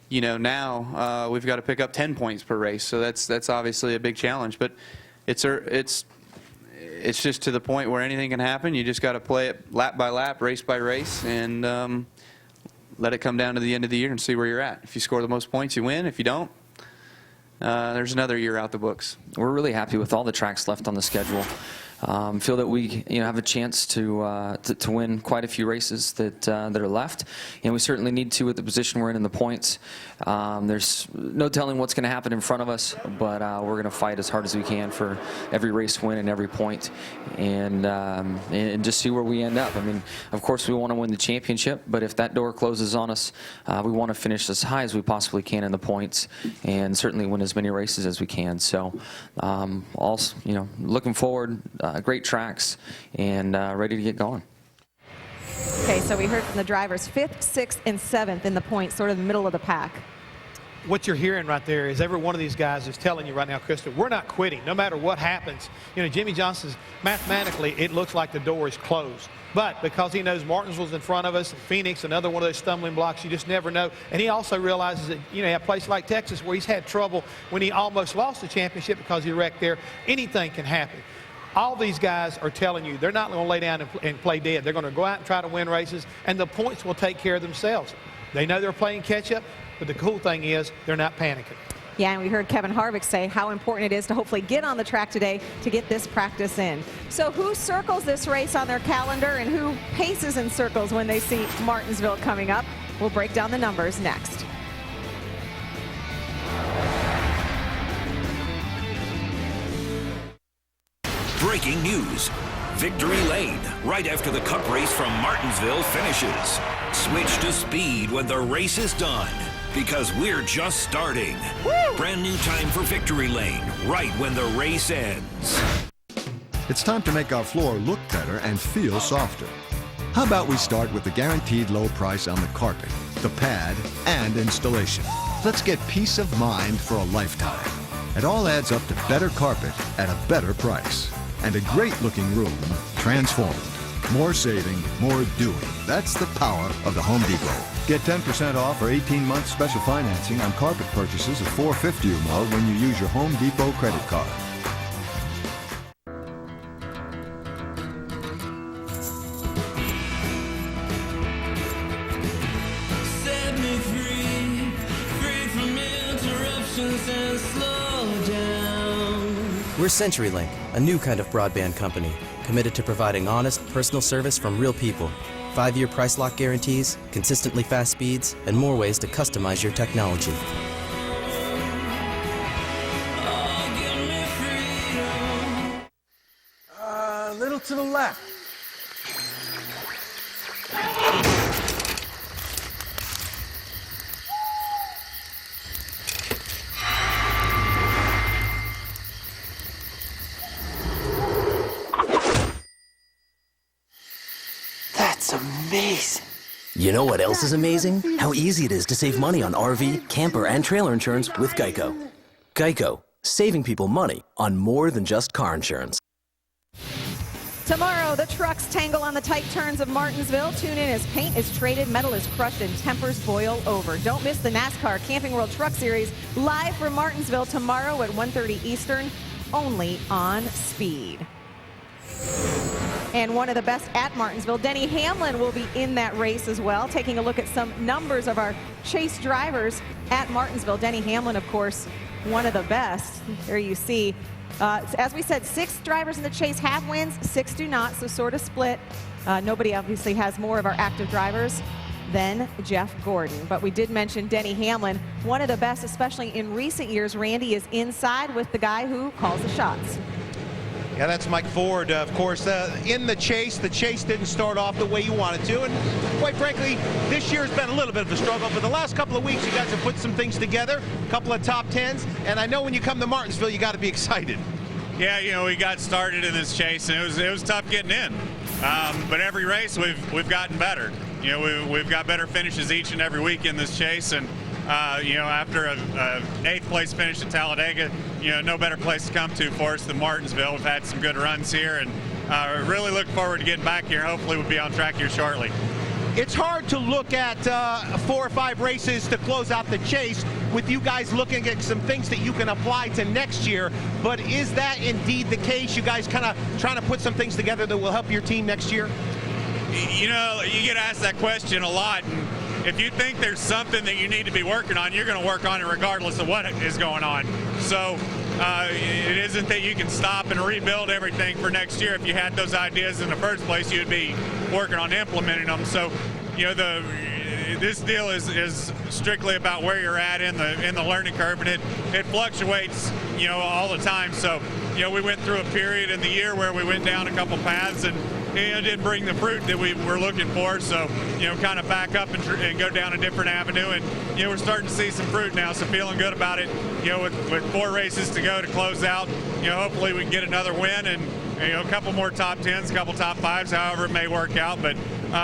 now we've got to pick up 10 points per race. So that's obviously a big challenge. But it's just to the point where anything can happen. You just got to play it lap by lap, race by race, and let it come down to the end of the year and see where you're at. If you score the most points, you win. If you don't, there's another year out the books. We're really happy with all the tracks left on the schedule. Feel that we have a chance to win quite a few races that are left, and we certainly need to with the position we're in the points. There's no telling what's going to happen in front of us, but we're going to fight as hard as we can for every race win and every point, and just see where we end up. I mean, of course we want to win the championship, but if that door closes on us, we want to finish as high as we possibly can in the points, and certainly win as many races as we can. So, also, looking forward. Great tracks, and ready to get going. Okay, so we heard from the drivers, 5th, 6th, and 7th in the points, sort of the middle of the pack. What you're hearing right there is every one of these guys is telling you right now, Krista, we're not quitting no matter what happens. Jimmy Johnson's, mathematically, it looks like the door is closed. But because he knows Martinsville's in front of us, and Phoenix, another one of those stumbling blocks, you just never know. And he also realizes that, a place like Texas where he's had trouble when he almost lost the championship because he wrecked there, anything can happen. All these guys are telling you they're not going to lay down and play dead. They're going to go out and try to win races, and the points will take care of themselves. They know they're playing catch-up, but the cool thing is they're not panicking. Yeah, and we heard Kevin Harvick say how important it is to hopefully get on the track today to get this practice in. So who circles this race on their calendar and who paces in circles when they see Martinsville coming up? We'll break down the numbers next. Breaking news. Victory Lane, right after the Cup race from Martinsville finishes. Switch to speed when the race is done, because we're just starting. Woo! Brand new time for Victory Lane, right when the race ends. It's time to make our floor look better and feel softer. How about we start with the guaranteed low price on the carpet, the pad, and installation. Let's get peace of mind for a lifetime. It all adds up to better carpet at a better price. And a great-looking room transformed. More saving, more doing. That's the power of the Home Depot. Get 10% off or 18-month special financing on carpet purchases of $450 or more when you use your Home Depot credit card. Set me free, free from interruptions and slow down. We're CenturyLink, a new kind of broadband company, committed to providing honest, personal service from real people. 5-year price lock guarantees, consistently fast speeds, and more ways to customize your technology. A little to the left. That's amazing. You know what else is amazing? How easy it is to save money on RV, camper, and trailer insurance with Geico. Geico, saving people money on more than just car insurance. Tomorrow, the trucks tangle on the tight turns of Martinsville. Tune in as paint is traded, metal is crushed, and tempers boil over. Don't miss the NASCAR Camping World Truck Series live from Martinsville tomorrow at 1:30 Eastern, only on Speed. And one of the best at Martinsville, Denny Hamlin, will be in that race as well. Taking a look at some numbers of our chase drivers at Martinsville. Denny Hamlin, of course, one of the best. There you see. As we said, 6 drivers in the chase have wins, 6 do not, so sort of split. Nobody obviously has more of our active drivers than Jeff Gordon. But we did mention Denny Hamlin, one of the best, especially in recent years. Randy is inside with the guy who calls the shots. Yeah, that's Mike Ford, of course. In the chase didn't start off the way you wanted to. And quite frankly, this year's been a little bit of a struggle. But the last couple of weeks, you guys have put some things together, a couple of top 10s. And I know when you come to Martinsville, you got to be excited. Yeah, we got started in this chase, and it was tough getting in. But every race, we've gotten better. We've got better finishes each and every week in this chase. And after a 8th place finish at Talladega, no better place to come to for us than Martinsville. We've had some good runs here, and really look forward to getting back here. Hopefully we'll be on track here shortly. it's hard to look at 4 or 5 races to close out the chase with you guys looking at some things that you can apply to next year. But is that indeed the case? You guys kind of trying to put some things together that will help your team next year? You know, you get asked that question a lot, and if you think there's something that you need to be working on, you're going to work on it regardless of what is going on. So it isn't that you can stop and rebuild everything for next year. If you had those ideas in the first place, you'd be working on implementing them. So, you know, this deal is strictly about where you're at in the learning curve, and it fluctuates, you know, all the time. So, you know, we went through a period in the year where we went down a couple paths and it didn't bring the fruit that we were looking for. So, you know, kind of back up and go down a different avenue. And, you know, we're starting to see some fruit now. So feeling good about it, you know, with 4 races to go to close out. You know, hopefully we can get another win and, you know, a couple more top 10s, a couple top 5s, however it may work out. But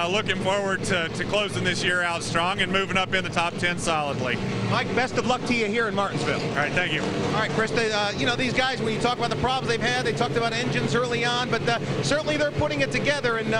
looking forward to closing this year out strong and moving up in the top 10 solidly. Mike, best of luck to you here in Martinsville. All right, thank you. All right, Chris, you know, these guys, when you talk about the problems they've had, they talked about engines early on, but certainly they're putting it together. And,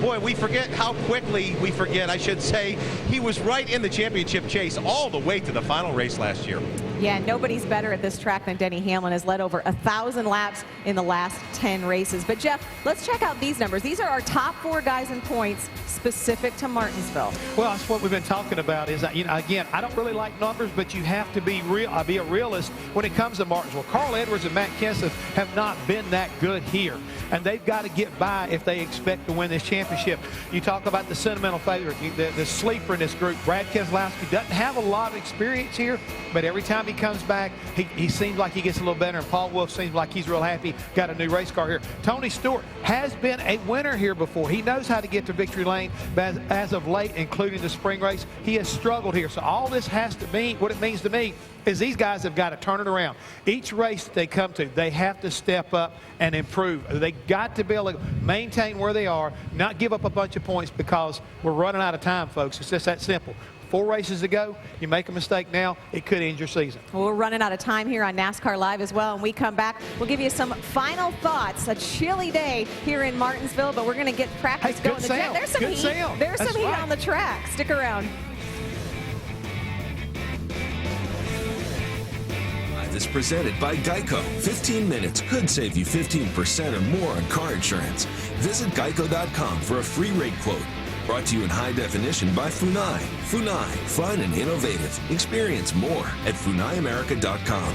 boy, we forget how quickly I should say, he was right in the championship chase all the way to the final race last year. Yeah, nobody's better at this track than Denny Hamlin. Has led over 1,000 laps in the last 10 races. But, Jeff, let's check out these numbers. These are our top 4 guys in points specific to Martinsville. Well, that's what we've been talking about is, you know, again, I don't really like numbers, but you have to be a realist when it comes to Martinsville. Carl Edwards and Matt Kenseth have not been that good here, and they've got to get by if they expect to win this championship. You talk about the sentimental favorite, the sleeper in this group. Brad Keselowski doesn't have a lot of experience here, but every time he comes back, he seems like he gets a little better, and Paul Wolf seems like he's real happy, got a new race car here. Tony Stewart has been a winner here before. He knows how to get to victory lane, but as of late, including the spring race, he has struggled here. So all this has to mean, what it means to me, is these guys have got to turn it around. Each race they come to, they have to step up and improve. They got to be able to maintain where they are, not give up a bunch of points because we're running out of time, folks. It's just that simple. 4 races to go. You make a mistake now, it could end your season. Well, we're running out of time here on NASCAR Live as well. When we come back, we'll give you some final thoughts. A chilly day here in Martinsville, but we're going to get practice going. There's some heat. There's some heat on the track. Stick around. Is presented by Geico. 15 minutes could save you 15% or more on car insurance. Visit geico.com for a free rate quote. Brought to you in high definition by Funai. Funai, fun and innovative. Experience more at funaiamerica.com.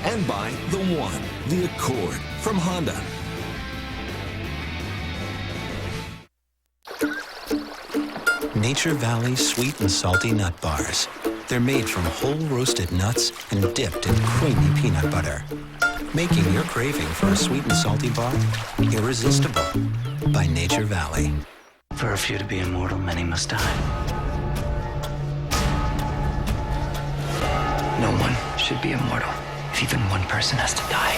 And by The One, the Accord from Honda. Nature Valley sweet and salty nut bars. They're made from whole roasted nuts and dipped in creamy peanut butter, making your craving for a sweet and salty bar irresistible. By Nature Valley. For a few to be immortal, many must die. No one should be immortal if even one person has to die.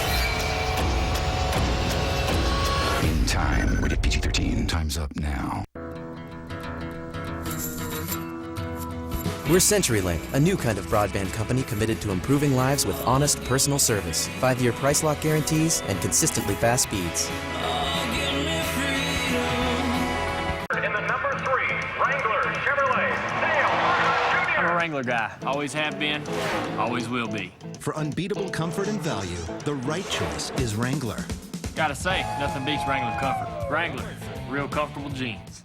In Time, rated PG-13. Time's up now. We're CenturyLink, a new kind of broadband company committed to improving lives with honest personal service, 5-year price lock guarantees, and consistently fast speeds. In the number 3, Wrangler Chevrolet, Dale Jr. I'm a Wrangler guy. Always have been, always will be. For unbeatable comfort and value, the right choice is Wrangler. Gotta say, nothing beats Wrangler comfort. Wrangler, real comfortable jeans.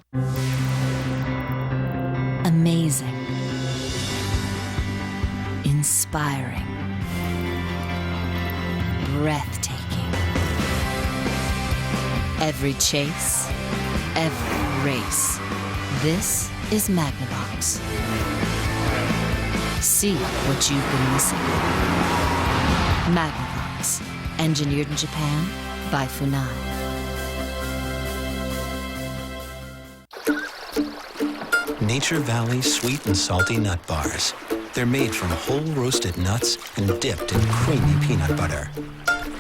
Amazing. Inspiring. Breathtaking. Every chase, every race. This is Magnavox. See what you've been missing. Magnavox, engineered in Japan by Funai. Nature Valley sweet and salty nut bars. They're made from whole roasted nuts and dipped in creamy peanut butter,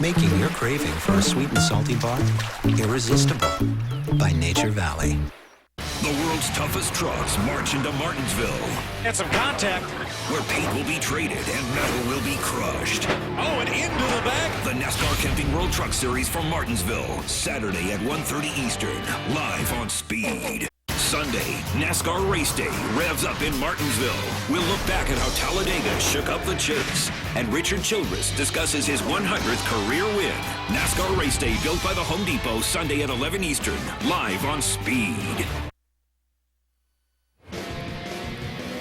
making your craving for a sweet and salty bar irresistible. By Nature Valley. The world's toughest trucks march into Martinsville. And some contact. Where paint will be traded and metal will be crushed. Oh, and into the back. The NASCAR Camping World Truck Series from Martinsville. Saturday at 1:30 Eastern. Live on Speed. Sunday, NASCAR Race Day revs up in Martinsville. We'll look back at how Talladega shook up the chase. And Richard Childress discusses his 100th career win. NASCAR Race Day built by the Home Depot, Sunday at 11 Eastern, live on Speed.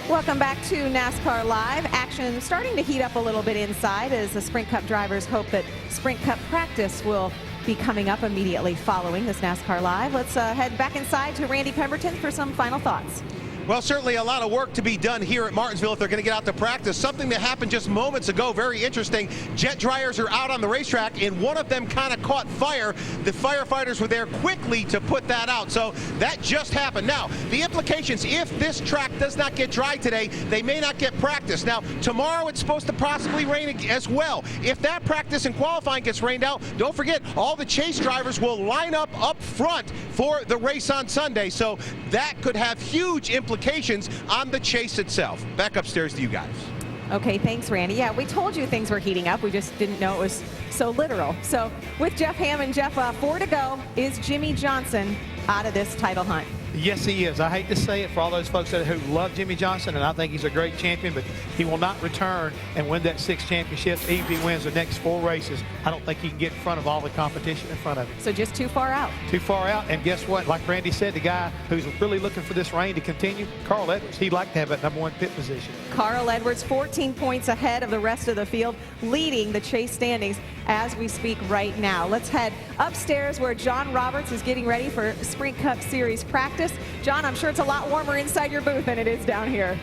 Welcome back to NASCAR Live. Action starting to heat up a little bit inside as the Sprint Cup drivers hope that Sprint Cup practice will be coming up immediately following this NASCAR Live. Let's head back inside to Randy Pemberton for some final thoughts. Well, certainly a lot of work to be done here at Martinsville if they're going to get out to practice. Something that happened just moments ago, very interesting. Jet dryers are out on the racetrack, and one of them kind of caught fire. The firefighters were there quickly to put that out. So that just happened. Now, the implications, if this track does not get dry today, they may not get practice. Now, tomorrow it's supposed to possibly rain as well. If that practice and qualifying gets rained out, don't forget, all the chase drivers will line up front for the race on Sunday. So that could have huge implications on the chase itself. Back upstairs to you guys. Okay, thanks, Randy. Yeah, we told you things were heating up. We just didn't know it was so literal. So with Jeff Hammond, Jeff, 4 to go. Is Jimmie Johnson out of this title hunt? Yes, he is. I hate to say it for all those folks who love Jimmie Johnson, and I think he's a great champion, but he will not return and win that 6 championships. Even if he wins the next 4 races, I don't think he can get in front of all the competition in front of him. So just too far out. Too far out, and guess what? Like Randy said, the guy who's really looking for this rain to continue, Carl Edwards, he'd like to have that #1 pit position. Carl Edwards, 14 points ahead of the rest of the field, leading the chase standings as we speak right now. Let's head upstairs where John Roberts is getting ready for Sprint Cup Series practice. John, I'm sure it's a lot warmer inside your booth than it is down here.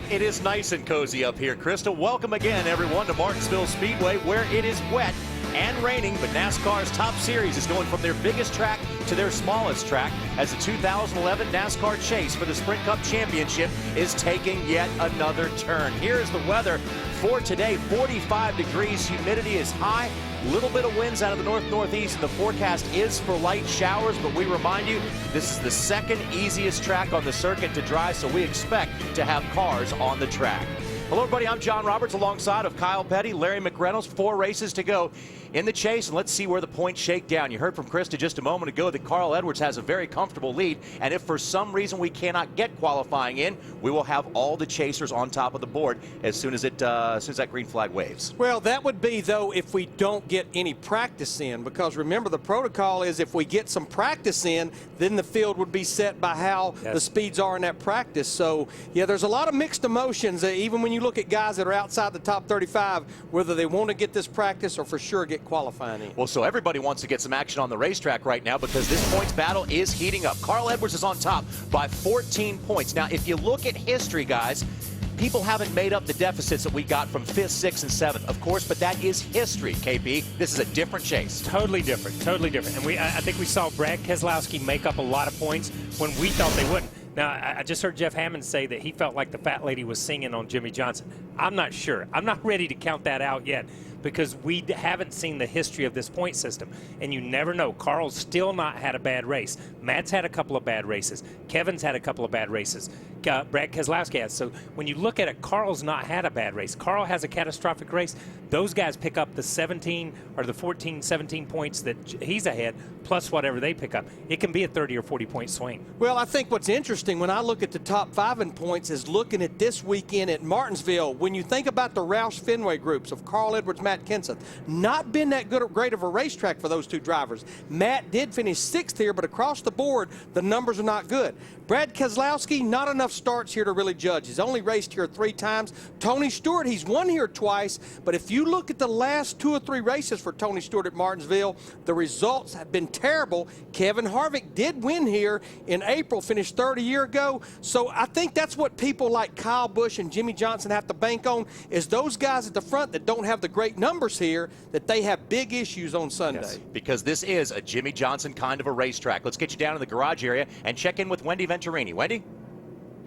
It is nice and cozy up here, Krista. Welcome again, everyone, to Martinsville Speedway, where it is wet and raining, but NASCAR's top series is going from their biggest track to their smallest track as the 2011 NASCAR Chase for the Sprint Cup Championship is taking yet another turn. Here is the weather for today. 45 degrees, humidity is high, little bit of winds out of the north-northeast, and the forecast is for light showers, but we remind you, this is the second easiest track on the circuit to dry, so we expect to have cars on the track. Hello, everybody. I'm John Roberts alongside of Kyle Petty, Larry McReynolds. 4 races to go in the chase, and let's see where the points shake down. You heard from Krista just a moment ago that Carl Edwards has a very comfortable lead, and if for some reason we cannot get qualifying in, we will have all the chasers on top of the board as soon as that green flag waves. Well, that would be, though, if we don't get any practice in, because remember, the protocol is if we get some practice in, then the field would be set by how the speeds are in that practice. So, yeah, there's a lot of mixed emotions, even when you look at guys that are outside the top 35, whether they want to get this practice or for sure get qualifying in. Well, so everybody wants to get some action on the racetrack right now because this points battle is heating up. Carl Edwards is on top by 14 points. Now, if you look at history, guys, people haven't made up the deficits that we got from 5th, 6th, and 7th, of course, but that is history, KP. This is a different chase. Totally different, totally different. And I think we saw Brad Keselowski make up a lot of points when we thought they wouldn't. Now, I just heard Jeff Hammond say that he felt like the fat lady was singing on Jimmie Johnson. I'm not sure. I'm not ready to count that out yet because we haven't seen the history of this point system. And you never know. Carl's still not had a bad race. Matt's had a couple of bad races. Kevin's had a couple of bad races. Brad Keselowski has. So when you look at it, Carl's not had a bad race. Carl has a catastrophic race. Those guys pick up the 17 or the 14, 17 points that he's ahead, plus whatever they pick up. It can be a 30 or 40 point swing. Well, I think what's interesting when I look at the top 5 in points is looking at this weekend at Martinsville. When you think about the Roush Fenway groups of Carl Edwards, Matt Kenseth, not been that great of a racetrack for those 2 drivers. Matt did finish 6th here, but across the board, the numbers are not good. Brad Keselowski, not enough starts here to really judge. He's only raced here 3 times. Tony Stewart, he's won here twice, but if you look at the last 2 or 3 races for Tony Stewart at Martinsville, the results have been terrible. Kevin Harvick did win here in April, finished 3rd a year ago. So I think that's what people like Kyle Busch and Jimmie Johnson have to bank on, is those guys at the front that don't have the great numbers here, that they have big issues on Sunday. Yes, because this is a Jimmie Johnson kind of a racetrack. Let's get you down in the garage area and check in with Wendy Venturini. Wendy?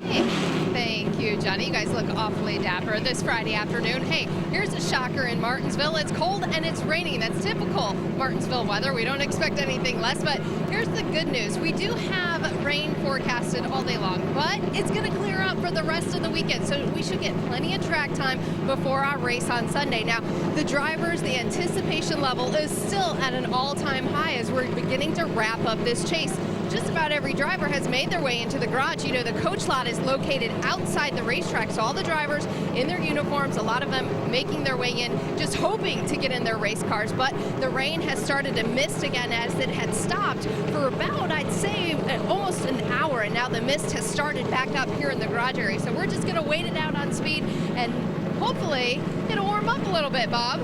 Thank you, Johnny. You guys look awfully dapper this Friday afternoon. Hey, here's a shocker in Martinsville. It's cold and it's raining. That's typical Martinsville weather. We don't expect anything less, but here's the good news. We do have rain forecasted all day long, but it's going to clear up for the rest of the weekend, so we should get plenty of track time before our race on Sunday. Now, the drivers, the anticipation level is still at an all-time high as we're beginning to wrap up this chase. just about every driver has made their way into the garage. You know, the coach lot is located outside the racetrack, so all the drivers in their uniforms, a lot of them making their way in, just hoping to get in their race cars. But the rain has started to mist again, as it had stopped for about, I'd say, almost an hour, and now the mist has started back up here in the garage area. So we're just going to wait it out on speed, and hopefully it'll warm up a little bit, Bob.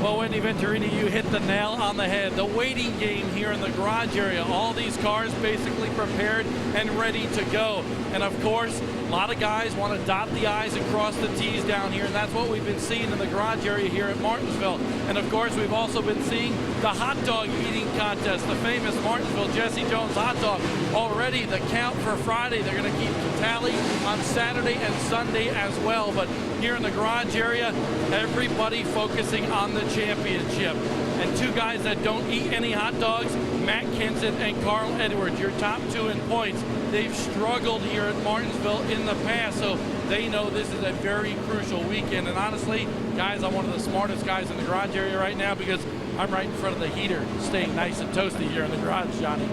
Well, Wendy Venturini, you hit the nail on the head. The waiting game here in the garage area. All these cars basically prepared and ready to go. And of course, a lot of guys want to dot the I's and cross the T's down here, and that's what we've been seeing in the garage area here at Martinsville. And of course, we've also been seeing the hot dog eating contest, the famous Martinsville Jesse Jones hot dog. Already the count for Friday, they're going to keep the tally on Saturday and Sunday as well. But here in the garage area, everybody focusing on the championship. And two guys that don't eat any hot dogs, Matt Kenseth and Carl Edwards, your top two in points. They've struggled here at Martinsville in the past, so they know this is a very crucial weekend. And honestly, guys, I'm one of the smartest guys in the garage area right now because I'm right in front of the heater, staying nice and toasty here in the garage, Johnny.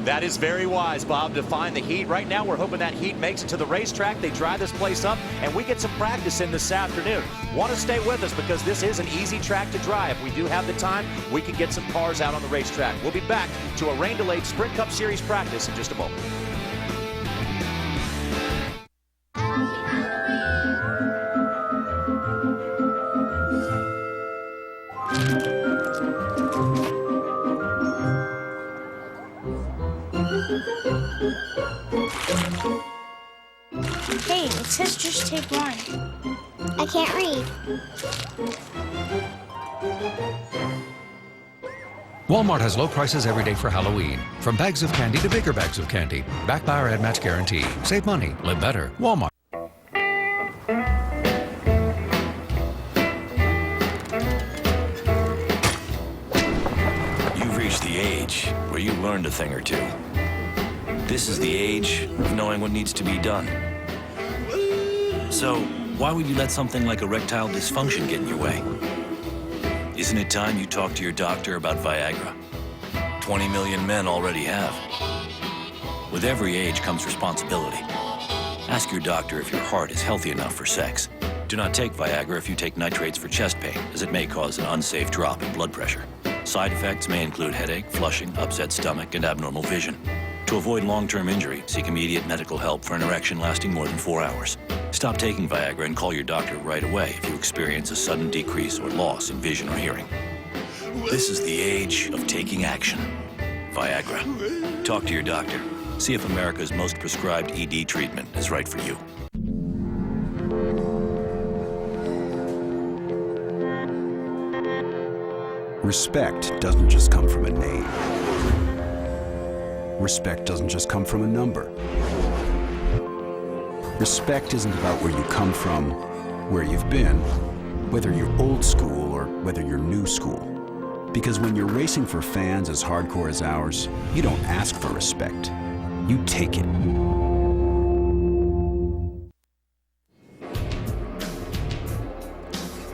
That is very wise, Bob, to find the heat. Right now, we're hoping that heat makes it to the racetrack. They dry this place up, and we get some practice in this afternoon. Want to stay with us because this is an easy track to dry. If we do have the time, we can get some cars out on the racetrack. We'll be back to a rain-delayed Sprint Cup Series practice in just a moment. Hey, it says just take one. I can't read. Walmart has low prices every day for Halloween. From bags of candy to bigger bags of candy. Back by our ad match guarantee. Save money, live better. Walmart. You've reached the age where you learned a thing or two. This is the age of knowing what needs to be done. So, why would you let something like erectile dysfunction get in your way? Isn't it time you talk to your doctor about Viagra? 20 million men already have. With every age comes responsibility. Ask your doctor if your heart is healthy enough for sex. Do not take Viagra if you take nitrates for chest pain, as it may cause an unsafe drop in blood pressure. Side effects may include headache, flushing, upset stomach, and abnormal vision. To avoid long-term injury, seek immediate medical help for an erection lasting more than 4 hours. Stop taking Viagra and call your doctor right away if you experience a sudden decrease or loss in vision or hearing. This is the age of taking action. Viagra. Talk to your doctor. See if America's most prescribed ED treatment is right for you. Respect doesn't just come from a name. Respect doesn't just come from a number. Respect isn't about where you come from, where you've been, whether you're old school or whether you're new school. Because when you're racing for fans as hardcore as ours, you don't ask for respect. You take it.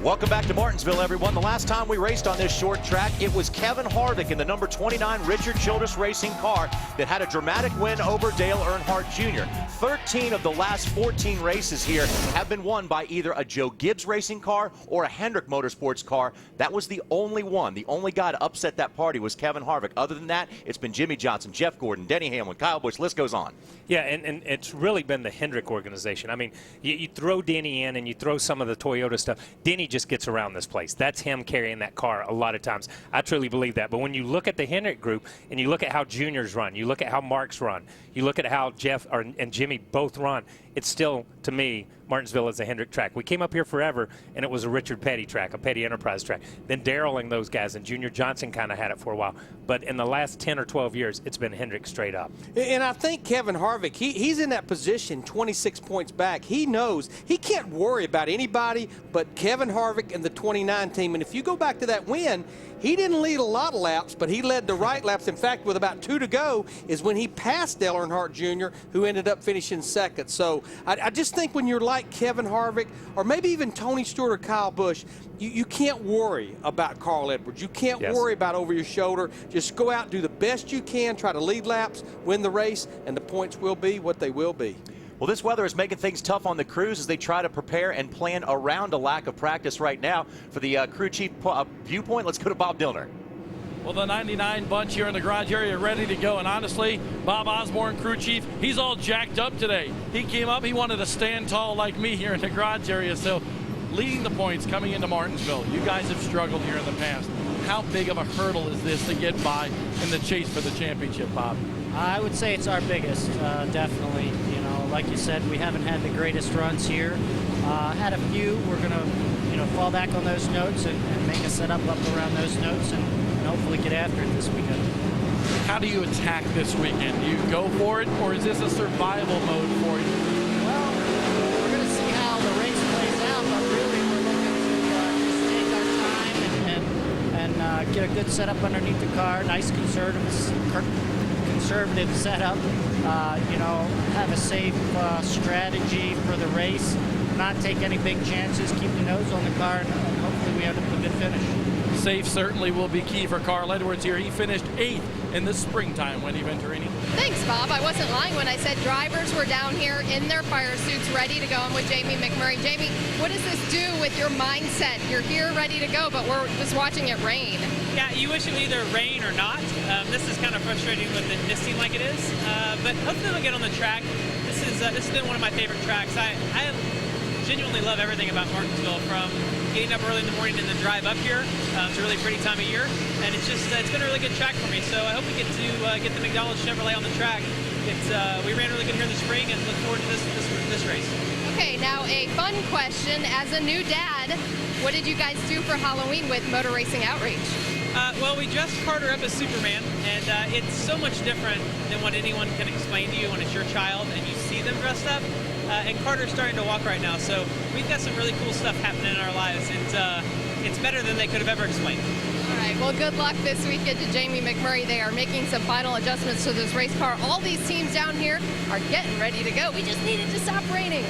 Welcome back to Martinsville, everyone. The last time we raced on this short track, it was Kevin Harvick in the number 29 Richard Childress Racing car that had a dramatic win over Dale Earnhardt Jr. 13 of the last 14 races here have been won by either a Joe Gibbs racing car or a Hendrick Motorsports car. That was the only one. The only guy to upset that party was Kevin Harvick. Other than that, it's been Jimmy Johnson, Jeff Gordon, Denny Hamlin, Kyle Busch, list goes on. Yeah, and it's really been the Hendrick organization. I mean, you throw Denny in and you throw some of the Toyota stuff. Denny just gets around this place. That's him carrying that car a lot of times. I truly believe that. But when you look at the Hendrick group and you look at how juniors run, you look at how Mark's run, you look at how Jeff and Jimmy both run, it's still, to me, Martinsville is a Hendrick track. We came up here forever, and it was a Richard Petty track, a Petty Enterprise track. Then Darrell and those guys, and Junior Johnson kind of had it for a while. But in the last 10 or 12 years, it's been Hendrick straight up. And I think Kevin Harvick, he's in that position 26 points back. He knows he can't worry about anybody but Kevin Harvick and the 29 team. And if you go back to that win, he didn't lead a lot of laps, but he led the right laps. In fact, with about 2 to go is when he passed Dale Earnhardt Jr., who ended up finishing second. So So I just think when you're like Kevin Harvick or maybe even Tony Stewart or Kyle Busch, you can't worry about Carl Edwards. You can't worry about over your shoulder. Just go out, do the best you can, try to lead laps, win the race, and the points will be what they will be. Well, this weather is making things tough on the crews as they try to prepare and plan around a lack of practice right now. For the crew chief viewpoint, let's go to Bob Dillner. Well, the 99 bunch here in the garage area ready to go. And honestly, Bob Osborne, crew chief, he's all jacked up today. He came up, he wanted to stand tall like me here in the garage area. So leading the points coming into Martinsville. You guys have struggled here in the past. How big of a hurdle is this to get by in the chase for the championship, Bob? I would say it's our biggest, definitely. You know, like you said, we haven't had the greatest runs here. Had a few. We're going to, fall back on those notes and make a setup up around those notes and hopefully get after it this weekend. How do you attack this weekend? Do you go for it, or is this a survival mode for you? Well, we're going to see how the race plays out, but really we're looking to just take our time and get a good setup underneath the car, nice conservative setup, have a safe strategy for the race, not take any big chances, keep the nose on the car, and hopefully we end up with a good finish. Safe certainly will be key for Carl Edwards here. He finished 8th in the springtime, Wendy Venturini. Thanks, Bob. I wasn't lying when I said drivers were down here in their fire suits ready to go. I'm with Jamie McMurray. Jamie, what does this do with your mindset? You're here ready to go, but we're just watching it rain. Yeah, you wish it would either rain or not. This is kind of frustrating with it misting like it is, but hopefully we'll get on the track. This has been one of my favorite tracks. I genuinely love everything about Martinsville, from getting up early in the morning and then drive up here. It's a really pretty time of year, and it's been a really good track for me. So I hope we get to get the McDonald's Chevrolet on the track. We ran really good here in the spring, and look forward to this race. Okay, now a fun question. As a new dad, what did you guys do for Halloween with Motor Racing Outreach? Well, we dressed Carter up as Superman, and it's so much different than what anyone can explain to you when it's your child and you see them dressed up. And Carter's starting to walk right now, so we've got some really cool stuff happening in our lives. It's better than they could have ever explained. All right, well, good luck this weekend to Jamie McMurray. They are making some final adjustments to this race car. All these teams down here are getting ready to go. We just needed to stop raining.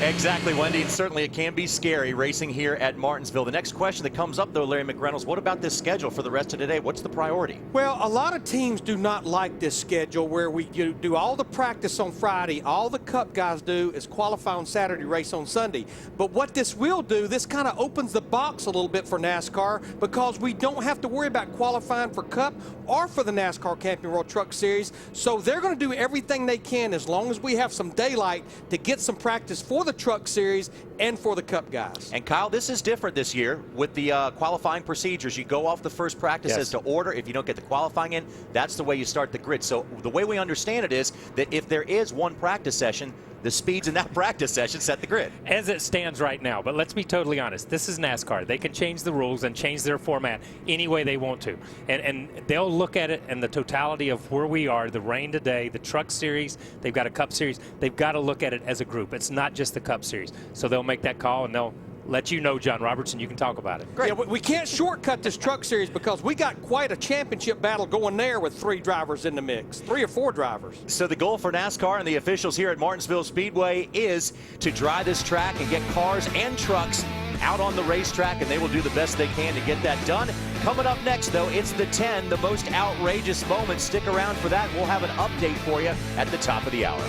Exactly, Wendy, and certainly it can be scary racing here at Martinsville. The next question that comes up, though, Larry McReynolds, what about this schedule for the rest of today? What's the priority? Well, a lot of teams do not like this schedule where we do all the practice on Friday. All the Cup guys do is qualify on Saturday, race on Sunday. But what this will do, this kind of opens the box a little bit for NASCAR, because we don't have to worry about qualifying for Cup or for the NASCAR Camping World Truck Series. So they're going to do everything they can, as long as we have some daylight, to get some practice for the Truck Series and for the Cup guys. And Kyle, this is different this year with the qualifying procedures. You go off the first practice as to order. If you don't get the qualifying in, that's the way you start the grid. So the way we understand it is that if there is one practice session, the speeds in that practice session set the grid. As it stands right now, but let's be totally honest, this is NASCAR. They can change the rules and change their format any way they want to. And they'll look at it in the totality of where we are, the rain today, the Truck Series, they've got a Cup Series. They've got to look at it as a group. It's not just the Cup Series. So they'll make that call, and they'll let you know, John Robertson, you can talk about it. Great. Yeah, we can't shortcut this Truck Series because we got quite a championship battle going there with 3 drivers in the mix, 3 or 4 drivers. So the goal for NASCAR and the officials here at Martinsville Speedway is to dry this track and get cars and trucks out on the racetrack, and they will do the best they can to get that done. Coming up next, though, it's the 10, the most outrageous moments. Stick around for that. We'll have an update for you at the top of the hour.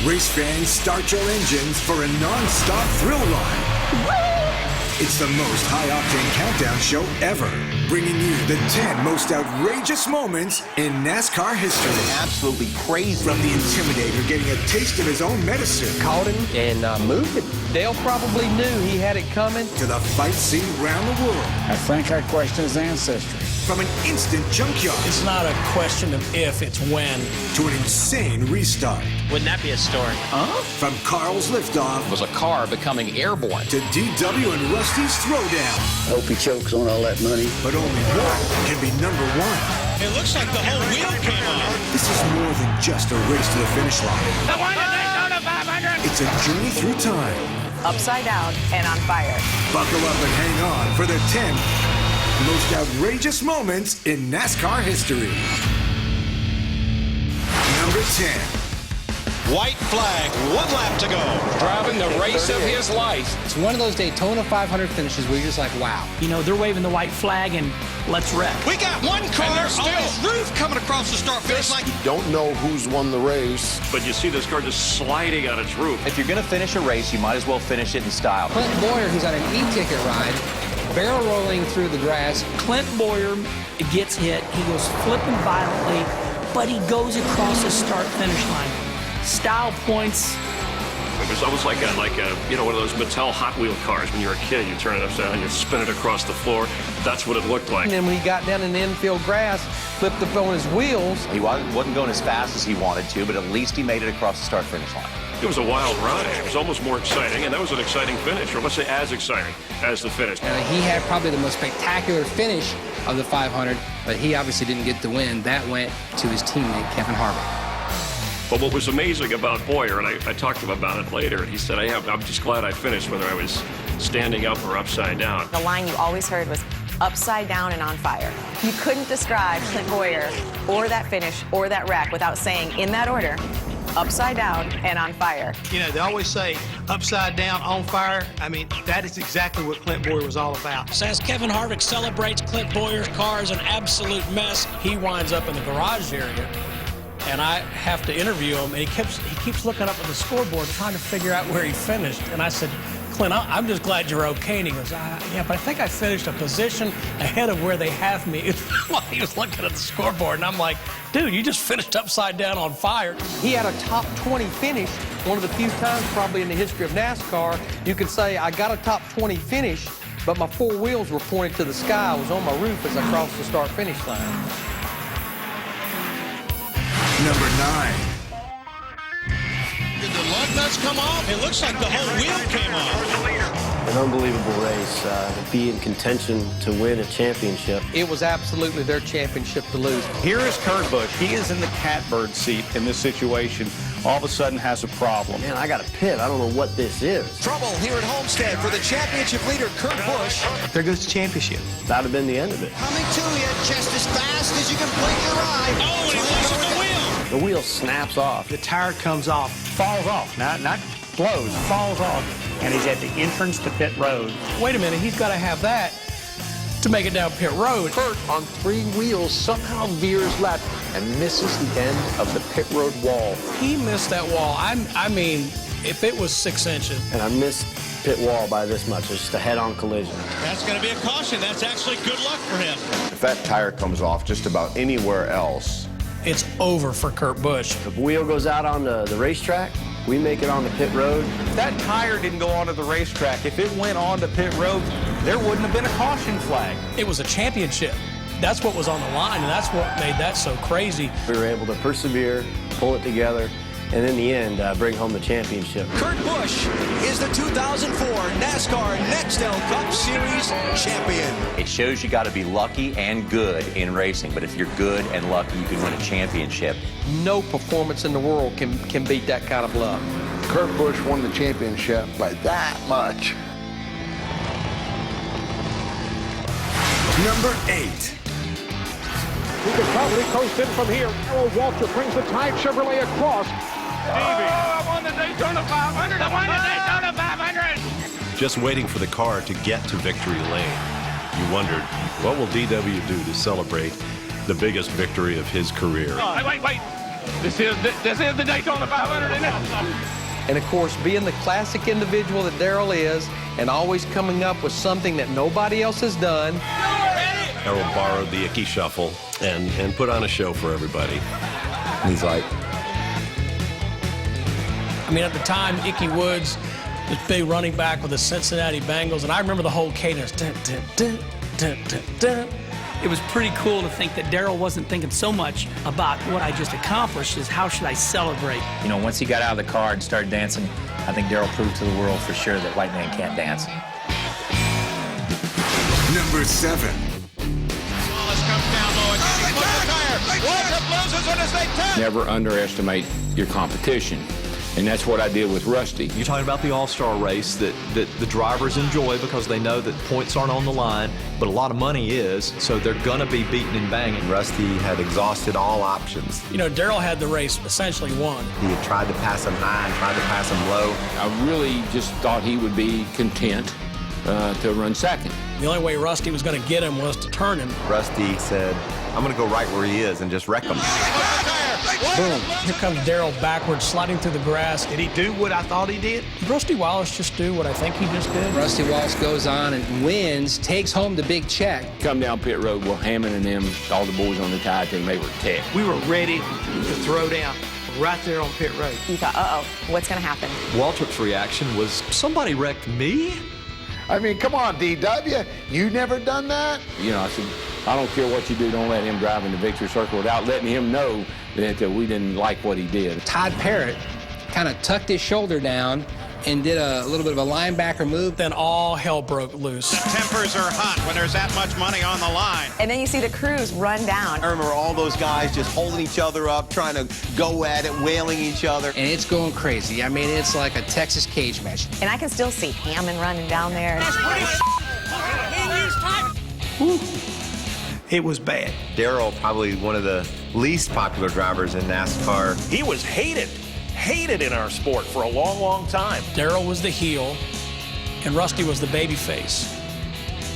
Race fans, start your engines for a non-stop thrill ride. It's the most high-octane countdown show ever, bringing you the 10 most outrageous moments in NASCAR history. Absolutely crazy. From the Intimidator getting a taste of his own medicine. Caught him and moved it. Dale probably knew he had it coming. To the fight scene around the world. I think I question his ancestry. From an instant junkyard. It's not a question of if, it's when. To an insane restart. Wouldn't that be a story? Huh? From Carl's liftoff. Was a car becoming airborne. To DW and Rusty's throwdown. Hope he chokes on all that money. But only one can be number one. It looks like the whole wheel came off. This is more than just a race to the finish line. The one that they go to 500. It's a journey through time. Upside down and on fire. Buckle up and hang on for the 10 Most outrageous moments in NASCAR history. Number 10. White flag, 1 lap to go. Driving the race of his life. It's one of those Daytona 500 finishes where you're just like, wow. You know, they're waving the white flag and let's wreck. We got one car on his roof coming across the start finish line. You don't know who's won the race. But you see this car just sliding on its roof. If you're going to finish a race, you might as well finish it in style. Clint Boyer, who's on an e-ticket ride, barrel rolling through the grass. Clint Boyer gets hit. He goes flipping violently, but he goes across the start-finish line. Style points. It was almost like a one of those Mattel Hot Wheel cars. When you're a kid, you turn it upside down, you spin it across the floor. That's what it looked like. And then when he got down in the infield grass, flipped up on his wheels. He wasn't going as fast as he wanted to, but at least he made it across the start-finish line. It was a wild ride. It was almost more exciting, and that was an exciting finish, or let's say as exciting as the finish. He had probably the most spectacular finish of the 500, but he obviously didn't get the win. That went to his teammate, Kevin Harvick. But what was amazing about Boyer, and I talked to him about it later, and he said, I'm just glad I finished whether I was standing up or upside down. The line you always heard was upside down and on fire. You couldn't describe Clint Boyer or that finish or that wreck without saying, in that order, upside down and on fire. You know, they always say upside down, on fire. I mean, that is exactly what Clint Boyer was all about. So as Kevin Harvick celebrates Clint Boyer's car is an absolute mess, he winds up in the garage area. And I have to interview him, and he keeps looking up at the scoreboard trying to figure out where he finished. And I said, Clint, I'm just glad you're okay. And he goes, yeah, but I think I finished a position ahead of where they have me. He was looking at the scoreboard, and I'm like, dude, you just finished upside down on fire. He had a top 20 finish, one of the few times probably in the history of NASCAR you could say, I got a top 20 finish, but my 4 wheels were pointed to the sky. I was on my roof as I crossed the start-finish line. Number 9. Did the lug nuts come off? It looks like the whole wheel came off. An unbelievable race. To be in contention to win a championship. It was absolutely their championship to lose. Here is Kurt Busch. He is in the catbird seat in this situation. All of a sudden has a problem. Man, I got a pit. I don't know what this is. Trouble here at Homestead for the championship leader, Kurt Busch. There goes the championship. That would have been the end of it. Coming to you just as fast as you can blink your eye. Oh, and he loses the wheel. The wheel snaps off. The tire comes off. Falls off, not blows, falls off. And he's at the entrance to pit road. Wait a minute, he's got to have that to make it down pit road. Kurt on 3 wheels somehow veers left and misses the end of the pit road wall. He missed that wall. I mean, if it was 6 inches. And I missed pit wall by this much. It's just a head-on collision. That's going to be a caution. That's actually good luck for him. If that tire comes off just about anywhere else, it's over for Kurt Busch. If the wheel goes out on the racetrack, we make it on the pit road. If that tire didn't go onto the racetrack, if it went onto pit road, there wouldn't have been a caution flag. It was a championship. That's what was on the line, and that's what made that so crazy. We were able to persevere, pull it together, and in the end, bring home the championship. Kurt Busch is the 2004 NASCAR Nextel Cup Series champion. It shows you got to be lucky and good in racing, but if you're good and lucky, you can win a championship. No performance in the world can beat that kind of luck. Kurt Busch won the championship by that much. Number 8. He can probably coast in from here. Errol Walter brings the Tide Chevrolet across. I won the Daytona 500. I won the Daytona 500. Just waiting for the car to get to victory lane. You wondered, what will DW do to celebrate the biggest victory of his career? Wait. This is the Daytona 500, isn't it? And of course, being the classic individual that Darrell is, and always coming up with something that nobody else has done. Errol borrowed the Icky Shuffle and put on a show for everybody. And he's like, I mean, at the time, Icky Woods, this big running back with the Cincinnati Bengals, and I remember the whole cadence. Dun, dun, dun, dun, dun, dun. It was pretty cool to think that Darrell wasn't thinking so much about what I just accomplished as how should I celebrate. You know, once he got out of the car and started dancing, I think Darrell proved to the world for sure that white man can't dance. Number 7. Wallace comes down low again. He put the tire. Waltrip loses on his 10. Never underestimate your competition. And that's what I did with Rusty. You're talking about the all-star race that the drivers enjoy because they know that points aren't on the line, but a lot of money is, so they're going to be beaten and banging. Rusty had exhausted all options. You know, Darrell had the race essentially won. He had tried to pass him high and tried to pass him low. I really just thought he would be content to run second. The only way Rusty was going to get him was to turn him. Rusty said, I'm going to go right where he is and just wreck him. Boom. Here comes Darrell backwards, sliding through the grass. Did he do what I thought he did? Did Rusty Wallace just do what I think he just did? Rusty Wallace goes on and wins, takes home the big check. Come down pit road, well, Hammond and them, all the boys on the tire team, they were tech. We were ready to throw down right there on pit road. You thought, uh-oh, what's going to happen? Waltrip's reaction was, somebody wrecked me? I mean, come on, DW. You never done that? You know, I said, I don't care what you do, don't let him drive in the victory circle without letting him know that we didn't like what he did. Todd Parrott kind of tucked his shoulder down and did a little bit of a linebacker move. Then all hell broke loose. The tempers are hot when there's that much money on the line. And then you see the crews run down. I remember all those guys just holding each other up, trying to go at it, wailing each other. And it's going crazy. I mean, it's like a Texas cage match. And I can still see Hammond running down there. It was bad. Darrell, probably one of the least popular drivers in NASCAR. He was hated in our sport for a long, long time. Darrell was the heel, and Rusty was the baby face.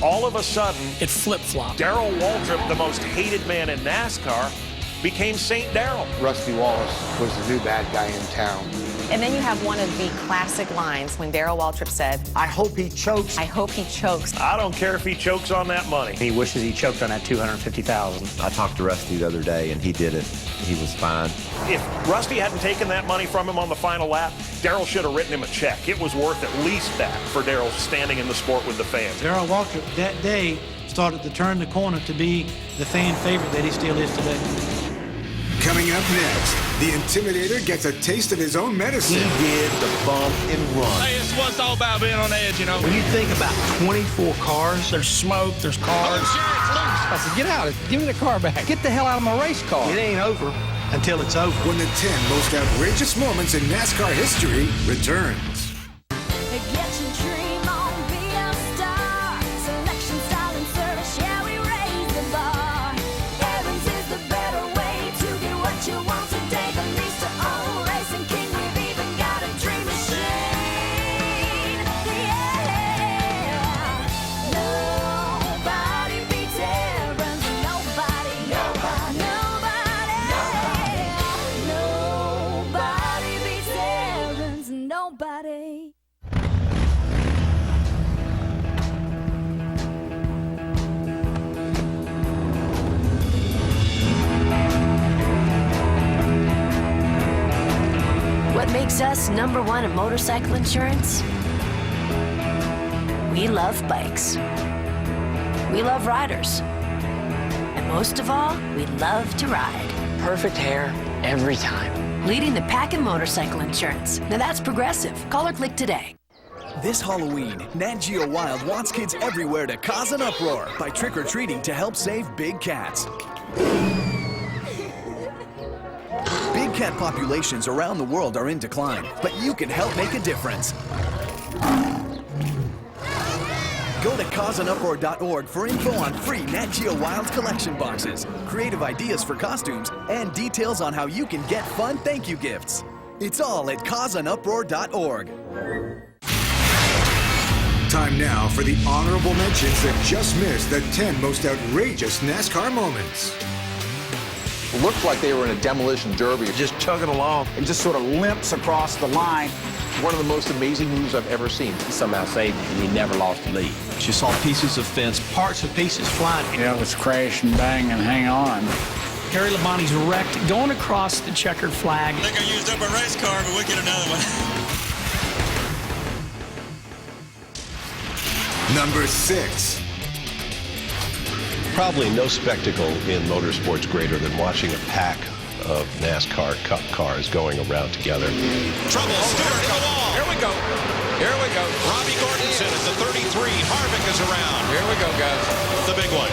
All of a sudden, it flip-flopped. Darrell Waltrip, the most hated man in NASCAR, became St. Darrell. Rusty Wallace was the new bad guy in town. And then you have one of the classic lines when Darrell Waltrip said, I hope he chokes. I hope he chokes. I don't care if he chokes on that money. He wishes he choked on that $250,000. I talked to Rusty the other day, and he did it. He was fine. If Rusty hadn't taken that money from him on the final lap, Darrell should have written him a check. It was worth at least that for Darrell standing in the sport with the fans. Darrell Waltrip that day started to turn the corner to be the fan favorite that he still is today. Coming up next, the Intimidator gets a taste of his own medicine. He did the bump and run. Hey, it's what's all about being on edge, you know. When you think about 24 cars, There's smoke, there's cars. I said, get out. Give me the car back. Get the hell out of my race car. it ain't over until it's over. When the 10 most outrageous moments in NASCAR history returns. What makes us #1 in motorcycle insurance? We love bikes. We love riders. And most of all, we love to ride. Perfect hair every time. Leading the pack in motorcycle insurance. Now that's Progressive. Call or click today. This Halloween, Nat Geo Wild wants kids everywhere to cause an uproar by trick-or-treating to help save big cats. Big cat populations around the world are in decline, but you can help make a difference. Go to causeanuproar.org for info on free Nat Geo Wild collection boxes, creative ideas for costumes, and details on how you can get fun thank you gifts. It's all at causeanuproar.org. Time now for the honorable mentions that just missed the 10 most outrageous NASCAR moments. It looked like they were in a demolition derby, just chugging along and just sort of limps across the line. One of the most amazing moves I've ever seen. He somehow saved it, and he never lost the lead. You saw pieces of fence, Parts of pieces flying. Yeah, let's crash and bang and hang on. Gary Labonte's wrecked, going across the checkered flag. I think I used up a race car, but we'll get another one. Number 6. Probably no spectacle in motorsports greater than watching a pack of NASCAR Cup cars going around together. Trouble, Stewart in the wall. Here we go. Here we go. Robbie Gordonson at the 33. Harvick is around. Here we go, guys. The big one.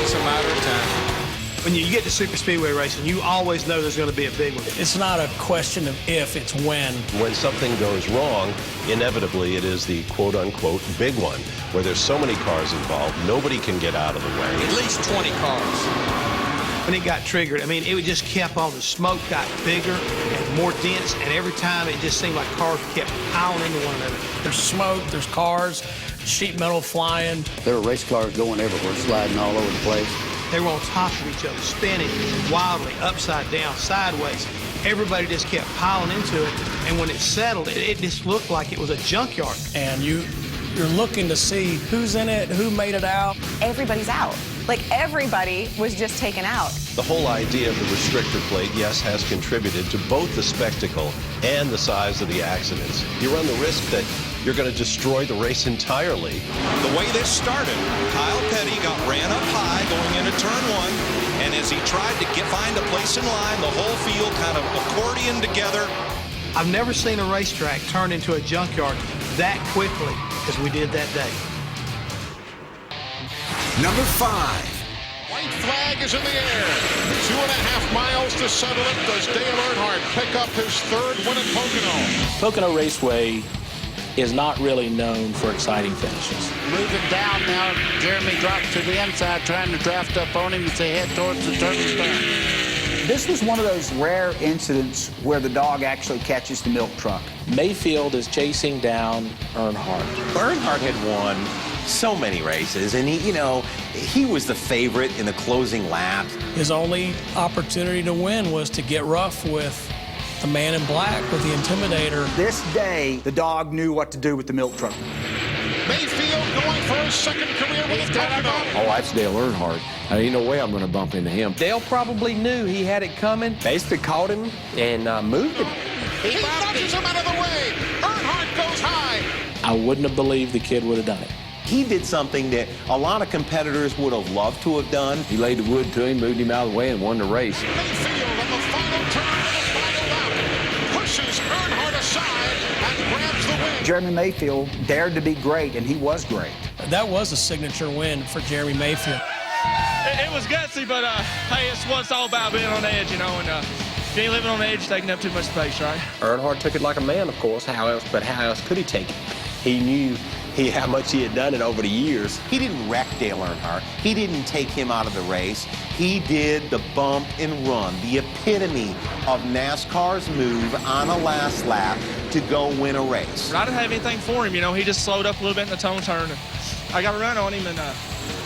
It's a matter of time. When you get to super speedway racing, you always know there's going to be a big one. It's not a question of if, it's when. When something goes wrong, inevitably it is the quote-unquote big one, where there's so many cars involved, nobody can get out of the way. At least 20 cars. When it got triggered, I mean, it just kept on. The smoke got bigger and more dense, and every time it just seemed like cars kept piling into one another. There's smoke, there's cars, sheet metal flying. There were race cars going everywhere, sliding all over the place. They were on top of each other, spinning wildly, upside down, sideways. Everybody just kept piling into it, and when it settled, it just looked like it was a junkyard. And you're looking to see who's in it, who made it out. Everybody's out. Like, everybody was just taken out. The whole idea of the restrictor plate, yes, has contributed to both the spectacle and the size of the accidents. You run the risk that you're going to destroy the race entirely. The way this started, Kyle Petty got ran up high going into turn 1, and as he tried to find a place in line, the whole field kind of accordioned together. I've never seen a racetrack turn into a junkyard that quickly as we did that day. Number 5. White flag is in the air. 2.5 miles to settle it. Does Dale Earnhardt pick up his 3rd win at Pocono? Pocono Raceway is not really known for exciting finishes. Moving down now, Jeremy drops to the inside, trying to draft up on him as they head towards the turn stern. This was one of those rare incidents where the dog actually catches the milk truck. Mayfield is chasing down Earnhardt. Earnhardt had won so many races, and he was the favorite in the closing lap. His only opportunity to win was to get rough with the man in black, with the Intimidator. This day, the dog knew what to do with the milk truck. Mayfield going for his 2nd career win at Pocono. Oh, that's Dale Earnhardt. There ain't no way I'm going to bump into him. Dale probably knew he had it coming, basically caught him and moved him. He nudges him out of the way. Earnhardt goes high. I wouldn't have believed the kid would have done it. He did something that a lot of competitors would have loved to have done. He laid the wood to him, moved him out of the way, and won the race. Mayfield on the final turn of the final lap pushes Earnhardt aside and grabs the win. Jeremy Mayfield dared to be great, and he was great. That was a signature win for Jeremy Mayfield. It was gutsy, but hey, it's what it's all about, being on edge, and if you ain't living on the edge, taking up too much space, right? Earnhardt took it like a man, of course. How else could he take it? He knew how much he had done it over the years. He didn't wreck Dale Earnhardt. He didn't take him out of the race. He did the bump and run, the epitome of NASCAR's move on a last lap to go win a race. I didn't have anything for him, he just slowed up a little bit in the tone turn. And I got a run on him and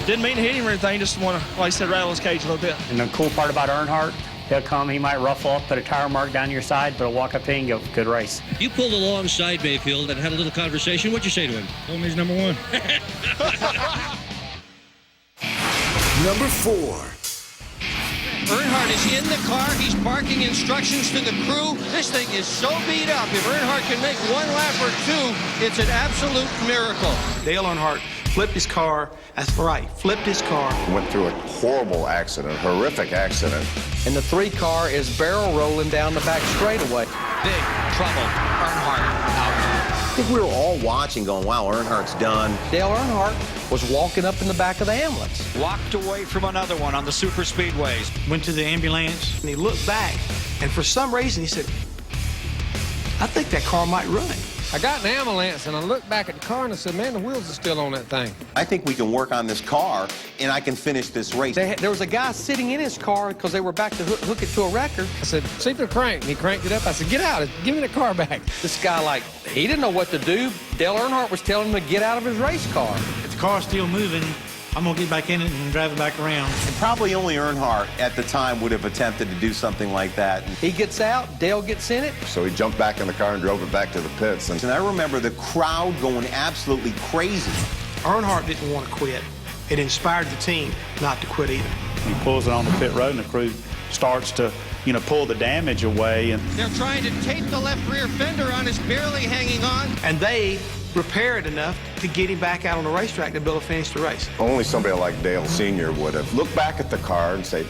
didn't mean to hit him or anything, just want to, like I said, rattle his cage a little bit. And the cool part about Earnhardt, he'll come, he might ruffle up, put a tire mark down your side, but he'll walk up to you and go, good race. You pulled alongside Mayfield and had a little conversation. What'd you say to him? Told him he's number 1. Number 4. Earnhardt is in the car. He's barking instructions to the crew. This thing is so beat up. If Earnhardt can make 1 lap or 2, it's an absolute miracle. Dale Earnhardt flipped his car. That's right, flipped his car. Went through a horrible accident, horrific accident. And the 3 car is barrel rolling down the back straightaway. Big trouble. Earnhardt out. I think we were all watching going, wow, Earnhardt's done. Dale Earnhardt was walking up in the back of the ambulance. Walked away from another one on the super speedways. Went to the ambulance, and he looked back, and for some reason he said, I think that car might run. I got an ambulance, and I looked back at the car, and I said, man, the wheels are still on that thing. I think we can work on this car, and I can finish this race. There was a guy sitting in his car because they were back to hook it to a record. I said, see if they'll crank. And he cranked it up. I said, get out. Give me the car back. This guy, he didn't know what to do. Dale Earnhardt was telling him to get out of his race car. If the car's still moving, I'm going to get back in it and drive it back around. And probably only Earnhardt at the time would have attempted to do something like that. He gets out, Dale gets in it. So he jumped back in the car and drove it back to the pits. And I remember the crowd going absolutely crazy. Earnhardt didn't want to quit. It inspired the team not to quit either. He pulls it on the pit road, and the crew starts to, pull the damage away. And they're trying to tape the left rear fender on. It's barely hanging on. And they repaired enough to get him back out on the racetrack to be able to finish the race. Only somebody like Dale Sr. would have looked back at the car and said,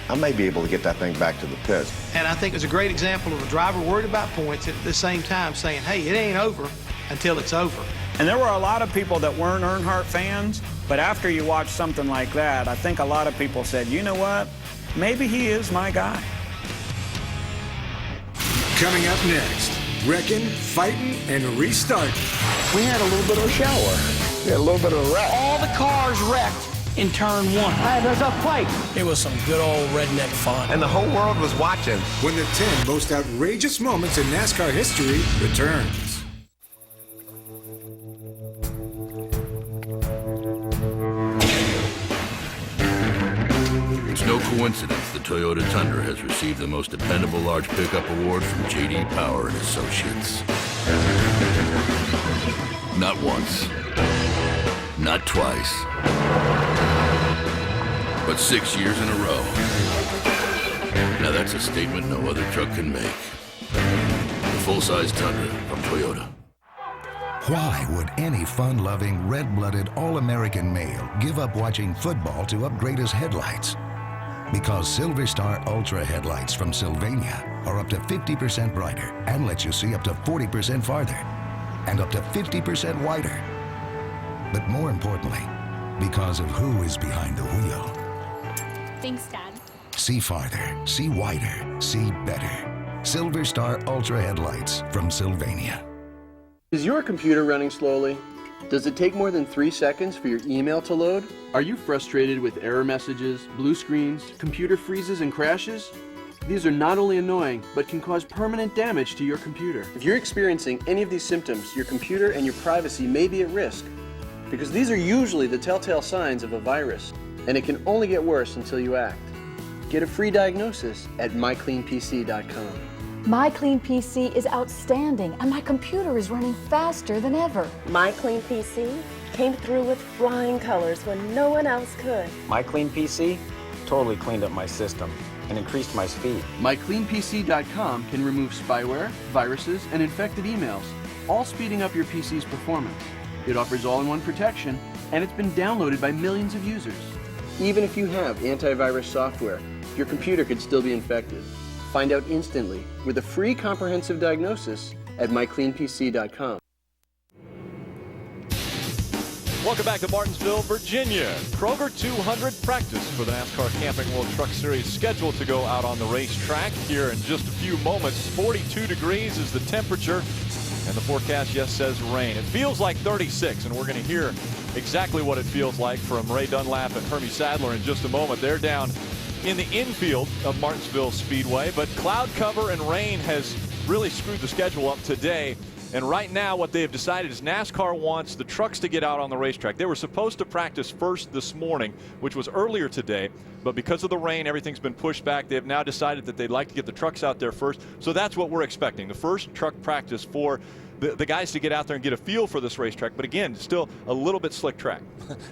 I may be able to get that thing back to the pits. And I think it's a great example of a driver worried about points at the same time saying, hey, it ain't over until it's over. And there were a lot of people that weren't Earnhardt fans, but after you watch something like that, I think a lot of people said, you know what? maybe he is my guy. Coming up next, wrecking, fighting, and restarting. We had a little bit of a shower. We had a little bit of a wreck. All the cars wrecked in turn 1. Hey, there's a fight. It was some good old redneck fun. And the whole world was watching. When the 10 most outrageous moments in NASCAR history returns. It's no coincidence the Toyota Tundra has received the most dependable large pickup award from J.D. Power and Associates. Not once, not twice, but 6 years in a row. Now that's a statement no other truck can make. The full-size Tundra from Toyota. Why would any fun-loving, red-blooded, all-American male give up watching football to upgrade his headlights? Because Silver Star Ultra headlights from Sylvania are up to 50% brighter and let you see up to 40% farther and up to 50% wider. But more importantly, because of who is behind the wheel. Thanks, Dad. See farther, see wider, see better. Silver Star Ultra headlights from Sylvania. Is your computer running slowly? Does it take more than 3 seconds for your email to load? Are you frustrated with error messages, blue screens, computer freezes, and crashes? These are not only annoying, but can cause permanent damage to your computer. If you're experiencing any of these symptoms, your computer and your privacy may be at risk, because these are usually the telltale signs of a virus, and it can only get worse until you act. Get a free diagnosis at mycleanpc.com. My Clean PC is outstanding, and my computer is running faster than ever. My Clean PC came through with flying colors when no one else could. My Clean PC totally cleaned up my system and increased my speed. MyCleanPC.com can remove spyware, viruses, and infected emails, all speeding up your PC's performance. It offers all-in-one protection, and it's been downloaded by millions of users. Even if you have antivirus software, your computer could still be infected. Find out instantly with a free comprehensive diagnosis at mycleanpc.com. Welcome back to Martinsville, Virginia. Kroger 200 practice for the NASCAR Camping World Truck Series scheduled to go out on the racetrack here in just a few moments. 42 degrees is the temperature, and the forecast, yes, says rain. It feels like 36, and we're going to hear exactly what it feels like from Ray Dunlap and Hermie Sadler in just a moment. They're down in the infield of Martinsville Speedway, but cloud cover and rain has really screwed the schedule up today. And right now what they have decided is NASCAR wants the trucks to get out on the racetrack. They were supposed to practice first this morning, which was earlier today, but because of the rain, everything's been pushed back. They have now decided that they'd like to get the trucks out there first. So that's what we're expecting, the first truck practice for the guys to get out there and get a feel for this racetrack. But again, still a little bit slick track.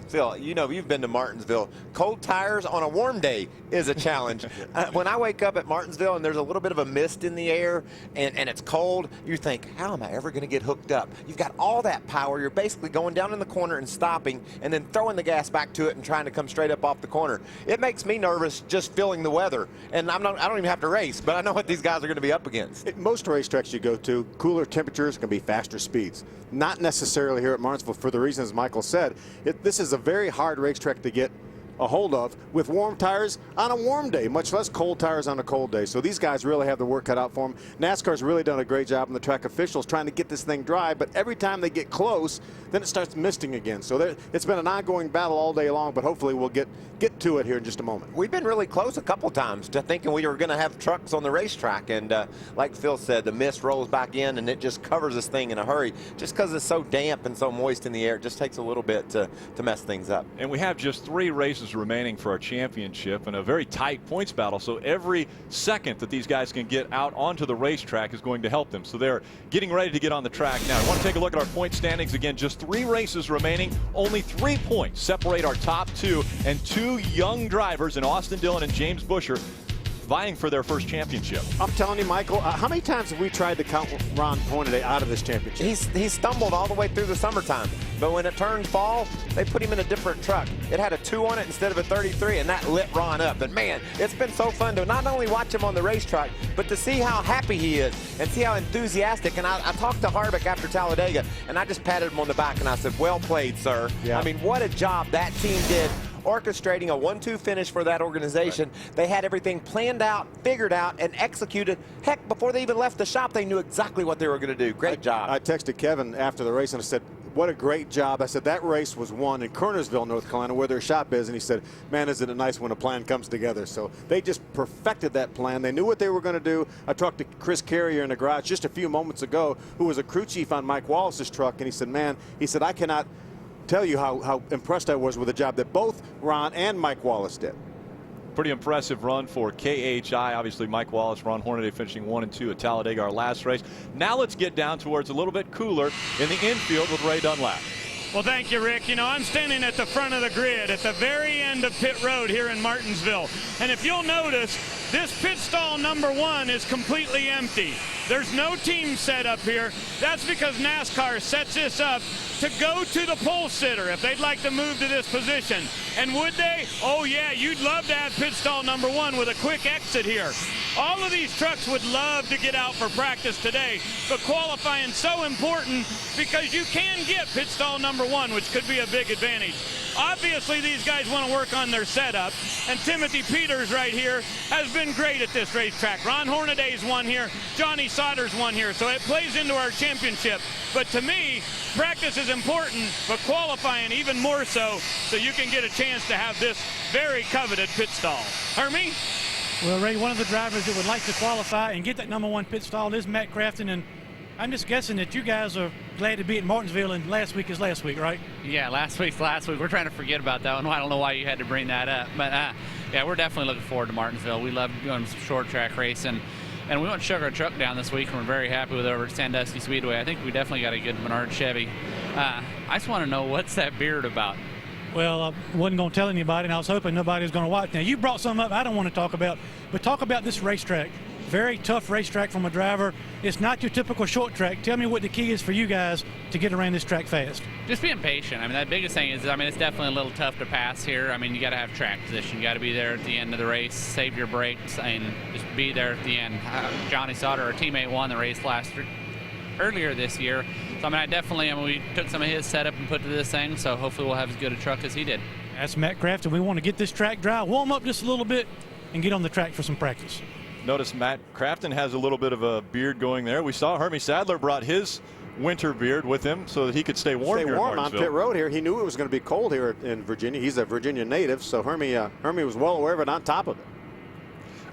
Phil, you know, you've been to Martinsville. Cold tires on a warm day is a challenge. When I wake up at Martinsville and there's a little bit of a mist in the air and it's cold, you think, how am I ever going to get hooked up? You've got all that power. You're basically going down in the corner and stopping and then throwing the gas back to it and trying to come straight up off the corner. It makes me nervous just feeling the weather. And I don't even have to race, but I know what these guys are going to be up against. At most racetracks you go to, cooler temperatures can be faster speeds. Not necessarily here at Martinsville for the reasons Michael said. This is a very hard racetrack to get a hold of with warm tires on a warm day, much less cold tires on a cold day. So these guys really have the work cut out for them. NASCAR's really done a great job, and the track officials trying to get this thing dry, but every time they get close, then it starts misting again. So it's been an ongoing battle all day long, but hopefully we'll get to it here in just a moment. We've been really close a couple times to thinking we were going to have trucks on the racetrack, and like Phil said, the mist rolls back in and it just covers this thing in a hurry. Just because it's so damp and so moist in the air, it just takes a little bit to mess things up. And we have just 3 races remaining for our championship and a very tight points battle, so every second that these guys can get out onto the racetrack is going to help them. So they're getting ready to get on the track now. I want to take a look at our point standings again. Just 3 races remaining, only 3 points separate our top 2, and 2 young drivers in Austin Dillon and James Buescher vying for their first championship. I'm telling you, Michael, how many times have we tried to count Ron Hornaday out of this championship? He stumbled all the way through the summertime, but when it turned fall, they put him in a different truck. It had a 2 on it instead of a 33, and that lit Ron up. And man, it's been so fun to not only watch him on the racetrack, but to see how happy he is and see how enthusiastic. And I talked to Harvick after Talladega, and I just patted him on the back and I said, well played, sir. Yeah. I mean, what a job that team did orchestrating a 1-2 finish for that organization. Right. They had everything planned out, figured out, and executed. Heck, before they even left the shop, they knew exactly what they were going to do. Great job. I texted Kevin after the race and I said, what a great job. I said, that race was won in Kernersville, North Carolina, where their shop is. And he said, man, isn't it nice when a plan comes together? So they just perfected that plan. They knew what they were going to do. I talked to Chris Carrier in the garage just a few moments ago, who was a crew chief on Mike Wallace's truck. And he said, man, he said, I cannot tell you how impressed I was with the job that both Ron and Mike Wallace did. Pretty impressive run for KHI. Obviously, Mike Wallace, Ron Hornaday finishing 1 and 2 at Talladega, our last race. Now let's get down towards a little bit cooler in the infield with Ray Dunlap. Well, thank you, Rick. You know, I'm standing at the front of the grid at the very end of pit road here in Martinsville. And if you'll notice, this pit stall number 1 is completely empty. There's no team set up here. That's because NASCAR sets this up to go to the pole sitter if they'd like to move to this position. And would they? Oh, yeah, you'd love to have pit stall number 1 with a quick exit here. All of these trucks would love to get out for practice today, but qualifying is so important because you can get pit stall number 1, which could be a big advantage. Obviously, these guys want to work on their setup, and Timothy Peters right here has been great at this racetrack. Ron Hornaday's won here, Johnny Sauter's won here, so it plays into our championship. But to me, practice is important, but qualifying even more so you can get a chance to have this very coveted pit stall. Hermie? Well, Ray, one of the drivers that would like to qualify and get that number 1 pit stall is Matt Crafton, and I'm just guessing that you guys are glad to be at Martinsville, and last week is last week, right? Yeah, last week's last week. We're trying to forget about that one. I don't know why you had to bring that up, but yeah, we're definitely looking forward to Martinsville. We love doing some short track racing, and we went to shut our truck down this week, and we're very happy with it over at Sandusky Speedway. I think we definitely got a good Menard Chevy. I just want to know, what's that beard about? Well, I wasn't going to tell anybody, and I was hoping nobody was going to watch. Now, you brought something up I don't want to talk about, but talk about this racetrack. Very tough racetrack from a driver. It's not your typical short track. Tell me what the key is for you guys to get around this track fast. Just being patient. I mean, the biggest thing is, it's definitely a little tough to pass here. I mean, you got to have track position. You got to be there at the end of the race, save your brakes, and just be there at the end. Johnny Sauter, our teammate, won the race earlier this year. So, we took some of his setup and put to this thing, so hopefully we'll have as good a truck as he did. That's Matt Crafton. We want to get this track dry, warm up just a little bit, and get on the track for some practice. Notice Matt Crafton has a little bit of a beard going there. We saw Hermie Sadler brought his winter beard with him so that he could stay warm here on pit road here. He knew it was going to be cold here in Virginia. He's a Virginia native, so Hermie was well aware of it on top of it.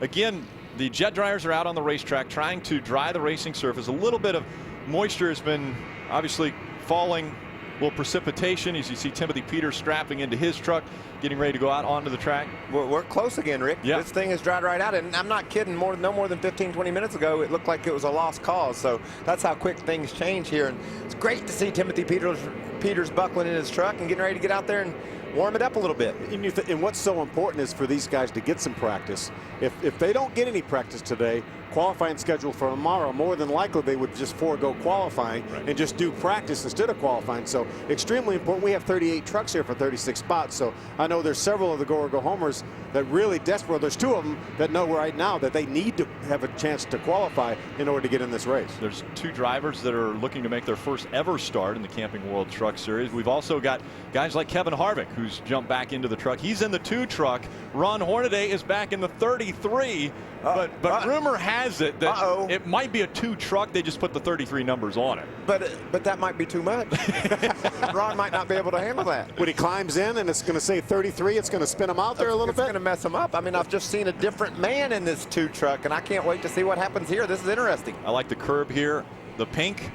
Again, the jet dryers are out on the racetrack trying to dry the racing surface. A little bit of moisture has been obviously falling. A little precipitation as you see Timothy Peters strapping into his truck, getting ready to go out onto the track. We're close again, Rick. Yeah. This thing has dried right out, and I'm not kidding. No more than 15, 20 minutes ago, it looked like it was a lost cause. So that's how quick things change here. And it's great to see Timothy Peters buckling in his truck and getting ready to get out there and warm it up a little bit. And what's so important is for these guys to get some practice. If they don't get any practice today, qualifying schedule for tomorrow, more than likely they would just forego qualifying and just do practice instead of qualifying. So extremely important. We have 38 trucks here for 36 spots. So I know there's several of the go homers that really desperate. There's 2 of them that know right now that they need to have a chance to qualify in order to get in this race. There's 2 drivers that are looking to make their first ever start in the Camping World Truck Series. We've also got guys like Kevin Harvick, who's jumped back into the truck. He's in the 2 truck. Ron Hornaday is back in the 33. But rumor has it that it might be a 2 truck. They just put the 33 numbers on it. But that might be too much. Ron might not be able to handle that. When he climbs in and it's going to say 33, it's going to spin him out there a little bit. It's going to mess him up. I mean, I've just seen a different man in this 2 truck, and I can't wait to see what happens here. This is interesting. I like the curb here. The pink.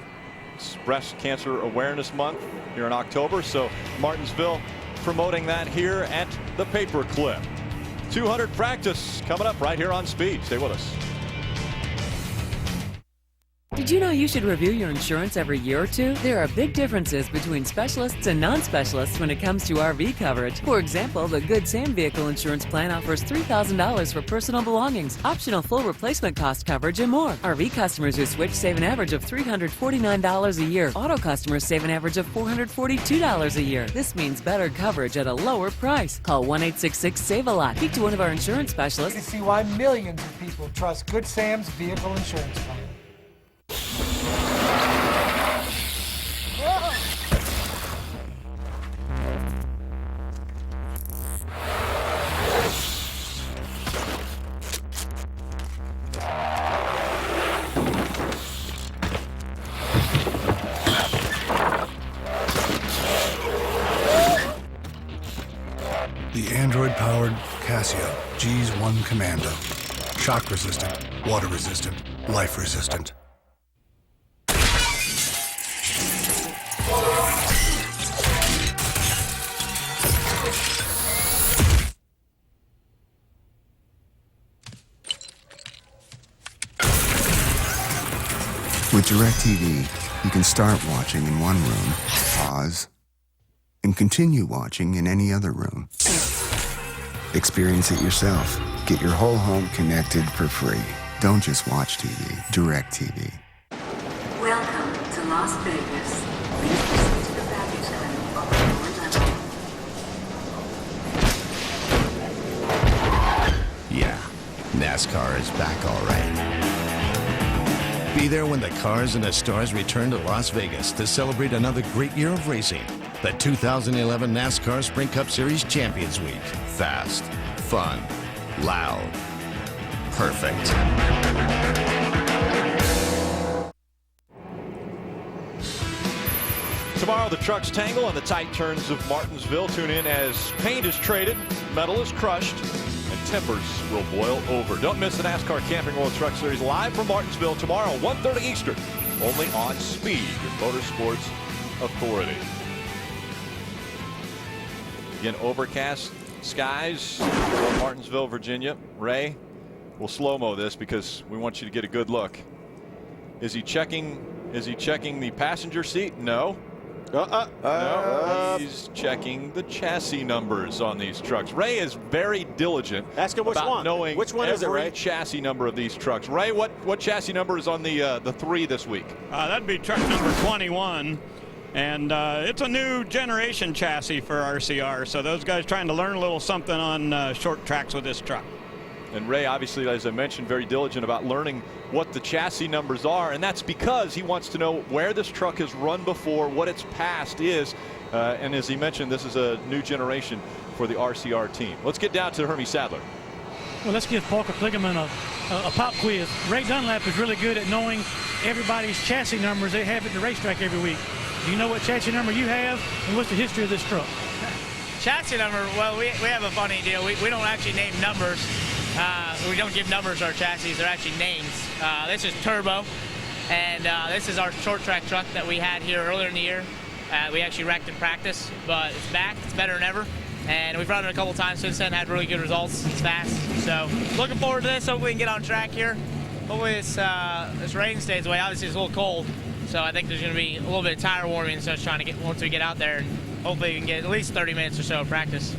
It's Breast Cancer Awareness Month here in October. So Martinsville promoting that here at the Paperclip. 200 practice coming up right here on Speed. Stay with us. Did you know you should review your insurance every year or 2? There are big differences between specialists and non-specialists when it comes to RV coverage. For example, the Good Sam Vehicle Insurance Plan offers $3,000 for personal belongings, optional full replacement cost coverage, and more. RV customers who switch save an average of $349 a year. Auto customers save an average of $442 a year. This means better coverage at a lower price. Call 1-866-SAVE-A-LOT. Speak to one of our insurance specialists. To see why millions of people trust Good Sam's Vehicle Insurance Plan. Casio G's 1 Commando. Shock resistant, water resistant, life resistant. With DirecTV, you can start watching in one room, pause, and continue watching in any other room. Experience it yourself. Get your whole home connected for free. Don't just watch TV, DirecTV. Welcome to Las Vegas. Please proceed to the baggage claim on the lower level. Yeah, NASCAR is back all right. Be there when the cars and the stars return to Las Vegas to celebrate another great year of racing. The 2011 NASCAR Sprint Cup Series Champions Week. Fast, fun, loud, perfect. Tomorrow, the trucks tangle on the tight turns of Martinsville. Tune in as paint is traded, metal is crushed, and timbers will boil over. Don't miss the NASCAR Camping World Truck Series live from Martinsville tomorrow, 1:30 Eastern, only on Speed, your motorsports authority. Again, overcast skies over Martinsville, Virginia. Ray, we'll slow-mo this because we want you to get a good look. Is he checking the passenger seat? No. No, he's checking the chassis numbers on these trucks. Ray is very diligent. Ask him which about one. knowing Which one is it, Ray? chassis number of these trucks. Ray, what chassis number is on the 3 this week? That'd be truck number 21. And it's a new generation chassis for RCR. So those guys trying to learn a little something on short tracks with this truck. And Ray, obviously, as I mentioned, very diligent about learning what the chassis numbers are, and that's because he wants to know where this truck has run before, what its past is, and as he mentioned, this is a new generation for the RCR team. Let's get down to Hermie Sadler. Well, let's give Parker Kligerman a pop quiz. Ray Dunlap is really good at knowing everybody's chassis numbers they have at the racetrack every week. Do you know what chassis number you have, and what's the history of this truck? Chassis number, well, we have a funny deal. We don't actually name numbers. We don't give numbers to our chassis. They're actually names. This is Turbo, and this is our short track truck that we had here earlier in the year. We actually wrecked in practice, but it's back. It's better than ever. And we've run it a couple times since then, had really good results. It's fast. So looking forward to this. Hopefully we can get on track here. Hopefully this rain stays away. Obviously it's a little cold. So I think there's going to be a little bit of tire warming, so trying to get once we get out there, and hopefully we can get at least 30 minutes or so of practice.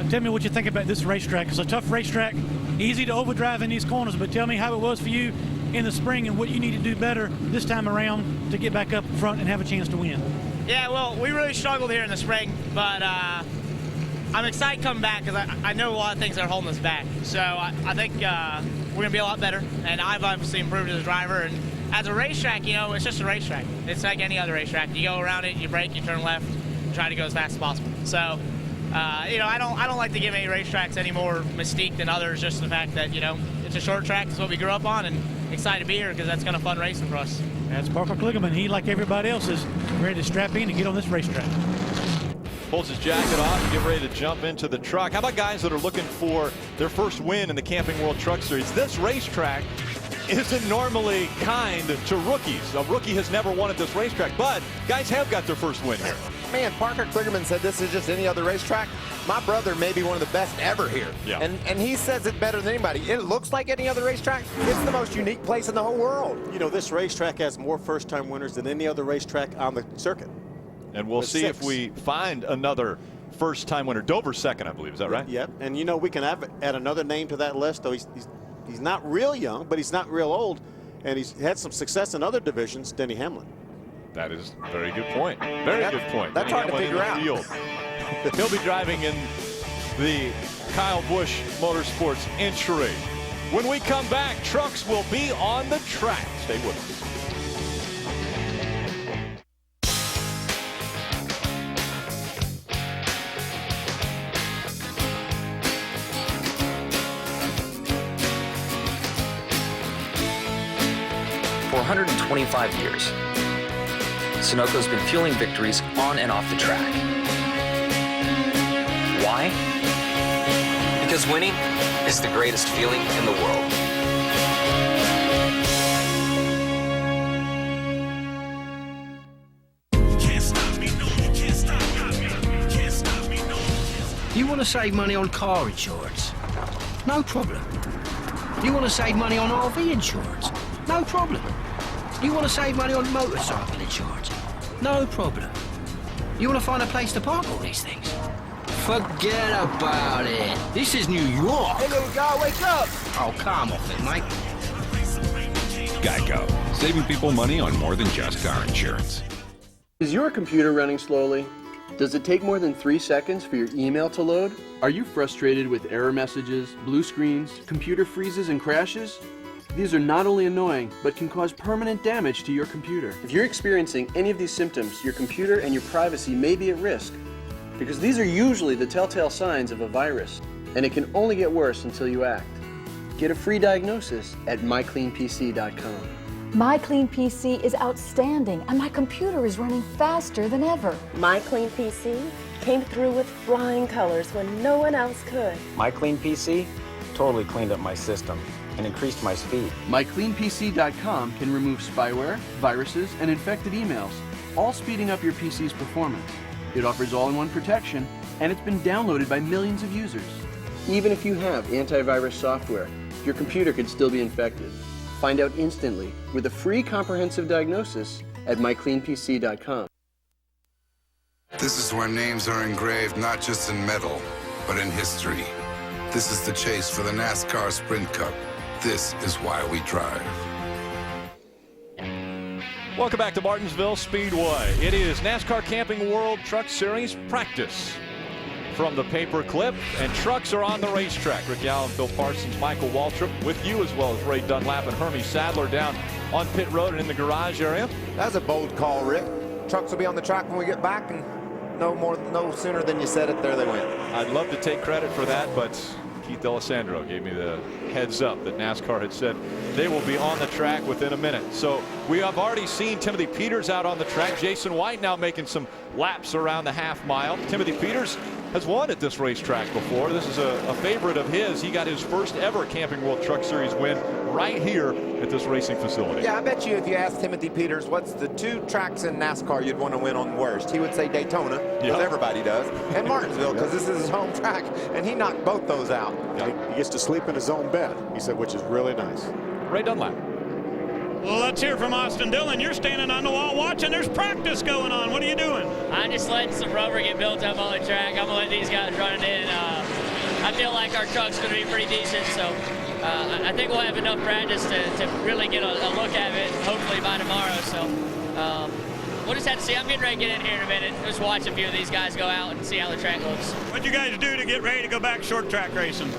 Tell me what you think about this racetrack. It's a tough racetrack, easy to overdrive in these corners, but tell me how it was for you in the spring and what you need to do better this time around to get back up front and have a chance to win. Yeah, well, we really struggled here in the spring, but I'm excited coming back because I know a lot of things that are holding us back. So I think we're going to be a lot better, and I've obviously improved as a driver. And as a racetrack, you know, it's just a racetrack. It's like any other racetrack. You go around it, you brake, you turn left, and try to go as fast as possible. So, you know, I don't like to give any racetracks any more mystique than others, just the fact that, you know, it's a short track. It's what we grew up on, and excited to be here because that's kind of fun racing for us. That's Parker Kligerman. He, like everybody else, is ready to strap in and get on this racetrack. Pulls his jacket off and get ready to jump into the truck. How about guys that are looking for their first win in the Camping World Truck Series? This racetrack isn't normally kind to rookies. A rookie has never won at this racetrack, but guys have got their first win here. Man, Parker Kligerman said this is just any other racetrack. My brother may be one of the best ever here. Yeah. And he says it better than anybody. It looks like any other racetrack. It's the most unique place in the whole world. You know, this racetrack has more first-time winners than any other racetrack on the circuit. And we'll see if we find another first-time winner. Dover's second, I believe. Is that right? Yep. And, you know, we can add another name to that list, though he's not real young, but he's not real old. And he's had some success in other divisions, Denny Hamlin. That is a very good point. Very good point. That's hard to figure out. He'll be driving in the Kyle Busch Motorsports Entry. When we come back, trucks will be on the track. Stay with us. For 125 years, Sunoco's been fueling victories on and off the track. Why? Because winning is the greatest feeling in the world. You want to save money on car insurance? No problem. You want to save money on RV insurance? No problem. You want to save money on motorcycle insurance? No problem. You want to find a place to park all these things? Forget about it. This is New York. Hey, little guy, wake up! Oh, calm off it, mate. Geico. Saving people money on more than just car insurance. Is your computer running slowly? Does it take more than 3 seconds for your email to load? Are you frustrated with error messages, blue screens, computer freezes, and crashes? These are not only annoying, but can cause permanent damage to your computer. If you're experiencing any of these symptoms, your computer and your privacy may be at risk, because these are usually the telltale signs of a virus, and it can only get worse until you act. Get a free diagnosis at mycleanpc.com. My Clean PC is outstanding, and my computer is running faster than ever. My Clean PC came through with flying colors when no one else could. My Clean PC totally cleaned up my system and increased my speed. MyCleanPC.com can remove spyware, viruses, and infected emails, all speeding up your PC's performance. It offers all-in-one protection, and it's been downloaded by millions of users. Even if you have antivirus software, your computer could still be infected. Find out instantly with a free comprehensive diagnosis at mycleanpc.com. This is where names are engraved not just in metal, but in history. This is the chase for the NASCAR Sprint Cup. This is why we drive. Welcome back to Martinsville Speedway. It is NASCAR Camping World Truck Series practice from the paper clip, and trucks are on the racetrack. Rick Allen, Phil Parsons, Michael Waltrip with you, as well as Ray Dunlap and Hermie Sadler down on pit road and in the garage area. That's a bold call, Rick. Trucks will be on the track when we get back, and no sooner than you said it, there they went. I'd love to take credit for that, but Keith D'Alessandro gave me the heads up that NASCAR had said they will be on the track within a minute. So we have already seen Timothy Peters out on the track. Jason White now making some laps around the half mile. Timothy Peters has won at this racetrack before. This is a favorite of his. He got his first ever Camping World Truck Series win right here at this racing facility. Yeah, I bet you if you asked Timothy Peters what's the 2 tracks in NASCAR you'd want to win on worst, he would say Daytona, because everybody does, and Martinsville, because this is his home track, and he knocked both those out. He gets to sleep in his own bed, he said, which is really nice. Ray Dunlap. Well, let's hear from Austin Dillon. You're standing on the wall watching. There's practice going on. What are you doing? I'm just letting some rubber get built up on the track. I'm going to let these guys run it in. I feel like our truck's going to be pretty decent, so I think we'll have enough practice to really get a look at it, hopefully by tomorrow. So we'll just have to see. I'm getting ready to get in here in a minute. Just watch a few of these guys go out and see how the track looks. What'd you guys do to get ready to go back short track racing?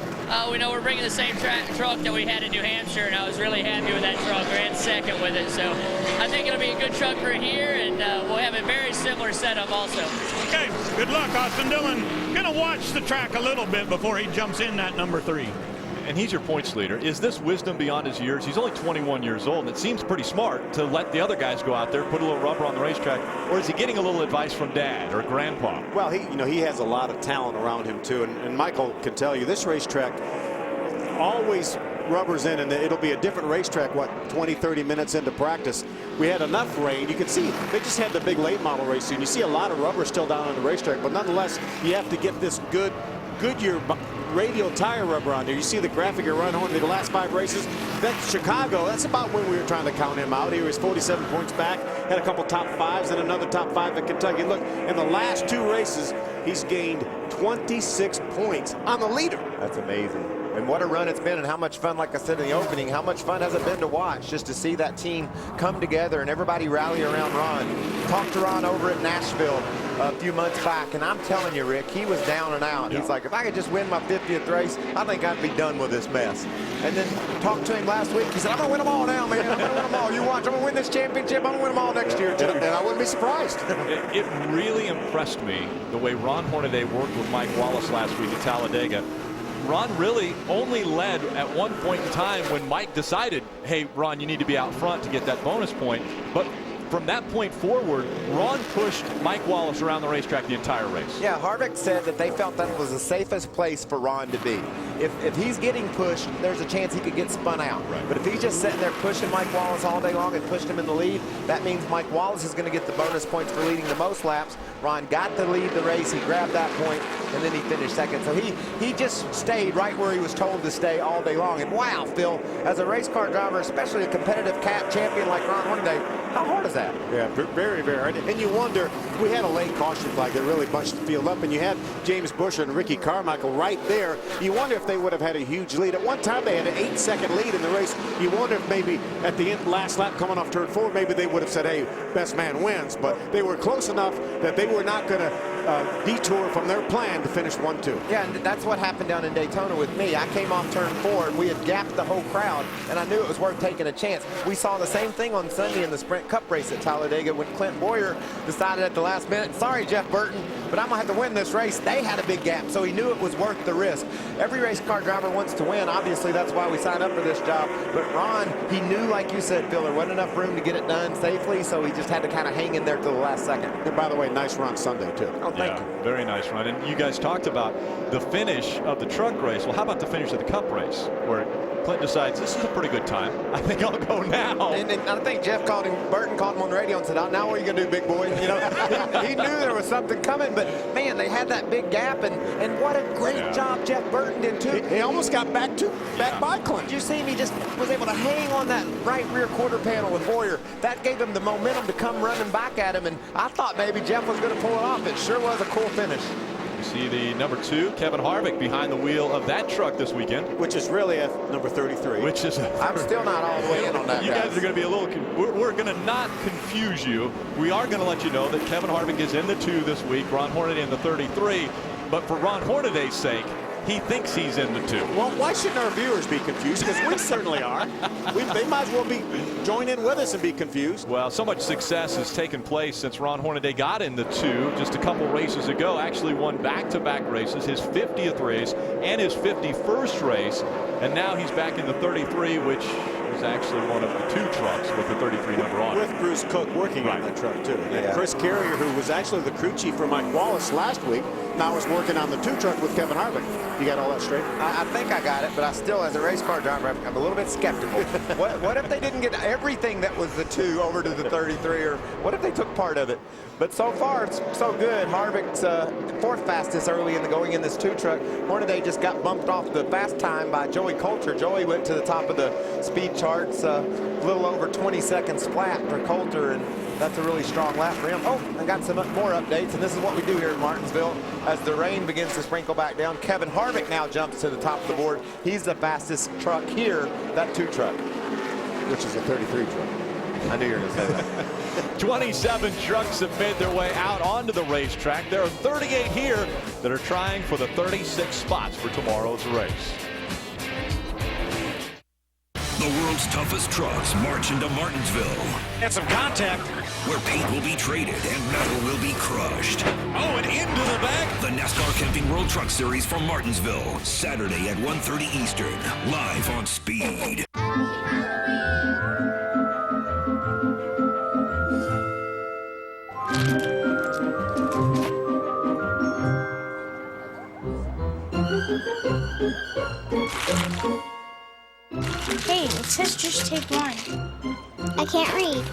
We know we're bringing the same truck that we had in New Hampshire, and I was really happy with that truck. We ran second with it, so I think it'll be a good truck for here, and we'll have a very similar setup also. Okay, good luck, Austin Dillon. Gonna watch the track a little bit before he jumps in that number 3. And he's your points leader. Is this wisdom beyond his years? He's only 21 years old, and it seems pretty smart to let the other guys go out there, put a little rubber on the racetrack. Or is he getting a little advice from dad or grandpa? Well, he has a lot of talent around him too, and Michael can tell you this racetrack always rubbers in, and it'll be a different racetrack 20-30 minutes into practice. We had enough rain. You can see they just had the big late model racing. You see a lot of rubber still down on the racetrack, but nonetheless you have to get this Goodyear radial tire rubber on there. You see the graphic at Run Horn in the last 5 races. That's Chicago. That's about when we were trying to count him out. He was 47 points back, had a couple top 5s and another top 5 at Kentucky. Look, in the last 2 races, he's gained 26 points on the leader. That's amazing. And what a run it's been, and how much fun, like I said in the opening, how much fun has it been to watch, just to see that team come together and everybody rally around Ron. Talked to Ron over at Nashville a few months back, and I'm telling you, Rick, he was down and out. Yeah. He's like, if I could just win my 50th race, I think I'd be done with this mess. And then talked to him last week. He said, I'm going to win them all now, man. I'm going to win them all. You watch, I'm going to win this championship. I'm going to win them all next year, too. And I wouldn't be surprised. It really impressed me the way Ron Hornaday worked with Mike Wallace last week at Talladega. Ron really only led at one point in time when Mike decided, hey, Ron, you need to be out front to get that bonus point. But from that point forward, Ron pushed Mike Wallace around the racetrack the entire race. Yeah, Harvick said that they felt that was the safest place for Ron to be. If he's getting pushed, there's a chance he could get spun out. Right. But if he's just sitting there pushing Mike Wallace all day long and pushed him in the lead, that means Mike Wallace is going to get the bonus points for leading the most laps. Ron got to lead the race. He grabbed that point, and then he finished second. So he just stayed right where he was told to stay all day long. And wow, Phil, as a race car driver, especially a competitive champion like Ron Hornaday, how hard is that? Yeah, very, very hard. And you wonder, we had a late caution flag that really bunched the field up, and you had James Bush and Ricky Carmichael right there. You wonder if they would have had a huge lead. At one time, they had an 8-second lead in the race. You wonder if maybe at the end, last lap coming off turn 4, maybe they would have said, hey, best man wins. But they were close enough that they were not going to detour from their plan to finish 1-2. Yeah, and that's what happened down in Daytona with me. I came off turn 4, and we had gapped the whole crowd, and I knew it was worth taking a chance. We saw the same thing on Sunday in the Sprint Cup race at Talladega when Clint Boyer decided at the last minute, sorry, Jeff Burton, but I'm going to have to win this race. They had a big gap, so he knew it was worth the risk. Every race car driver wants to win. Obviously, that's why we signed up for this job. But Ron, he knew, like you said, Phil, there wasn't enough room to get it done safely, so he just had to kind of hang in there till the last second. And by the way, nice run Sunday, too. Oh, thank you. Very nice run. And you guys talked about the finish of the truck race. Well, how about the finish of the Cup race, where Clint decides this is a pretty good time. I think I'll go now. And I think Burton called him on the radio and said, oh, now what are you going to do, big boy? You know, he knew there was something coming, but man, they had that big gap, and what a great job Jeff Burton did too. He almost got back by Clint. Did you see him? He just was able to hang on that right rear quarter panel with Boyer. That gave him the momentum to come running back at him, and I thought maybe Jeff was going to pull it off. It sure was a cool finish. You see the number 2, Kevin Harvick, behind the wheel of that truck this weekend. Which is really at number 33. Which is I'm still not all the way in on that. You guys are going to be a little, we're going to not confuse you. We are going to let you know that Kevin Harvick is in the 2 this week, Ron Hornaday in the 33. But for Ron Hornaday's sake, he thinks he's in the 2. Well, why shouldn't our viewers be confused? Because we certainly are. They might as well join in with us and be confused. Well, so much success has taken place since Ron Hornaday got in the 2 just a couple races ago. Actually won back-to-back races, his 50th race and his 51st race. And now he's back in the 33, which is actually one of the 2 trucks with the 33 number on it. With Bruce Cook working on that truck, too. Yeah. And Chris Carrier, who was actually the crew chief for Mike Wallace last week, now is working on the 2 truck with Kevin Harvick. You got all that straight? I think I got it, but I still, as a race car driver, I'm a little bit skeptical. What if they didn't get everything that was the 2 over to the 33, or what if they took part of it? But so far, it's so good. Harvick's 4th fastest early in the going in this 2 truck. Hornaday just got bumped off the fast time by Joey Coulter. Joey went to the top of the speed charts, a little over 20 seconds flat for Coulter, and that's a really strong lap for him. Oh, I got some more updates, and this is what we do here in Martinsville. As the rain begins to sprinkle back down, Kevin Harvick now jumps to the top of the board. He's the fastest truck here, that 2 truck. Which is a 33 truck. I knew you were going to say that. 27 trucks have made their way out onto the racetrack. There are 38 here that are trying for the 36 spots for tomorrow's race. The world's toughest trucks march into Martinsville. And some contact. Where paint will be traded and metal will be crushed. Oh, and into the back. The NASCAR Camping World Truck Series from Martinsville. Saturday at 1:30 Eastern. Live on Speed. Hey, it says just take 1. I can't read.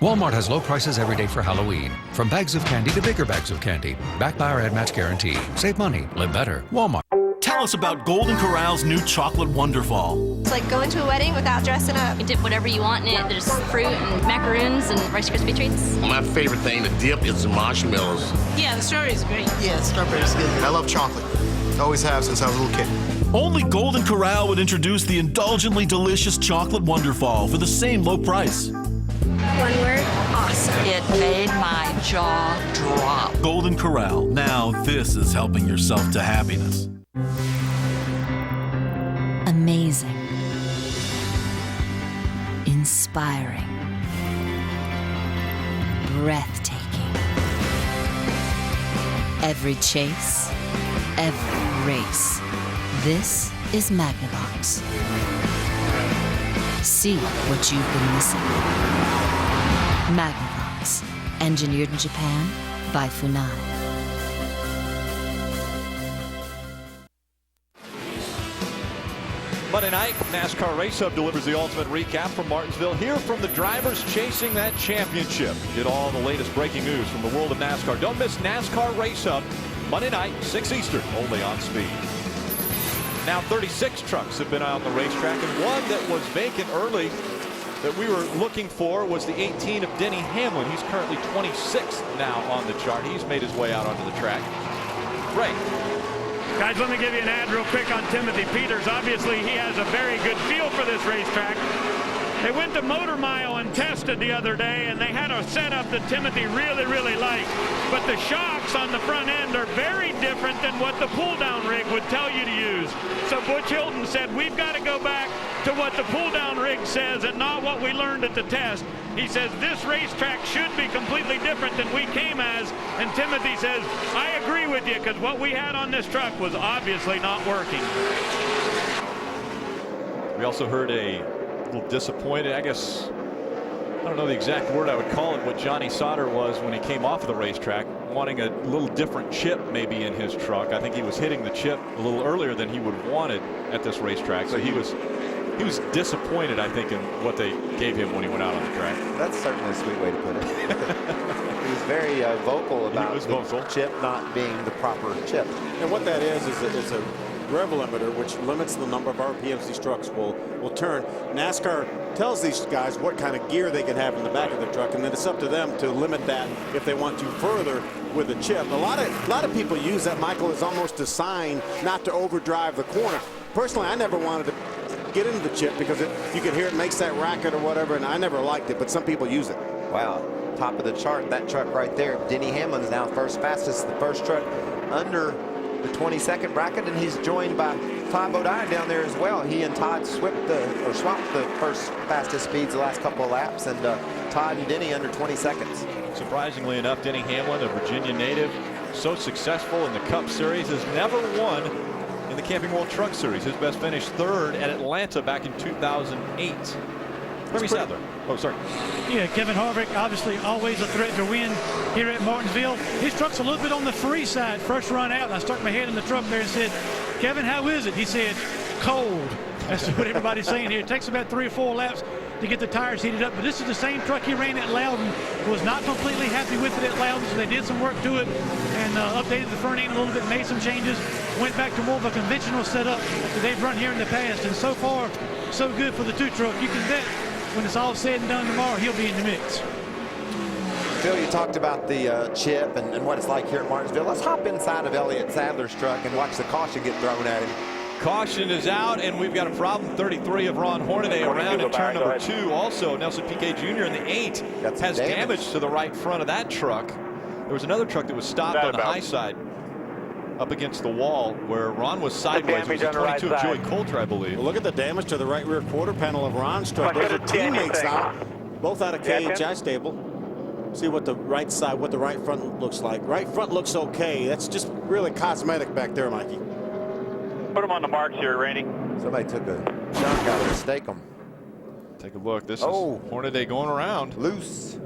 Walmart has low prices every day for Halloween. From bags of candy to bigger bags of candy. Backed by our Ad Match Guarantee. Save money, live better. Walmart. Tell us about Golden Corral's new Chocolate Wonderfall. It's like going to a wedding without dressing up. You dip whatever you want in it. There's fruit and macaroons and Rice Krispie treats. My favorite thing to dip is the marshmallows. Yeah, the strawberry's great. Yeah, the strawberry's good. I love chocolate. Always have since I was a little kid. Only Golden Corral would introduce the indulgently delicious Chocolate Wonderfall for the same low price. One word, awesome. It made my jaw drop. Golden Corral. Now this is helping yourself to happiness. Amazing. Inspiring. Breathtaking. Every chase, every race. This is Magnavox. See what you've been missing. Magnavox, engineered in Japan by Funai. Monday night, NASCAR Race Hub delivers the ultimate recap from Martinsville. Hear from the drivers chasing that championship. Get all the latest breaking news from the world of NASCAR. Don't miss NASCAR Race Hub, Monday night, 6 Eastern, only on Speed. Now 36 trucks have been out on the racetrack, and one that was vacant early that we were looking for was the 18 of Denny Hamlin. He's currently 26th now on the chart. He's made his way out onto the track. Ray. Guys, let me give you an ad real quick on Timothy Peters. Obviously, he has a very good feel for this racetrack. They went to Motor Mile and tested the other day, and they had a setup that Timothy really liked. But the shocks on the front end are very different than what the pull-down rig would tell you to use. So Butch Hilton said, we've got to go back to what the pull-down rig says and not what we learned at the test. He says this racetrack should be completely different than we came as. And Timothy says, I agree with you, because what we had on this truck was obviously not working. We also heard a little disappointed, I guess, I don't know the exact word I would call it, what Johnny Sauter was when he came off of the racetrack, wanting a little different chip maybe in his truck. I think he was hitting the chip a little earlier than he would have wanted at this racetrack. So he was disappointed, I think, in what they gave him when he went out on the track. That's certainly a sweet way to put it. He was very vocal about the chip not being the proper chip. And what that is it's a rev limiter, which limits the number of RPMs these trucks will turn. NASCAR tells these guys what kind of gear they can have in the back of the truck, and then it's up to them to limit that if they want to further with a chip. A lot of people use that, Michael, as almost a sign not to overdrive the corner. Personally, I never wanted to get into the chip because you can hear it makes that racket or whatever, and I never liked it, but some people use it. Wow, top of the chart, that truck right there. Denny Hamlin's now first fastest, the first truck under the 22nd bracket, and he's joined by Todd Bodine down there as well. He and Todd swapped the first fastest speeds the last couple of laps, and Todd and Denny under 20 seconds. Surprisingly enough, Denny Hamlin, a Virginia native, so successful in the Cup Series, has never won in the Camping World Truck Series. His best finish third at Atlanta back in 2008. Larry Sadler. Oh, sorry. Yeah, Kevin Harvick, obviously always a threat to win here at Martinsville. His truck's a little bit on the free side. First run out, I stuck my head in the truck there and said, Kevin, how is it? He said, cold. That's what everybody's saying here. It takes about 3 or 4 laps to get the tires heated up. But this is the same truck he ran at Loudon. Was not completely happy with it at Loudon, so they did some work to it and updated the front end a little bit, made some changes, went back to more of a conventional setup that they've run here in the past. And so far, so good for the 2 truck. You can bet when it's all said and done tomorrow, he'll be in the mix. Phil, you talked about the chip and what it's like here at Martinsville. Let's hop inside of Elliott Sadler's truck and watch the caution get thrown at him. Caution is out, and we've got a problem. 33 of Ron Hornaday around in turn number 2. Also, Nelson Piquet Jr. in the 8 has damage to the right front of that truck. There was another truck that was stopped on the high side up against the wall where Ron was sideways. It was a 22 of Joey Coulter, I believe. Well, look at the damage to the right rear quarter panel of Ron's truck. Those are teammates now, both out of KHI stable. See what the right side, what the right front looks like. Right front looks okay. That's just really cosmetic back there, Mikey. Put them on the marks here, Randy. Somebody took a shot out there to stake them. Take a look. This is Hornaday going around. Loose.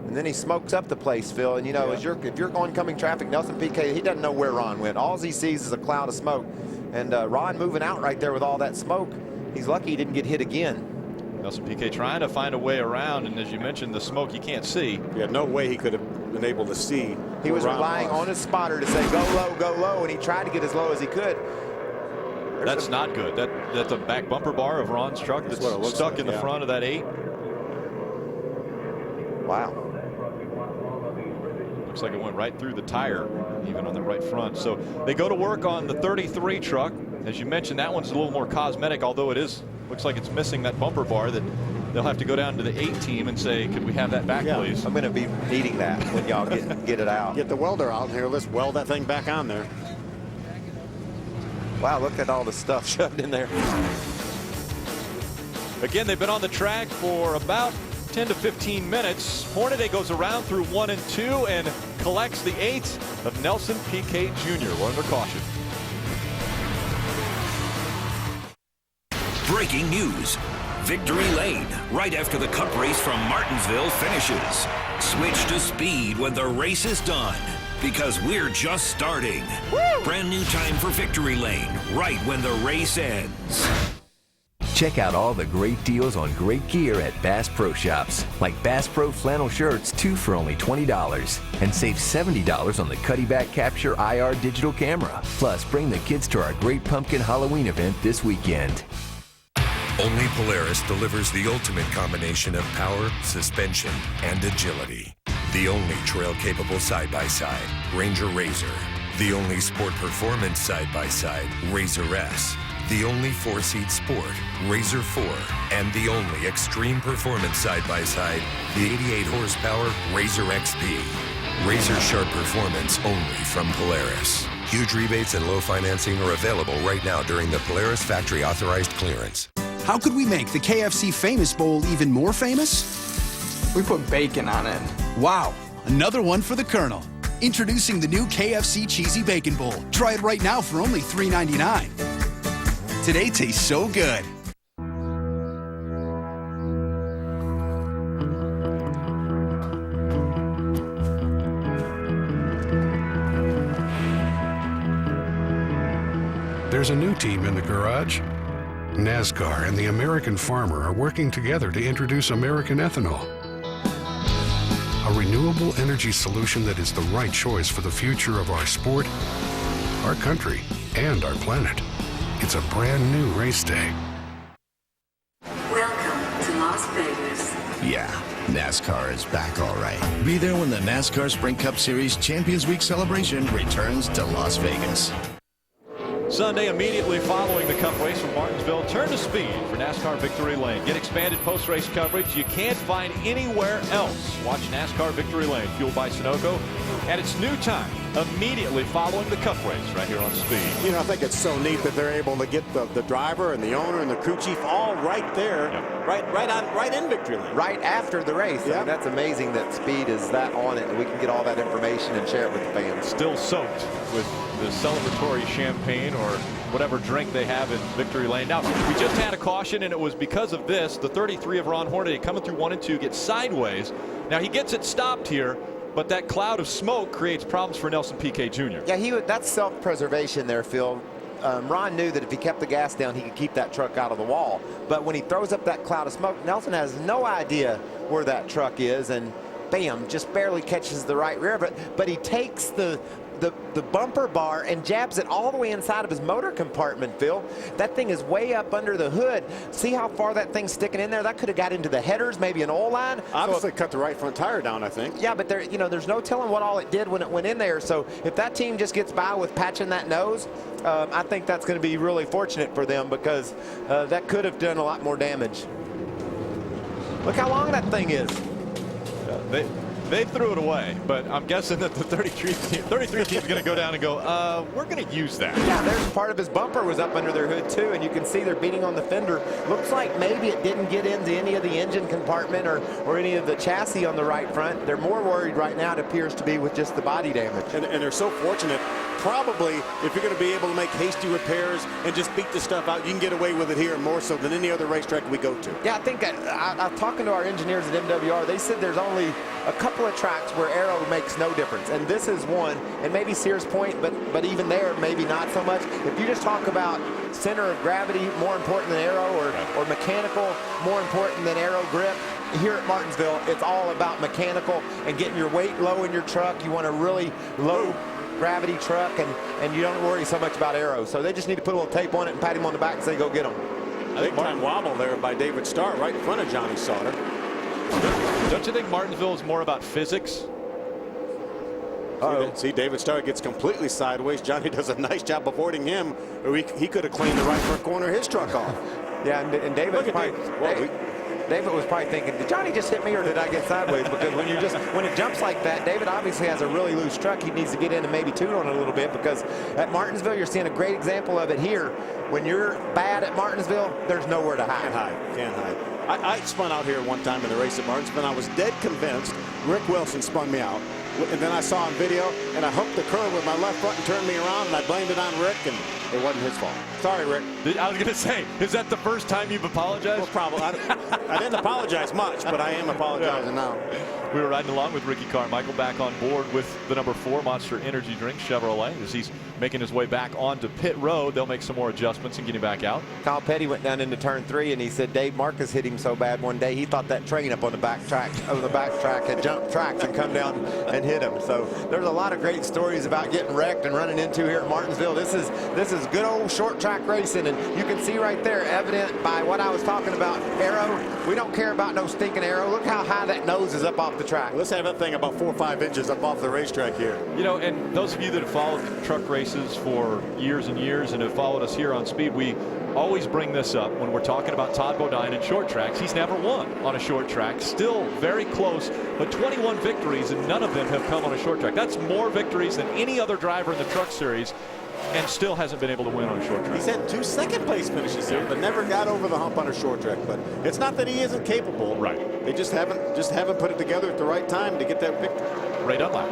And then he smokes up the place, Phil. And, you know, if you're oncoming traffic, Nelson Piquet, he doesn't know where Ron went. All he sees is a cloud of smoke. And Ron moving out right there with all that smoke. He's lucky he didn't get hit again. Nelson Piquet trying to find a way around, and as you mentioned, the smoke you can't see. Yeah, no way he could have been able to see. He was relying on his spotter to say go low, and he tried to get as low as he could. That's not good. That's a back bumper bar of Ron's truck that's stuck like, in the front of that 8. Wow. Looks like it went right through the tire, even on the right front. So they go to work on the 33 truck. As you mentioned, that one's a little more cosmetic, although it is, looks like it's missing that bumper bar that they'll have to go down to the 8 team and say, could we have that back, please? I'm going to be needing that when y'all get it out. Get the welder out here. Let's weld that thing back on there. Wow, look at all the stuff shoved in there. Again, they've been on the track for about 10 to 15 minutes. Hornaday goes around through 1 and 2 and collects the 8 of Nelson Piquet Jr. We're under caution. Breaking news. Victory Lane, right after the Cup race from Martinsville finishes. Switch to speed when the race is done, because we're just starting. Woo! Brand new time for Victory Lane, right when the race ends. Check out all the great deals on great gear at Bass Pro Shops, like Bass Pro flannel shirts, 2 for only $20. And save $70 on the Cuddy-Back Capture IR digital camera. Plus, bring the kids to our Great Pumpkin Halloween event this weekend. Only Polaris delivers the ultimate combination of power, suspension, and agility. The only trail-capable side-by-side, Ranger RZR. The only sport performance side-by-side, RZR S. The only 4-seat sport, RZR 4. And the only extreme performance side-by-side, the 88-horsepower RZR XP. RZR Sharp performance only from Polaris. Huge rebates and low financing are available right now during the Polaris factory authorized clearance. How could we make the KFC Famous Bowl even more famous? We put bacon on it. Wow, another one for the Colonel. Introducing the new KFC Cheesy Bacon Bowl. Try it right now for only $3.99. Today tastes so good. There's a new team in the garage. NASCAR and the American farmer are working together to introduce American ethanol, a renewable energy solution that is the right choice for the future of our sport, our country, and our planet. It's a brand new race day. Welcome to Las Vegas. Yeah, NASCAR is back all right. Be there when the NASCAR Sprint Cup Series Champions Week celebration returns to Las Vegas. Sunday, immediately following the Cup race from Martinsville, turn to speed for NASCAR Victory Lane. Get expanded post-race coverage you can't find anywhere else. Watch NASCAR Victory Lane, fueled by Sunoco, at its new time, immediately following the Cup race right here on Speed. You know, I think it's so neat that they're able to get the driver and the owner and the crew chief all right there, right in Victory Lane. Right after the race. Yeah. I mean, that's amazing that Speed is that on it, and we can get all that information and share it with the fans. Still soaked with the celebratory champagne or whatever drink they have in Victory Lane. Now, we just had a caution, and it was because of this. The 33 of Ron Hornaday coming through 1 and 2 gets sideways. Now, he gets it stopped here, but that cloud of smoke creates problems for Nelson Piquet Jr. Yeah, that's self-preservation there, Phil. Ron knew that if he kept the gas down, he could keep that truck out of the wall. But when he throws up that cloud of smoke, Nelson has no idea where that truck is, and bam, just barely catches the right rear. But he takes the bumper bar and jabs it all the way inside of his motor compartment, Phil. That thing is way up under the hood. See how far that thing's sticking in there? That could have got into the headers, maybe an oil line. Obviously cut the right front tire down, I think. Yeah, but there's no telling what all it did when it went in there. So if that team just gets by with patching that nose, I think that's going to be really fortunate for them, because that could have done a lot more damage. Look how long that thing is. They threw it away, but I'm guessing that the 33 team is going to go down and go, we're going to use that. Yeah, there's part of his bumper was up under their hood too, and you can see they're beating on the fender. Looks like maybe it didn't get into any of the engine compartment or any of the chassis on the right front. They're more worried right now, it appears to be, with just the body damage. And they're so fortunate. Probably, if you're going to be able to make hasty repairs and just beat this stuff out, you can get away with it here more so than any other racetrack we go to. Yeah, I think I'm talking to our engineers at MWR. They said there's only a couple of tracks where aero makes no difference, and this is one, and maybe Sears Point, but even there, maybe not so much. If you just talk about center of gravity more important than aero, or mechanical more important than aero grip, here at Martinsville, it's all about mechanical and getting your weight low in your truck. You want a really low gravity truck, and you don't worry so much about aero. So they just need to put a little tape on it and pat him on the back and say, go get them. I think time wobble there by David Starr right in front of Johnny Sauter. Don't you think Martinsville is more about physics? See, David Starr gets completely sideways. Johnny does a nice job avoiding him, or he could have cleaned the right front corner of his truck off. Yeah, and David was probably thinking, did Johnny just hit me, or did I get sideways? Because when it jumps like that, David obviously has a really loose truck. He needs to get in and maybe tune on it a little bit, because at Martinsville, you're seeing a great example of it here. When you're bad at Martinsville, there's nowhere to hide. Can't hide. I spun out here one time in the race at Martinsville. I was dead convinced Rick Wilson spun me out. And then I saw on video, and I hooked the curve with my left front and turned me around, and I blamed it on Rick, and it wasn't his fault. Sorry, Rick. I was going to say, is that the first time you've apologized? Well, probably. I didn't apologize much, but I am apologizing now. We were riding along with Ricky Carmichael back on board with the number 4 Monster Energy Drink Chevrolet as he's making his way back onto pit road. They'll make some more adjustments and get him back out. Kyle Petty went down into turn 3 and he said Dave Marcus hit him so bad one day he thought that train up on the back track had jumped tracks and come down and hit him. So there's a lot of great stories about getting wrecked and running into here at Martinsville. This is good old short track racing, and you can see right there, evident by what I was talking about, aero. We don't care about no stinking aero. Look how high that nose is up off the track. Let's have that thing about 4 or 5 inches up off the racetrack here. You know, and those of you that have followed truck races for years and years and have followed us here on Speed, we always bring this up when we're talking about Todd Bodine and short tracks. He's never won on a short track. Still very close, but 21 victories, and none of them have come on a short track. That's more victories than any other driver in the Truck Series, and still hasn't been able to win on a short track. He's had 2 second-place finishes here, but never got over the hump on a short track. But it's not that he isn't capable. Right. They just haven't put it together at the right time to get that victory. Ray Dunlap.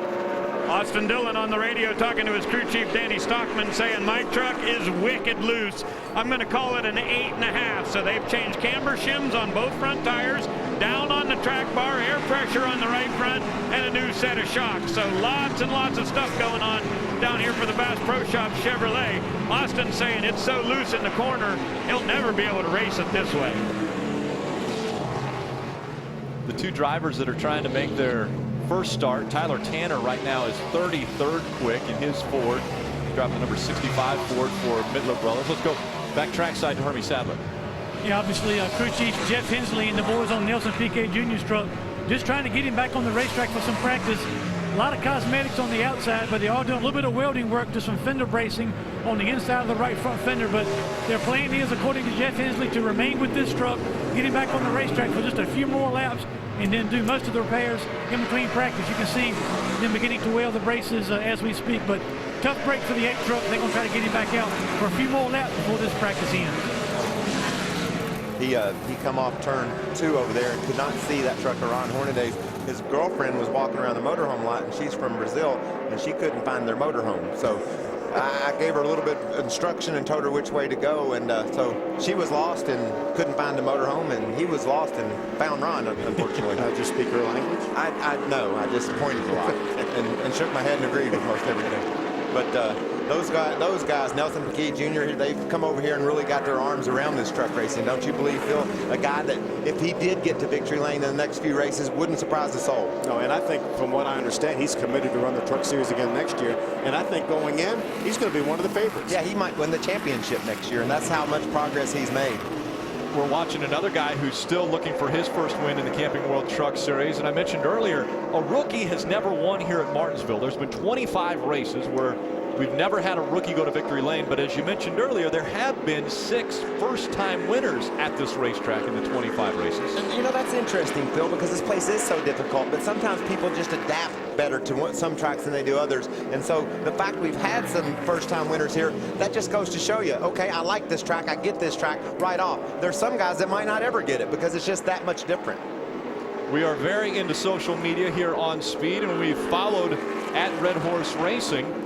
Austin Dillon on the radio talking to his crew chief Danny Stockman, saying my truck is wicked loose. I'm going to call it an 8.5. So they've changed camber shims on both front tires, down on the track bar, air pressure on the right front, and a new set of shocks. So lots and lots of stuff going on down here for the Bass Pro Shop Chevrolet. Austin saying it's so loose in the corner, he'll never be able to race it this way. The 2 drivers that are trying to make their first start, Tyler Tanner right now is 33rd quick in his Ford. He's driving the number 65 Ford for Midler Brothers. Let's go back trackside to Hermie Sadler. Yeah, obviously crew chief Jeff Hensley and the boys on Nelson Piquet Jr.'s truck just trying to get him back on the racetrack for some practice. A lot of cosmetics on the outside, but they are doing a little bit of welding work, just some fender bracing on the inside of the right front fender. But their plan is, according to Jeff Hensley, to remain with this truck, get him back on the racetrack for just a few more laps, and then do most of the repairs in between practice. You can see them beginning to weld the braces as we speak, but tough break for the 8 truck. They're going to try to get him back out for a few more laps before this practice ends. He come off turn 2 over there and could not see that truck of Ron Hornaday's. His girlfriend was walking around the motorhome lot, and she's from Brazil, and she couldn't find their motorhome. So I gave her a little bit of instruction and told her which way to go, and so she was lost and couldn't find the motorhome, and he was lost and found Ron, unfortunately. Did you speak her language? No, I just pointed a lot and shook my head and agreed with most everything. But those guys, Nelson Piquet Jr., they've come over here and really got their arms around this truck racing. Don't you believe, Phil? A guy that, if he did get to victory lane in the next few races, wouldn't surprise us all. No, and I think, from what I understand, he's committed to run the Truck Series again next year. And I think going in, he's going to be one of the favorites. Yeah, he might win the championship next year, and that's how much progress he's made. We're watching another guy who's still looking for his first win in the Camping World Truck Series. And I mentioned earlier, a rookie has never won here at Martinsville. There's been 25 races where we've never had a rookie go to victory lane, but as you mentioned earlier, there have been 6 first-time winners at this racetrack in the 25 races. And you know, that's interesting, Phil, because this place is so difficult, but sometimes people just adapt better to some tracks than they do others. And so the fact we've had some first-time winners here, that just goes to show you, okay, I like this track, I get this track right off. There's some guys that might not ever get it because it's just that much different. We are very into social media here on Speed, and we've followed at Red Horse Racing.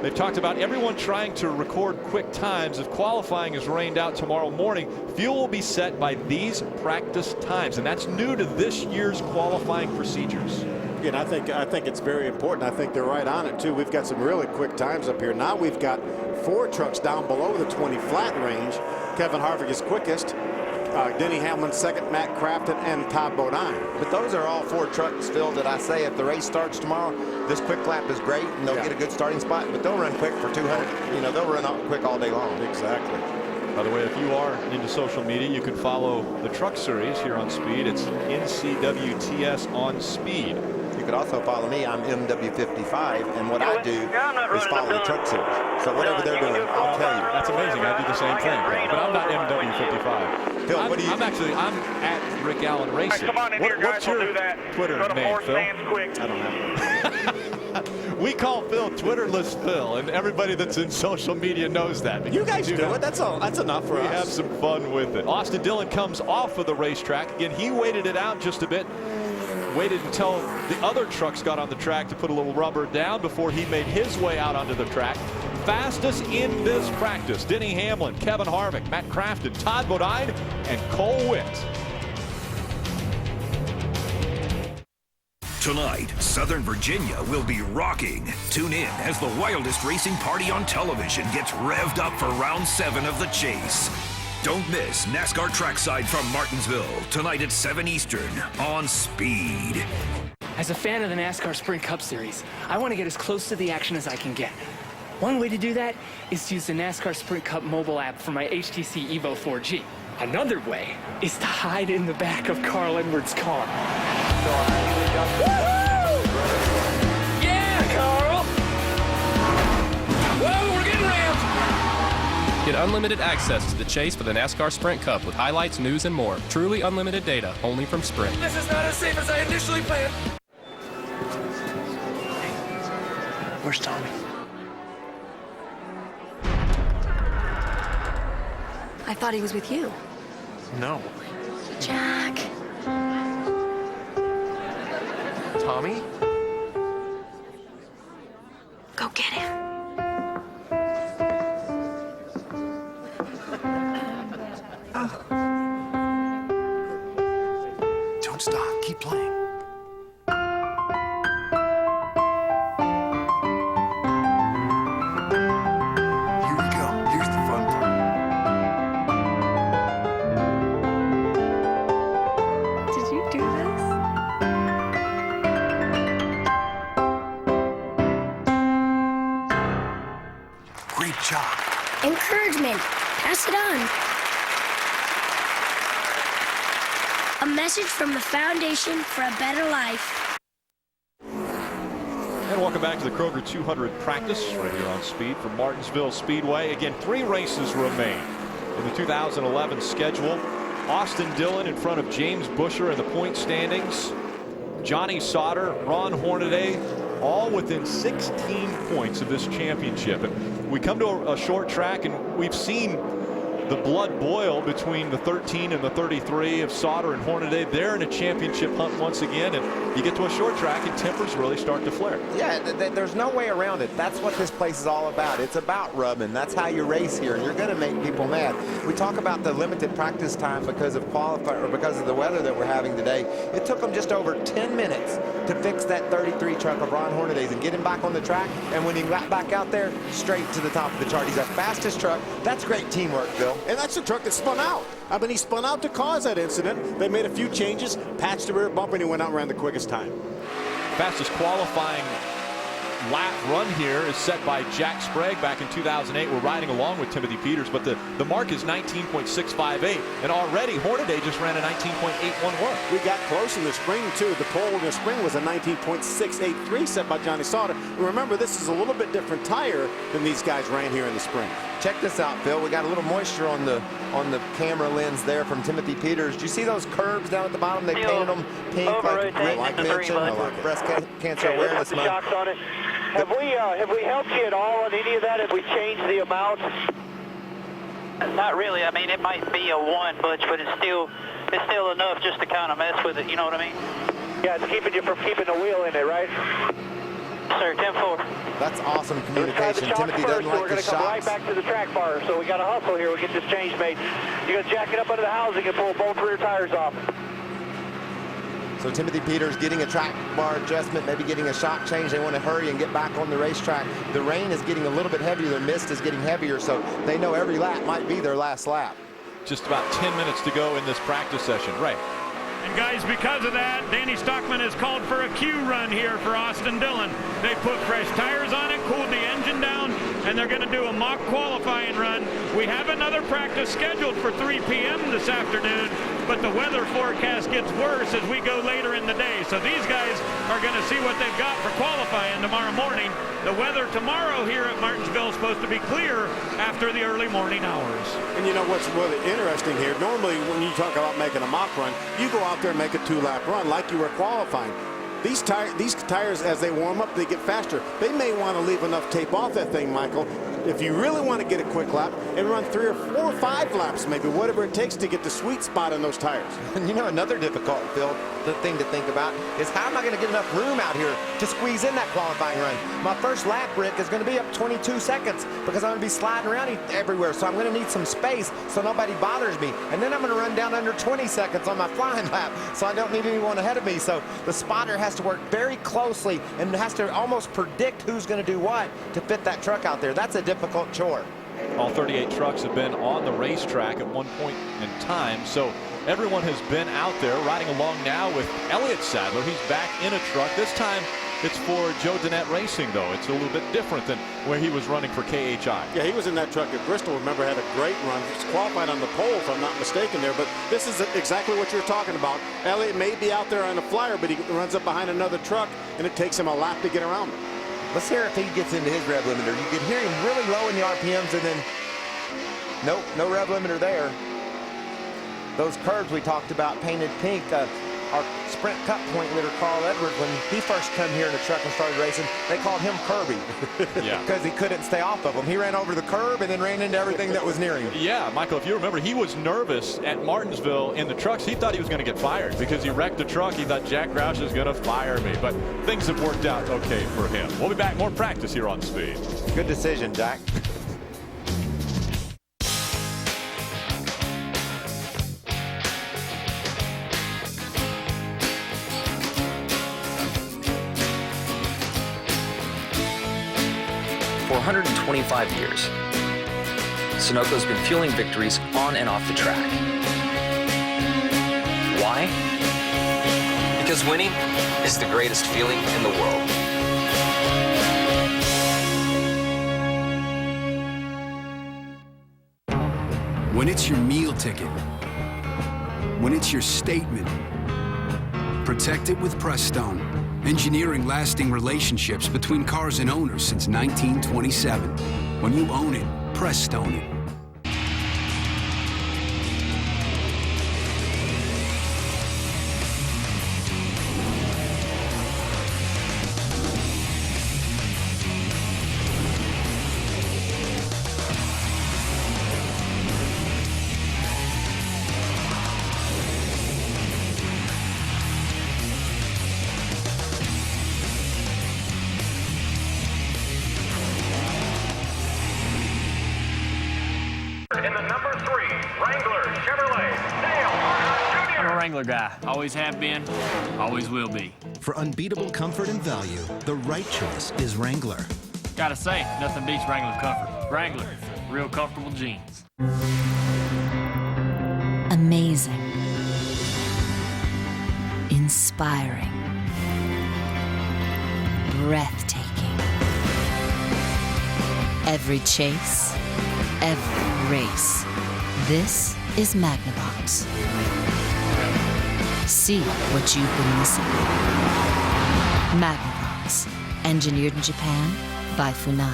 They've talked about everyone trying to record quick times. If qualifying is rained out tomorrow morning, fuel will be set by these practice times, and that's new to this year's qualifying procedures. Again, I think it's very important. I think they're right on it too. We've got some really quick times up here. Now we've got 4 trucks down below the 20 flat range. Kevin Harvick is quickest. Denny Hamlin second, Matt Crafton, and Todd Bodine. But those are all 4 trucks, Phil, that I say if the race starts tomorrow, this quick lap is great, and they'll get a good starting spot, but they'll run quick for 200. You know, they'll run quick all day long. Exactly. By the way, if you are into social media, you can follow the Truck Series here on Speed. It's NCWTS on Speed. You could also follow me. I'm MW55, and what I do is follow the Truck Series. So whatever they're doing, I'll tell you. That's amazing. I do the same thing, but I'm not MW55. Phil, what do you? I'm at Rick Allen Racing. Right, come on in here, guys. What's your we'll do that. Twitter Go to name, Phil? quick. I don't know. We call Phil Twitterless Phil, and everybody that's in social media knows that. You guys do it. That's all. That's enough for us. We have some fun with it. Austin Dillon comes off of the racetrack. Again, he waited it out just a bit. Waited until the other trucks got on the track to put a little rubber down before he made his way out onto the track. fastest in this practice. Denny Hamlin, Kevin Harvick, Matt Crafton, Todd Bodine, and Cole Witt. Tonight, Southern Virginia will be rocking. Tune in as the wildest racing party on television gets revved up for round 7 of the chase. Don't miss NASCAR Trackside from Martinsville tonight at 7 Eastern on Speed. As a fan of the NASCAR Sprint Cup Series, I want to get as close to the action as I can get. One way to do that is to use the NASCAR Sprint Cup mobile app for my HTC Evo 4G. Another way is to hide in the back of Carl Edwards' car. Yeah, Carl! Whoa, we're getting rammed! Get unlimited access to the chase for the NASCAR Sprint Cup with highlights, news, and more. Truly unlimited data, only from Sprint. This is not as safe as I initially planned. Where's Tommy? I thought he was with you. No. Jack. Tommy? Go get him. Don't stop. Keep playing. Here we go. Here's the fun part. Did you do this? Great job. Encouragement. Pass it on. A message from the Foundation for a Better Life. And welcome back to the Kroger 200 practice right here on Speed from Martinsville Speedway. Again, 3 races remain in the 2011 schedule. Austin Dillon in front of James Buescher in the point standings. Johnny Sauter, Ron Hornaday, all within 16 points of this championship. And we come to a short track, and we've seen the blood boil between the 13 and the 33 of Sauter and Hornaday. They're in a championship hunt once again, and you get to a short track and tempers really start to flare. Yeah, there's no way around it. That's what this place is all about. It's about rubbing. That's how you race here, and you're going to make people mad. We talk about the limited practice time because of because of the weather that we're having today. It took them just over 10 minutes to fix that 33 truck of Ron Hornaday's and get him back on the track. And when he got back out there, straight to the top of the chart. He's the fastest truck. That's great teamwork, Phil. And that's the truck that spun out. I mean, he spun out to cause that incident. They made a few changes, patched the rear bumper, and he went out and ran the quickest time. Fastest qualifying lap run here is set by Jack Sprague back in 2008. We're riding along with Timothy Peters, but the mark is 19.658, and already Hornaday just ran a 19.811. We got close in the spring, too. The pole in the spring was a 19.683 set by Johnny Sauter. And remember, this is a little bit different tire than these guys ran here in the spring. Check this out, Phil. We got a little moisture on the camera lens there from Timothy Peters. Do you see those curves down at the bottom? They painted them pink, like mentioned, breast cancer awareness month. Shocks on it. Have we helped you at all on any of that? Have we changed the amounts? Not really. I mean, it might be a 1, Butch, but it's still enough just to kind of mess with it. You know what I mean? Yeah, it's keeping you from keeping the wheel in there, right? Sir, 10-4. That's awesome communication. Timothy doesn't like we're going to come right back to the track bar, so we got to hustle here. We get this change made. You're going to jack it up under the housing and pull both rear tires off. So Timothy Peters getting a track bar adjustment, maybe getting a shock change. They want to hurry and get back on the racetrack. The rain is getting a little bit heavier. The mist is getting heavier, so they know every lap might be their last lap. Just about 10 minutes to go in this practice session. Right. And guys, because of that, Danny Stockman has called for a Q run here for Austin Dillon. They put fresh tires on it, cooled the engine down, and they're going to do a mock qualifying run. We have another practice scheduled for 3 p.m. this afternoon, but the weather forecast gets worse as we go later in the day. So these guys are going to see what they've got for qualifying tomorrow morning. The weather tomorrow here at Martinsville is supposed to be clear after the early morning hours. And you know what's really interesting here? Normally, when you talk about making a mock run, you go out there and make a 2-lap run like you were qualifying. These tires, as they warm up, they get faster. They may want to leave enough tape off that thing, Michael, if you really want to get a quick lap and run 3 or 4 or 5 laps, maybe, whatever it takes to get the sweet spot in those tires. And you know, another difficult, Phil, the thing to think about is how am I going to get enough room out here to squeeze in that qualifying run? My first lap, Rick, is going to be up 22 seconds. because I'm going to be sliding around everywhere. So I'm going to need some space so nobody bothers me. And then I'm going to run down under 20 seconds on my flying lap, so I don't need anyone ahead of me. So the spotter has to work very closely and has to almost predict who's going to do what to fit that truck out there. That's a difficult chore. All 38 trucks have been on the racetrack at one point in time, so everyone has been out there riding along now with Elliott Sadler. He's back in a truck. This time it's for Joe Dennett Racing, though. It's a little bit different than where he was running for KHI. Yeah, he was in that truck at Bristol. Remember, had a great run. He's qualified on the pole, if I'm not mistaken there. But this is exactly what you're talking about. Elliott may be out there on a flyer, but he runs up behind another truck, and it takes him a lap to get around him. Let's hear if he gets into his rev limiter. You can hear him really low in the RPMs, and then nope, no rev limiter there. Those curves we talked about painted pink. Our Sprint Cup point leader, Carl Edwards, when he first came here in the truck and started racing, they called him Kirby. Yeah. Because he couldn't stay off of them. He ran over the curb and then ran into everything that was near him. Yeah, Michael, if you remember, he was nervous at Martinsville in the trucks. He thought he was going to get fired because he wrecked the truck. He thought Jack Roush is going to fire me. But things have worked out okay for him. We'll be back. More practice here on Speed. Good decision, Jack. For 125 years, Sunoco's been fueling victories on and off the track. Why? Because winning is the greatest feeling in the world. When it's your meal ticket, when it's your statement, protect it with Prestone. Engineering lasting relationships between cars and owners since 1927. When you own it, Prestone it. Guy. Always have been, always will be. For unbeatable comfort and value, the right choice is Wrangler. Gotta say, nothing beats Wrangler comfort. Wrangler, real comfortable jeans. Amazing. Inspiring. Breathtaking. Every chase, every race. This is Magnavox. See what you've been missing. Magnavox, engineered in Japan by Funai.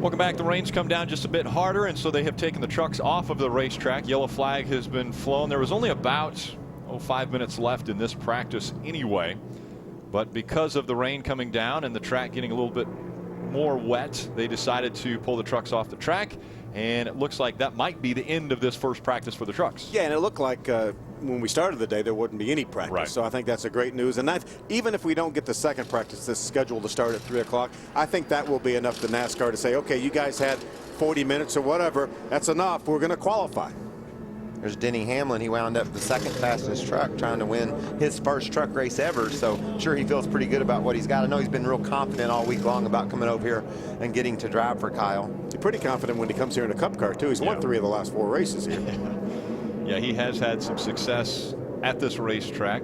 Welcome back. The rain's come down just a bit harder, and so they have taken the trucks off of the racetrack. Yellow flag has been flown. There was only about 5 minutes left in this practice anyway. But because of the rain coming down and the track getting a little bit more wet, they decided to pull the trucks off the track. And it looks like that might be the end of this first practice for the trucks. Yeah, and it looked like when we started the day there wouldn't be any practice. Right. So I think that's a great news. And even if we don't get the second practice that's scheduled to start at 3 o'clock, I think that will be enough to NASCAR to say, okay, you guys had 40 minutes or whatever. That's enough. We're going to qualify. There's Denny Hamlin. He wound up the second fastest truck, trying to win his first truck race ever. So sure, he feels pretty good about what he's got. I know he's been real confident all week long about coming over here and getting to drive for Kyle. He's pretty confident when he comes here in a Cup car, too. He's won 3 of the last 4 races here. Yeah, he has had some success at this racetrack.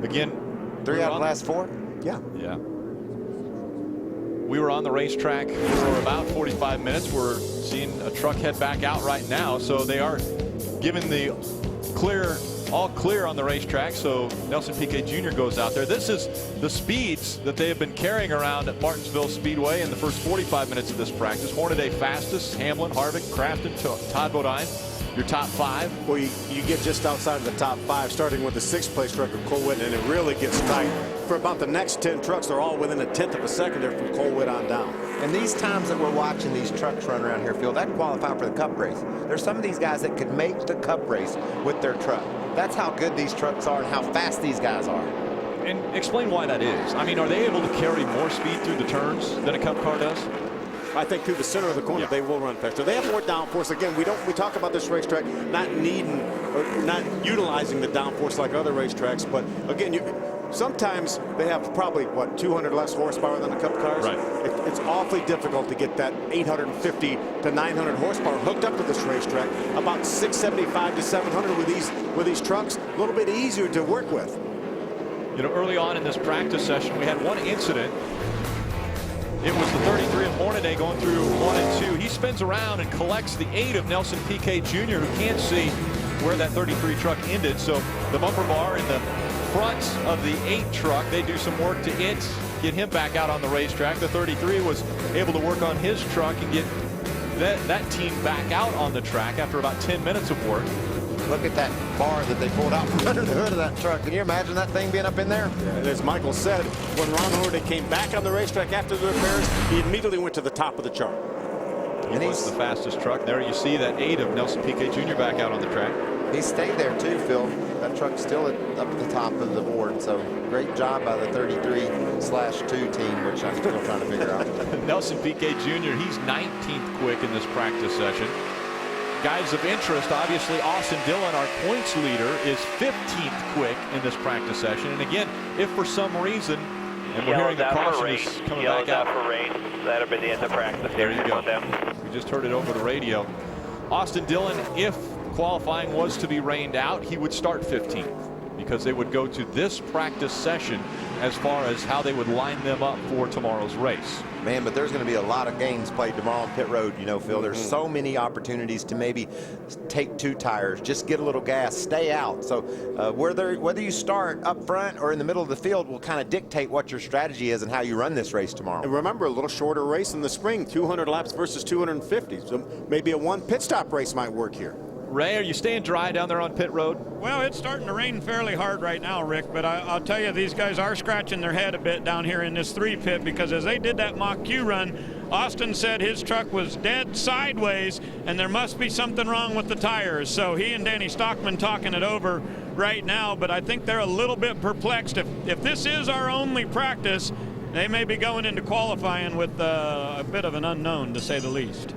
Again, 3 out of the last 4? Yeah. Yeah. We were on the racetrack for about 45 minutes. We're seeing a truck head back out right now. So they are given the all clear on the racetrack. So Nelson Piquet Jr. goes out there. This is the speeds that they have been carrying around at Martinsville Speedway in the first 45 minutes of this practice. Hornaday fastest, Hamlin, Harvick, Crafton, Todd Bodine. Your top 5? Well, you get just outside of the top 5, starting with the 6th place truck of Cole Whitt, and it really gets tight. For about the next 10 trucks, they're all within 1/10 of a second there from Cole Whitt on down. And these times that we're watching these trucks run around here, Phil, that qualify for the Cup race. There's some of these guys that could make the Cup race with their truck. That's how good these trucks are and how fast these guys are. And explain why that is. I mean, are they able to carry more speed through the turns than a Cup car does? I think through the center of the corner, they will run faster. They have more downforce. Again, we talk about this racetrack not needing or not utilizing the downforce like other racetracks, but again, sometimes they have probably 200 less horsepower than the Cup cars. Right. It's awfully difficult to get that 850 to 900 horsepower hooked up to this racetrack. About 675 to 700 with these trucks, a little bit easier to work with. You know, early on in this practice session, we had one incident. It was the 33 of Hornaday going through 1 and 2. He spins around and collects the 8 of Nelson Piquet Jr., who can't see where that 33 truck ended. So the bumper bar in the front of the 8 truck, they do some work to it, get him back out on the racetrack. The 33 was able to work on his truck and get that team back out on the track after about 10 minutes of work. Look at that bar that they pulled out from under the hood of that truck. Can you imagine that thing being up in there? Yeah, and as Michael said, when Ron Hornaday came back on the racetrack after the repairs, he immediately went to the top of the chart. He was the fastest truck. There you see that 8 of Nelson Piquet Jr. back out on the track. He stayed there too, Phil. That truck's still up at the top of the board. So great job by the 33/2 team, which I'm still trying to figure out. Nelson Piquet Jr., he's 19th quick in this practice session. Guys of interest, obviously, Austin Dillon, our points leader, is 15th quick in this practice session. And again, if for some reason, and we're hearing the caution is coming back out for rain, that'll be the end of practice. There you go. We just heard it over the radio. Austin Dillon, if qualifying was to be rained out, he would start 15th because they would go to this practice session as far as how they would line them up for tomorrow's race. Man, but there's going to be a lot of games played tomorrow on pit road, you know, Phil. There's so many opportunities to maybe take 2 tires, just get a little gas, stay out. So whether you start up front or in the middle of the field will kind of dictate what your strategy is and how you run this race tomorrow. And remember, a little shorter race in the spring, 200 laps versus 250. So maybe a 1 pit stop race might work here. Ray, are you staying dry down there on pit road? Well, it's starting to rain fairly hard right now, Rick, but I'll tell you, these guys are scratching their head a bit down here in this 3 pit because as they did that Mach Q run, Austin said his truck was dead sideways and there must be something wrong with the tires. So he and Danny Stockman talking it over right now, but I think they're a little bit perplexed. If this is our only practice, they may be going into qualifying with a bit of an unknown, to say the least.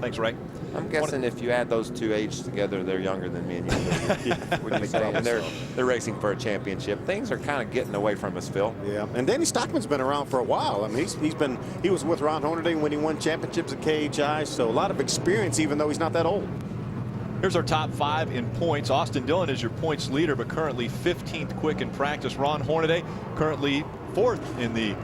Thanks, Ray. I'm guessing if you add those 2 ages together, they're younger than me and you. And they're racing for a championship. Things are kind of getting away from us, Phil. Yeah, and Danny Stockman's been around for a while. I mean, he was with Ron Hornaday when he won championships at KHI, so a lot of experience, even though he's not that old. Here's our top 5 in points. Austin Dillon is your points leader, but currently 15th quick in practice. Ron Hornaday currently 4th in the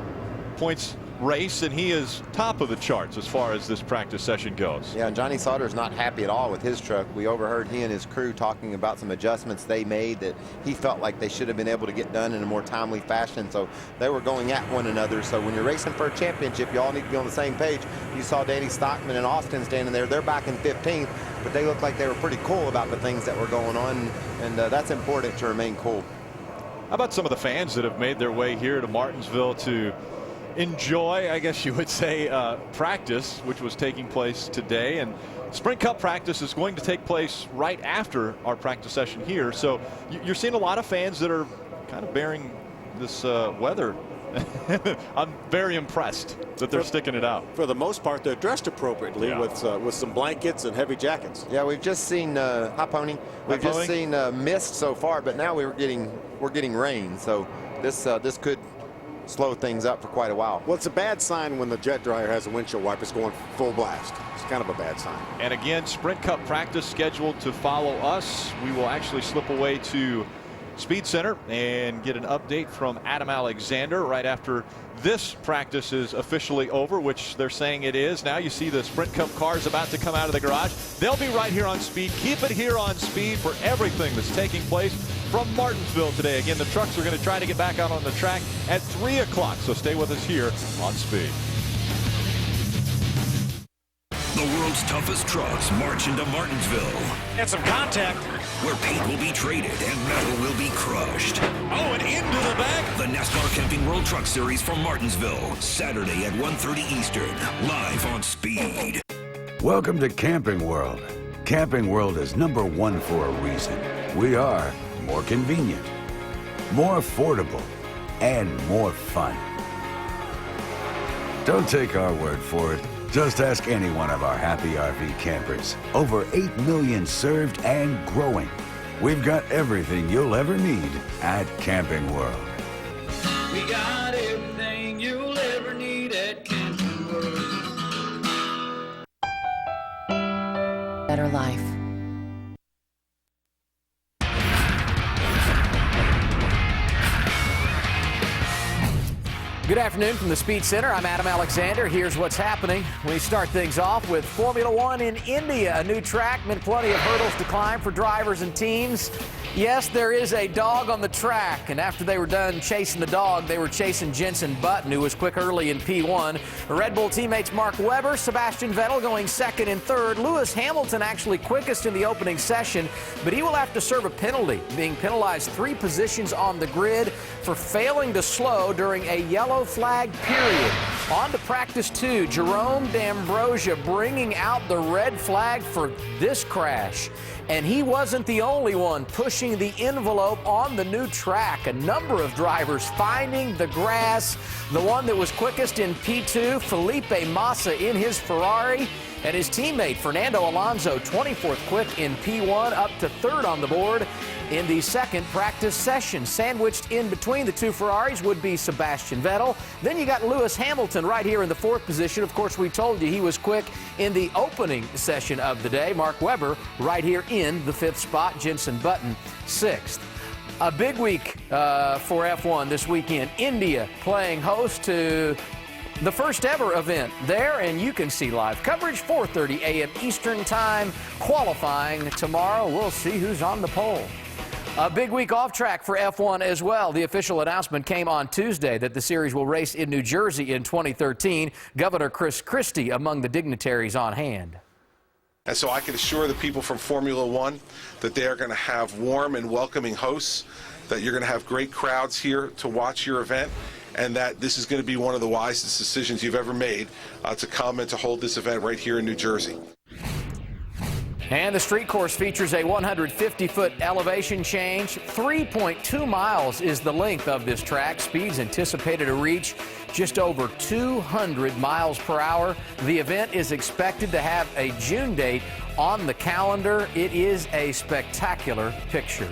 points race, and he is top of the charts as far as this practice session goes. Yeah, and Johnny Sauter's not happy at all with his truck. We overheard he and his crew talking about some adjustments they made that he felt like they should have been able to get done in a more timely fashion. So they were going at one another. So when you're racing for a championship, you all need to be on the same page. You saw Danny Stockman and Austin standing there. They're back in 15th, but they looked like they were pretty cool about the things that were going on, and that's important to remain cool. How about some of the fans that have made their way here to Martinsville to enjoy, I guess you would say, practice, which was taking place today? And Sprint Cup practice is going to take place right after our practice session here. So you're seeing a lot of fans that are kind of bearing this weather. I'm very impressed that they're sticking it out. For the most part, they're dressed appropriately with some blankets and heavy jackets. Yeah, we've just seen We've just seen mist so far, but now we're getting rain. So this could slow things up for quite a while. Well, it's a bad sign when the jet dryer has a windshield wipers going full blast. It's kind of a bad sign. And again, Sprint Cup practice scheduled to follow us. We will actually slip away to Speed Center and get an update from Adam Alexander right after this practice is officially over, which they're saying it is. Now you see the Sprint Cup cars about to come out of the garage. They'll be right here on Speed. Keep it here on Speed for everything that's taking place from Martinsville today. Again, the trucks are going to try to get back out on the track at 3 o'clock, so stay with us here on Speed. The world's toughest trucks march into Martinsville. And some contact. Where paint will be traded and metal will be crushed. Oh, and into the back. The NASCAR Camping World Truck Series from Martinsville, Saturday at 1:30 Eastern, live on Speed. Welcome to Camping World. Camping World is #1 for a reason. We are more convenient, more affordable, and more fun. Don't take our word for it. Just ask any one of our happy RV campers. Over 8 million served and growing. We've got everything you'll ever need at Camping World. We got everything you'll ever need at Camping World. Better life. Good afternoon from the Speed Center. I'm Adam Alexander. Here's what's happening. We start things off with Formula One in India. A new track meant plenty of hurdles to climb for drivers and teams. Yes, there is a dog on the track, and after they were done chasing the dog, they were chasing Jenson Button, who was quick early in P1. Red Bull teammates Mark Webber, Sebastian Vettel going second and third. Lewis Hamilton actually quickest in the opening session, but he will have to serve a penalty, being penalized 3 positions on the grid for failing to slow during a yellow flag period. On to practice 2, Jerome D'Ambrosia bringing out the red flag for this crash. And he wasn't the only one pushing the envelope on the new track. A number of drivers finding the grass. The one that was quickest in P2, Felipe Massa in his Ferrari. And his teammate, Fernando Alonso, 24th quick in P1, up to 3rd on the board in the second practice session. Sandwiched in between the 2 Ferraris would be Sebastian Vettel. Then you got Lewis Hamilton right here in the 4th position. Of course, we told you he was quick in the opening session of the day. Mark Webber right here in the 5th spot. Jenson Button 6th. A big week for F1 this weekend. India playing host to the first ever event there, and you can see live coverage 4:30 a.m. Eastern Time. Qualifying tomorrow. We'll see who's on the pole. A big week off track for F1 as well. The official announcement came on Tuesday that the series will race in New Jersey in 2013. Governor Chris Christie among the dignitaries on hand. And so I can assure the people from Formula One that they are going to have warm and welcoming hosts, that you're going to have great crowds here to watch your event, and that this is going to be one of the wisest decisions you've ever made to come and to hold this event right here in New Jersey. And the street course features a 150-foot elevation change. 3.2 miles is the length of this track. Speeds anticipated to reach just over 200 miles per hour. The event is expected to have a June date on the calendar. It is a spectacular picture.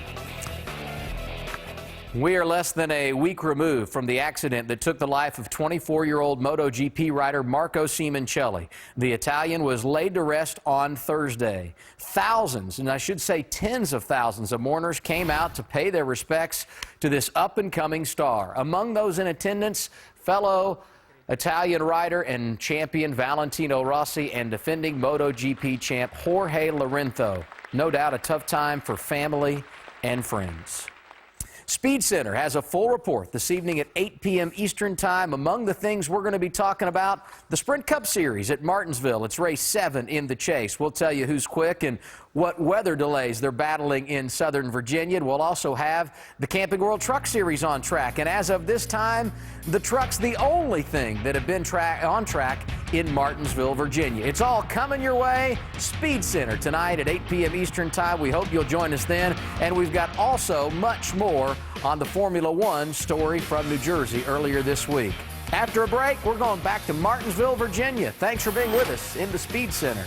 We are less than a week removed from the accident that took the life of 24-year-old MotoGP rider Marco Simoncelli. The Italian was laid to rest on Thursday. Thousands, and I should say tens of thousands of mourners came out to pay their respects to this up-and-coming star. Among those in attendance, fellow Italian rider and champion Valentino Rossi and defending MotoGP champ Jorge Lorenzo. No doubt a tough time for family and friends. Speed Center has a full report this evening at 8 p.m. Eastern Time. Among the things we're going to be talking about, the Sprint Cup Series at Martinsville. It's race 7 in the chase. We'll tell you who's quick and what weather delays they're battling in Southern Virginia. We'll also have the Camping World Truck Series on track. And as of this time, the truck's the only thing that have been on track in Martinsville, Virginia. It's all coming your way. Speed Center tonight at 8 p.m. Eastern Time. We hope you'll join us then. And we've got also much more on the Formula One story from New Jersey earlier this week. After a break, we're going back to Martinsville, Virginia. Thanks for being with us in the Speed Center.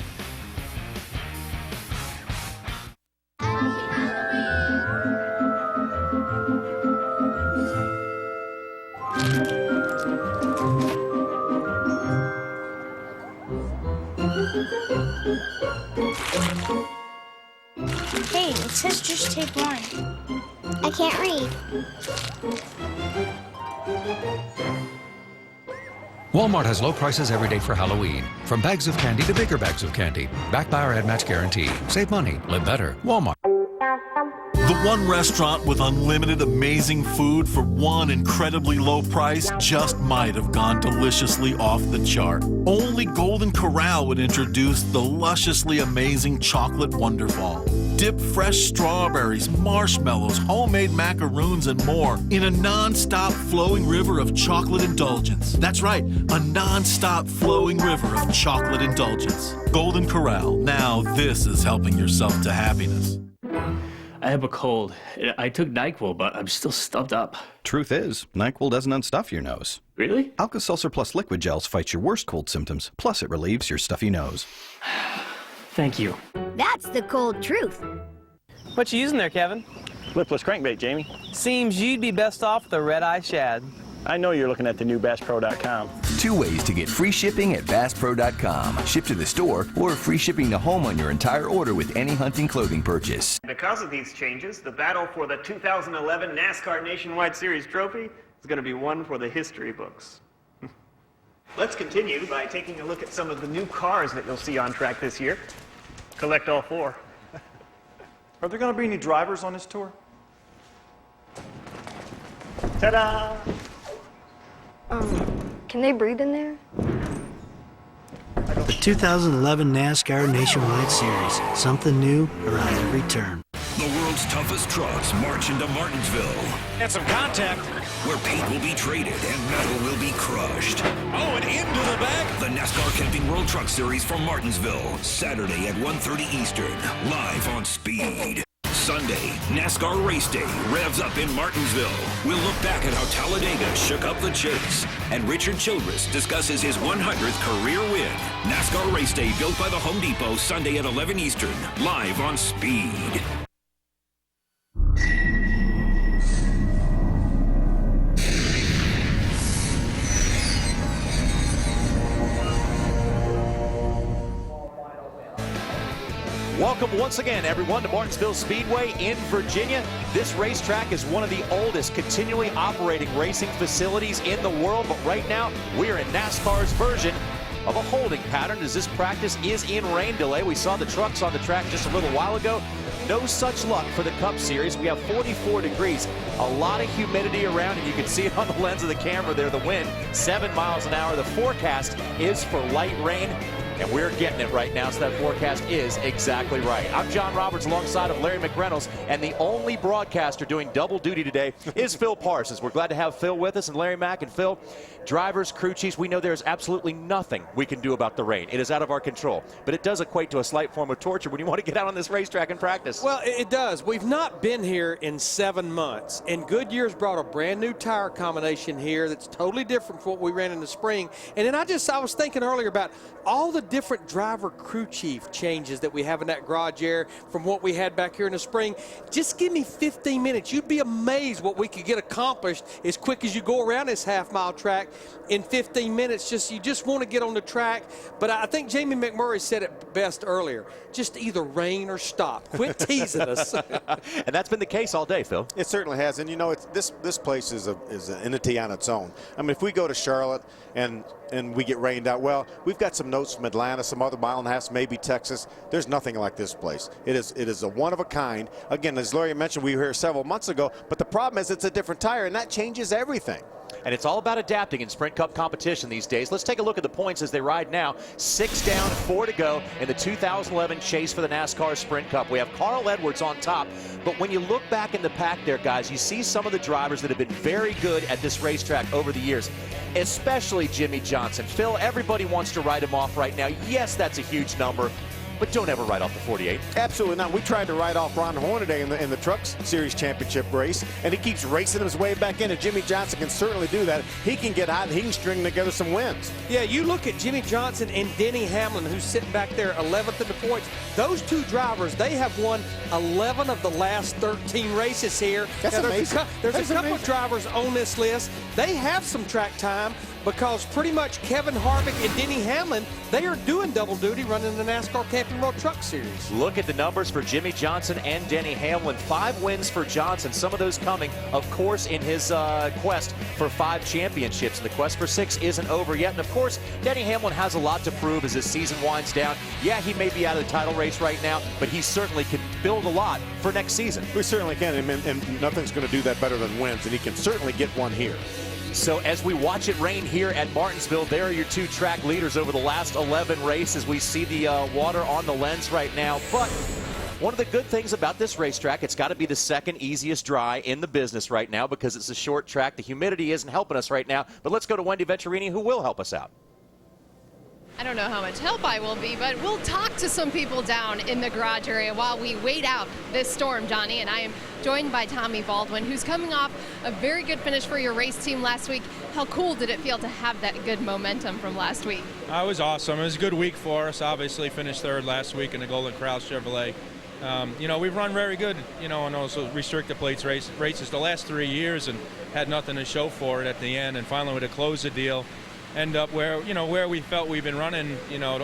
Hey, it says just take 1. I can't read. Walmart has low prices every day for Halloween. From bags of candy to bigger bags of candy. Backed by our ad match guarantee. Save money, live better. Walmart. The one restaurant with unlimited amazing food for one incredibly low price just might have gone deliciously off the chart. Only Golden Corral would introduce the lusciously amazing chocolate wonderfall. Dip fresh strawberries, marshmallows, homemade macaroons, and more in a non-stop flowing river of chocolate indulgence. That's right, a non-stop flowing river of chocolate indulgence. Golden Corral. Now this is helping yourself to happiness. I have a cold. I took NyQuil, but I'm still stuffed up. Truth is, NyQuil doesn't unstuff your nose. Really? Alka-Seltzer Plus Liquid Gels fights your worst cold symptoms, plus it relieves your stuffy nose. Thank you. That's the cold truth. What you using there, Kevin? Lipless crankbait, Jamie. Seems you'd be best off with a red-eye shad. I know you're looking at the new BassPro.com. 2 ways to get free shipping at BassPro.com. Ship to the store or free shipping to home on your entire order with any hunting clothing purchase. Because of these changes, the battle for the 2011 NASCAR Nationwide Series trophy is going to be one for the history books. Let's continue by taking a look at some of the new cars that you'll see on track this year. Collect all 4. Are there going to be any drivers on this tour? Ta-da! Can they breathe in there? The 2011 NASCAR Nationwide Series. Something new around every turn. The world's toughest trucks march into Martinsville. And some contact. Where paint will be traded and metal will be crushed. Oh, and into the back. The NASCAR Camping World Truck Series from Martinsville. Saturday at 1:30 Eastern. Live on Speed. Sunday, NASCAR Race Day revs up in Martinsville. We'll look back at how Talladega shook up the chase. And Richard Childress discusses his 100th career win. NASCAR Race Day built by the Home Depot Sunday at 11 Eastern. Live on Speed. Welcome once again, everyone, to Martinsville Speedway in Virginia. This racetrack is one of the oldest continually operating racing facilities in the world, but right now we're in NASCAR's version of a holding pattern as this practice is in rain delay. We saw the trucks on the track just a little while ago. No such luck for the Cup Series. We have 44 degrees, a lot of humidity around, and you can see it on the lens of the camera there, the wind, 7 miles an hour. The forecast is for light rain, and we're getting it right now, so that forecast is exactly right. I'm John Roberts alongside of Larry McReynolds, and the only broadcaster doing double duty today is Phil Parsons. We're glad to have Phil with us, and Larry Mack and Phil, drivers, crew chiefs, we know there's absolutely nothing we can do about the rain. It is out of our control, but it does equate to a slight form of torture when you want to get out on this racetrack and practice. Well, it does. We've not been here in 7 months, and Goodyear's brought a brand new tire combination here that's totally different from what we ran in the spring. And then I was thinking earlier about all the different driver crew chief changes that we have in that garage area from what we had back here in the spring. Just give me 15 minutes. You'd be amazed what we could get accomplished as quick as you go around this half-mile track in 15 minutes. You just want to get on the track. But I think Jamie McMurray said it best earlier. Just either rain or stop. Quit teasing us. And that's been the case all day, Phil. It certainly has. And, you know, this place is an entity on its own. I mean, if we go to Charlotte and we get rained out, well, we've got some notes from Atlanta, some other mile and a half, maybe Texas. There's nothing like this place. It is a one of a kind. Again, as Larry mentioned, we were here several months ago, but the problem is it's a different tire, and that changes everything. And it's all about adapting in Sprint Cup competition these days. Let's take a look at the points as they ride now. 6 down, 4 to go in the 2011 chase for the NASCAR Sprint Cup. We have Carl Edwards on top. But when you look back in the pack there, guys, you see some of the drivers that have been very good at this racetrack over the years, especially Jimmy Johnson. Phil, everybody wants to write him off right now. Yes, that's a huge number, but don't ever write off the 48. Absolutely not. We tried to write off Ron Hornaday in the Truck Series Championship race, and he keeps racing his way back in, and Jimmy Johnson can certainly do that. He can get hot, and he can string together some wins. Yeah, you look at Jimmy Johnson and Denny Hamlin, who's sitting back there 11th in the points. Those two drivers, they have won 11 of the last 13 races here. That's amazing. There's a couple of drivers on this list. They have some track time because pretty much Kevin Harvick and Denny Hamlin, they are doing double duty running the NASCAR Camping World Truck Series. Look at the numbers for Jimmy Johnson and Denny Hamlin. 5 wins for Johnson, some of those coming, of course, in his quest for 5 championships. The quest for 6 isn't over yet. And, of course, Denny Hamlin has a lot to prove as his season winds down. Yeah, he may be out of the title race right now, but he certainly can build a lot for next season. We certainly can, and nothing's going to do that better than wins, and he can certainly get one here. So as we watch it rain here at Martinsville, there are your 2 track leaders over the last 11 races. We see the water on the lens right now. But one of the good things about this racetrack, it's got to be the second easiest dry in the business right now because it's a short track. The humidity isn't helping us right now. But let's go to Wendy Venturini, who will help us out. I don't know how much help I will be, but we'll talk to some people down in the garage area while we wait out this storm, Johnny. And I am joined by Tommy Baldwin, who's coming off a very good finish for your race team last week. How cool did it feel to have that good momentum from last week? It was awesome. It was a good week for us. Obviously finished third last week in the Golden Corral Chevrolet. We've run very good, on those restricted plates races the last 3 years and had nothing to show for it at the end. And finally, with a close the deal, end up where we felt we've been running,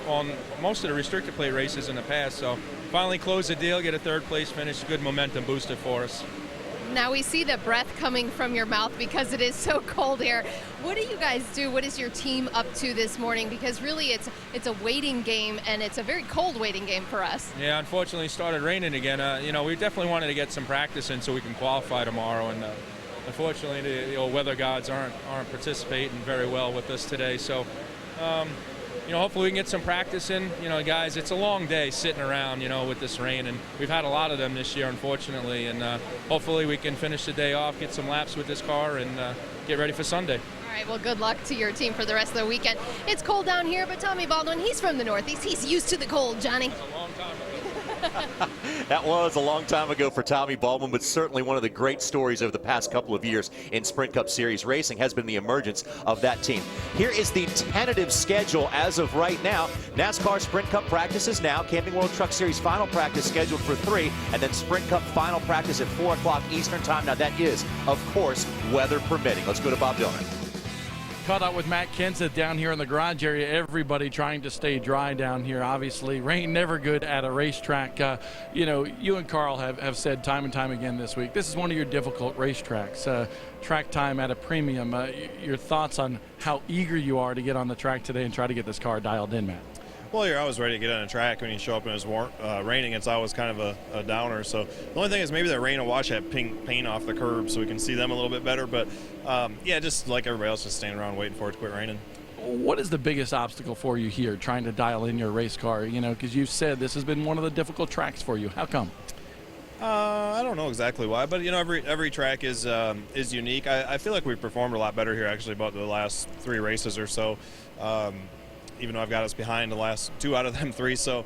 on most of the restricted plate races in the past. So finally close the deal, get a third place finish, good momentum booster for us. Now we see the breath coming from your mouth because it is so cold here. What do you guys do? What is your team up to this morning? Because really it's a waiting game, and it's a very cold waiting game for us. Yeah, unfortunately it started raining again. We definitely wanted to get some practice in so we can qualify tomorrow, and unfortunately the weather gods aren't participating very well with us today. So hopefully we can get some practice in. Guys, it's a long day sitting around, with this rain, and we've had a lot of them this year, unfortunately, and hopefully we can finish the day off, get some laps with this car, and get ready for Sunday. All right, well, good luck to your team for the rest of the weekend. It's cold down here, but Tommy Baldwin, he's from the Northeast. He's used to the cold, Johnny. That's a long time ago. That was a long time ago for Tommy Baldwin, but certainly one of the great stories over the past couple of years in Sprint Cup Series racing has been the emergence of that team. Here is the tentative schedule as of right now. NASCAR Sprint Cup practices now. Camping World Truck Series final practice scheduled for 3, and then Sprint Cup final practice at 4 o'clock Eastern time. Now that is, of course, weather permitting. Let's go to Bob Dillon. Caught up with Matt Kenseth down here in the garage area. Everybody trying to stay dry down here, obviously. Rain never good at a racetrack. You and Carl have said time and time again this week, this is one of your difficult racetracks. Track time at a premium. Your thoughts on how eager you are to get on the track today and try to get this car dialed in, Matt? Well, you're always ready to get on a track when you show up and it's raining. It's always kind of a downer. So the only thing is maybe the rain will wash that pink paint off the curb so we can see them a little bit better. But, just like everybody else, just standing around waiting for it to quit raining. What is the biggest obstacle for you here trying to dial in your race car? Because you've said this has been one of the difficult tracks for you. How come? I don't know exactly why, but every track is unique. I feel like we've performed a lot better here actually about the last 3 races or so. Even though I've got us behind the last 2 out of them 3. So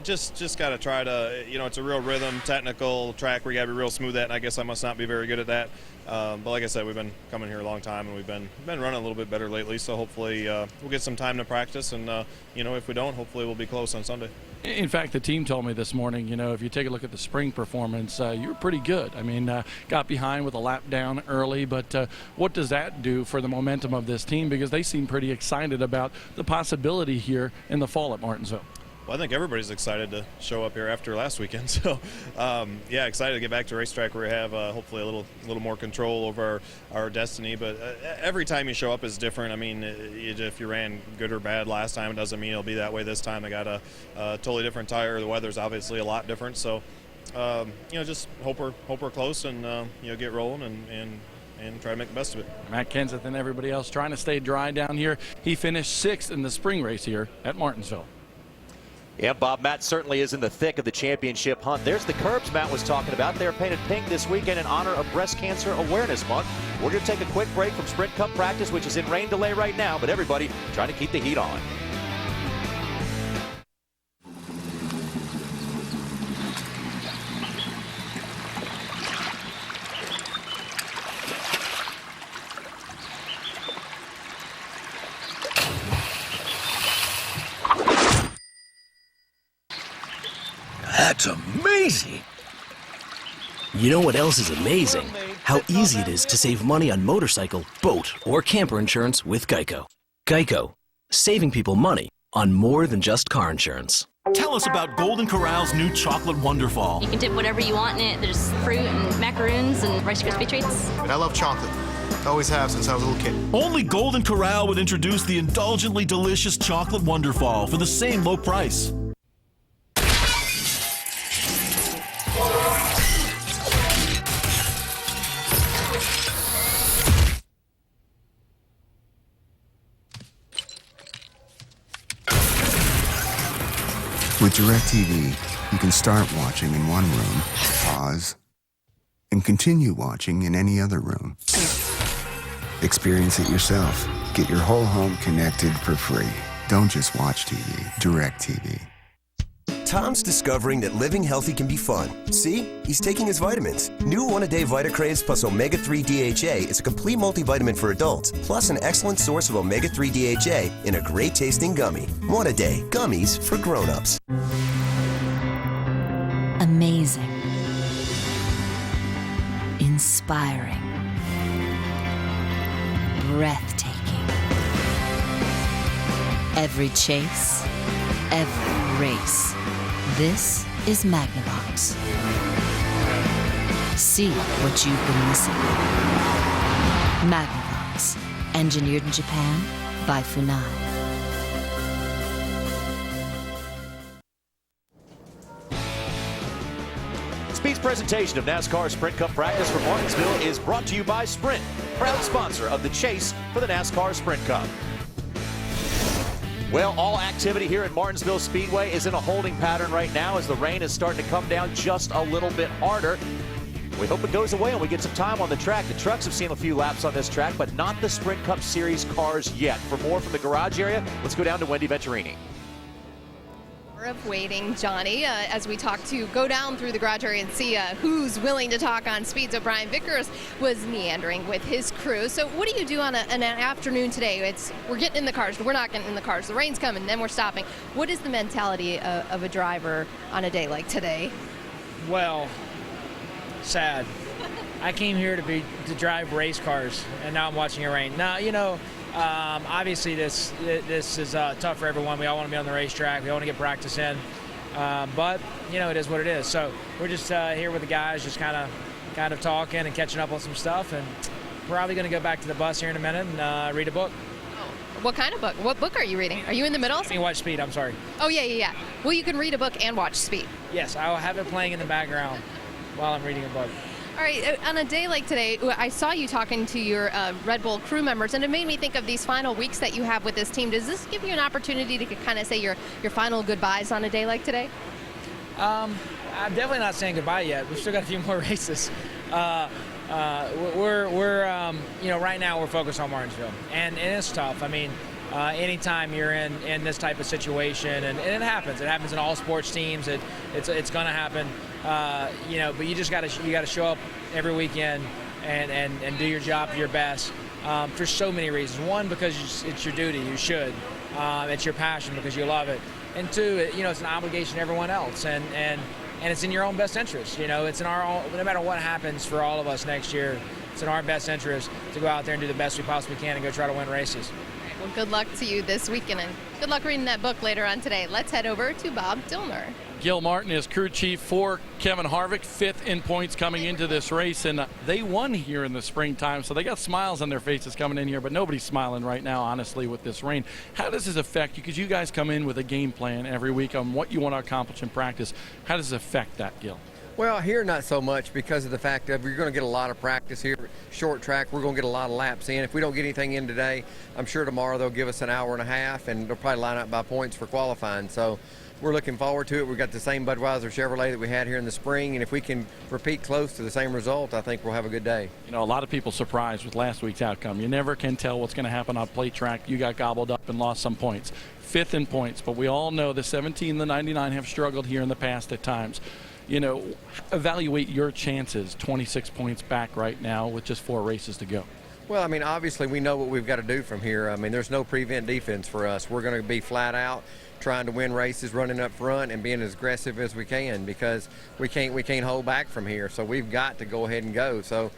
just got to try to, it's a real rhythm, technical track where you got to be real smooth at, and I guess I must not be very good at that. But like I said, we've been coming here a long time, and we've been running a little bit better lately, so hopefully we'll get some time to practice, and, if we don't, hopefully we'll be close on Sunday. In fact, the team told me this morning, if you take a look at the spring performance, you were pretty good. I mean, got behind with a lap down early, but what does that do for the momentum of this team? Because they seem pretty excited about the possibility here in the fall at Martinsville. Well, I think everybody's excited to show up here after last weekend. So, excited to get back to a racetrack where we have hopefully a little more control over our destiny. But every time you show up is different. I mean, if you ran good or bad last time, it doesn't mean it'll be that way this time. They got a totally different tire. The weather's obviously a lot different. So, just hope we're close and get rolling and try to make the best of it. Matt Kenseth and everybody else trying to stay dry down here. He finished 6th in the spring race here at Martinsville. Yeah, Bob, Matt certainly is in the thick of the championship hunt. There's the curbs Matt was talking about. They're painted pink this weekend in honor of Breast Cancer Awareness Month. We're going to take a quick break from Sprint Cup practice, which is in rain delay right now, but everybody trying to keep the heat on. That's amazing! You know what else is amazing? How easy it is to save money on motorcycle, boat, or camper insurance with Geico. Geico. Saving people money on more than just car insurance. Tell us about Golden Corral's new chocolate Wonderfall. You can dip whatever you want in it. There's fruit and macaroons and Rice Krispie treats. And I love chocolate. I always have since I was a little kid. Only Golden Corral would introduce the indulgently delicious chocolate Wonderfall for the same low price. With DirecTV, you can start watching in one room, pause, and continue watching in any other room. Experience it yourself. Get your whole home connected for free. Don't just watch TV, Direct TV. Tom's discovering that living healthy can be fun. See? He's taking his vitamins. New One-A-Day VitaCraves plus Omega-3 DHA is a complete multivitamin for adults, plus an excellent source of Omega-3 DHA in a great-tasting gummy. One-A-Day, gummies for grown-ups. Amazing. Inspiring. Breathtaking. Every chase, every race. This is Magnavox. See what you've been missing. Magnavox, engineered in Japan by Funai. Speed's presentation of NASCAR Sprint Cup practice from Martinsville is brought to you by Sprint, proud sponsor of the chase for the NASCAR Sprint Cup. Well, all activity here at Martinsville Speedway is in a holding pattern right now as the rain is starting to come down just a little bit harder. We hope it goes away and we get some time on the track. The trucks have seen a few laps on this track, but not the Sprint Cup Series cars yet. For more from the garage area, let's go down to Wendy Venturini. Of waiting, Johnny, as we go down through the garage area and see who's willing to talk on speed. So Brian Vickers was meandering with his crew. So what do you do on an afternoon today? We're getting in the cars, we're not getting in the cars, the rain's coming, then we're stopping. What is the mentality of a driver on a day like today? Well, sad. I came here to drive race cars, and now I'm watching it rain. Now, obviously this is tough for everyone. We all want to be on the racetrack. We all want to get practice in. But, it is what it is. So we're just here with the guys, just kind of talking and catching up on some stuff. And probably going to go back to the bus here in a minute and read a book. What kind of book? What book are you reading? Are you in the middle? I mean, watch Speed, I'm sorry. Oh, yeah. Well, you can read a book and watch Speed. Yes, I'll have it playing in the background while I'm reading a book. All right, on a day like today, I saw you talking to your Red Bull crew members, and it made me think of these final weeks that you have with this team. Does this give you an opportunity to kind of say your final goodbyes on a day like today? I'm definitely not saying goodbye yet. We've still got a few more races. Right now we're focused on Martinsville, and it's tough. I mean, anytime you're in this type of situation, and it happens. It happens in all sports teams. It's going to happen. But you just got to show up every weekend and do your job to your best for so many reasons. One, because it's your duty, you should. It's your passion because you love it. And two, it's an obligation to everyone else, and it's in your own best interest. It's in our own, no matter what happens for all of us next year, it's in our best interest to go out there and do the best we possibly can and go try to win races. Well, good luck to you this weekend, and good luck reading that book later on today. Let's head over to Bob Dillner. Gil Martin is crew chief for Kevin Harvick, 5th in points coming into this race, and they won here in the springtime, so they got smiles on their faces coming in here, but nobody's smiling right now, honestly, with this rain. How does this affect you? Because you guys come in with a game plan every week on what you want to accomplish in practice. How does it affect that, Gil? Well, here not so much because of the fact that we're going to get a lot of practice here. Short track, we're going to get a lot of laps in. If we don't get anything in today, I'm sure tomorrow they'll give us an hour and a half, and they'll probably line up by points for qualifying. So we're looking forward to it. We've got the same Budweiser Chevrolet that we had here in the spring, and if we can repeat close to the same result, I think we'll have a good day. A lot of people surprised with last week's outcome. You never can tell what's going to happen on plate track. You got gobbled up and lost some points. 5th in points, but we all know the 17 and the 99 have struggled here in the past at times. Evaluate your chances, 26 points back right now with just 4 races to go. Well, I mean, obviously we know what we've got to do from here. I mean, there's no prevent defense for us. We're going to be flat out trying to win races, running up front and being as aggressive as we can because we can't hold back from here. So we've got to go ahead and go. So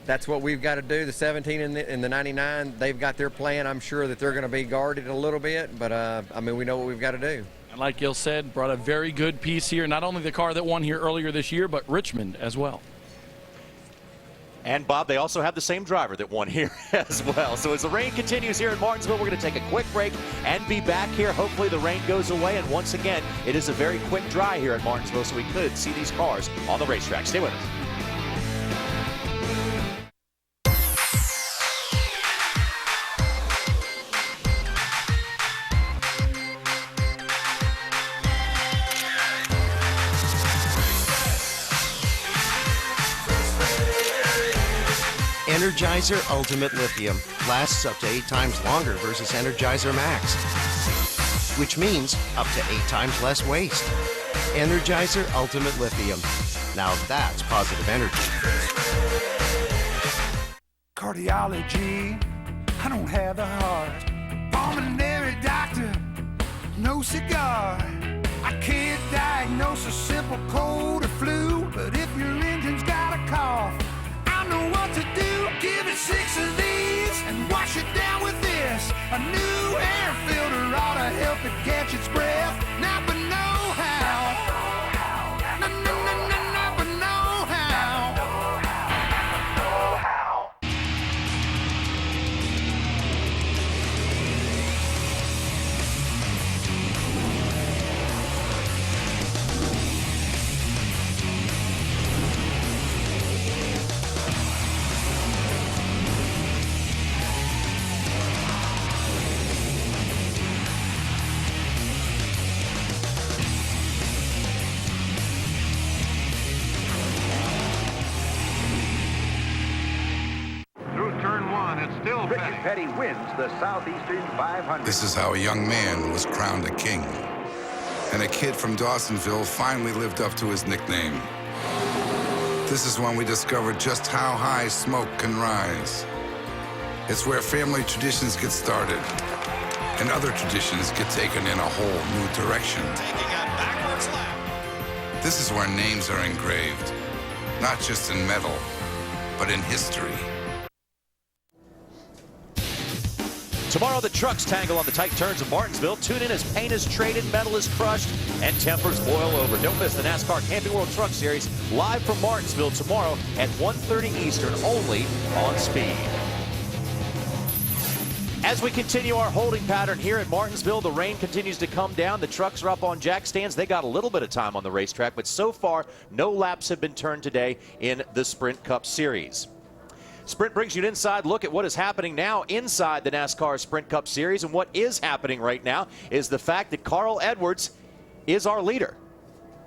that's what we've got to do. The 17 and the 99, they've got their plan. I'm sure that they're going to be guarded a little bit, but I mean, we know what we've got to do. And like Gil said, brought a very good piece here. Not only the car that won here earlier this year, but Richmond as well. And, Bob, they also have the same driver that won here as well. So as the rain continues here in Martinsville, we're going to take a quick break and be back here. Hopefully the rain goes away. And once again, it is a very quick dry here at Martinsville, so we could see these cars on the racetrack. Stay with us. Energizer Ultimate Lithium lasts up to 8 times longer versus Energizer Max. which means up to 8 times less waste. Energizer Ultimate Lithium. Now that's positive energy. Cardiology, I don't have the heart. Pulmonary doctor, no cigar. I can't diagnose a simple cold or flu, but if your engine's got a cough, I know what to do. Give it 6 of these and wash it down with this. A new air filter ought to help it catch its breath. Now, but know how. No, no, no, no, no, but know how. Petty wins the Southeastern 500. This is how a young man was crowned a king. And a kid from Dawsonville finally lived up to his nickname. This is when we discovered just how high smoke can rise. It's where family traditions get started and other traditions get taken in a whole new direction. Taking a backwards lap. This is where names are engraved, not just in metal, but in history. Tomorrow, the trucks tangle on the tight turns of Martinsville. Tune in as paint is traded, metal is crushed, and tempers boil over. Don't miss the NASCAR Camping World Truck Series live from Martinsville tomorrow at 1:30 Eastern, only on Speed. As we continue our holding pattern here at Martinsville, the rain continues to come down. The trucks are up on jack stands. They got a little bit of time on the racetrack, but so far, no laps have been turned today in the Sprint Cup Series. Sprint brings you an inside look at what is happening now inside the NASCAR Sprint Cup Series. And what is happening right now is the fact that Carl Edwards is our leader.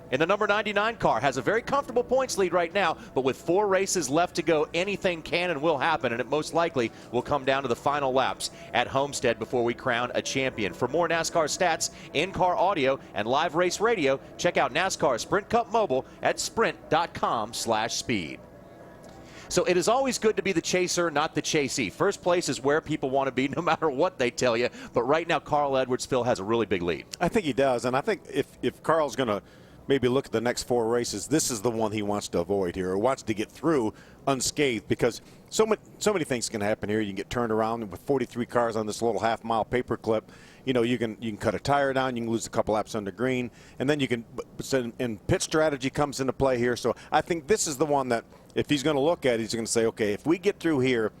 In the number 99 car, has a very comfortable points lead right now, but with 4 races left to go, anything can and will happen, and it most likely will come down to the final laps at Homestead before we crown a champion. For more NASCAR stats, in-car audio, and live race radio, check out NASCAR Sprint Cup Mobile at sprint.com/speed. So it is always good to be the chaser, not the chasee. First place is where people want to be, no matter what they tell you. But right now, Carl Edwards still has a really big lead. I think he does, and I think if Carl's going to maybe look at the next 4 races, this is the one he wants to avoid here, or wants to get through unscathed, because so many things can happen here. You can get turned around with 43 cars on this little half-mile paper clip. You know, you can cut a tire down, you can lose a couple laps under green, and then you can, and pit strategy comes into play here. So I think this is the one that, if he's going to look at it, he's going to say, okay, if we get through here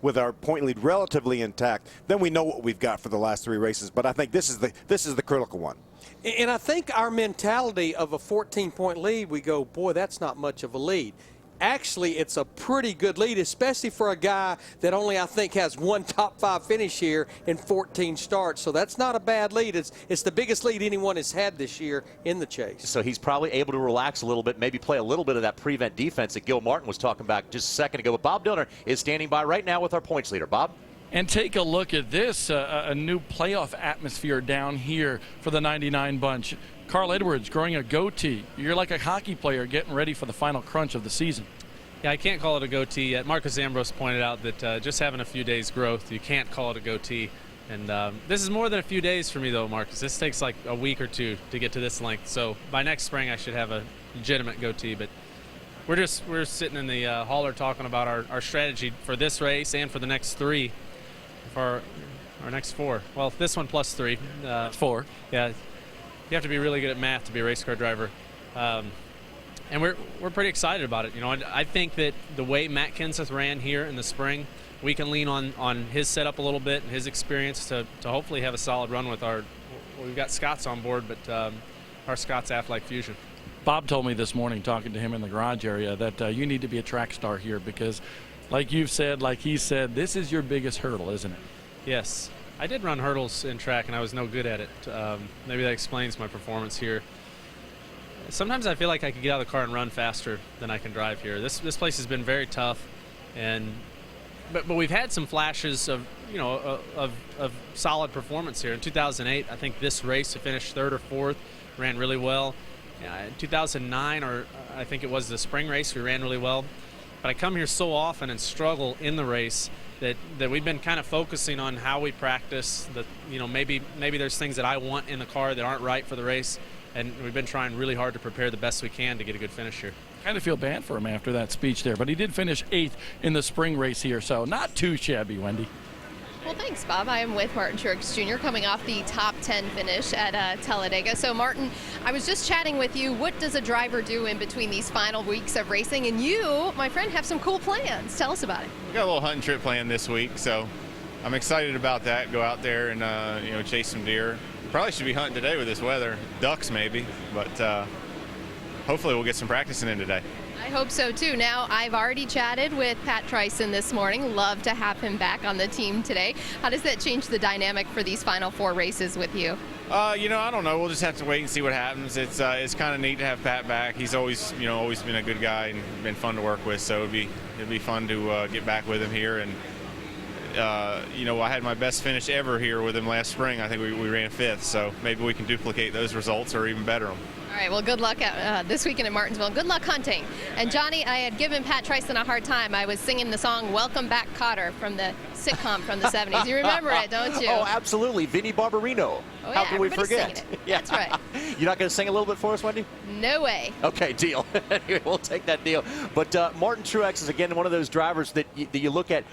with our point lead relatively intact, then we know what we've got for the last 3 races. But I think this is the critical one. And I think our mentality of a 14-point lead, we go, boy, that's not much of a lead. Actually, it's a pretty good lead, especially for a guy that only, I think, has 1 top 5 finish here in 14 starts. So that's not a bad lead. It's the biggest lead anyone has had this year in the chase. So he's probably able to relax a little bit, maybe play a little bit of that prevent defense that Gil Martin was talking about just a second ago. But Bob Dillner is standing by right now with our points leader. Bob? And take a look at this, a new playoff atmosphere down here for the 99 bunch. Carl Edwards growing a goatee. You're like a hockey player getting ready for the final crunch of the season. Yeah, I can't call it a goatee yet. Marcus Ambrose pointed out that just having a few days growth, you can't call it a goatee. And this is more than a few days for me, though, Marcus. This takes like a week or 2 to get to this length. So by next spring, I should have a legitimate goatee. But we're sitting in the hauler talking about our strategy for this race and for the next 3. For our next 4. Well, this one plus 3. 4. Yeah. You have to be really good at math to be a race car driver. And we're pretty excited about it. You know, I think that the way Matt Kenseth ran here in the spring, we can lean on his setup a little bit and his experience to hopefully have a solid run with we've got Scott's on board, but our Scott's Aflac Fusion. Bob told me this morning, talking to him in the garage area, that you need to be a track star here because, like you've said, like he said, this is your biggest hurdle, isn't it? Yes. I did run hurdles in track, and I was no good at it. Maybe that explains my performance here. Sometimes I feel like I could get out of the car and run faster than I can drive here. This place has been very tough, and but we've had some flashes of, you know, of solid performance here. In 2008, I think this race to finish 3rd or 4th, ran really well. In 2009, or I think it was the spring race, we ran really well. But I come here so often and struggle in the race that we've been kind of focusing on how we practice. That, you know, maybe there's things that I want in the car that aren't right for the race, and we've been trying really hard to prepare the best we can to get a good finish here. Kind of feel bad for him after that speech there, but he did finish 8th in the spring race here, so not too shabby, Wendy. Well, thanks, Bob. I am with Martin Truex Jr. coming off the top 10 finish at Talladega. So, Martin, I was just chatting with you. What does a driver do in between these final weeks of racing? And you, my friend, have some cool plans. Tell us about it. We got a little hunting trip planned this week, so I'm excited about that. Go out there and you know, chase some deer. Probably should be hunting today with this weather. Ducks maybe, but hopefully we'll get some practicing in today. I hope so too. Now, I've already chatted with Pat Tryson this morning. Love to have him back on the team today. How does that change the dynamic for these final 4 races with you? You know, I don't know. We'll just have to wait and see what happens. It's kind of neat to have Pat back. He's always been a good guy and been fun to work with. So it'd be fun to get back with him here. And you know, I had my best finish ever here with him last spring. I think we ran 5th. So maybe we can duplicate those results or even better them. All right, well, good luck this weekend in Martinsville. Good luck hunting. And, Johnny, I had given Pat Tryson a hard time. I was singing the song Welcome Back, Kotter from the sitcom from the 70s. You remember it, don't you? Oh, absolutely. Vinnie Barbarino. Oh, How yeah, can we forget? Yeah. That's right. You're not going to sing a little bit for us, Wendy? No way. Okay, deal. We'll take that deal. But Martin Truex is, again, one of those drivers that you look at.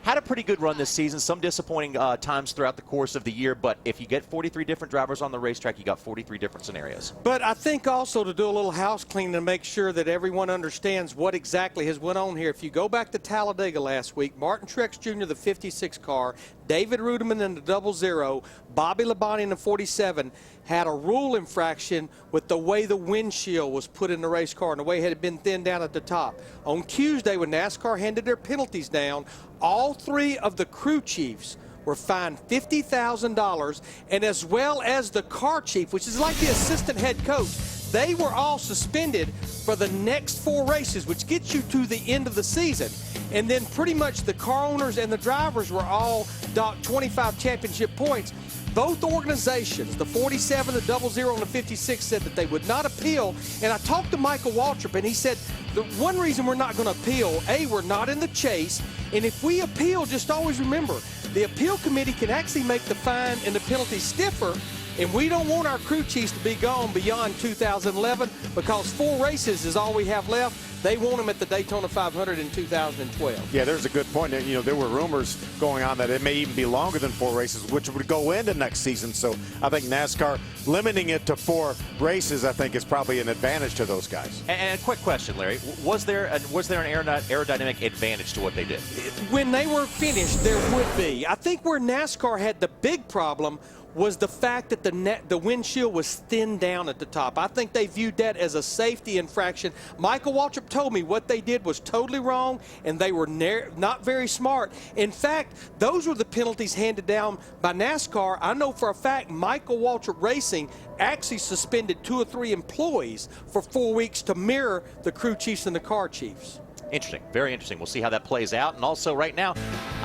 Had a pretty good run this season, some disappointing times throughout the course of the year, but if you get 43 different drivers on the racetrack, you got 43 different scenarios. But I think also to do a little house cleaning to make sure that everyone understands what exactly has went on here. If you go back to Talladega last week, Martin Truex Jr., the 56 car, David Rudiman in the 00, Bobby Labonte in the 47, had a rule infraction with the way the windshield was put in the race car and the way it had been thinned down at the top. On Tuesday, when NASCAR handed their penalties down, all 3 of the crew chiefs were fined $50,000, and as well as the car chief, which is like the assistant head coach, they were all suspended for the next 4 races, which gets you to the end of the season. And then pretty much the car owners and the drivers were all docked 25 championship points. Both organizations, the 47, the 00, and the 56, said that they would not appeal. And I talked to Michael Waltrip, and he said the one reason we're not going to appeal, A, we're not in the chase, and if we appeal, just always remember, the appeal committee can actually make the fine and the penalty stiffer, and we don't want our crew chiefs to be gone beyond 2011 because 4 races is all we have left. They want them at the Daytona 500 in 2012. Yeah, there's a good point. You know, there were rumors going on that it may even be longer than 4 races, which would go into next season. So I think NASCAR limiting it to 4 races, I think, is probably an advantage to those guys. And a quick question, Larry. Was there an aerodynamic advantage to what they did? When they were finished, there would be. I think where NASCAR had the big problem was the fact that the windshield was thinned down at the top. I think they viewed that as a safety infraction. Michael Waltrip told me what they did was totally wrong, and they were not very smart. In fact, those were the penalties handed down by NASCAR. I know for a fact Michael Waltrip Racing actually suspended 2 or 3 employees for 4 weeks to mirror the crew chiefs and the car chiefs. Interesting. Very interesting. We'll see how that plays out. And also right now,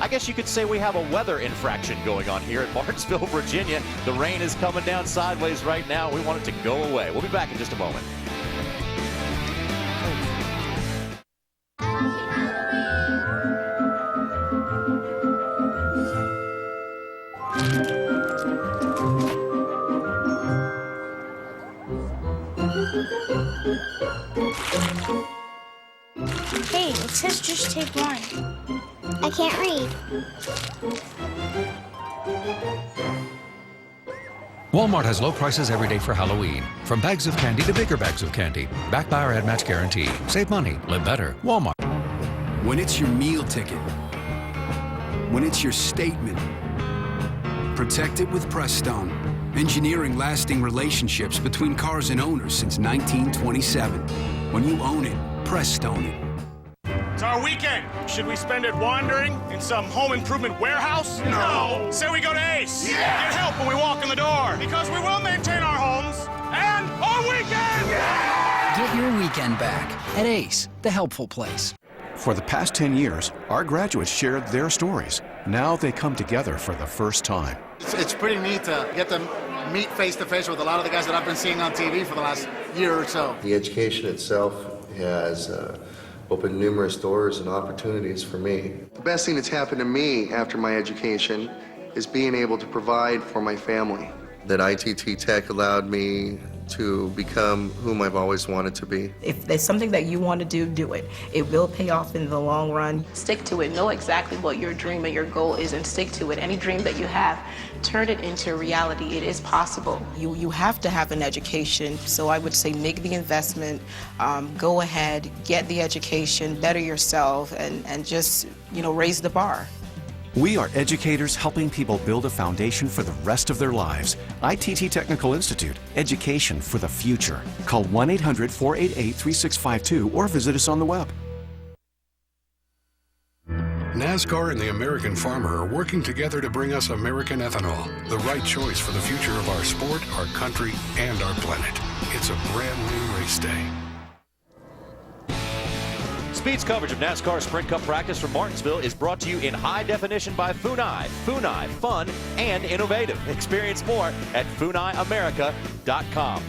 I guess you could say we have a weather infraction going on here at Martinsville, Virginia. The rain is coming down sideways right now. We want it to go away. We'll be back in just a moment. Hey, it says just take 1. I can't read. Walmart has low prices every day for Halloween. From bags of candy to bigger bags of candy. Backed by our ad match guarantee. Save money, live better. Walmart. When it's your meal ticket. When it's your statement. Protect it with Prestone. Engineering lasting relationships between cars and owners since 1927. When you own it, Prestone it. It's our weekend. Should we spend it wandering in some home improvement warehouse? No. Say we go to Ace. Yeah. Get help when we walk in the door. Because we will maintain our homes and our weekend. Yeah. Get your weekend back at Ace, the helpful place. For the past 10 years, our graduates shared their stories. Now they come together for the first time. It's pretty neat to get to meet face-to-face with a lot of the guys that I've been seeing on TV for the last year or so. The education itself has opened numerous doors and opportunities for me. The best thing that's happened to me after my education is being able to provide for my family. That ITT Tech allowed me to become whom I've always wanted to be. If there's something that you want to do, do it. It will pay off in the long run. Stick to it. Know exactly what your dream and your goal is and stick to it. Any dream that you have, turn it into reality. It is possible. You have to have an education, so I would say make the investment, go ahead, get the education, better yourself, and just, raise the bar. We are educators helping people build a foundation for the rest of their lives. ITT Technical Institute, education for the future. Call 1-800-488-3652 or visit us on the web. NASCAR and the American farmer are working together to bring us American ethanol, the right choice for the future of our sport, our country, and our planet. It's a brand new race day. Speed's coverage of NASCAR Sprint Cup practice from Martinsville is brought to you in high definition by Funai. Funai, fun and innovative. Experience more at FunaiAmerica.com.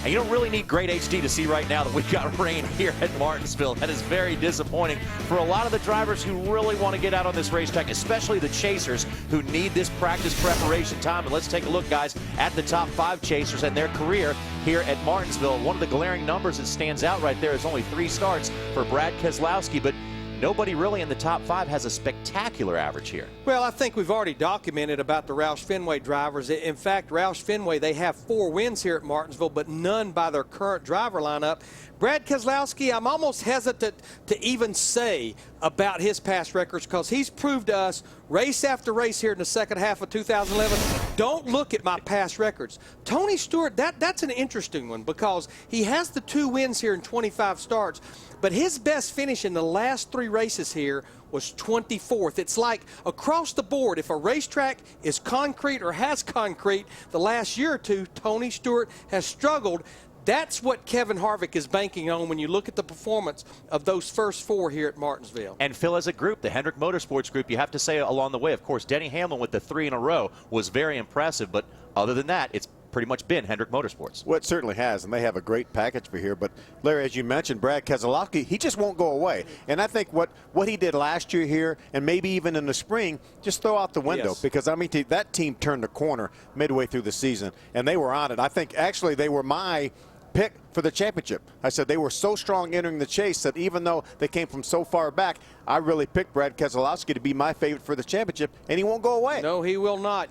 And you don't really need great HD to see right now that we've got rain here at Martinsville. That is very disappointing for a lot of the drivers who really want to get out on this racetrack, especially the chasers who need this practice preparation time. And let's take a look, guys, at the top 5 chasers and their career here at Martinsville. One of the glaring numbers that stands out right there is only 3 starts for Brad Keselowski, but nobody really in the top 5 has a spectacular average here. Well, I think we've already documented about the Roush Fenway drivers. In fact, Roush Fenway, they have 4 wins here at Martinsville, but none by their current driver lineup. Brad Keselowski, I'm almost hesitant to even say about his past records because he's proved to us race after race here in the second half of 2011. Don't look at my past records. Tony Stewart, that's an interesting one because he has the 2 wins here in 25 starts, but his best finish in the last 3 races here was 24th. It's like across the board, if a racetrack is concrete or has concrete, the last year or two, Tony Stewart has struggled. That's what Kevin Harvick is banking on when you look at the performance of those first 4 here at Martinsville. And Phil, as a group, the Hendrick Motorsports Group, you have to say along the way, of course, Denny Hamlin with the 3 in a row was very impressive, but other than that, it's pretty much been Hendrick Motorsports. Well, it certainly has, and they have a great package for here. But, Larry, as you mentioned, Brad Keselowski, he just won't go away. And I think what he did last year here and maybe even in the spring, just throw out the window. Yes. Because, I mean, that team turned the corner midway through the season, and they were on it. I think, actually, they were my pick for the championship. I said they were so strong entering the chase that even though they came from so far back, I really picked Brad Keselowski to be my favorite for the championship, and he won't go away. No, he will not.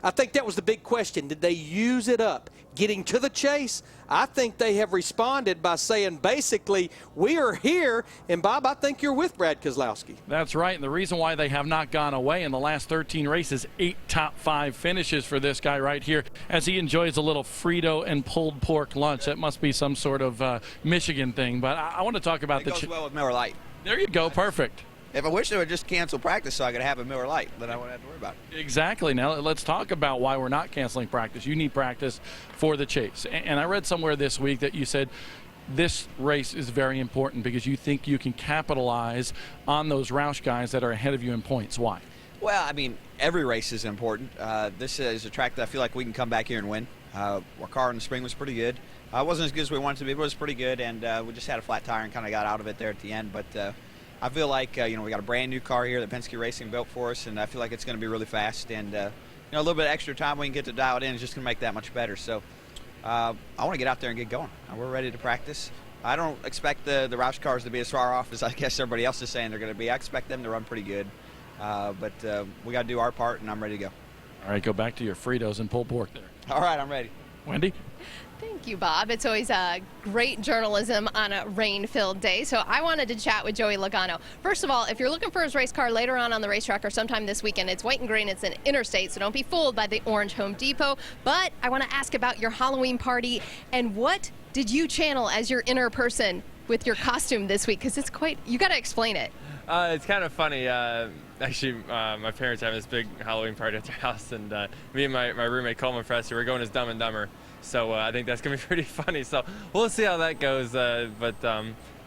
I think that was the big question. Did they use it up getting to the chase? I think they have responded by saying basically, we are here, and Bob, I think you're with Brad Keselowski. That's right, and the reason why they have not gone away in the last 13 races, 8 top 5 finishes for this guy right here as he enjoys a little Frito and pulled pork lunch. That must be some sort of Michigan thing, but I want to talk about it goes well with Miller Lite. There you go, perfect. If I wish they would just cancel practice so I could have a Miller Lite, then I wouldn't have to worry about it. Exactly. Now let's talk about why we're not canceling practice. You need practice for the chase. And I read somewhere this week that you said this race is very important because you think you can capitalize on those Roush guys that are ahead of you in points. Why? Well, I mean, every race is important. This is a track that I feel like we can come back here and win. Our car in the spring was pretty good. It wasn't as good as we wanted to be, but it was pretty good, and we just had a flat tire and kind of got out of it there at the end. But I feel like, we got a brand new car here that Penske Racing built for us, and I feel like it's going to be really fast. And, a little bit of extra time we can get to dial it in is just going to make that much better. So I want to get out there and get going. We're ready to practice. I don't expect the Roush cars to be as far off as I guess everybody else is saying they're going to be. I expect them to run pretty good. But we got to do our part, and I'm ready to go. All right, go back to your Fritos and pulled pork there. All right, I'm ready. Wendy? Thank you, Bob. It's always great journalism on a rain-filled day. So I wanted to chat with Joey Logano. First of all, if you're looking for his race car later on the racetrack or sometime this weekend, it's white and green. It's an Interstate, so don't be fooled by the orange Home Depot. But I want to ask about your Halloween party and what did you channel as your inner person with your costume this week? Because it's you got to explain it. It's kind of funny. Actually, my parents have this big Halloween party at their house, and me and my roommate Coleman Frester, we're going as Dumb and Dumber. So I think that's going to be pretty funny. So we'll see how that goes. But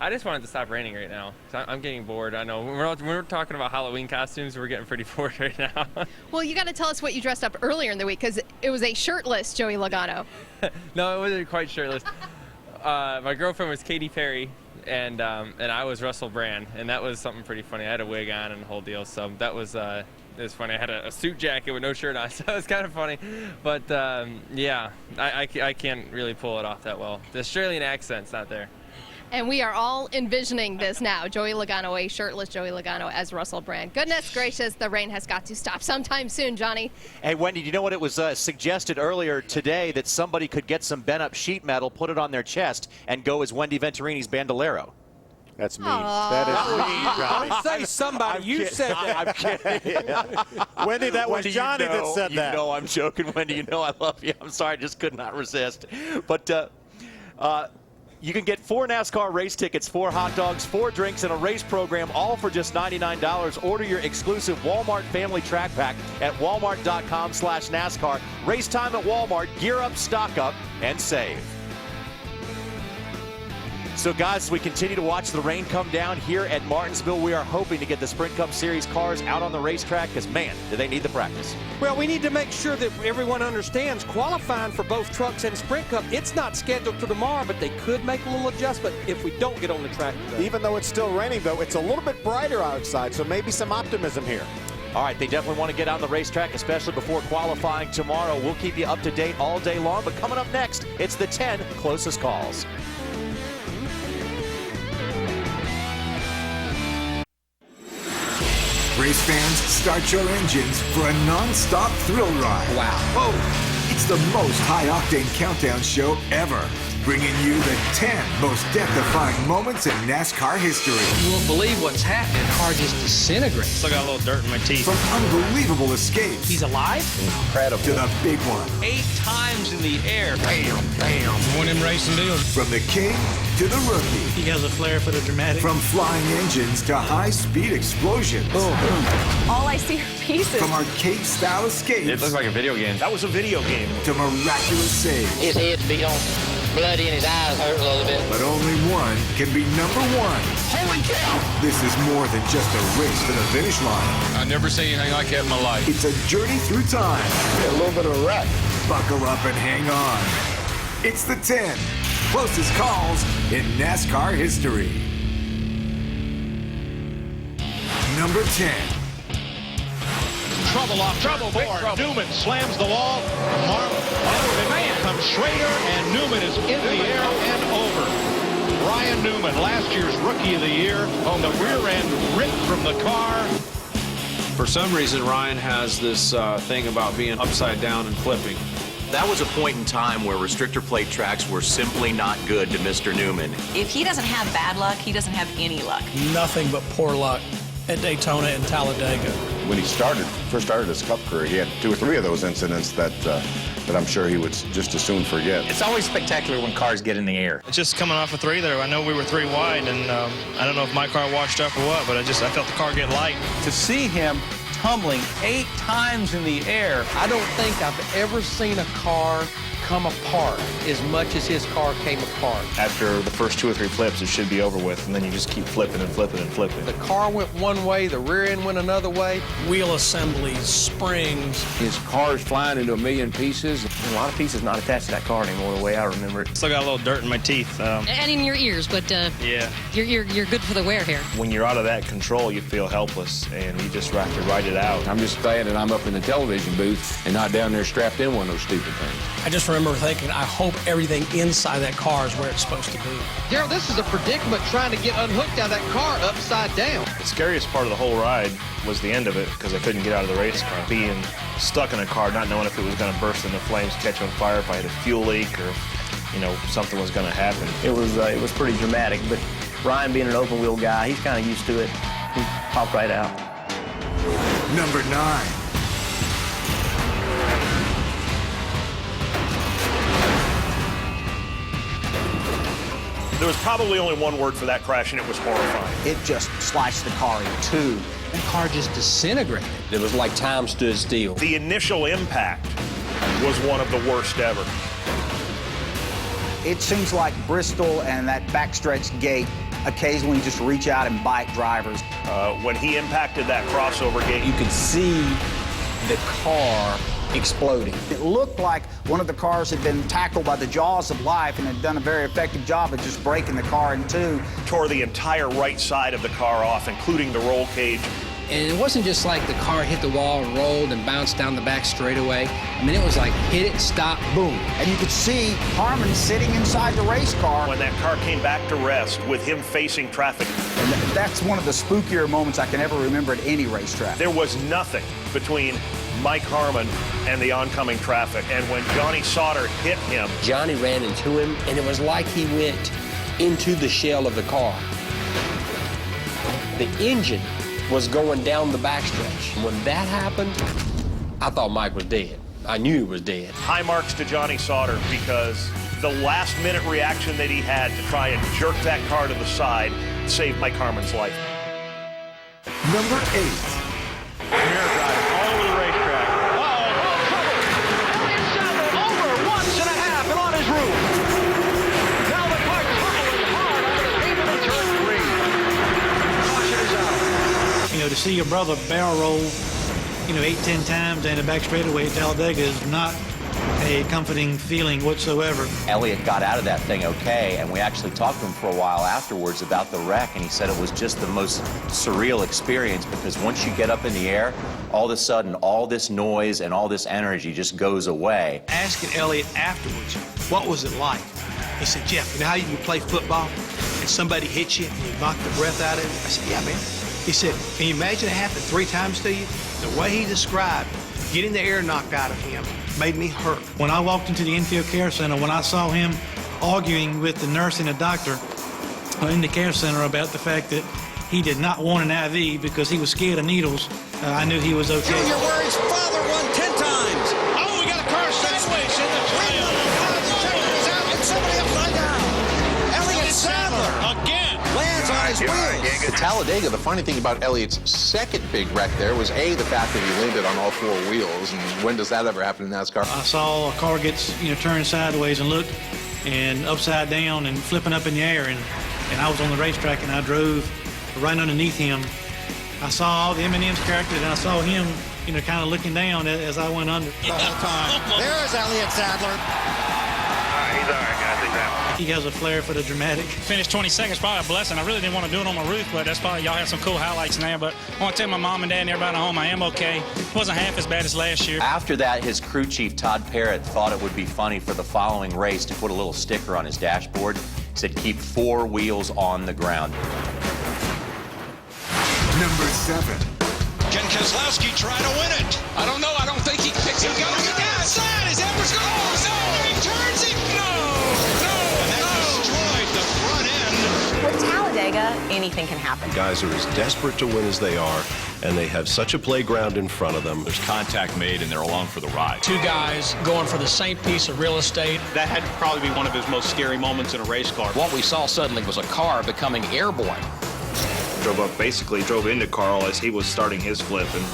I just wanted to stop raining right now. I'm getting bored. I know when we're talking about Halloween costumes, we're getting pretty bored right now. Well, you got to tell us what you dressed up earlier in the week, because it was a shirtless Joey Logano. No, it wasn't quite shirtless. My girlfriend was Katy Perry, and I was Russell Brand, and that was something pretty funny. I had a wig on and the whole deal, so that was it was funny. I had a suit jacket with no shirt on, so it was kind of funny. But yeah, I can't really pull it off that well. The Australian accent's not there. And we are all envisioning this now. Joey Logano, a shirtless Joey Logano as Russell Brand. Goodness gracious, the rain has got to stop sometime soon, Johnny. Hey, Wendy, do you know what it was suggested earlier today that somebody could get some bent-up sheet metal, put it on their chest, and go as Wendy Venturini's bandolero? That's mean. Aww. That is mean, Johnny. Don't say somebody. You said that. I'm kidding. Wendy, that was Wendy, Johnny that said that. You know I'm joking, Wendy. You know I love you. I'm sorry, I just could not resist. But you can get 4 NASCAR race tickets, 4 hot dogs, 4 drinks, and a race program, all for just $99. Order your exclusive Walmart Family Track Pack at walmart.com/NASCAR. Race time at Walmart. Gear up, stock up, and save. So, guys, we continue to watch the rain come down here at Martinsville. We are hoping to get the Sprint Cup Series cars out on the racetrack because, man, do they need the practice. Well, we need to make sure that everyone understands qualifying for both trucks and Sprint Cup. It's not scheduled for tomorrow, but they could make a little adjustment if we don't get on the track today. Even though it's still raining, though, it's a little bit brighter outside, so maybe some optimism here. All right, they definitely want to get on the racetrack, especially before qualifying tomorrow. We'll keep you up to date all day long, but coming up next, it's the 10 closest calls. Race fans, start your engines for a non-stop thrill ride. Wow. Whoa! It's the most high-octane countdown show ever, bringing you the 10 most death-defying moments in NASCAR history. You won't believe what's happening. The car just disintegrates. Still got a little dirt in my teeth. From unbelievable escapes. He's alive? Incredible. To the big one. 8 times in the air. Bam, bam. One of them racing deals. From the king to the rookie. He has a flair for the dramatic. From flying engines to high-speed explosions. All I see are pieces. From arcade-style escapes. It looks like a video game. That was a video game. To miraculous saves. His head's beat on. Bloody and his eyes hurt a little bit. But only one can be number one. Holy cow! This is more than just a race to the finish line. I never seen anything like that in my life. It's a journey through time. A little bit of a wreck. Buckle up and hang on. It's the 10 closest calls in NASCAR history. Number 10. Trouble off trouble for Newman slams the wall. The man comes Schrader, and Newman is in the air and over. Ryan Newman, last year's Rookie of the Year, on the rear end, ripped from the car. For some reason, Ryan has this thing about being upside down and flipping. That was a point in time where restrictor plate tracks were simply not good to Mr. Newman. If he doesn't have bad luck, he doesn't have any luck. Nothing but poor luck at Daytona and Talladega. When he first started his Cup career, he had 2 or 3 of those incidents that I'm sure he would just as soon forget. It's always spectacular when cars get in the air. Just coming off of 3 there, I know we were 3 wide, and I don't know if my car washed up or what, but I felt the car get light. To see him tumbling 8 times in the air, I don't think I've ever seen a car come apart as much as his car came apart. After the first 2 or 3 flips, it should be over with, and then you just keep flipping and flipping and flipping. The car went one way, the rear end went another way. Wheel assemblies, springs. His car's flying into a million pieces. A lot of pieces not attached to that car anymore, the way I remember it. Still got a little dirt in my teeth. And in your ears, but yeah, you're good for the wear here. When you're out of that control, you feel helpless, and you just have to ride it out. I'm just glad that I'm up in the television booth and not down there strapped in one of those stupid things. I just remember thinking, I hope everything inside that car is where it's supposed to be. Daryl, this is a predicament trying to get unhooked out of that car upside down. The scariest part of the whole ride was the end of it, because I couldn't get out of the race car. Being stuck in a car, not knowing if it was going to burst into flames, catch on fire, if I had a fuel leak, or something was going to happen. It was pretty dramatic, but Ryan being an open wheel guy, he's kind of used to it. He popped right out. Number 9. There was probably only one word for that crash, and it was horrifying. It just sliced the car in 2. That car just disintegrated. It was like time stood still. The initial impact was one of the worst ever. It seems like Bristol and that backstretch gate occasionally just reach out and bite drivers. When he impacted that crossover gate, You could see the car exploding. It looked like one of the cars had been tackled by the jaws of life and had done a very effective job of just breaking the car in two. tore the entire right side of the car off, including the roll cage. And it wasn't just like the car hit the wall and rolled and bounced down the back straightaway. I mean, it was like hit it, stop, boom. And you could see Harmon sitting inside the race car. When that car came back to rest with him facing traffic. And that's one of the spookier moments I can ever remember at any racetrack. There was nothing between Mike Harmon and the oncoming traffic. And when Johnny Sauter hit him, Johnny ran into him, and it was like he went into the shell of the car. The engine was going down the backstretch. When that happened, I thought Mike was dead. I knew he was dead. high marks to Johnny Sauter because the last-minute reaction that he had to try and jerk that car to the side saved Mike Harmon's life. Number 8. Mirror drive all over the racetrack. Over once and a half and on his roof. Now the car tumbling hard over the pavement of turn 3. Caution is out. You know, to see your brother barrel roll, 8-10 times down the back straightaway at Talladega is not a comforting feeling whatsoever. Elliott got out of that thing okay, and we actually talked to him for a while afterwards about the wreck, and he said it was just the most surreal experience because once you get up in the air, all of a sudden, all this noise and all this energy just goes away. Asking Elliott afterwards, what was it like? He said, Jeff, you know how you play football and somebody hits you and you knock the breath out of you? I said, yeah, man. He said, can you imagine it happened 3 times to you? The way he described getting the air knocked out of him made me hurt. When I walked into the infield care center, when I saw him arguing with the nurse and the doctor in the care center about the fact that he did not want an IV because he was scared of needles, I knew he was okay. Junior Worry's father won 10 times. Oh, we got a car sideways in the trail. He's out and somebody upside down. Elliott Sadler again lands on his wheels. At Talladega, the funny thing about Elliott's second big wreck there was the fact that he landed on all 4 wheels. And when does that ever happen in NASCAR? I saw a car gets turned sideways and looked and upside down and flipping up in the air, and I was on the racetrack and I drove right underneath him. I saw all the M&M's characters and I saw him kind of looking down as I went under. The whole time. There's Elliott Sadler. He's all right, guys. He has a flair for the dramatic. Finished 22nd is probably a blessing. I really didn't want to do it on my roof, but that's probably, y'all have some cool highlights now. But I want to tell my mom and dad and everybody at home I am okay. It wasn't half as bad as last year. After that, his crew chief, Todd Parrott, thought it would be funny for the following race to put a little sticker on his dashboard. He said, keep 4 wheels on the ground. Number 7. Ken Keselowski try to win it. I don't know. I don't think he picks him. Going to the outside. Is Edwards going? Oh, no. He turns it. And that destroyed the front end. With Talladega, anything can happen. Guys are as desperate to win as they are, and they have such a playground in front of them. There's contact made, and they're along for the ride. 2 guys going for the same piece of real estate. That had to probably be one of his most scary moments in a race car. What we saw suddenly was a car becoming airborne. Drove into Carl as he was starting his flip and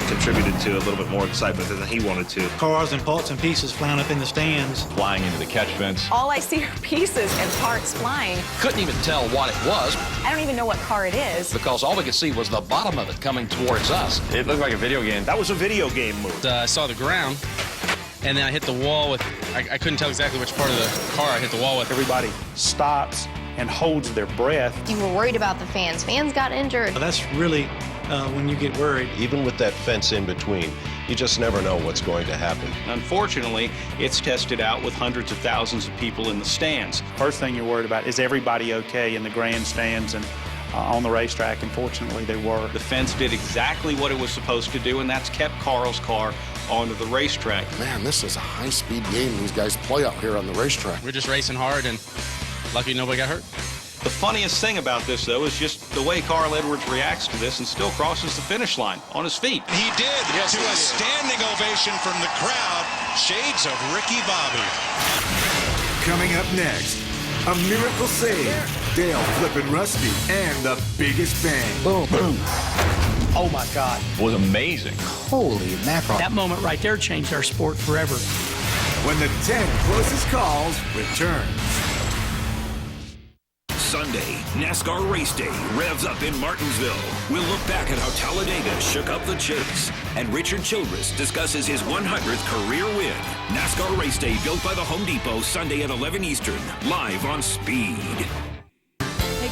contributed to a little bit more excitement than he wanted to. Cars and parts and pieces flying up in the stands. Flying into the catch fence. All I see are pieces and parts flying. Couldn't even tell what it was. I don't even know what car it is. Because all we could see was the bottom of it coming towards us. It looked like a video game. That was a video game move. I saw the ground, and then I hit the wall with, I couldn't tell exactly which part of the car I hit the wall with. Everybody stops and holds their breath. You were worried about the fans. Fans got injured. That's really when you get worried. Even with that fence in between, you just never know what's going to happen. Unfortunately, it's tested out with hundreds of thousands of people in the stands. First thing you're worried about is everybody okay in the grandstands and on the racetrack, and fortunately they were. The fence did exactly what it was supposed to do, and that's kept Carl's car onto the racetrack. Man, this is a high-speed game these guys play out here on the racetrack. We're just racing hard, and lucky nobody got hurt. The funniest thing about this, though, is just the way Carl Edwards reacts to this and still crosses the finish line on his feet. He did, to a standing ovation from the crowd. Shades of Ricky Bobby. Coming up next, a miracle save, Dale flipping Rusty, and the biggest bang. Boom, boom. Oh, my God. It was amazing. Holy mackerel. That moment right there changed our sport forever. when the 10 closest calls returns. Sunday, NASCAR race day revs up in Martinsville. We'll look back at how Talladega shook up the chase. And Richard Childress discusses his 100th career win. NASCAR race day built by the Home Depot, Sunday at 11 Eastern, live on Speed.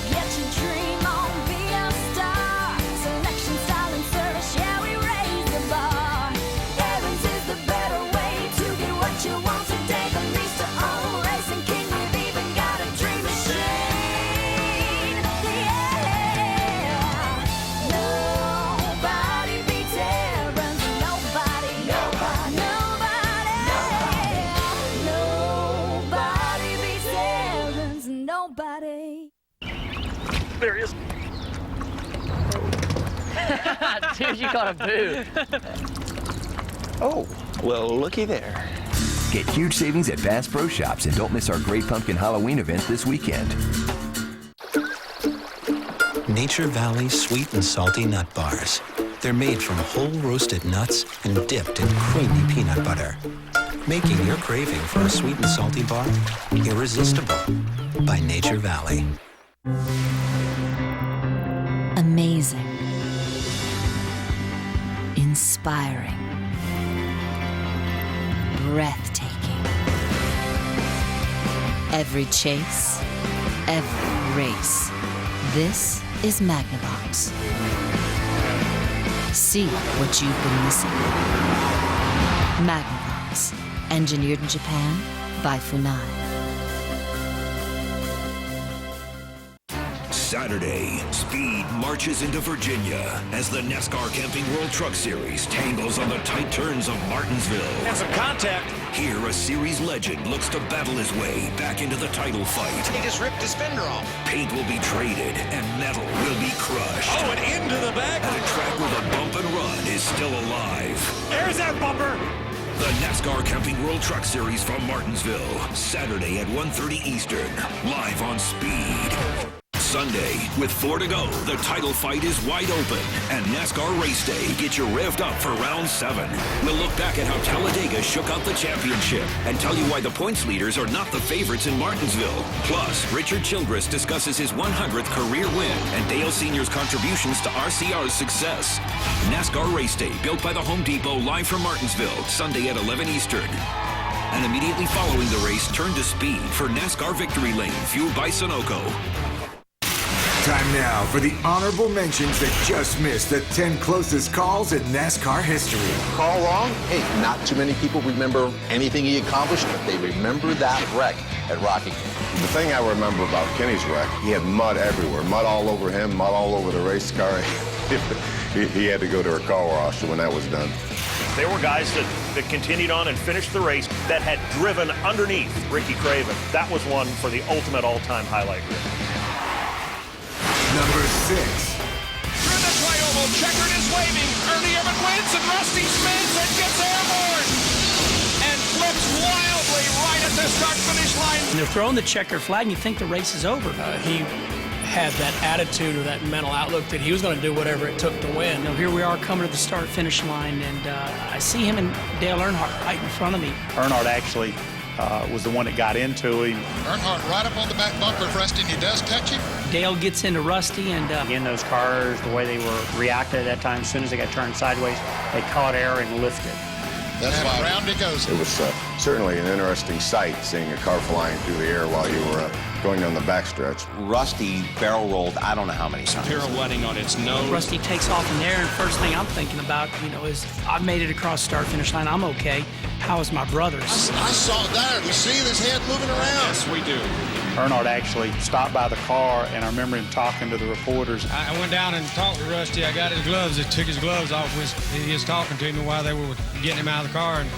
Get your dream on, be a star. Selection, style, and service, yeah, we raise the bar. Evans is the better way to get what you want today. The lease to own Racing King, we've even got a dream machine. Yeah. Nobody beats Evans. Nobody. Nobody beats Evans. Nobody. There he is. Dude, you got a boo. Oh, well, looky there. Get huge savings at Bass Pro Shops and don't miss our Great Pumpkin Halloween event this weekend. Nature Valley Sweet and Salty Nut Bars. They're made from whole roasted nuts and dipped in creamy peanut butter, making your craving for a sweet and salty bar irresistible. By Nature Valley. Amazing. Inspiring. Breathtaking. Every chase, every race. This is Magnavox. See what you've been missing. Magnavox, engineered in Japan by Funai. Saturday, Speed marches into Virginia as the NASCAR Camping World Truck Series tangles on the tight turns of Martinsville. And some contact. Here, a series legend looks to battle his way back into the title fight. He just ripped his fender off. Paint will be traded and metal will be crushed. Oh, and into the back. And a track where the bump and run is still alive. There's that bumper. The NASCAR Camping World Truck Series from Martinsville, Saturday at 1:30 Eastern, live on Speed. Sunday, with 4 to go, the title fight is wide open, and NASCAR Race Day gets you revved up for round 7. We'll look back at how Talladega shook up the championship and tell you why the points leaders are not the favorites in Martinsville. Plus, Richard Childress discusses his 100th career win and Dale Sr.'s contributions to RCR's success. NASCAR Race Day, built by the Home Depot, live from Martinsville, Sunday at 11 Eastern. And immediately following the race, turn to Speed for NASCAR Victory Lane, fueled by Sunoco. Time now for the honorable mentions that just missed the 10 closest calls in NASCAR history. Call wrong? Hey, not too many people remember anything he accomplished, but they remember that wreck at Rocky. The thing I remember about Kenny's wreck, he had mud everywhere. Mud all over him, mud all over the race car. he had to go to a car wash when that was done. There were guys that continued on and finished the race that had driven underneath Ricky Craven. That was one for the ultimate all-time highlight reel. Number 6. Through the tri-oval, checkered is waving. Ernie Irvan wins, and Rusty spins and gets airborne. And flips wildly right at the start-finish line. When they're throwing the checker flag, and you think the race is over. He had that attitude or that mental outlook that he was going to do whatever it took to win. Now, here we are coming to the start-finish line, and I see him and Dale Earnhardt right in front of me. Earnhardt actually was the one that got into him. Earnhardt right up on the back bumper of Rusty, and he does touch him. Dale gets into Rusty, and in those cars, the way they were reacted at that time, as soon as they got turned sideways, they caught air and lifted. That's why round it goes. It was certainly an interesting sight, seeing a car flying through the air while you were going down the backstretch. Rusty barrel rolled I don't know how many times. Pirouetting on its nose. Rusty takes off in there, and first thing I'm thinking about, is I've made it across start-finish line. I'm okay. How is my brothers? I saw it there. We see his head moving around. Yes, we do. Earnhardt actually stopped by the car, and I remember him talking to the reporters. I went down and talked to Rusty. I got his gloves. I took his gloves off. He was talking to me while they were getting him out of the car. And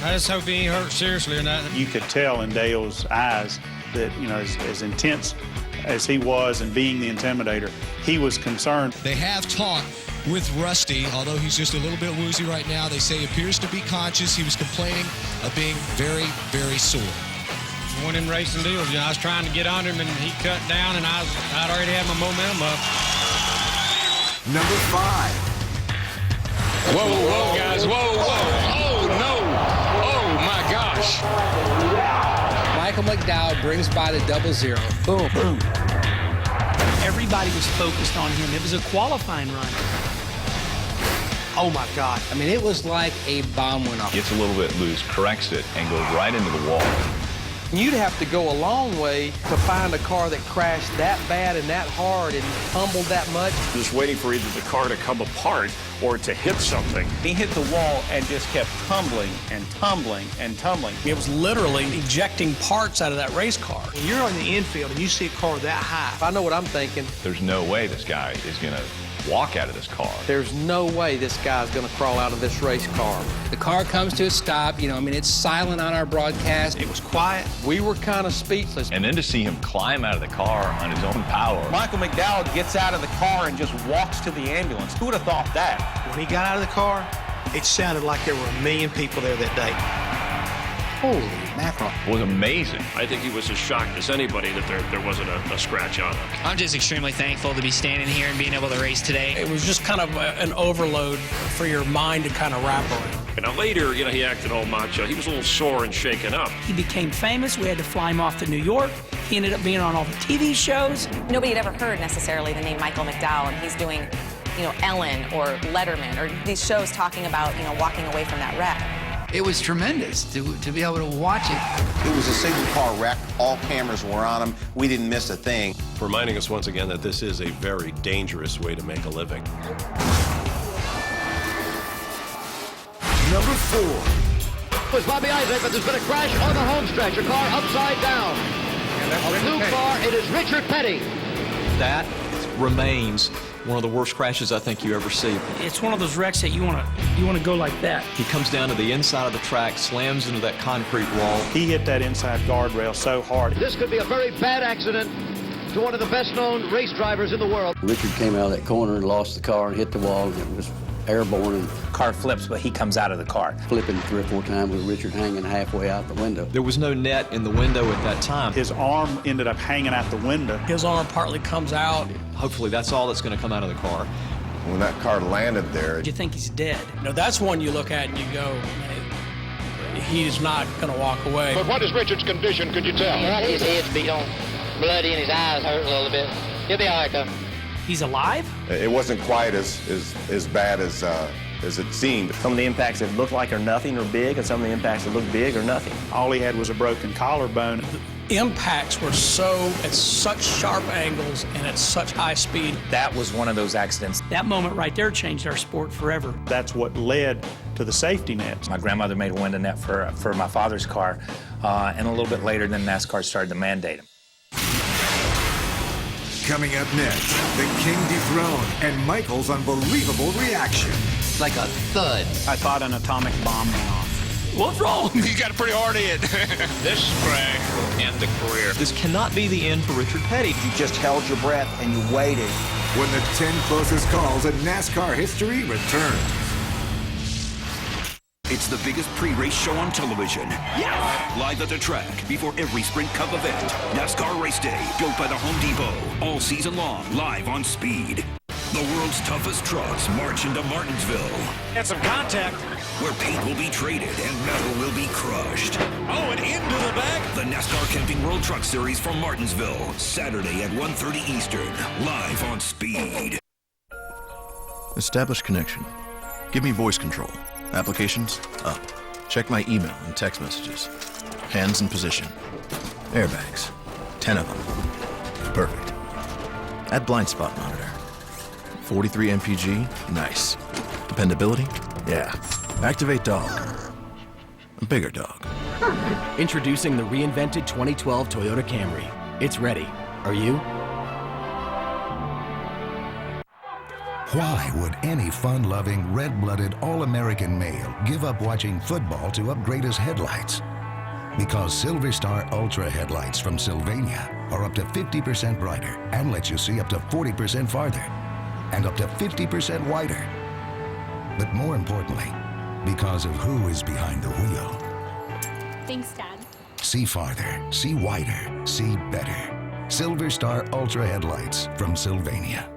I just hope he ain't hurt seriously or nothing. You could tell in Dale's eyes that, as intense as he was and being the intimidator, he was concerned. They have talked with Rusty, although he's just a little bit woozy right now. They say he appears to be conscious. He was complaining of being very, very sore. One of them racing deals, I was trying to get under him, and he cut down, and I'd already had my momentum up. Number 5. Whoa, guys, whoa. Oh, no. Oh, my God. Michael McDowell brings by the 00. Boom. Boom. Everybody was focused on him. It was a qualifying run. Oh my God. I mean, it was like a bomb went off. Gets a little bit loose, corrects it, and goes right into the wall. You'd have to go a long way to find a car that crashed that bad and that hard and tumbled that much. Just waiting for either the car to come apart or to hit something. He hit the wall and just kept tumbling and tumbling and tumbling. It was literally ejecting parts out of that race car. When you're on the infield and you see a car that high, I know what I'm thinking. There's no way this guy is going to walk out of this car. There's no way this guy's going to crawl out of this race car. The car comes to a stop. You know, I mean, it's silent on our broadcast. It was quiet. We were kind of speechless. And then to see him climb out of the car on his own power. Michael McDowell gets out of the car and just walks to the ambulance. Who would have thought that? when he got out of the car, it sounded like there were 1 million people there that day. Holy mackerel. It was amazing. I think he was as shocked as anybody that there wasn't a scratch on him. I'm just extremely thankful to be standing here and being able to race today. It was just kind of an overload for your mind to kind of wrap around. And now later, he acted all macho. He was a little sore and shaken up. He became famous. We had to fly him off to New York. He ended up being on all the TV shows. Nobody had ever heard necessarily the name Michael McDowell, and he's doing, Ellen or Letterman or these shows talking about, walking away from that wreck. It was tremendous to be able to watch it. It was a single car wreck. All cameras were on him. We didn't miss a thing. Reminding us once again that this is a very dangerous way to make a living. Number 4. It was Bobby Isaac, but there's been a crash on the home stretch. A car upside down. A new car, it is Richard Petty. That remains one of the worst crashes I think you ever see. It's one of those wrecks that you want to go like that. He comes down to the inside of the track, slams into that concrete wall. He hit that inside guardrail so hard. This could be a very bad accident to one of the best-known race drivers in the world. Richard came out of that corner and lost the car and hit the wall, and it was airborne. And car flips, but he comes out of the car. Flipping 3 or 4 times with Richard hanging halfway out the window. There was no net in the window at that time. His arm ended up hanging out the window. His arm partly comes out. Hopefully that's all that's going to come out of the car. When that car landed there, You think he's dead. That's one you look at and you go, he's not going to walk away. But what is Richard's condition, could you tell? His head's beat on, bloody, and his eyes hurt a little bit. He'll be all right, though. He's alive? it wasn't quite as bad as it seemed. Some of the impacts that looked like are nothing or big, and some of the impacts that look big or nothing. All he had was a broken collarbone. The impacts were at such sharp angles and at such high speed. That was one of those accidents. That moment right there changed our sport forever. That's what led to the safety nets. My grandmother made a window net for my father's car, and a little bit later, then NASCAR started to mandate them. Coming up next, the King dethroned and Michael's unbelievable reaction. Like a thud. I thought an atomic bomb went off. What's wrong? You got a pretty hard hit. This crash will end the career. This cannot be the end for Richard Petty. You just held your breath and you waited. When the 10 closest calls in NASCAR history returns. It's the biggest pre-race show on television. Yes! Live at the track before every Sprint Cup event. NASCAR Race Day, built by the Home Depot. All season long, live on Speed. The world's toughest trucks march into Martinsville. Had some contact. Where paint will be traded and metal will be crushed. Oh, and into the back. The NASCAR Camping World Truck Series from Martinsville. Saturday at 1:30 Eastern. Live on Speed. Establish connection. Give me voice control. Applications, up. Check my email and text messages. Hands in position. Airbags. 10 of them. Perfect. Add blind spot monitor. 43 MPG, nice. Dependability, yeah. Activate dog. A bigger dog. Introducing the reinvented 2012 Toyota Camry. It's ready. Are you? Why would any fun-loving, red-blooded, all-American male give up watching football to upgrade his headlights? Because Silver Star Ultra headlights from Sylvania are up to 50% brighter and let you see up to 40% farther and up to 50% wider. But more importantly, because of who is behind the wheel. Thanks, Dad. See farther, see wider, see better. Silver Star Ultra headlights from Sylvania.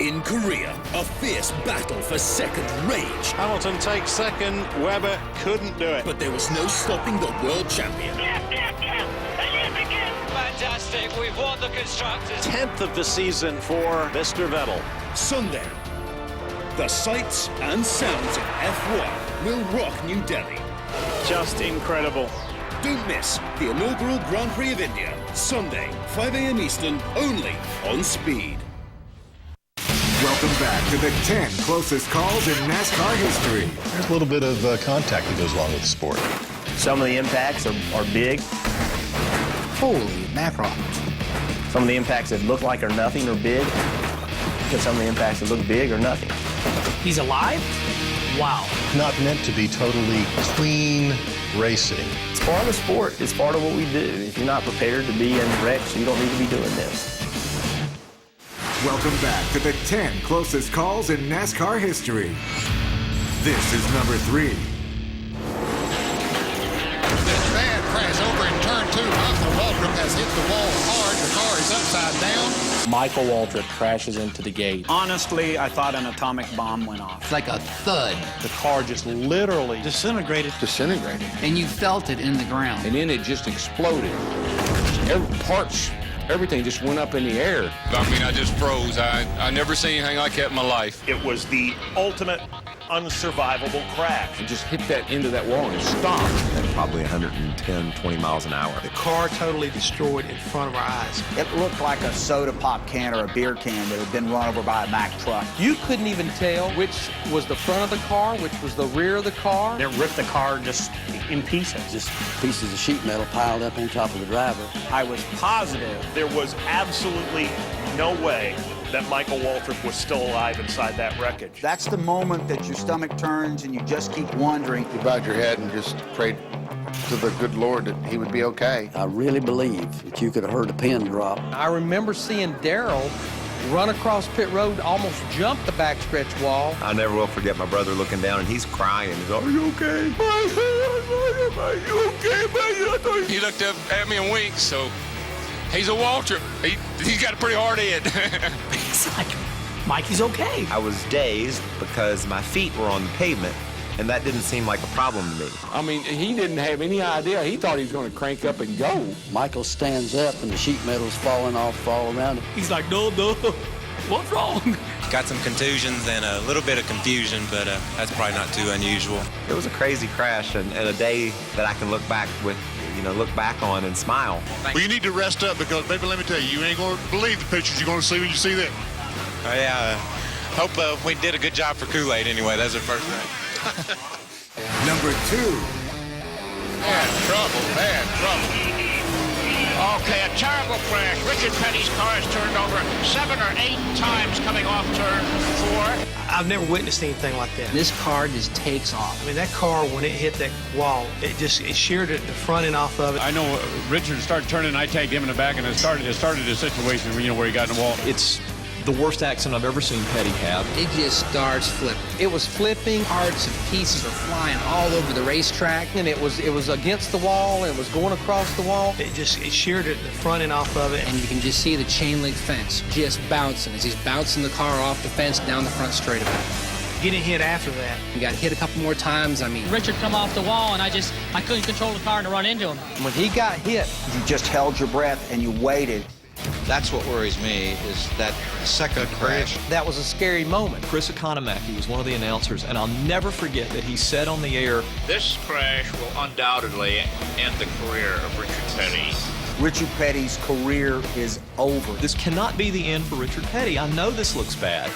In Korea, a fierce battle for second rage. Hamilton takes second. Webber couldn't do it. But there was no stopping the world champion. Fantastic. We've won the Constructors. 10th of the season for Mr. Vettel. Sunday, the sights and sounds of F1 will rock New Delhi. Just incredible. Don't miss the inaugural Grand Prix of India, Sunday, 5 a.m. Eastern, only on Speed. Welcome back to the 10 closest calls in NASCAR history. There's a little bit of contact that goes along with the sport. Some of the impacts are big. Holy mackerel. Some of the impacts that look like are nothing are big. And some of the impacts that look big are nothing. He's alive? Wow. Not meant to be totally clean racing. It's part of the sport. It's part of what we do. If you're not prepared to be in wrecks, you don't need to be doing this. Welcome back to the 10 closest calls in NASCAR history. This is number 3. Bad crash over in turn 2. Michael Waltrip has hit the wall hard. The car is upside down. Michael Waltrip crashes into the gate. Honestly, I thought an atomic bomb went off. It's like a thud. The car just literally Disintegrated. And you felt it in the ground. And then it just exploded. Everything just went up in the air. I mean, I just froze. I never seen anything like that in my life. It was the ultimate unsurvivable crash. It just hit that into that wall and stopped. At probably 110, 20 miles an hour. The car totally destroyed in front of our eyes. It looked like a soda pop can or a beer can that had been run over by a Mack truck. You couldn't even tell which was the front of the car, which was the rear of the car. It ripped the car just in pieces. Just pieces of sheet metal piled up on top of the driver. I was positive there was absolutely no way that Michael Waltrip was still alive inside that wreckage. That's the moment that your stomach turns and you just keep wondering. You bowed your head and just prayed to the good Lord that he would be okay. I really believe that you could have heard a pin drop. I remember seeing Darrell run across pit road, almost jump the backstretch wall. I never will forget my brother looking down and he's crying. He's, "Are you okay? Are you okay, man?" He looked up at me and winked, so he's a Waltrip. He's got a pretty hard head. It's like, Mikey's okay. I was dazed because my feet were on the pavement, and that didn't seem like a problem to me. I mean, he didn't have any idea. He thought he was going to crank up and go. Michael stands up and the sheet metal's falling off all around him. He's like, no, what's wrong? Got some contusions and a little bit of confusion, but that's probably not too unusual. It was a crazy crash and a day that I can look back on and smile. Well, you need to rest up because, baby, let me tell you, you ain't going to believe the pictures you're going to see when you see them. Oh, yeah. Hope we did a good job for Kool-Aid anyway. That's the first thing. Number 2. Bad trouble. Okay, a terrible crash. Richard Petty's car has turned over 7 or 8 times coming off turn 4. I've never witnessed anything like that. This car just takes off. I mean, that car, when it hit that wall, it sheared it, the front end off of it. I know Richard started turning, I tagged him in the back, and it started a situation where he got in the wall. It's the worst accident I've ever seen Petty have. It just starts flipping. It was flipping. Parts and pieces are flying all over the racetrack, and it was against the wall, and it was going across the wall. It sheared it, the front end off of it. And you can just see the chain link fence just bouncing as he's bouncing the car off the fence down the front straightaway. Getting hit after that. He got hit a couple more times. I mean, Richard come off the wall, and I couldn't control the car to run into him. When he got hit, you just held your breath and you waited. That's what worries me, is that second crash. That was a scary moment. Chris Economaki was one of the announcers, and I'll never forget that he said on the air, This crash will undoubtedly end the career of Richard Petty. Richard Petty's career is over. This cannot be the end for Richard Petty. I know this looks bad,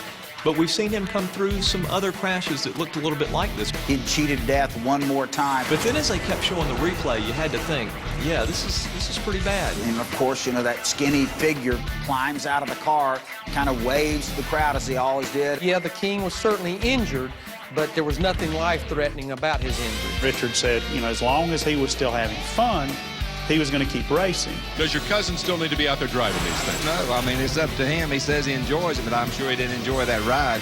but we've seen him come through some other crashes that looked a little bit like this. He'd cheated death one more time. But then as they kept showing the replay, you had to think, yeah, this is pretty bad. And of course, that skinny figure climbs out of the car, kind of waves to the crowd as he always did. Yeah, the King was certainly injured, but there was nothing life-threatening about his injury. Richard said, as long as he was still having fun, he was going to keep racing. Does your cousin still need to be out there driving these things? No, I mean, it's up to him. He says he enjoys it, but I'm sure he didn't enjoy that ride.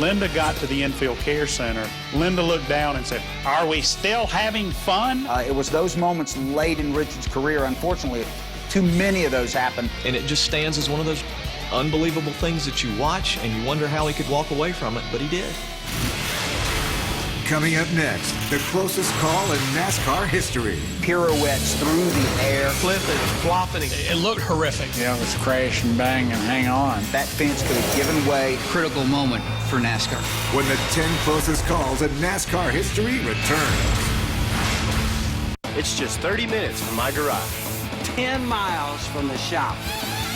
Linda got to the infield care center. Linda looked down and said, "Are we still having fun?" It was those moments late in Richard's career. Unfortunately, too many of those happened. And it just stands as one of those unbelievable things that you watch and you wonder how he could walk away from it, but he did. Coming up next, the closest call in NASCAR history. Pirouettes through the air. Flipping, flopping. It looked horrific. Yeah, it was crash and bang and hang on. That fence could have given way. Critical moment for NASCAR. When the 10 closest calls in NASCAR history return. It's just 30 minutes from my garage. 10 miles from the shop.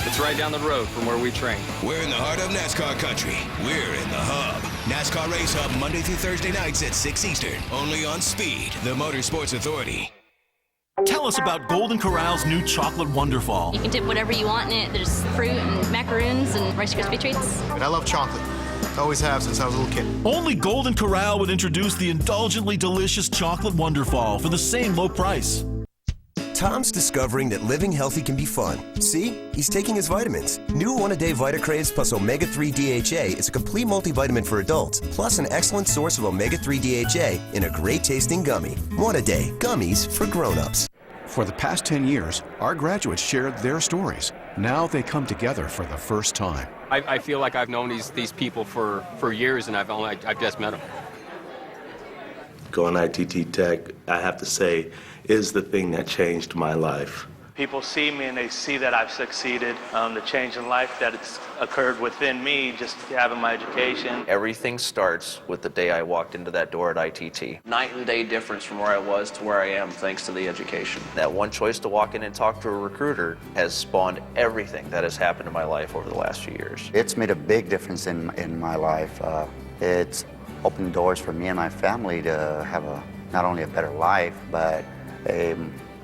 It's right down the road from where we train. We're in the heart of NASCAR country. We're in the hub. NASCAR Race Hub Monday through Thursday nights at 6 Eastern. Only on Speed, the Motorsports Authority. Tell us about Golden Corral's new chocolate Wonderfall. You can dip whatever you want in it. There's fruit and macaroons and Rice Krispie treats. I love chocolate. Always have since I was a little kid. Only Golden Corral would introduce the indulgently delicious chocolate Wonderfall for the same low price. Tom's discovering that living healthy can be fun. See? He's taking his vitamins. New one-a-day VitaCraves plus Omega-3 DHA is a complete multivitamin for adults, plus an excellent source of Omega-3 DHA in a great-tasting gummy. One-a-day gummies for grown-ups. For the past 10 years, our graduates shared their stories. Now they come together for the first time. I feel like I've known these people for years, and I've just met them. Going ITT Tech, I have to say, is the thing that changed my life. People see me and they see that I've succeeded, the change in life that it's occurred within me just having my education. Everything starts with the day I walked into that door at ITT. Night and day difference from where I was to where I am thanks to the education. That one choice to walk in and talk to a recruiter has spawned everything that has happened in my life over the last few years. It's made a big difference in my life. It's opened doors for me and my family to have not only a better life, but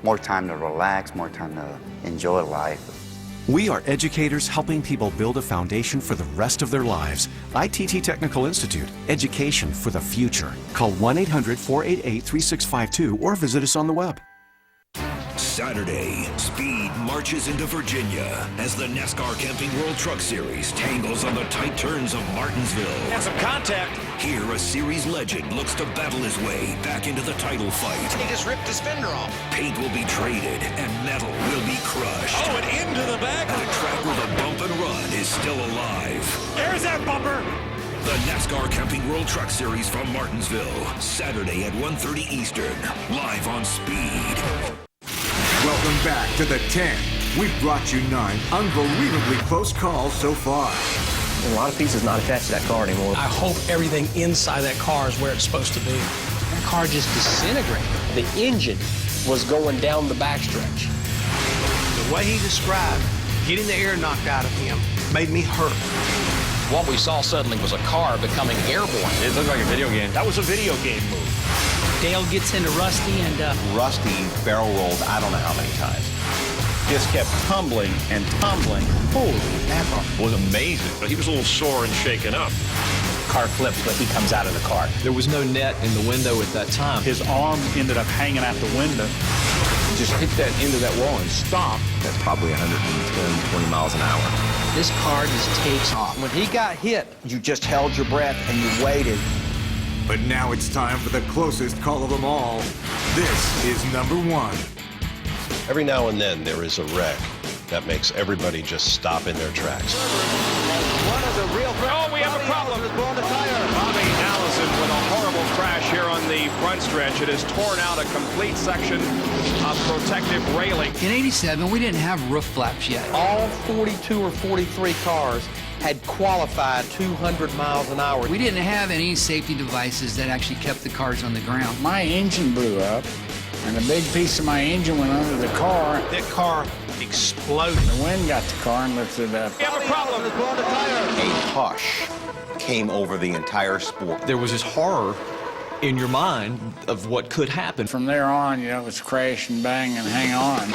more time to relax, more time to enjoy life. We are educators helping people build a foundation for the rest of their lives. ITT Technical Institute, education for the future. Call 1-800-488-3652 or visit us on the web. Saturday, Speed marches into Virginia as the NASCAR Camping World Truck Series tangles on the tight turns of Martinsville. And some contact. Here, a series legend looks to battle his way back into the title fight. He just ripped his fender off. Paint will be traded and metal will be crushed. Oh, and into the back. And a track where the bump and run is still alive. There's that bumper. The NASCAR Camping World Truck Series from Martinsville, Saturday at 1:30 Eastern, live on Speed. Welcome back to the 10. We've brought you 9 unbelievably close calls so far. A lot of pieces not attached to that car anymore. I hope everything inside that car is where it's supposed to be. That car just disintegrated. The engine was going down the backstretch. The way he described getting the air knocked out of him made me hurt. What we saw suddenly was a car becoming airborne. It looked like a video game. That was a video game move. Dale gets into Rusty and... Rusty barrel rolled I don't know how many times. Just kept tumbling and tumbling. Holy mackerel. It was amazing, but he was a little sore and shaken up. Car flips, but he comes out of the car. There was no net in the window at that time. His arm ended up hanging out the window. Just hit that into that wall and stop. That's probably 110, 20 miles an hour. This car just takes off. When he got hit, you just held your breath and you waited. But now it's time for the closest call of them all. This is number 1. Every now and then there is a wreck that makes everybody just stop in their tracks. One of the real... Oh, we have a problem. Bobby Allison with a horrible crash here on the front stretch. It has torn out a complete section of protective railing. In '87, we didn't have roof flaps yet. All 42 or 43 cars had qualified 200 miles an hour. We didn't have any safety devices that actually kept the cars on the ground. My engine blew up, and a big piece of my engine went under the car. That car exploded. The wind got the car and lifted it up. We have a problem. A hush came over the entire sport. There was this horror in your mind of what could happen. From there on, it was crash and bang and hang on.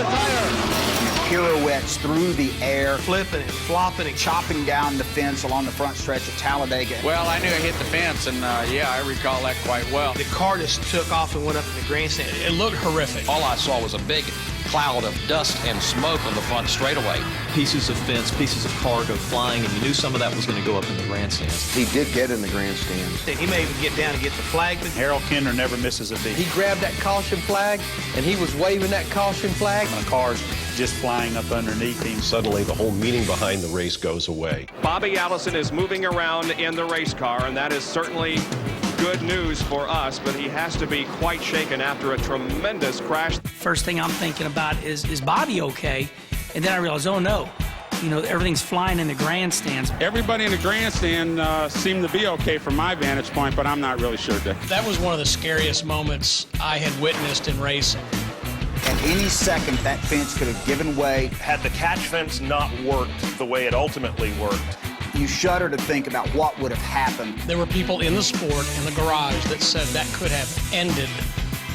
Pirouettes through the air. Flipping and flopping and chopping down the fence along the front stretch of Talladega. Well, I knew I hit the fence, and yeah, I recall that quite well. the car just took off and went up in the grandstand. It looked horrific. All I saw was a big cloud of dust and smoke on the front straightaway. Pieces of fence, pieces of car go flying, and you knew some of that was going to go up in the grandstands. He did get in the grandstand. And he may even get down and get the flag. Harold Kinder never misses a beat. He grabbed that caution flag, and he was waving that caution flag. When a car's just flying up underneath him. Suddenly, the whole meaning behind the race goes away. Bobby Allison is moving around in the race car, and that is certainly good news for us, but he has to be quite shaken after a tremendous crash. First thing I'm thinking about is Bobby okay? And then I realized, oh no, you know, everything's flying in the grandstands. Everybody in the grandstand seemed to be okay from my vantage point, but I'm not really sure, Dick. That was one of the scariest moments I had witnessed in racing. At any second, that fence could have given way. Had the catch fence not worked the way it ultimately worked, you shudder to think about what would have happened. There were people in the sport, in the garage, that said that could have ended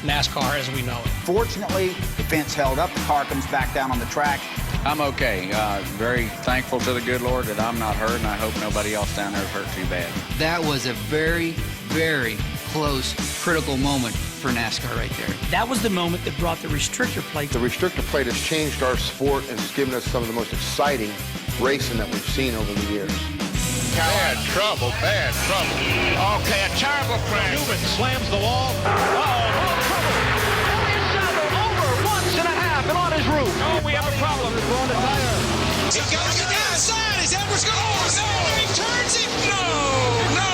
NASCAR as we know it. Fortunately, the fence held up. The car comes back down on the track. I'm okay. Very thankful to the good Lord that I'm not hurt, and I hope nobody else down there is hurt too bad. That was a very, very close, critical moment for NASCAR right there. That was the moment that brought the restrictor plate. The restrictor plate has changed our sport and it's given us some of the most exciting racing that we've seen over the years. Bad trouble, bad trouble. Okay, a terrible crash. Newman slams the wall. Over once and a half and on his roof. Oh, we have a problem. He's blowing the tire. He's got to get down the side. Is Edwards going to he turns it? No, no.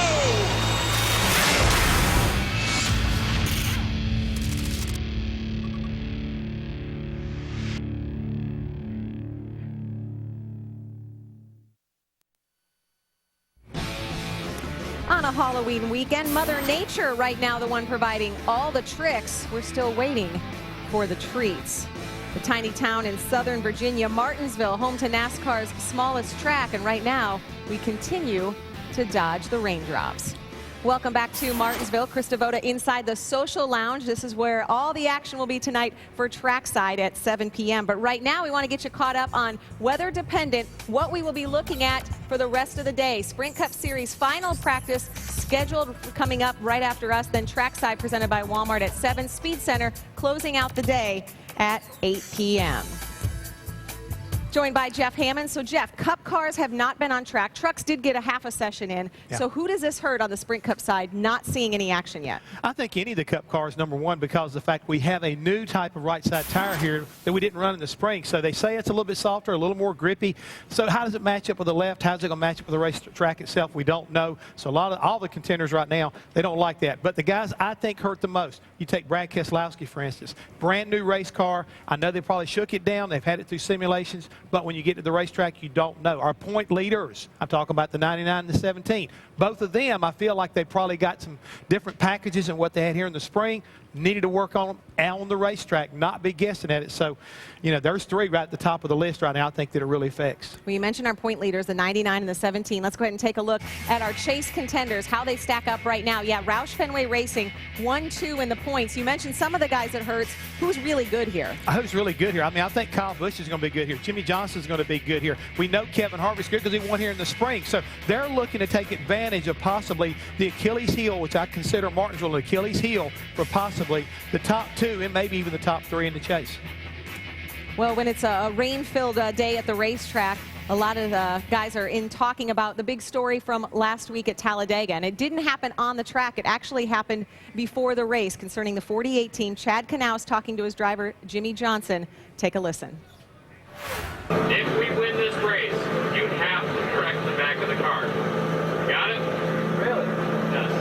On a Halloween weekend, Mother Nature right now the one providing all the tricks. We're still waiting for the treats. The tiny town in southern Virginia, Martinsville, home to NASCAR's smallest track, and right now we continue to dodge the raindrops. Welcome back to Martinsville. Chris Devoda inside the Social Lounge. This is where all the action will be tonight for trackside at 7 p.m. But right now we want to get you caught up on weather dependent, what we will be looking at for the rest of the day. Sprint Cup Series final practice scheduled coming up right after us. Then trackside presented by Walmart at 7. Speed Center closing out the day at 8 p.m. Joined by Jeff Hammond. So Jeff, Cup cars have not been on track. Trucks did get a half a session in. Yeah. So who does this hurt on the Sprint Cup side, not seeing any action yet? I think any of the Cup cars, number one, because of the fact we have a new type of right side tire here that we didn't run in the spring. So they say it's a little bit softer, a little more grippy. So how does it match up with the left? How's it going to match up with the race track itself? We don't know. So all the contenders right now, they don't like that. But the guys I think hurt the most, you take Brad Keselowski, for instance. Brand new race car. I know they probably shook it down. They've had it through simulations. But when you get to the racetrack, you don't know. Our point leaders, I'm talking about the 99 and the 17, both of them, I feel like they probably got some different packages than what they had here in the spring. Needed to work on them on the racetrack, not be guessing at it. So, you know, there's three right at the top of the list right now I think that it really affects. Well, you mentioned our point leaders, the 99 and the 17. Let's go ahead and take a look at our chase contenders, how they stack up right now. Yeah, Roush Fenway Racing, 1-2 in the points. You mentioned some of the guys that hurts. Who's really good here? Who's really good here? I mean, I think Kyle Busch is going to be good here. Jimmy Johnson's going to be good here. We know Kevin Harvick's good because he won here in the spring. So they're looking to take advantage of possibly the Achilles heel, which I consider Martinsville an Achilles heel for possibly the top two and maybe even the top three in the chase. Well, when it's a rain-filled day at the racetrack, a lot of the guys are in talking about the big story from last week at Talladega. And it didn't happen on the track. It actually happened before the race concerning the 48 team. Chad Knaus talking to his driver, Jimmy Johnson. Take a listen. If we win this race, you have to correct the back of the car. Got it? Really? Yes.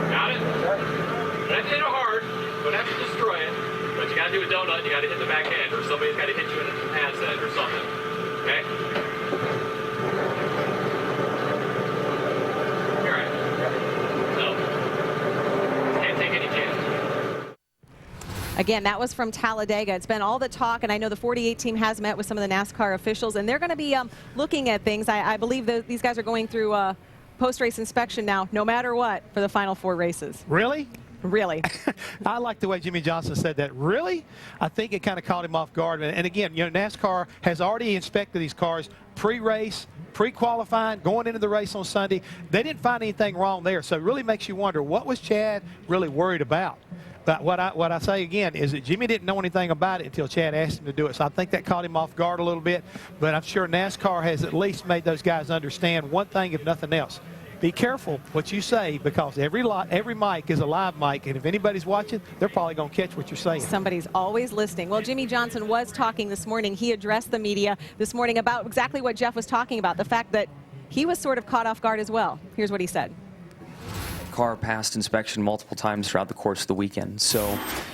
Got it? You have to hit it hard. You don't have to destroy it. But you got to do a donut. You got to hit the back end, or somebody's got to hit you in the pads end or something. Okay? All right. So, can't take any chance. Again, that was from Talladega. It's been all the talk, and I know the 48 team has met with some of the NASCAR officials, and they're going to be looking at things. I believe that these guys are going through post-race inspection now, no matter what, for the final 4 races. Really? Really. I like the way Jimmy Johnson said that. Really? I think it kind of caught him off guard. And again, you know, NASCAR has already inspected these cars pre-race, pre-qualifying, going into the race on Sunday. They didn't find anything wrong there. So it really makes you wonder, what was Chad really worried about? But what I say again is that Jimmy didn't know anything about it until Chad asked him to do it. So I think that caught him off guard a little bit. But I'm sure NASCAR has at least made those guys understand one thing, if nothing else. be careful what you say, because every mic is a live mic, and if anybody's watching, they're probably going to catch what you're saying. Somebody's always listening. Well, Jimmy Johnson was talking this morning. He addressed the media this morning about exactly what Jeff was talking about, the fact that he was sort of caught off guard as well. Here's what he said. Car passed inspection multiple times throughout the course of the weekend. So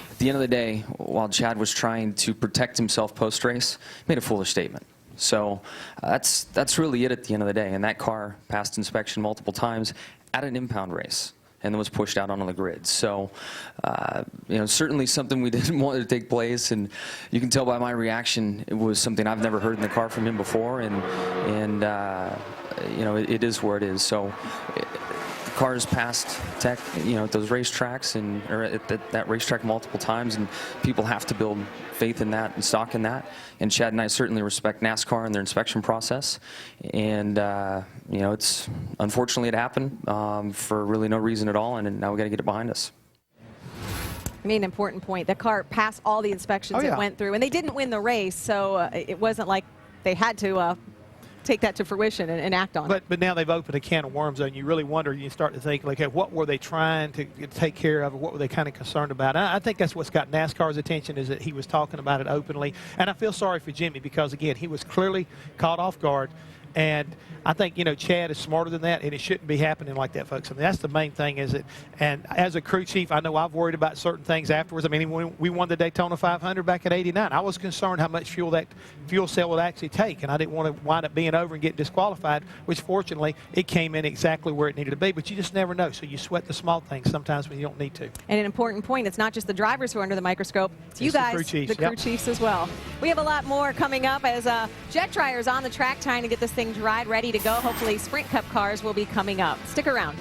at the end of the day, while Chad was trying to protect himself post-race, he made a foolish statement. So that's really it at the end of the day. And that car passed inspection multiple times at an impound race and then was pushed out onto the grid. So, you know, certainly something we didn't want to take place, and you can tell by my reaction, it was something I've never heard in the car from him before, and you know, it is where it is. So, the cars passed tech, you know, at those racetracks or at that racetrack multiple times, and people have to build faith in that and stock in that. And Chad and I certainly respect NASCAR and their inspection process. And you know, it's unfortunately it happened for really no reason at all, and now we got to get it behind us. I made an important point. The car passed all the inspections it went through, and they didn't win the race, so it wasn't like they had to take that to fruition and act on it. But now they've opened a can of worms, and you really wonder, you start to think, like, hey, what were they trying to take care of, or what were they kind of concerned about? And I think that's what's got NASCAR's attention, is that he was talking about it openly. And I feel sorry for Jimmy, because, again, he was clearly caught off guard. And I think, you know, Chad is smarter than that, and it shouldn't be happening like that, folks. I mean, that's the main thing, is it? And as a crew chief, I know I've worried about certain things afterwards. I mean, when we won the Daytona 500 back in '89, I was concerned how much fuel that fuel cell would actually take, and I didn't want to wind up being over and get disqualified, which fortunately it came in exactly where it needed to be. But you just never know, so you sweat the small things sometimes when you don't need to. And an important point, it's not just the drivers who are under the microscope, it's you guys, the crew chiefs as well. We have a lot more coming up as Jet Dryer's on the track trying to get this thing dried, ready to go. Hopefully Sprint Cup cars will be coming up. Stick around.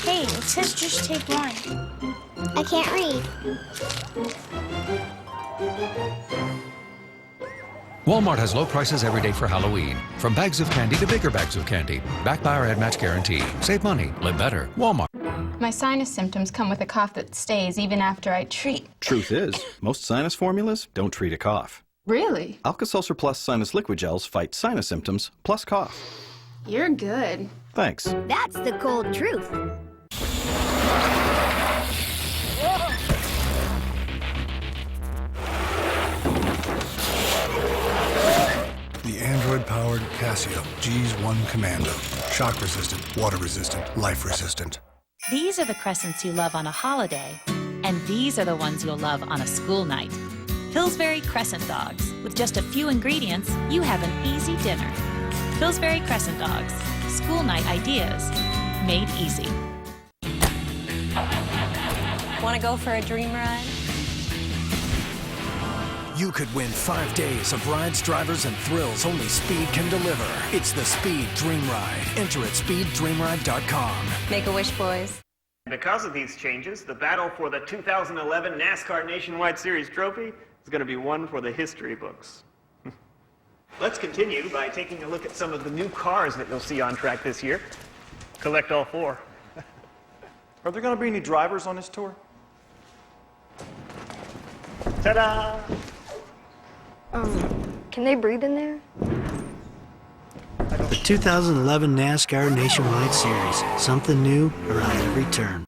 Hey, it says just take one. I can't read. Walmart has low prices every day for Halloween. From bags of candy to bigger bags of candy. Backed by our Ad Match Guarantee. Save money, live better. Walmart. My sinus symptoms come with a cough that stays even after I treat. Truth is, most sinus formulas don't treat a cough. Really? Alka-Seltzer Plus Sinus Liquid Gels fight sinus symptoms plus cough. You're good. Thanks. That's the cold truth. The Android-powered Casio Gs1 Commando. Shock resistant, water resistant, life resistant. These are the crescents you love on a holiday, and these are the ones you'll love on a school night. Pillsbury Crescent Dogs. With just a few ingredients, you have an easy dinner. Pillsbury Crescent Dogs. School night ideas. Made easy. Want to go for a dream ride? You could win 5 days of rides, drivers, and thrills only Speed can deliver. It's the Speed Dream Ride. Enter at speeddreamride.com. Make a wish, boys. Because of these changes, the battle for the 2011 NASCAR Nationwide Series trophy is going to be one for the history books. Let's continue by taking a look at some of the new cars that you'll see on track this year. Collect all 4. Are there going to be any drivers on this tour? Ta-da! Can they breathe in there? The 2011 NASCAR Nationwide Series. Something new around every turn.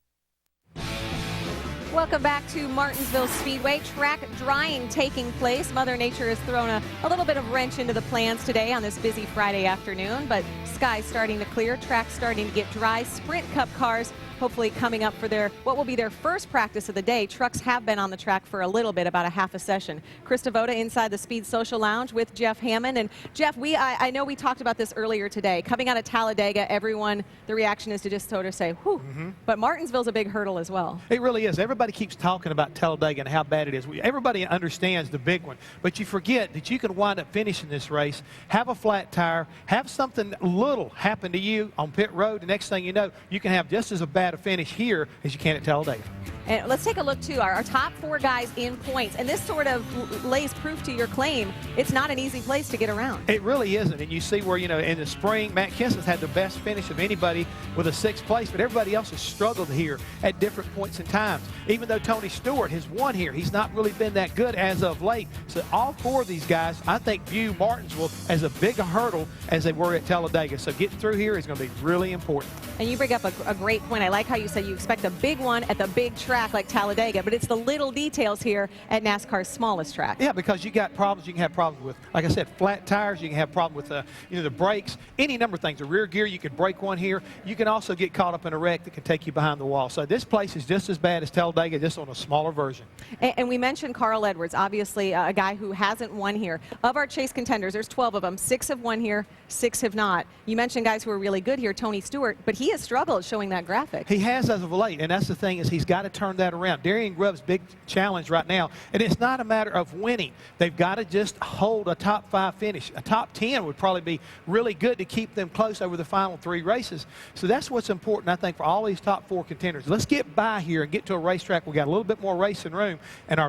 Welcome back to Martinsville Speedway. Track drying taking place. Mother Nature has thrown a little bit of wrench into the plans today on this busy Friday afternoon, but skies starting to clear, track starting to get dry. Sprint Cup cars hopefully coming up for what will be their first practice of the day. Trucks have been on the track for a little bit, about a half a session. Chris Devoda inside the Speed Social Lounge with Jeff Hammond. And Jeff, I know we talked about this earlier today. Coming out of Talladega, everyone, the reaction is to just sort of say, whew. But Martinsville's a big hurdle as well. It really is. Everybody keeps talking about Talladega and how bad it is. Everybody understands the big one, but you forget that you can wind up finishing this race, have a flat tire, have something little happen to you on pit road. The next thing you know, you can have just as bad a finish here as you can at Talladega. And let's take a look, too. Our top 4 guys in points. And this sort of lays proof to your claim. It's not an easy place to get around. It really isn't. And you see where, in the spring, Matt Kenseth's had the best finish of anybody with a 6th place, but everybody else has struggled here at different points in times. Even though Tony Stewart has won here, he's not really been that good as of late. So all 4 of these guys, I think, view Martinsville as a big hurdle as they were at Talladega. So getting through here is going to be really important. And you bring up a great point. I like how you say you expect a big one at the big track like Talladega, but it's the little details here at NASCAR's smallest track. Yeah, because you got problems. You can have problems with, like I said, flat tires. You can have problems with the brakes, any number of things. The rear gear, you could break one here. You can also get caught up in a wreck that can take you behind the wall. So this place is just as bad as Talladega, just on a smaller version. And we mentioned Carl Edwards, obviously a guy who hasn't won here. Of our Chase contenders, there's 12 of them. 6 have won here, 6 have not. You mentioned guys who are really good here, Tony Stewart, but he has struggled showing that graphic. He has as of late, and that's the thing, is he's got to turn that around. Darian Grubb's big challenge right now, and it's not a matter of winning. They've got to just hold a top 5 finish. A top 10 would probably be really good to keep them close over the final 3 races. So that's what's important, I think, for all these top 4 contenders. Let's get by here and get to a racetrack. We got a little bit more racing room, and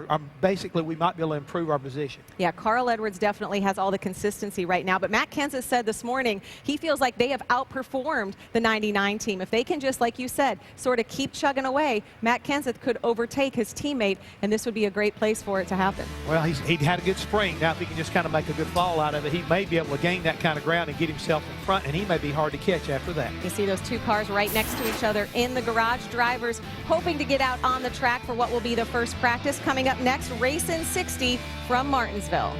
basically we might be able to improve our position. Yeah, Carl Edwards definitely has all the consistency right now, but Matt Kenseth said this morning he feels like they have outperformed the 99 team. If they can just, like you said, sort of keep chugging away, Matt Kenseth could overtake his teammate, and this would be a great place for it to happen. Well, he had a good spring. Now if he can just kind of make a good fall out of it, he may be able to gain that kind of ground and get himself in front, and he may be hard to catch after that. You see those 2 cars right next to each other in the garage. Drivers hoping to get out on the track for what will be the first practice. Coming up next, Race in 60 from Martinsville.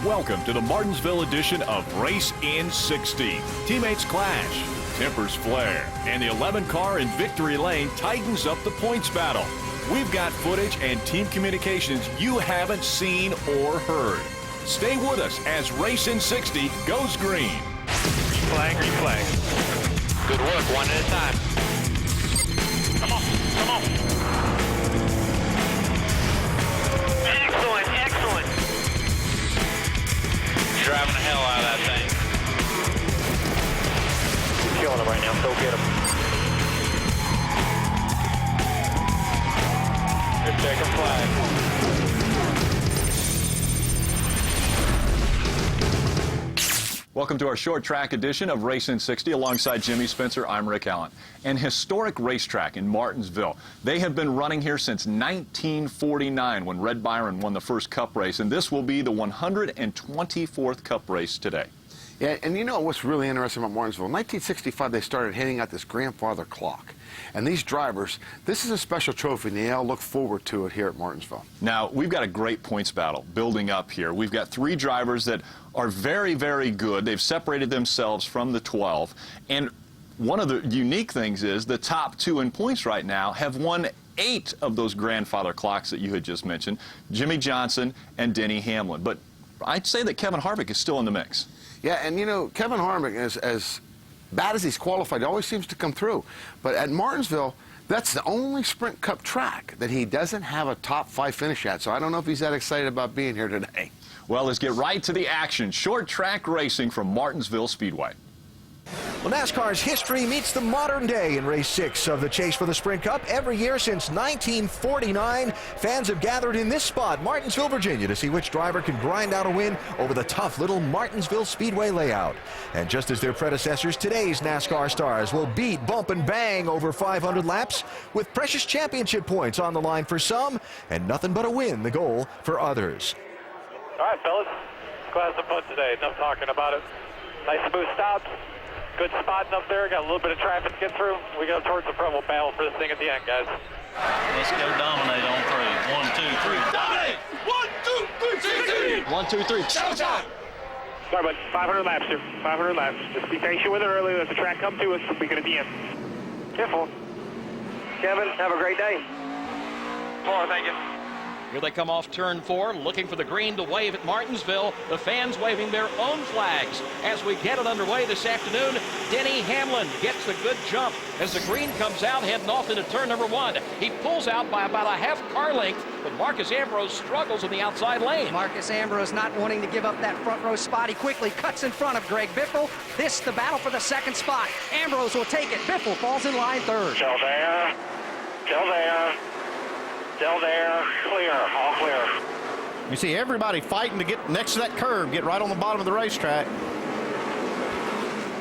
Welcome to the Martinsville edition of Race in 60. Teammates clash, tempers flare, and the 11 car in victory lane tightens up the points battle. We've got footage and team communications you haven't seen or heard. Stay with us as Race in 60 goes green. Flag, green flag. Good work, one at a time. Come on, come on. Excellent, excellent. Driving the hell out of that thing. You're killing him right now, go get him. Good checking flag. Welcome to our short track edition of Race in 60. Alongside Jimmy Spencer, I'm Rick Allen. An historic racetrack in Martinsville. They have been running here since 1949 when Red Byron won the first Cup race, and this will be the 124th Cup race today. Yeah, and you know what's really interesting about Martinsville? In 1965, they started handing out this grandfather clock. And these drivers, this is a special trophy, and they all look forward to it here at Martinsville. Now, we've got a great points battle building up here. We've got 3 drivers that are very, very good. They've separated themselves from the 12. And one of the unique things is the top 2 in points right now have won 8 of those grandfather clocks that you had just mentioned, Jimmy Johnson and Denny Hamlin. But I'd say that Kevin Harvick is still in the mix. Yeah, and you know, Kevin Harvick, as bad as he's qualified, always seems to come through. But at Martinsville, that's the only Sprint Cup track that he doesn't have a top 5 finish at. So I don't know if he's that excited about being here today. Well, let's get right to the action. Short track racing from Martinsville Speedway. Well, NASCAR's history meets the modern day in Race 6 of the Chase for the Sprint Cup. Every year since 1949, fans have gathered in this spot, Martinsville, Virginia, to see which driver can grind out a win over the tough little Martinsville Speedway layout. And just as their predecessors, today's NASCAR stars will beat, bump, and bang over 500 laps with precious championship points on the line for some and nothing but a win the goal for others. All right, fellas. Glad some fun today. Enough talking about it. Nice smooth stops. Good spotting up there. Got a little bit of traffic to get through. We go towards the front. We'll battle for this thing at the end, guys. Let's go dominate on 3. 1, 2, 3. Dominate! 1, 2, 3, 1, 2, 3. Showtime! Sorry, bud. 500 laps here. 500 laps. Just be patient with it early. Let the track come to us. We'll be good at the end. Careful. Kevin, have a great day. Thank you. Here they come off turn 4, looking for the green to wave at Martinsville. The fans waving their own flags. As we get it underway this afternoon, Denny Hamlin gets the good jump as the green comes out, heading off into turn number 1. He pulls out by about a half car length, but Marcus Ambrose struggles in the outside lane. Marcus Ambrose not wanting to give up that front row spot. He quickly cuts in front of Greg Biffle. This the battle for the second spot. Ambrose will take it. Biffle falls in line 3rd. Still there. Still there. Still there. Clear. All clear. You see everybody fighting to get next to that curve, get right on the bottom of the racetrack.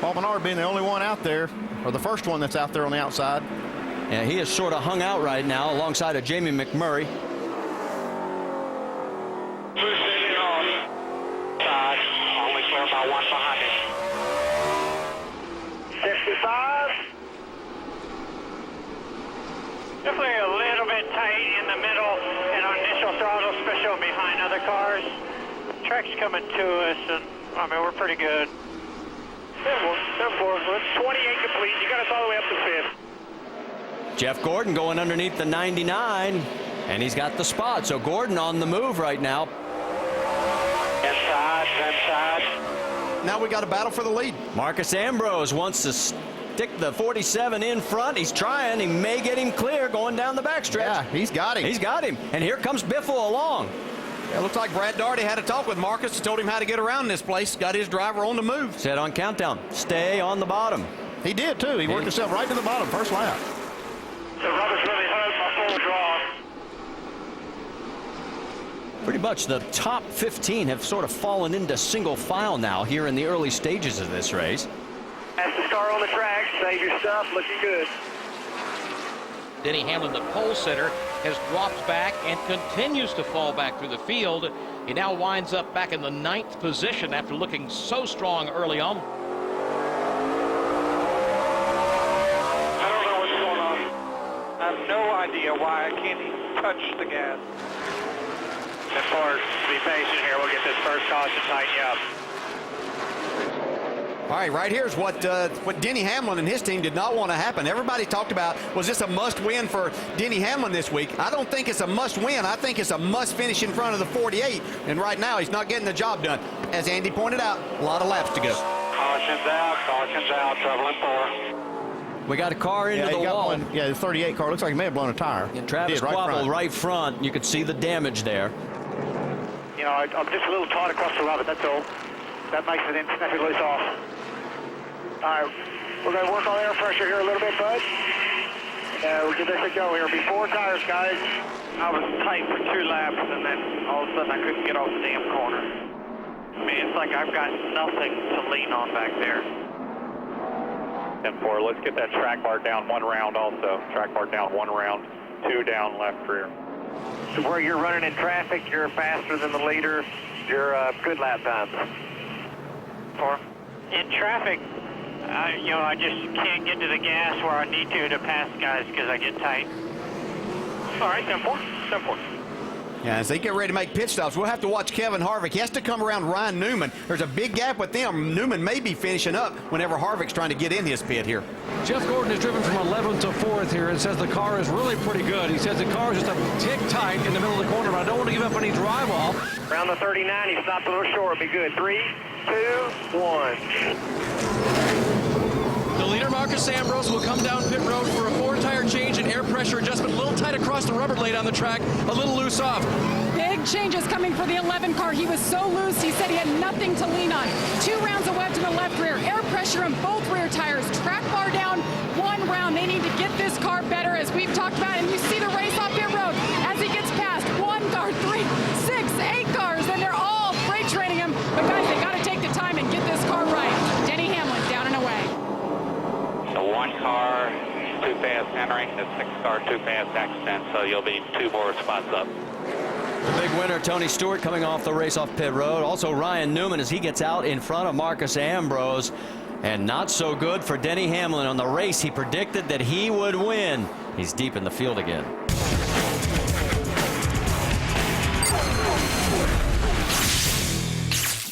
Paul Menard being the only one out there, or the first one that's out there on the outside. Yeah, he is sort of hung out right now alongside of Jamie McMurray. Only clear by 1 behind it. 65. Definitely a little bit tight in the middle and on initial throttle, especially behind other cars. Track's coming to us, and I mean, we're pretty good. 28 complete. You got us all the way up to 5th. Jeff Gordon going underneath the 99, and he's got the spot. So Gordon on the move right now. Inside. Now we got a battle for the lead. Marcus Ambrose wants to stick the 47 in front. He's trying. He may get him clear going down the backstretch. Yeah, he's got him. He's got him. And here comes Biffle along. Yeah, looks like Brad Daugherty had a talk with Marcus, told him how to get around this place, got his driver on the move. Said on countdown, stay on the bottom. He did, too. He worked himself right to the bottom, first lap. The rubber's really hurt my full draw. Pretty much the top 15 have sort of fallen into single file now here in the early stages of this race. Fastest car on the track. Save your stuff. Looking good. Denny Hamlin, the pole sitter, has dropped back and continues to fall back through the field. He now winds up back in the 9th position after looking so strong early on. I don't know what's going on. I have no idea why I can't even touch the gas. Of course, be patient here. We'll get this first caution tighten you up. All right, right here is what Denny Hamlin and his team did not want to happen. Everybody talked about, was this a must-win for Denny Hamlin this week? I don't think it's a must-win. I think it's a must-finish in front of the 48. And right now, he's not getting the job done. As Andy pointed out, a lot of laps to go. Caution's out, trouble in 4. We got a car into the wall. The 38 car looks like he may have blown a tire. And Travis Quabble right front. You could see the damage there. You know, I'm just a little tight across the rubber, that's all. That makes it snap it loose off. All right, we're going to work on air pressure here a little bit, bud. We'll give this a go here. Be 4 tires, guys. I was tight for 2 laps, and then all of a sudden I couldn't get off the damn corner. I mean, it's like I've got nothing to lean on back there. 10-4, let's get that track bar down 1 round also. Track bar down 1 round, 2 down left rear. So where you're running in traffic, you're faster than the leader. You're good lap times. 4. In traffic, you know, I just can't get to the gas where I need to pass guys because I get tight. All right, 10-4. 10-4. Yeah, as they get ready to make pit stops, we'll have to watch Kevin Harvick. He has to come around Ryan Newman. There's a big gap with them. Newman may be finishing up whenever Harvick's trying to get in his pit here. Jeff Gordon is driven from 11th to 4th here and says the car is really pretty good. He says the car is just a tick tight in the middle of the corner, but I don't want to give up any drive off. Around the 39, he stopped a little short. Be good. 3, 2, 1. The leader, Marcus Ambrose, will come down pit road for a 4-tire change and air pressure adjustment. A little tight across the rubber blade on the track, a little loose off. Big changes coming for the 11 car. He was so loose, he said he had nothing to lean on. 2 rounds of web to the left rear, air pressure in both rear tires, track bar down 1 round. They need to get this car better, as we've talked about, and you see the race off pit road as he gets past 1 car, 3, 6, 8 cars, and they're all freight training him. But guys, they got to take the time and get this car right. Denny Hamlin down and away. The 1 car, too fast entering, the 6 car, too fast exit, so you'll be 2 more spots up. The big winner, Tony Stewart, coming off the race off pit road. Also Ryan Newman as he gets out in front of Marcus Ambrose. And not so good for Denny Hamlin on the race. He predicted that he would win. He's deep in the field again.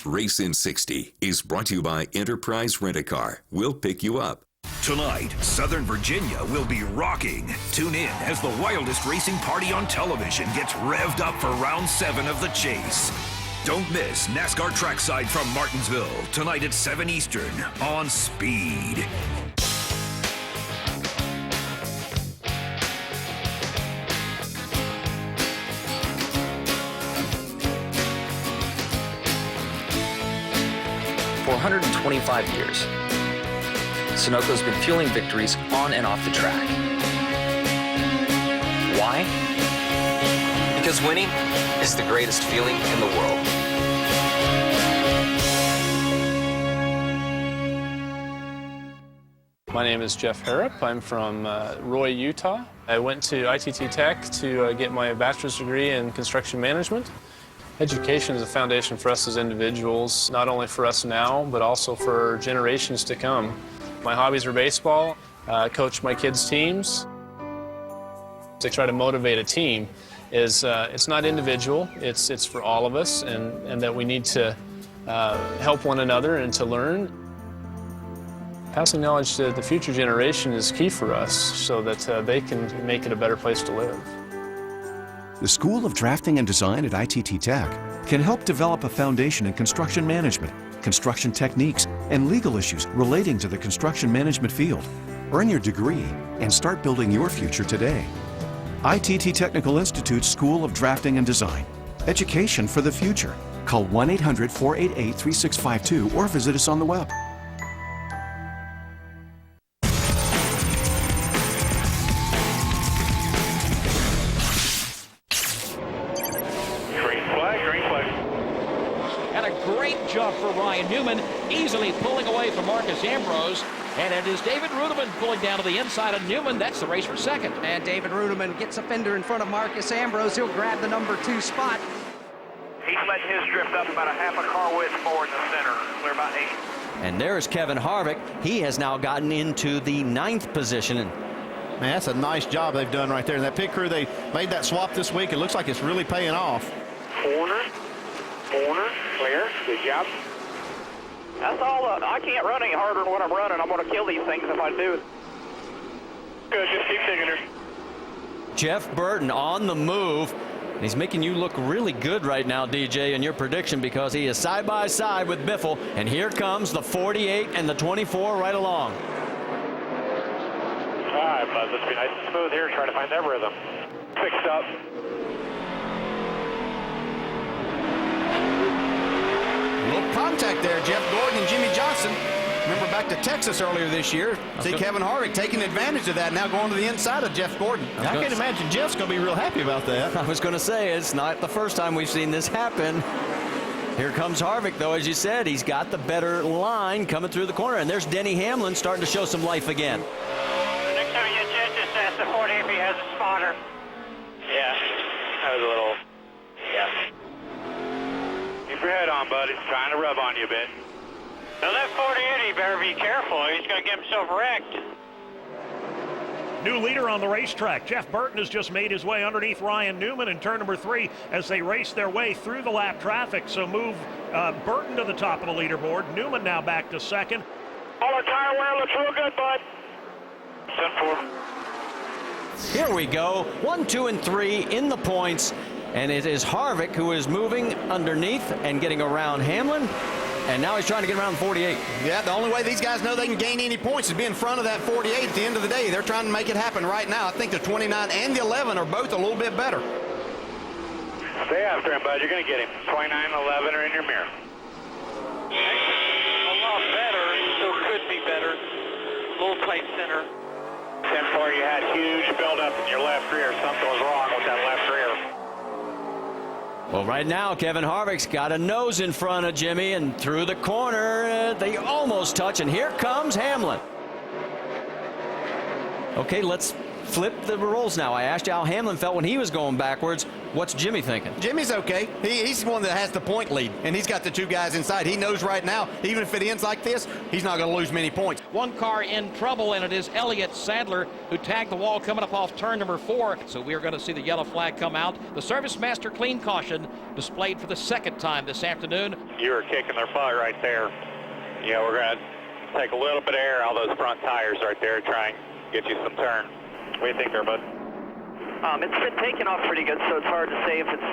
Race in 60 is brought to you by Enterprise Rent-A-Car. We'll pick you up. Tonight, Southern Virginia will be rocking. Tune in as the wildest racing party on television gets revved up for round 7 of the chase. Don't miss NASCAR Trackside from Martinsville tonight at 7 Eastern on Speed. For 125 years, Sunoco's been fueling victories on and off the track. Why? Because winning is the greatest feeling in the world. My name is Jeff Harrop. I'm from Roy, Utah. I went to ITT Tech to get my bachelor's degree in construction management. Education is a foundation for us as individuals, not only for us now, but also for generations to come. My hobbies are baseball, coach my kids' teams. To try to motivate a team is it's not individual, it's for all of us, and that we need to help one another and to learn. Passing knowledge to the future generation is key for us so that they can make it a better place to live. The School of Drafting and Design at ITT Tech can help develop a foundation in construction management, construction techniques, and legal issues relating to the construction management field. Earn your degree and start building your future today. ITT Technical Institute School of Drafting and Design. Education for the future. Call 1-800-488-3652 or visit us on the web. For Ryan Newman, easily pulling away from Marcus Ambrose, and it is David Rudeman pulling down to the inside of Newman. That's the race for second. And David Rudeman gets a fender in front of Marcus Ambrose. He'll grab the number 2 spot. He's letting his drift up about a half a car width forward in the center. We're about 8. And there's Kevin Harvick. He has now gotten into the 9th position. And man, that's a nice job they've done right there. And that pit crew, they made that swap this week. It looks like it's really paying off. Corner, clear, good job. That's all. I can't run any harder than what I'm running. I'm going to kill these things if I do. Good, just keep digging her. Jeff Burton on the move. He's making you look really good right now, DJ, in your prediction, because he is side by side with Biffle. And here comes the 48 and the 24 right along. All right, bud, let's be nice and smooth here. Try to find that rhythm. Fixed up. Little contact there, Jeff Gordon and Jimmy Johnson. Remember back to Texas earlier this year. See Kevin Harvick taking advantage of that, now going to the inside of Jeff Gordon. I can imagine Jeff's going to be real happy about that. I was going to say, it's not the first time we've seen this happen. Here comes Harvick, though, as you said. He's got the better line coming through the corner. And there's Denny Hamlin starting to show some life again. Next time you get just ask the 40 if he has a spotter. Yeah, that was a little, yeah. Keep your head on, bud. He's trying to rub on you a bit. Now that 48, he better be careful. He's going to get himself wrecked. New leader on the racetrack. Jeff Burton has just made his way underneath Ryan Newman in turn number 3 as they race their way through the lap traffic. So move Burton to the top of the leaderboard. Newman now back to second. All our tire wear looks real good, bud. 10-4. Here we go. 1, 2, and 3 in the points. And it is Harvick who is moving underneath and getting around Hamlin. And now he's trying to get around 48. Yeah, the only way these guys know they can gain any points is be in front of that 48 at the end of the day. They're trying to make it happen right now. I think the 29 and the 11 are both a little bit better. Stay after him, bud. You're going to get him. 29 and 11 are in your mirror. A lot better. Still could be better. A little tight center. 10-4, you had huge buildup in your left rear. Something was wrong with that left rear. Well, right now, Kevin Harvick's got a nose in front of Jimmy, and through the corner, they almost touch, and here comes Hamlin. Okay, let's flip the roles now. I asked you how Hamlin felt when he was going backwards. What's Jimmy thinking? Jimmy's okay. He's the one that has the point lead, and he's got the 2 guys inside. He knows right now, even if it ends like this, he's not going to lose many points. One car in trouble, and it is Elliott Sadler who tagged the wall coming up off turn number 4. So we are going to see the yellow flag come out. The Service Master clean caution displayed for the second time this afternoon. You were kicking their butt right there. Yeah, we're going to take a little bit of air out of those front tires right there, try and get you some turn. What do you think there, bud? It's been taking off pretty good, so it's hard to say if it's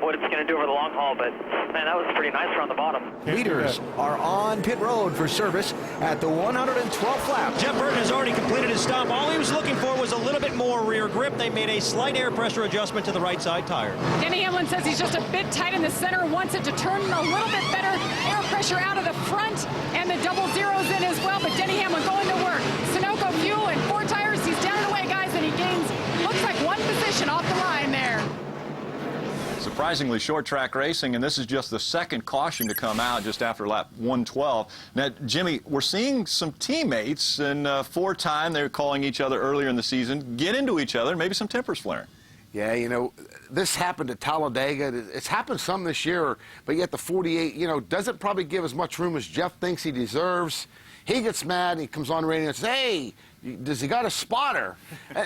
what it's going to do over the long haul, but man, that was pretty nice around the bottom. Leaders are on pit road for service at the 112th lap. Jeff Burton has already completed his stop. All he was looking for was a little bit more rear grip. They made a slight air pressure adjustment to the right side tire. Denny Hamlin says he's just a bit tight in the center, wants it to turn a little bit better. Air pressure out of the front and the double zeros in as well, but Denny Hamlin going to work. Sunoco fuel and 4 tires. He's down and away, guys, and he gains, looks like 1 position off the line there. Surprisingly short track racing, and this is just the second caution to come out just after lap 112. Now, Jimmy, we're seeing some teammates, and 4-time, they were calling each other earlier in the season, get into each other, maybe some tempers flaring. Yeah, you know, this happened at Talladega. It's happened some this year, but yet the 48, you know, doesn't probably give as much room as Jeff thinks he deserves. He gets mad, and he comes on the radio and says, hey, does he got a spotter?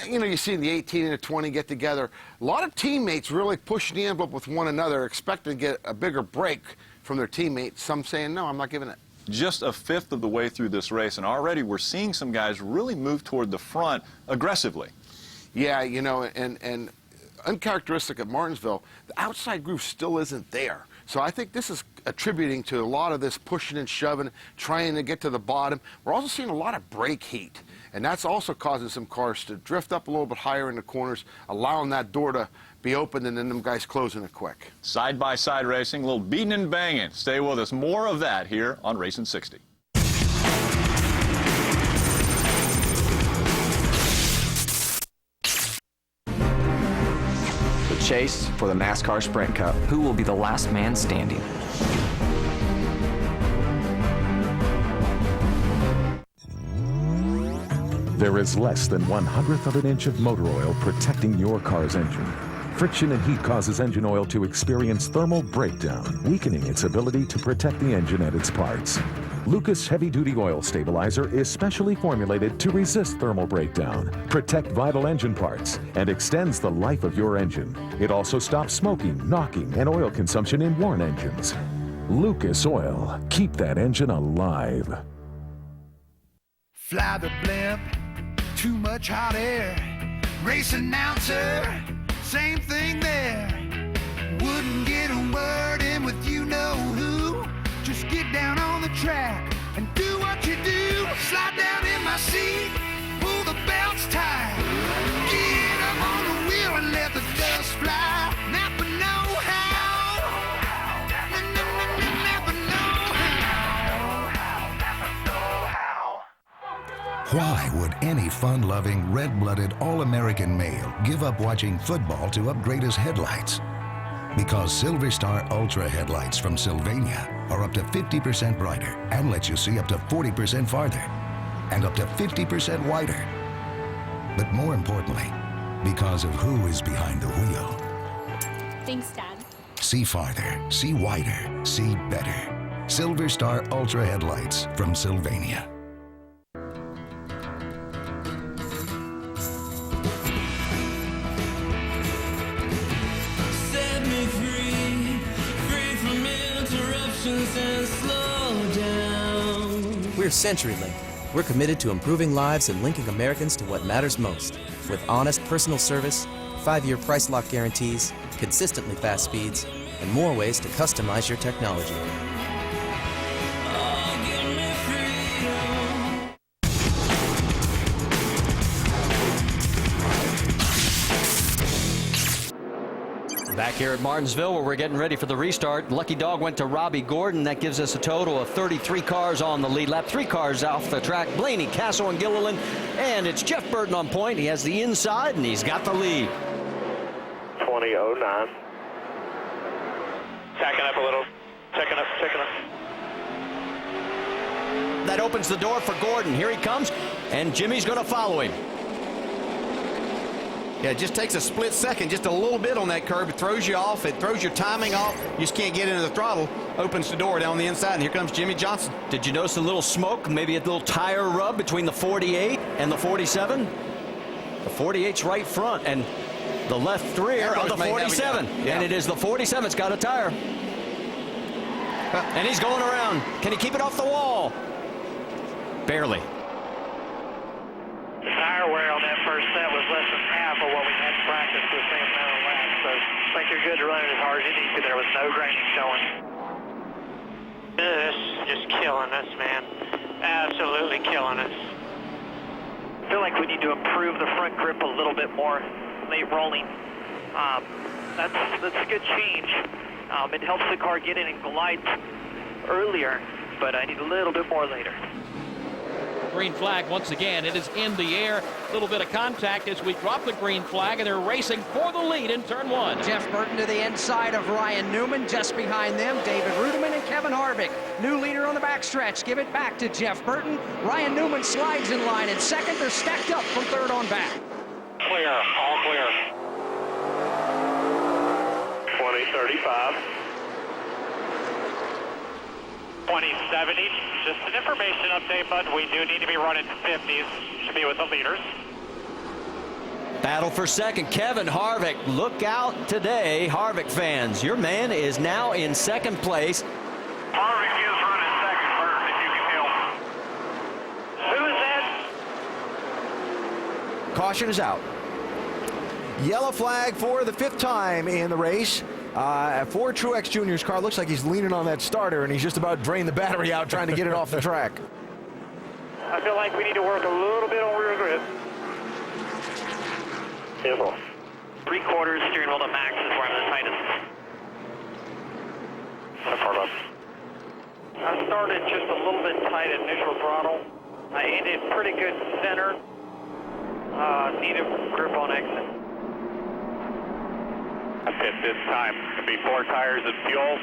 You know, you see the 18 and the 20 get together. A lot of teammates really pushing the envelope with one another, expecting to get a bigger break from their teammates. Some saying, no, I'm not giving it. Just a fifth of the way through this race, and already we're seeing some guys really move toward the front aggressively. Yeah, you know, and uncharacteristic of Martinsville, the outside groove still isn't there. So I think this is attributing to a lot of this pushing and shoving, trying to get to the bottom. We're also seeing a lot of brake heat, and that's also causing some cars to drift up a little bit higher in the corners, allowing that door to be open, and then them guys closing it quick. Side-by-side racing, a little beating and banging. Stay with us. More of that here on Racing 60. Chase for the NASCAR Sprint Cup. Who will be the last man standing? There is less than 1/100th of an inch of motor oil protecting your car's engine. Friction and heat causes engine oil to experience thermal breakdown, weakening its ability to protect the engine and its parts. Lucas Heavy Duty Oil Stabilizer is specially formulated to resist thermal breakdown, protect vital engine parts, and extends the life of your engine. It also stops smoking, knocking, and oil consumption in worn engines. Lucas Oil. Keep that engine alive. Fly the blimp, too much hot air. Race announcer, same thing there. Wouldn't get a word in with you-know-who. Just get down on the track and do what you do. Slide down in my seat, pull the belts tight. Get up on the wheel and let the dust fly. Napa know how. Napa know how. Why would any fun-loving, red-blooded, all-American male give up watching football to upgrade his headlights? Because Silver Star Ultra headlights from Sylvania are up to 50% brighter and let you see up to 40% farther and up to 50% wider. But more importantly, because of who is behind the wheel. Thanks, Dad. See farther, see wider, see better. Silver Star Ultra headlights from Sylvania. And slow down. We're CenturyLink. We're committed to improving lives and linking Americans to what matters most. With honest personal service, 5-year price lock guarantees, consistently fast speeds, and more ways to customize your technology. Back here at Martinsville, where we're getting ready for the restart. Lucky Dog went to Robbie Gordon. That gives us a total of 33 cars on the lead lap. 3 cars off the track. Blaney, Castle, and Gilliland. And it's Jeff Burton on point. He has the inside, and he's got the lead. 20:09. Tacking up a little. Checking up. That opens the door for Gordon. Here he comes, and Jimmy's going to follow him. Yeah, it just takes a split second, just a little bit on that curb. It throws you off. It throws your timing off. You just can't get into the throttle. Opens the door down the inside, and here comes Jimmy Johnson. Did you notice a little smoke, maybe a little tire rub between the 48 and the 47? The 48's right front, and the left rear of the 47. Yeah. And it is the 47 that's got a tire. And he's going around. Can he keep it off the wall? Barely. The tire wear on that first set was less than half of what we had practiced with the same amount of laps, so I think you're good to run it as hard as you need to. There was no graining showing. This is just killing us, man. Absolutely killing us. I feel like we need to improve the front grip a little bit more late rolling. That's a good change. It helps the car get in and glide earlier, but I need a little bit more later. Green flag once again. It is in the air. A little bit of contact as we drop the green flag, and they're racing for the lead in turn one. Jeff Burton to the inside of Ryan Newman. Just behind them, David Ruderman and Kevin Harvick. New leader on the backstretch. Give it back to Jeff Burton. Ryan Newman slides in line in second. They're stacked up from third on back. Clear, all clear. 2035. 2070. Just an information update, bud. We do need to be running 50s to be with the leaders. Battle for second. Kevin Harvick. Look out today, Harvick fans. Your man is now in second place. Harvick is running second, Bert, if you can help. Who is that? Caution is out. Yellow flag for the 5th time in the race. For Truex Jr.'s car, looks like he's leaning on that starter, and he's just about drained the battery out trying to get it off the track. I feel like we need to work a little bit on rear grip. Careful. 3/4 steering wheel to max is where I'm the tightest. So far up. I started just a little bit tight at neutral throttle. I ended pretty good center. Needed grip on exit. I pit this time. It'll be 4 tires and fuel.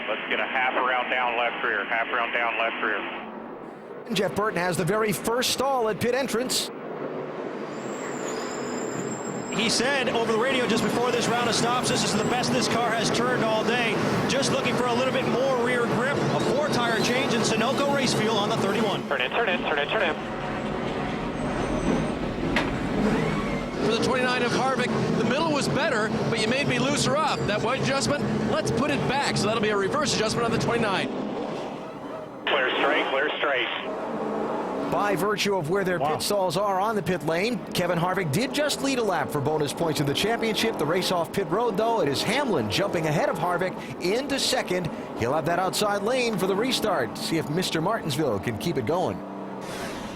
Let's get a half around down left rear. Half around down left rear. Jeff Burton has the very first stall at pit entrance. He said over the radio just before this round of stops, this is the best this car has turned all day. Just looking for a little bit more rear grip. A 4-tire change in Sunoco race fuel on the 31. Turn in, turn in, turn in, turn in. For the 29 of Harvick, the middle was better, but you made me looser up. That white adjustment, let's put it back. So that'll be a reverse adjustment on the 29. Clear straight, clear straight. By virtue of where their pit stalls are on the pit lane, Kevin Harvick did just lead a lap for bonus points in the championship. The race off pit road, though, it is Hamlin jumping ahead of Harvick into second. He'll have that outside lane for the restart. See if Mr. Martinsville can keep it going.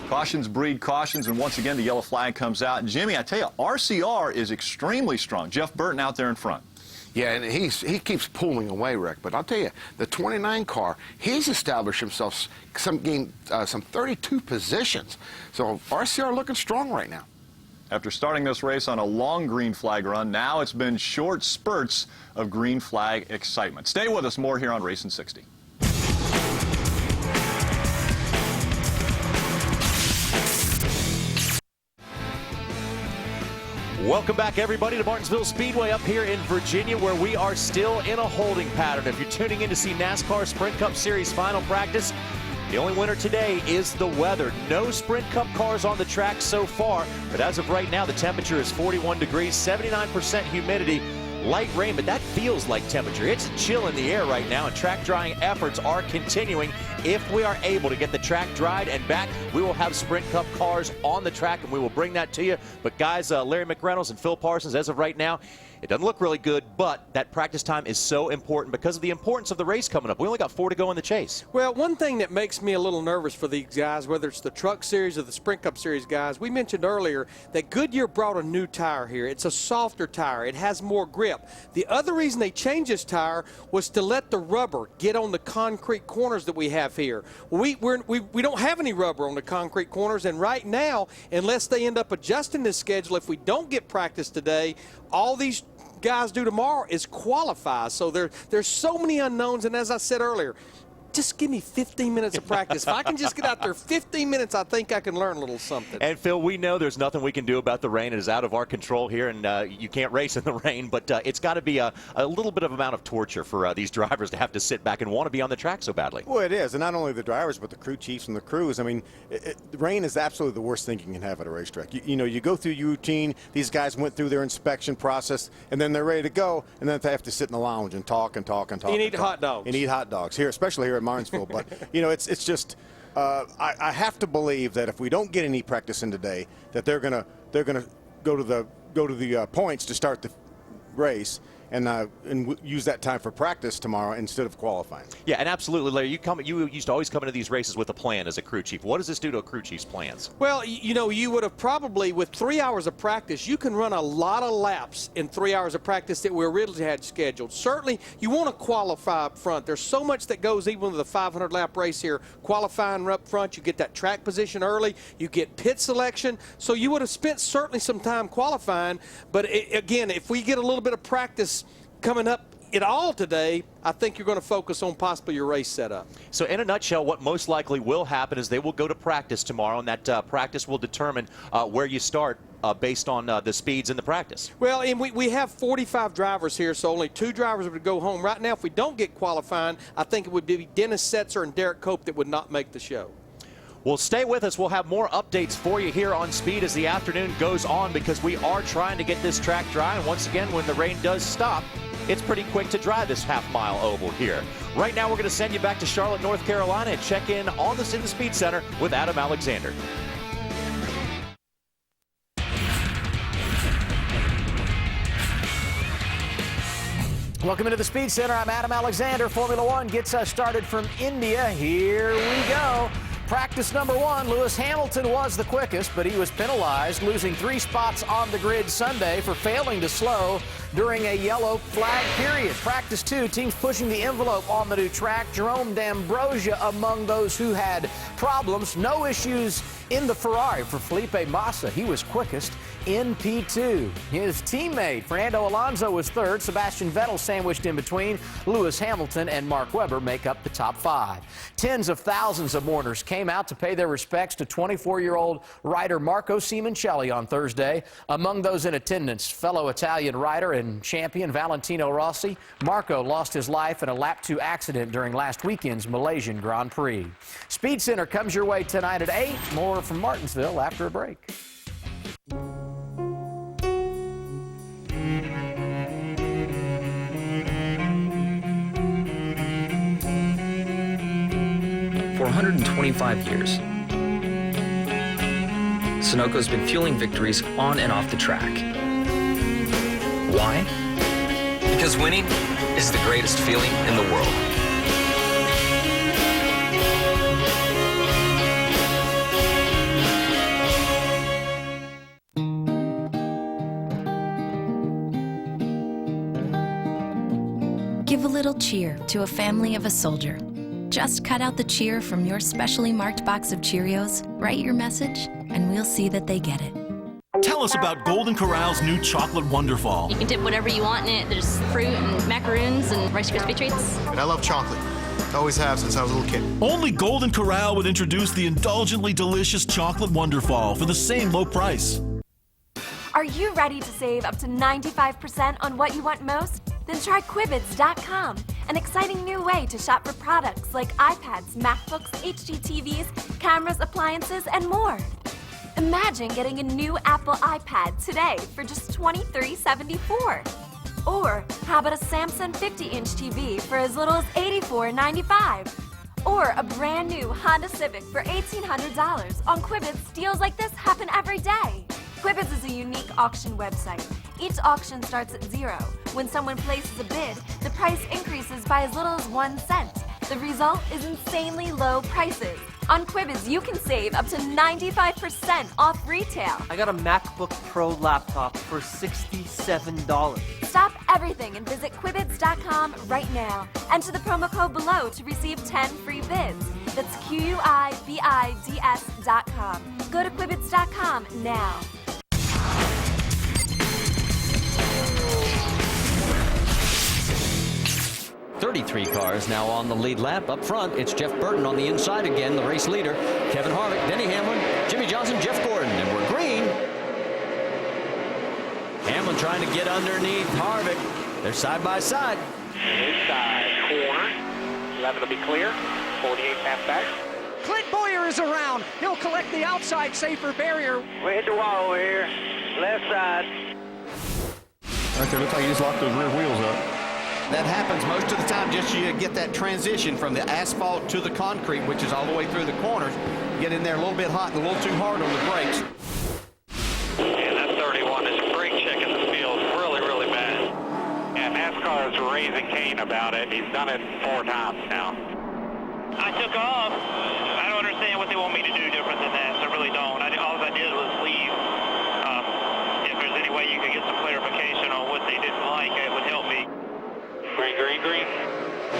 Cautions breed cautions, and once again the yellow flag comes out. And Jimmy, I tell you, RCR is extremely strong. Jeff Burton out there in front. Yeah, and he keeps pulling away, Rick. But I'll tell you, the 29 car, he's established himself some 32 positions. So RCR looking strong right now. After starting this race on a long green flag run, now it's been short spurts of green flag excitement. Stay with us, more here on Racing 60. Welcome back, everybody, to Martinsville Speedway up here in Virginia, where we are still in a holding pattern. If you're tuning in to see NASCAR Sprint Cup Series final practice, the only winner today is the weather. No Sprint Cup cars on the track so far, but as of right now, the temperature is 41 degrees, 79% humidity, light rain, but that feels like temperature. It's chill in the air right now, and track drying efforts are continuing. If we are able to get the track dried and back, we will have Sprint Cup cars on the track, and we will bring that to you. But guys, Larry McReynolds and Phil Parsons, as of right now, it doesn't look really good, but that practice time is so important because of the importance of the race coming up. We only got 4 to go in the chase. Well, one thing that makes me a little nervous for these guys, whether it's the Truck Series or the Sprint Cup Series guys, we mentioned earlier that Goodyear brought a new tire here. It's a softer tire. It has more grip. The other reason they changed this tire was to let the rubber get on the concrete corners that we have here. We don't have any rubber on the concrete corners, and right now, unless they end up adjusting this schedule, if we don't get practice today, all these guys do tomorrow is qualify. So there's so many unknowns, and as I said earlier, just give me 15 minutes of practice. If I can just get out there 15 minutes, I think I can learn a little something. And, Phil, we know there's nothing we can do about the rain. It is out of our control here, and you can't race in the rain. But it's got to be a little bit of amount of torture for these drivers to have to sit back and want to be on the track so badly. Well, it is. And not only the drivers, but the crew chiefs and the crews. I mean, the rain is absolutely the worst thing you can have at a racetrack. You know, you go through your routine. These guys went through their inspection process, and then they're ready to go, and then they have to sit in the lounge and talk and talk and talk. You need hot dogs. You need hot dogs here, especially here at Martinsville. But you know, it's just I have to believe that if we don't get any practice in today, that they're gonna go to the points to start the race. And use that time for practice tomorrow instead of qualifying. Yeah, and absolutely, Larry. You used to always come into these races with a plan as a crew chief. What does this do to a crew chief's plans? Well, you know, you would have probably, with 3 hours of practice, you can run a lot of laps in 3 hours of practice that we originally had scheduled. Certainly, you want to qualify up front. There's so much that goes even with a 500-lap race here. Qualifying up front, you get that track position early, you get pit selection. So you would have spent certainly some time qualifying. But again, if we get a little bit of practice coming up at all today, I think you're going to focus on possibly your race setup. So in a nutshell, what most likely will happen is they will go to practice tomorrow, and that practice will determine where you start based on the speeds in the practice. Well, and we have 45 drivers here, so only 2 drivers would go home. Right now, if we don't get qualifying, I think it would be Dennis Setzer and Derek Cope that would not make the show. Well, stay with us. We'll have more updates for you here on Speed as the afternoon goes on, because we are trying to get this track dry. And once again, when the rain does stop, it's pretty quick to dry this half-mile oval here. Right now, we're going to send you back to Charlotte, North Carolina, and check in on this in the Speed Center with Adam Alexander. Welcome into the Speed Center. I'm Adam Alexander. Formula One gets us started from India. Here we go. Practice number 1, Lewis Hamilton was the quickest, but he was penalized, losing 3 spots on the grid Sunday for failing to slow during a yellow flag period. Practice 2, teams pushing the envelope on the new track. Jerome D'Ambrosia among those who had problems. No issues in the Ferrari for Felipe Massa. He was quickest in P2. His teammate Fernando Alonso was 3rd. Sebastian Vettel sandwiched in between. Lewis Hamilton and Mark Webber make up the top 5. Tens of thousands of mourners came out to pay their respects to 24-year-old rider Marco Simoncelli on Thursday. Among those in attendance, fellow Italian rider and champion Valentino Rossi. Marco lost his life in a lap 2 accident during last weekend's Malaysian Grand Prix. Speed Center comes your way tonight at 8. More from Martinsville after a break. For 125 years, Sunoco's been fueling victories on and off the track. Why? Because winning is the greatest feeling in the world. Give a little cheer to a family of a soldier. Just cut out the cheer from your specially marked box of Cheerios, write your message, and we'll see that they get it. Tell us about Golden Corral's new Chocolate Wonderfall. You can dip whatever you want in it. There's fruit and macaroons and Rice Krispie treats. And I love chocolate. I always have since I was a little kid. Only Golden Corral would introduce the indulgently delicious Chocolate Wonderfall for the same low price. Are you ready to save up to 95% on what you want most? Then try Quibids.com, an exciting new way to shop for products like iPads, MacBooks, HD TVs, cameras, appliances, and more. Imagine getting a new Apple iPad today for just $23.74. Or how about a Samsung 50-inch TV for as little as $84.95? Or a brand new Honda Civic for $1,800. On Quibids, deals like this happen every day. Quibids is a unique auction website. Each auction starts at 0. When someone places a bid, the price increases by as little as 1 cent. The result is insanely low prices. On Quibids, you can save up to 95% off retail. I got a MacBook Pro laptop for $67. Stop everything and visit Quibids.com right now. Enter the promo code below to receive 10 free bids. That's Quibids.com. Go to Quibids.com now. 33 cars now on the lead lap. Up front, it's Jeff Burton on the inside again, the race leader. Kevin Harvick, Denny Hamlin, Jimmy Johnson, Jeff Gordon, and we're green. Hamlin trying to get underneath Harvick. They're side by side. Inside corner. 11 will be clear. 48 half back. Clint Boyer is around. He'll collect the outside safer barrier. We hit the wall over here. Left side. Right there, looks like he just locked those rear wheels up. That happens most of the time, just you get that transition from the asphalt to the concrete, which is all the way through the corners. Get in there a little bit hot and a little too hard on the brakes. And that 31 is brake checking the field really, really bad. And NASCAR is raising Cain about it. He's done it 4 times now. I took off. I don't understand what they want me to do different than that. I really don't. All I did was leave. If there's any way you could get some clarification on what they didn't like, it would help me. Green, green, green.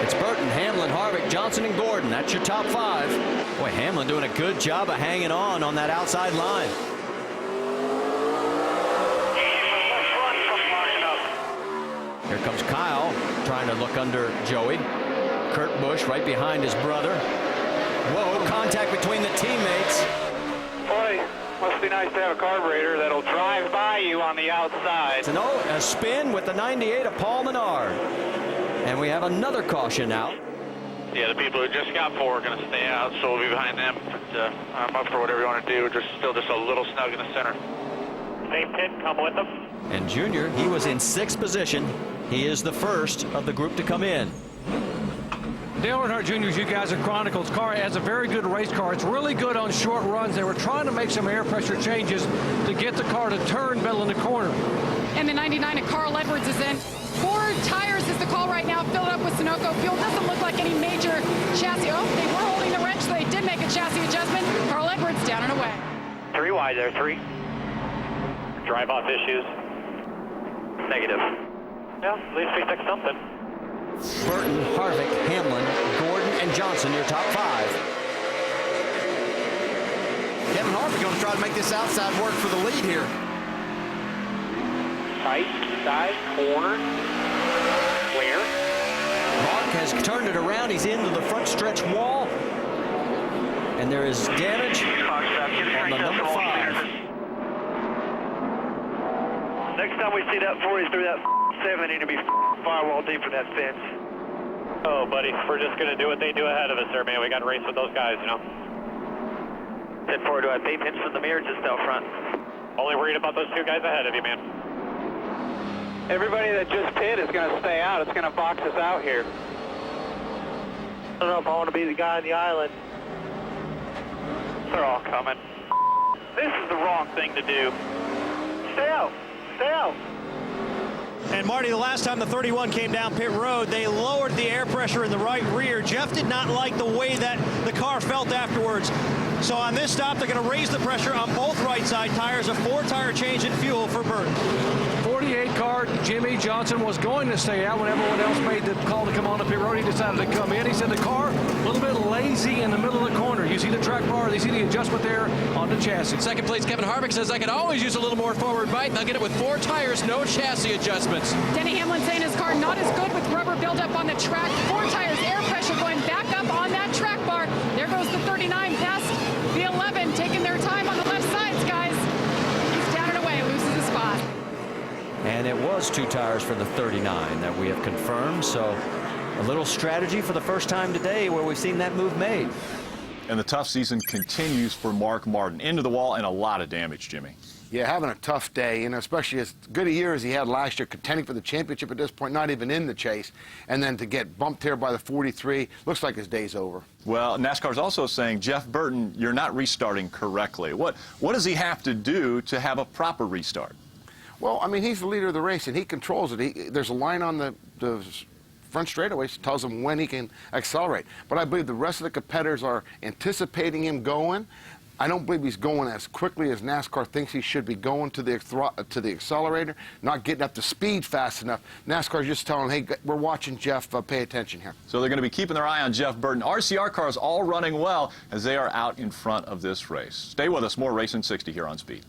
It's Burton, Hamlin, Harvick, Johnson, and Gordon. That's your top 5. Boy, Hamlin doing a good job of hanging on that outside line. Here comes Kyle trying to look under Joey. Kurt Busch right behind his brother. Whoa, contact between the teammates. Boy, must be nice to have a carburetor that'll drive by you on the outside. And a spin with the 98 of Paul Menard. And we have another caution out. Yeah, the people who just got 4 are going to stay out, so we'll be behind them. But, I'm up for whatever you want to do. Still just a little snug in the center. Same pit, come with them. And Junior, he was in 6th position. He is the first of the group to come in. Dale Earnhardt Jr.'s You Guys Are Chronicles car has a very good race car. It's really good on short runs. They were trying to make some air pressure changes to get the car to turn middle in the corner. And the 99 of Carl Edwards is in. 4 tires is the call right now, filled up with Sunoco fuel. Doesn't look like any major chassis. Oh, they were holding the wrench, so they did make a chassis adjustment. Carl Edwards down and away. 3 wide there, 3. Drive-off issues. Negative. Yeah, at least we fixed something. Burton, Harvick, Hamlin, Gordon, and Johnson, your top 5. Kevin Harvick going to try to make this outside work for the lead here. Tight, side, corner, clear. Mark has turned it around. He's into the front stretch wall. And there is damage on the number 5. Next time we see that 40 through that 7, need to be firewall deep for that fence. Oh, buddy, we're just going to do what they do ahead of us there, man. We got to race with those guys, you know. 10-4, do I pay pins from the mirror just out front? Only worried about those 2 guys ahead of you, man. Everybody that just pit is going to stay out. It's going to box us out here. I don't know if I want to be the guy on the island. They're all coming. This is the wrong thing to do. Stay out. Stay out. And Marty, the last time the 31 came down pit road, they lowered the air pressure in the right rear. Jeff did not like the way that the car felt afterwards. So on this stop, they're going to raise the pressure on both right side tires. A 4-tire change in fuel for Burton. 48 car Jimmy Johnson was going to stay out when everyone else made the call to come on the pit road. He decided to come in. He said the car a little bit lazy in the middle of the corner. You see the track bar, you see the adjustment there on the chassis. Second place Kevin Harvick says I could always use a little more forward bite, and I'll get it with 4 tires, no chassis adjustments. Denny Hamlin saying his car not as good with rubber buildup on the track. 4 tires, air pressure going back up on that track bar. There goes the 39 past the 11, taking their time on the left sides, guys. He's down and away, loses his spot. And it was 2 tires for the 39 that we have confirmed. So a little strategy for the first time today where we've seen that move made. And the tough season continues for Mark Martin. Into the wall and a lot of damage, Jimmy. Yeah, having a tough day, and especially as good a year as he had last year, contending for the championship at this point, not even in the chase, and then to get bumped here by the 43, looks like his day's over. Well, NASCAR's also saying, Jeff Burton, you're not restarting correctly. What does he have to do to have a proper restart? Well, I mean, he's the leader of the race, and he controls it. There's a line on the front straightaways that tells him when he can accelerate. But I believe the rest of the competitors are anticipating him going. I don't believe he's going as quickly as NASCAR thinks he should be going to the accelerator, not getting up to speed fast enough. NASCAR's just telling him, hey, we're watching Jeff, pay attention here. So they're going to be keeping their eye on Jeff Burton. RCR cars all running well as they are out in front of this race. Stay with us. More Racing 60 here on Speed.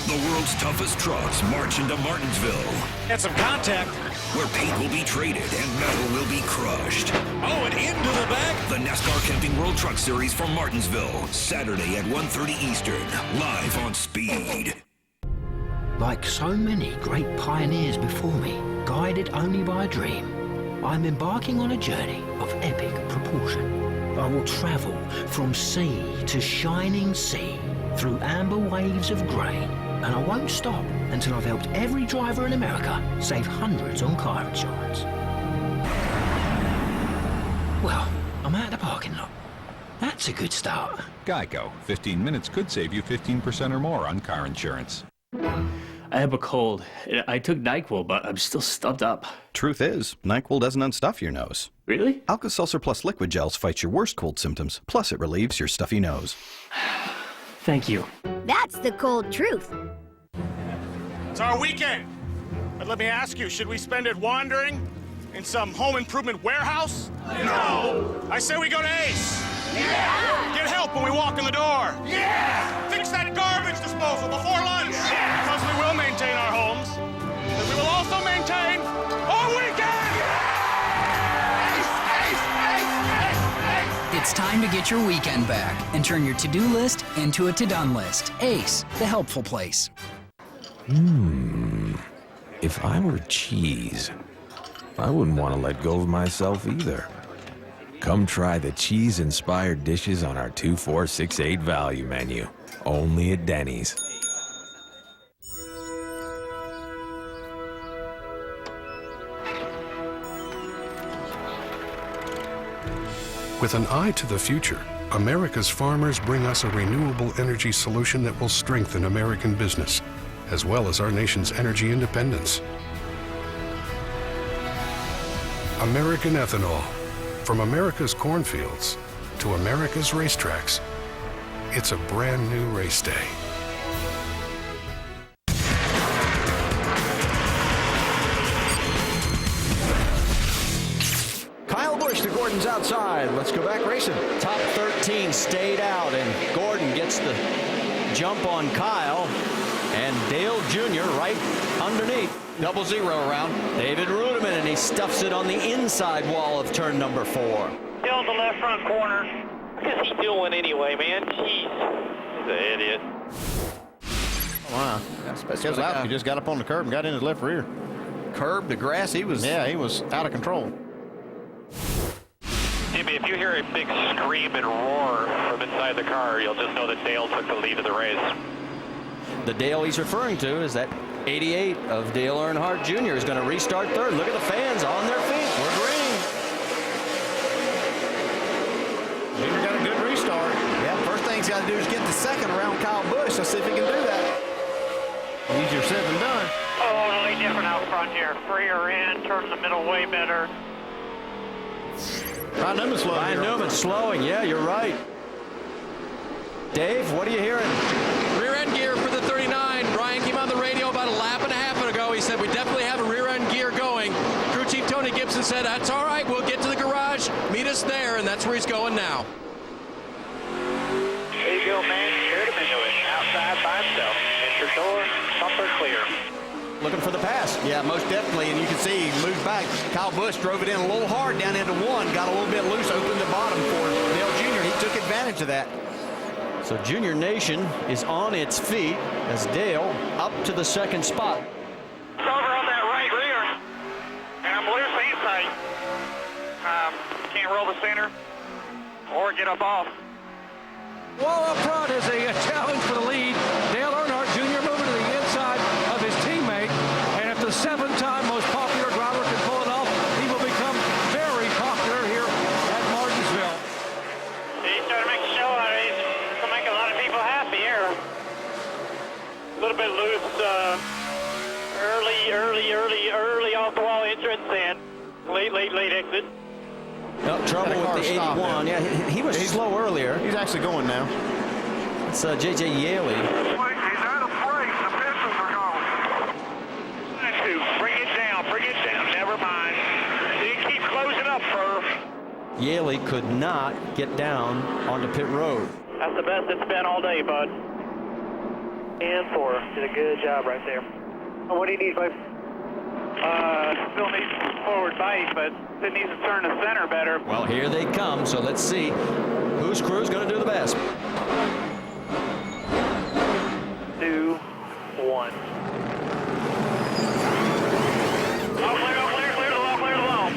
The world's toughest trucks march into Martinsville. And some contact. Where paint will be traded and metal will be crushed. Oh, and into the back. The NASCAR Camping World Truck Series from Martinsville. Saturday at 1:30 Eastern. Live on Speed. Like so many great pioneers before me, guided only by a dream, I'm embarking on a journey of epic proportion. I will travel from sea to shining sea, through amber waves of grey. And I won't stop until I've helped every driver in America save hundreds on car insurance. Well, I'm out of the parking lot. That's a good start. Geico. 15 minutes could save you 15% or more on car insurance. I have a cold. I took NyQuil, but I'm still stuffed up. Truth is, NyQuil doesn't unstuff your nose. Really? Alka-Seltzer Plus Liquid Gels fights your worst cold symptoms, plus it relieves your stuffy nose. Thank you. That's the cold truth. It's our weekend. But let me ask you, should we spend it wandering in some home improvement warehouse? No. I say we go to Ace. Yeah. Get help when we walk in the door. Yeah. Fix that garbage disposal before lunch. Yeah. Because we will maintain our homes. And we will also maintain our weekend. It's time to get your weekend back and turn your to-do list into a to-done list. Ace, the helpful place. If I were cheese, I wouldn't want to let go of myself either. Come try the cheese-inspired dishes on our 2468 value menu, only at Denny's. With an eye to the future, America's farmers bring us a renewable energy solution that will strengthen American business, as well as our nation's energy independence. American ethanol, from America's cornfields to America's racetracks. It's a brand new race day. Kyle Busch to Gordon's outside. Let's go back racing. Top 13 stayed out, and Gordon gets the jump on Kyle. And Dale Jr. right underneath. 0-0 around. David Ruderman, and he stuffs it on the inside wall of turn number 4. Still in the left front corner. What is he doing anyway, man? Jeez. He's an idiot. Wow. He just got up on the curb and got in his left rear. Curb to grass, he was out of control. Jimmy, if you hear a big scream and roar from inside the car, you'll just know that Dale took the lead of the race. The Dale he's referring to is that 88 of Dale Earnhardt Jr. is going to restart third. Look at the fans on their feet. We're green. Jr. got a good restart. Yeah, first thing he's got to do is get the second around Kyle Busch. Let's see if he can do that. Easier said than done. Oh, totally different out front here. Freer in, turn the middle way better. Ryan Newman's slowing. Ryan Newman's slowing. Yeah, you're right. Dave, what are you hearing? Rear end gear for the 39. Brian came on the radio about a lap and a half ago. He said we definitely have a rear end gear going. Crew Chief Tony Gibson said, that's all right. We'll get to the garage. Meet us there. And that's where he's going now. There you go, man. Scared him into it. Outside by himself. Enter door. Bumper clear. Looking for the pass. Yeah, most definitely. And you can see he moved back. Kyle Busch drove it in a little hard down into one. Got a little bit loose, opened the bottom for Dale Jr. He took advantage of that. So Junior Nation is on its feet as Dale up to the second spot. It's over on that right rear. And I'm loose inside. Can't roll the center or get up off. Well, up front is a challenge for the lead. Dale Earnhardt Jr. moving to the inside of his teammate. And if the 7-time most popular driver can pull it off, he will become very popular here at Martinsville. He's trying to make a show out of it. It's going to make a lot of people happy here. A little bit loose, early off the wall entrance and late exit. No, trouble with the 81. Yeah, he was slow earlier. He's actually going now. It's J.J. Yaley. He's out of break. The Pistons are going. Bring it down. Never mind. You keep closing up, Furf. Yaley could not get down onto pit road. That's the best it's been all day, bud. And 4. Did a good job right there. What do you need, bud? Still needs forward bite, but it needs to turn the center better. Well, here they come, so let's see whose crew is going to do the best. 2, 1. Clear the wall.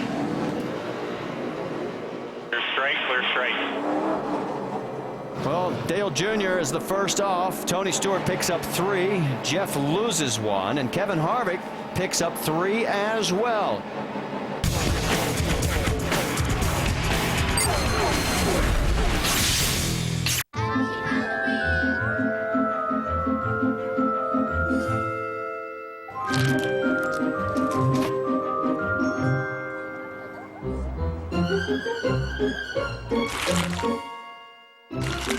Clear straight. Well, Dale Jr. is the first off. Tony Stewart picks up 3. Jeff loses 1. And Kevin Harvick picks up 3 as well.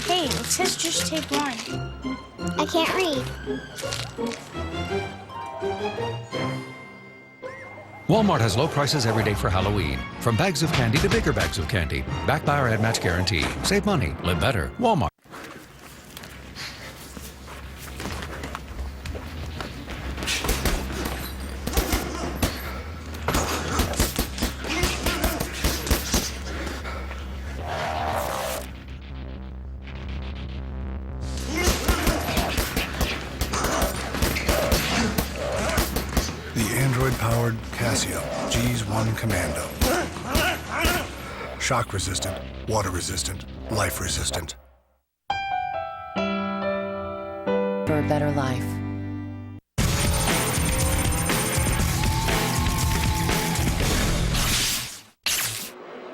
Hey, it says just take one. I can't read. Walmart has low prices every day for Halloween. From bags of candy to bigger bags of candy. Backed by our ad match guarantee. Save money, live better. Walmart. Android-powered Casio Gs1 Commando. Shock resistant, water resistant, life resistant. For a better life.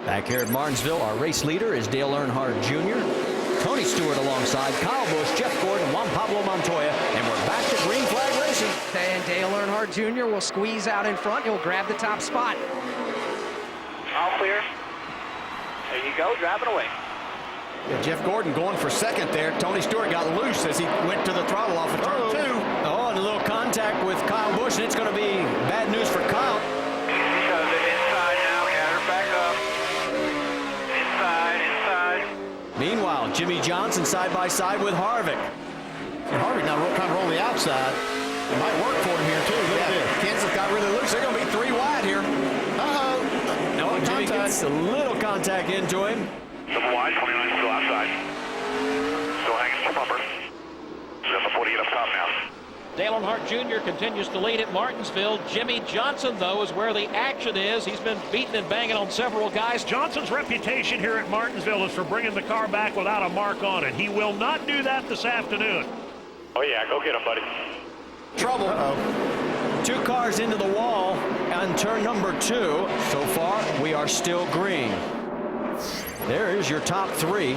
Back here at Martinsville, our race leader is Dale Earnhardt Jr. Tony Stewart alongside Kyle Busch, Jeff Gordon, Juan Pablo Montoya, and we're back to green flag racing. And Dale Earnhardt Jr. will squeeze out in front. He'll grab the top spot. All clear. There you go, driving away. Yeah, Jeff Gordon going for second there. Tony Stewart got loose as he went to the throttle off of turn 2. Oh, and a little contact with Kyle Busch, and it's going to be bad news for Kyle. Because it's inside now, gather back up. Inside. Meanwhile, Jimmy Johnson side by side with Harvick. And Harvick now trying to roll the outside. It might work for him here, too. Look at this. Kansas got really loose. They're going to be 3 wide here. Uh-oh. No, Jimmy gets a little contact into him. Double wide, 29 still outside. Still hanging to bumper. Got the 48 up top now. Dale Earnhardt Jr. continues to lead at Martinsville. Jimmy Johnson, though, is where the action is. He's been beating and banging on several guys. Johnson's reputation here at Martinsville is for bringing the car back without a mark on it. He will not do that this afternoon. Oh, yeah, go get him, buddy. Trouble. Uh-oh. 2 cars into the wall on turn number 2. So far, we are still green. There is your top 3.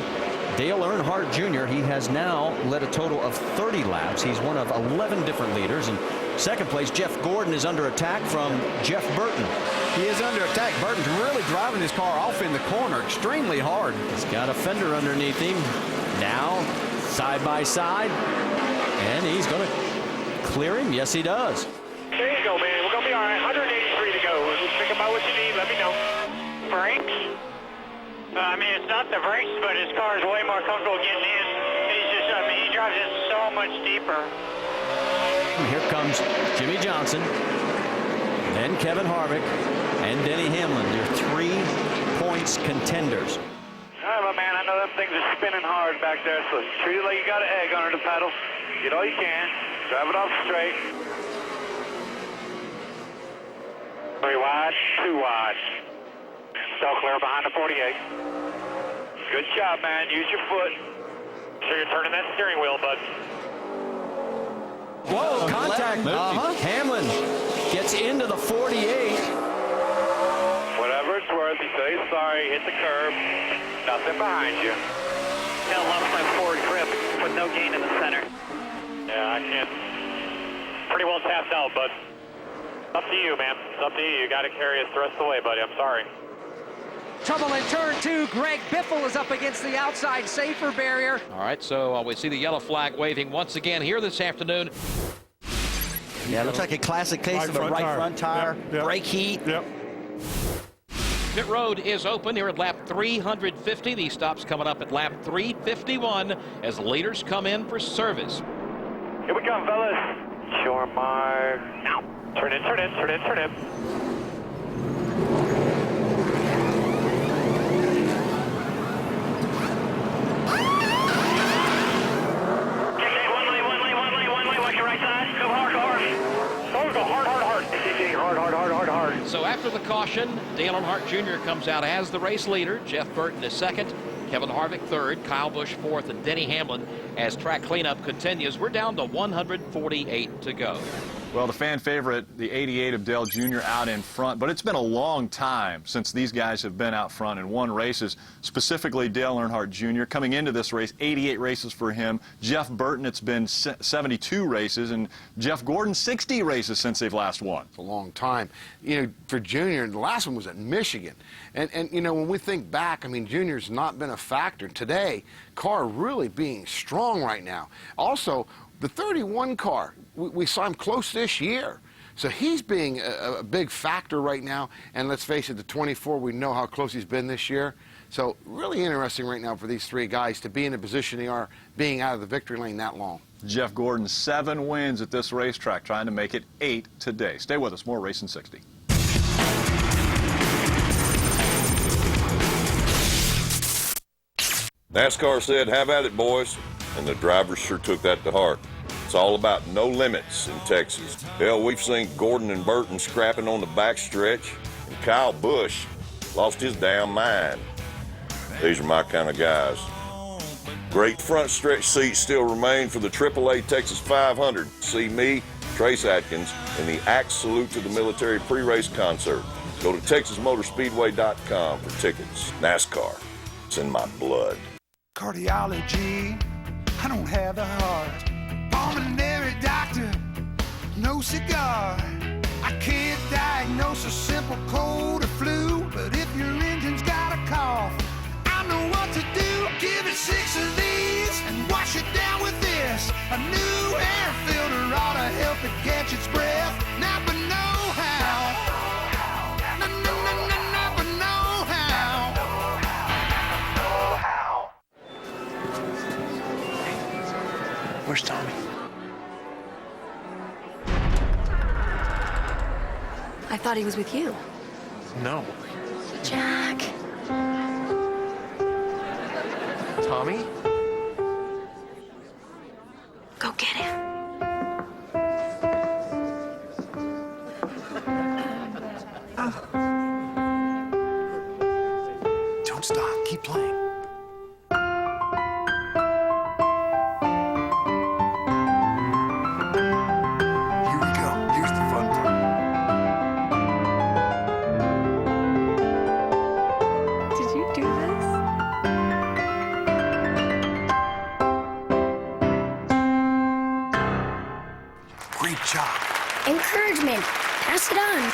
Dale Earnhardt Jr., he has now led a total of 30 laps. He's one of 11 different leaders. And second place, Jeff Gordon is under attack from Jeff Burton. He is under attack. Burton's really driving his car off in the corner extremely hard. He's got a fender underneath him. Now, side by side. And he's going to clear him. Yes, he does. There you go, man. We're going to be all right. 183 to go. Think about what you need. Let me know. Brakes? I mean, it's not the brakes, but his car is way more comfortable getting in. He's just, I mean, he drives it so much deeper. Here comes Jimmy Johnson, then Kevin Harvick, and Denny Hamlin. They're 3 points contenders. All right, my man, I know them things are spinning hard back there, so treat it like you got an egg under the pedal. Get all you can. Drive it off straight. 3 wide, 2 wide. Still clear behind the 48. Good job, man. Use your foot. So you're turning that steering wheel, bud. Whoa, contact. Hamlin gets into the 48. Whatever it's worth, you say sorry, hit the curb. Nothing behind you. Got a left side forward grip with no gain in the center. Yeah, I can't. Pretty well tapped out, but up to you, man. It's up to you. You got to carry us the rest of the way, buddy. I'm sorry. Trouble in turn 2. Greg Biffle is up against the outside safer barrier. All right, so we see the yellow flag waving once again here this afternoon. Yeah, it looks like a classic case of a right front tire, brake heat. Pit road is open here at lap 350. These stops coming up at lap 351 as leaders come in for service. Here we come, fellas. Shore mark. Now. Turn in, turn in, turn in, turn in. So after the caution, Dale Earnhardt Jr. comes out as the race leader. Jeff Burton is second. Kevin Harvick third, Kyle Busch fourth, and Denny Hamlin as track cleanup continues. We're down to 148 to go. Well, the fan favorite, the 88 of Dale Jr. out in front, but it's been a long time since these guys have been out front and won races, specifically Dale Earnhardt Jr. Coming into this race, 88 races for him. Jeff Burton, it's been 72 races, and Jeff Gordon, 60 races since they've last won. It's a long time. You know, for Junior, the last one was at Michigan. And you know, when we think back, I mean, Junior's not been a factor. Today, car really being strong right now. Also, the 31 car, we saw him close this year. So he's being a big factor right now. And let's face it, the 24, we know how close he's been this year. So really interesting right now for these three guys to be in the position they are, being out of the victory lane that long. Jeff Gordon, 7 wins at this racetrack, trying to make it 8 today. Stay with us, more Racing 60. NASCAR said, "Have at it, boys," and the drivers sure took that to heart. It's all about no limits in Texas. Hell, we've seen Gordon and Burton scrapping on the backstretch, and Kyle Busch lost his damn mind. These are my kind of guys. Great front stretch seats still remain for the AAA Texas 500. See me, Trace Atkins, in the Axe Salute to the Military pre-race concert. Go to TexasMotorspeedway.com for tickets. NASCAR, it's in my blood. Cardiology, I don't have a heart. Pulmonary doctor, no cigar. I can't diagnose a simple cold or flu, but if your engine's got a cough, I know what to do. Give it 6 of these and wash it down with this. A new air filter ought to help it catch its breath. Now, but know how. But know how. Where's Tommy? I thought he was with you. No. Jack. Tommy? Go get him. Don't stop. Keep playing. Here we go. Here's the fun part. Did you do this? Great job. Encouragement. Pass it on.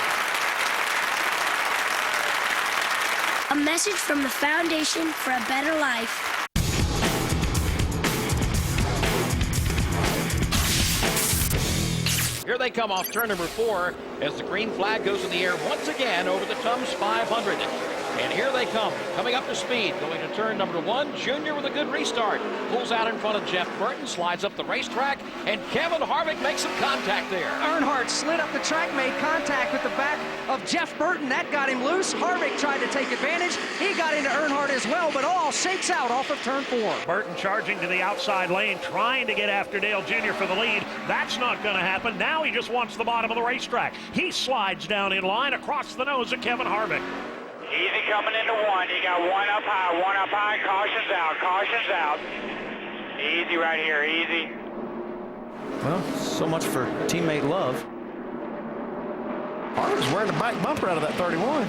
A message from the Foundation for a Better Life. Here they come off turn number 4 as the green flag goes in the air once again over the Tums 500. And here they come, coming up to speed, going to turn number 1. Junior with a good restart. Pulls out in front of Jeff Burton, slides up the racetrack, and Kevin Harvick makes some contact there. Earnhardt slid up the track, made contact with the back of Jeff Burton. That got him loose. Harvick tried to take advantage. He got into Earnhardt as well, but all shakes out off of turn 4. Burton charging to the outside lane, trying to get after Dale Jr. for the lead. That's not going to happen. Now he just wants the bottom of the racetrack. He slides down in line across the nose of Kevin Harvick. Easy coming into 1. You got 1 up high, caution's out. Easy right here, easy. Well, so much for teammate love. Harvick's wearing the back bumper out of that 31.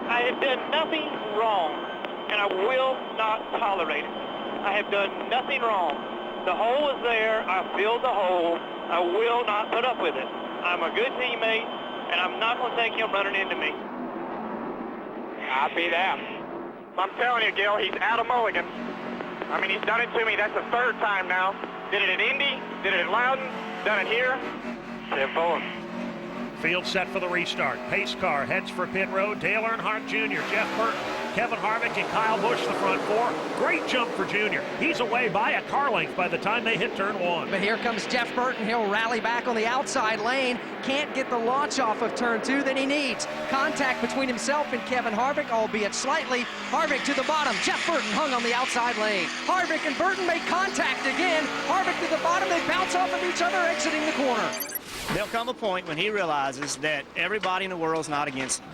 I have done nothing wrong, and I will not tolerate it. I have done nothing wrong. The hole is there. I filled the hole. I will not put up with it. I'm a good teammate, and I'm not going to take him running into me. Copy that. I'm telling you, Gil, he's out of mulligan. I mean, he's done it to me. That's the 3rd time now. Did it at Indy, did it at Loudon, done it here. Simple. Field set for the restart. Pace car heads for pit road. Dale Earnhardt Jr., Jeff Burton, Kevin Harvick, and Kyle Busch, the front 4. Great jump for Junior. He's away by a car length by the time they hit turn 1. But here comes Jeff Burton. He'll rally back on the outside lane. Can't get the launch off of turn 2 that he needs. Contact between himself and Kevin Harvick, albeit slightly. Harvick to the bottom. Jeff Burton hung on the outside lane. Harvick and Burton make contact again. Harvick to the bottom. They bounce off of each other, exiting the corner. There'll come a point when he realizes that everybody in the world is not against him.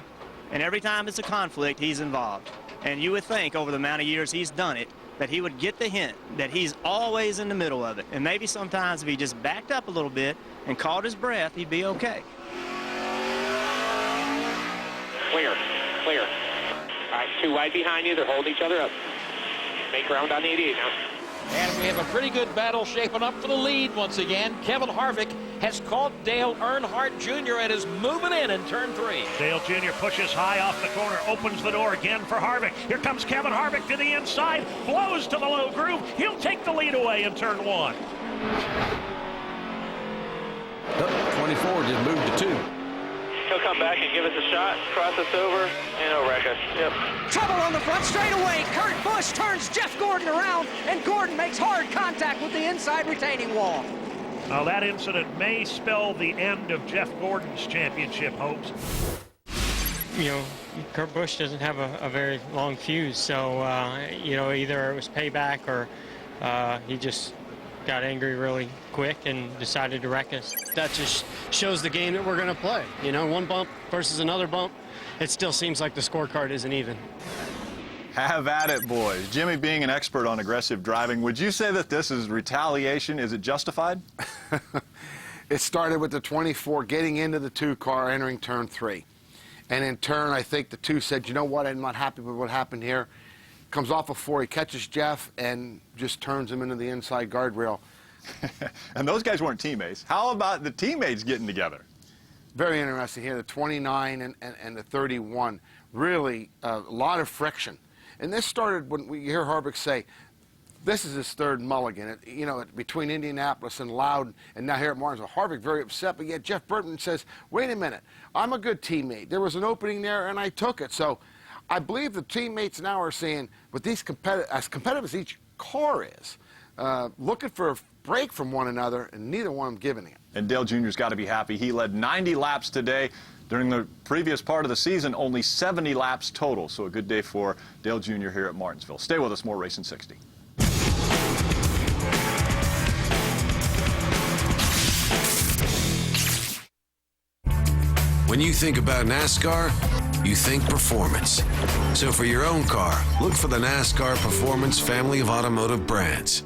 And every time it's a conflict, he's involved. And you would think over the amount of years he's done it that he would get the hint that he's always in the middle of it. And maybe sometimes if he just backed up a little bit and caught his breath, he'd be okay. Clear, clear. All right, 2 wide behind you. They're holding each other up. Make ground on the 88 now. And we have a pretty good battle shaping up for the lead once again. Kevin Harvick has caught Dale Earnhardt Jr. and is moving in turn 3. Dale Jr. pushes high off the corner, opens the door again for Harvick. Here comes Kevin Harvick to the inside, blows to the low groove. He'll take the lead away in turn 1. 24 just moved to 2. He'll come back and give us a shot, cross us over, and he'll wreck us. Yep. Trouble on the front straightaway. Kurt Busch turns Jeff Gordon around, and Gordon makes hard contact with the inside retaining wall. Now that incident may spell the end of Jeff Gordon's championship hopes. You know, Kurt Busch doesn't have a very long fuse, so, you know, either it was payback or he just got angry really quick and decided to wreck us. That just shows the game that we're going to play. You know, one bump versus another bump, it still seems like the scorecard isn't even. Have at it, boys. Jimmy, being an expert on aggressive driving, would you say that this is retaliation? Is it justified? It started with the 24 getting into the 2 car, entering turn 3. And in turn, I think the 2 said, you know what, I'm not happy with what happened here. Comes off of 4, he catches Jeff and just turns him into the inside guardrail. And those guys weren't teammates. How about the teammates getting together? Very interesting here, the 29 and the 31. Really a lot of friction. And this started when we hear Harvick say, this is his 3rd mulligan. You know, between Indianapolis and Loudon and now here at Martinsville. Harvick very upset, but yet Jeff Burton says, wait a minute, I'm a good teammate. There was an opening there and I took it. So I believe the teammates now are saying, with these as competitive as each car is, looking for a break from one another, and neither one of them giving it. And Dale Jr.'s got to be happy. He led 90 laps today. During the previous part of the season, only 70 laps total. So a good day for Dale Jr. here at Martinsville. Stay with us, more Racing 60. When you think about NASCAR, you think performance. So for your own car, look for the NASCAR Performance family of automotive brands.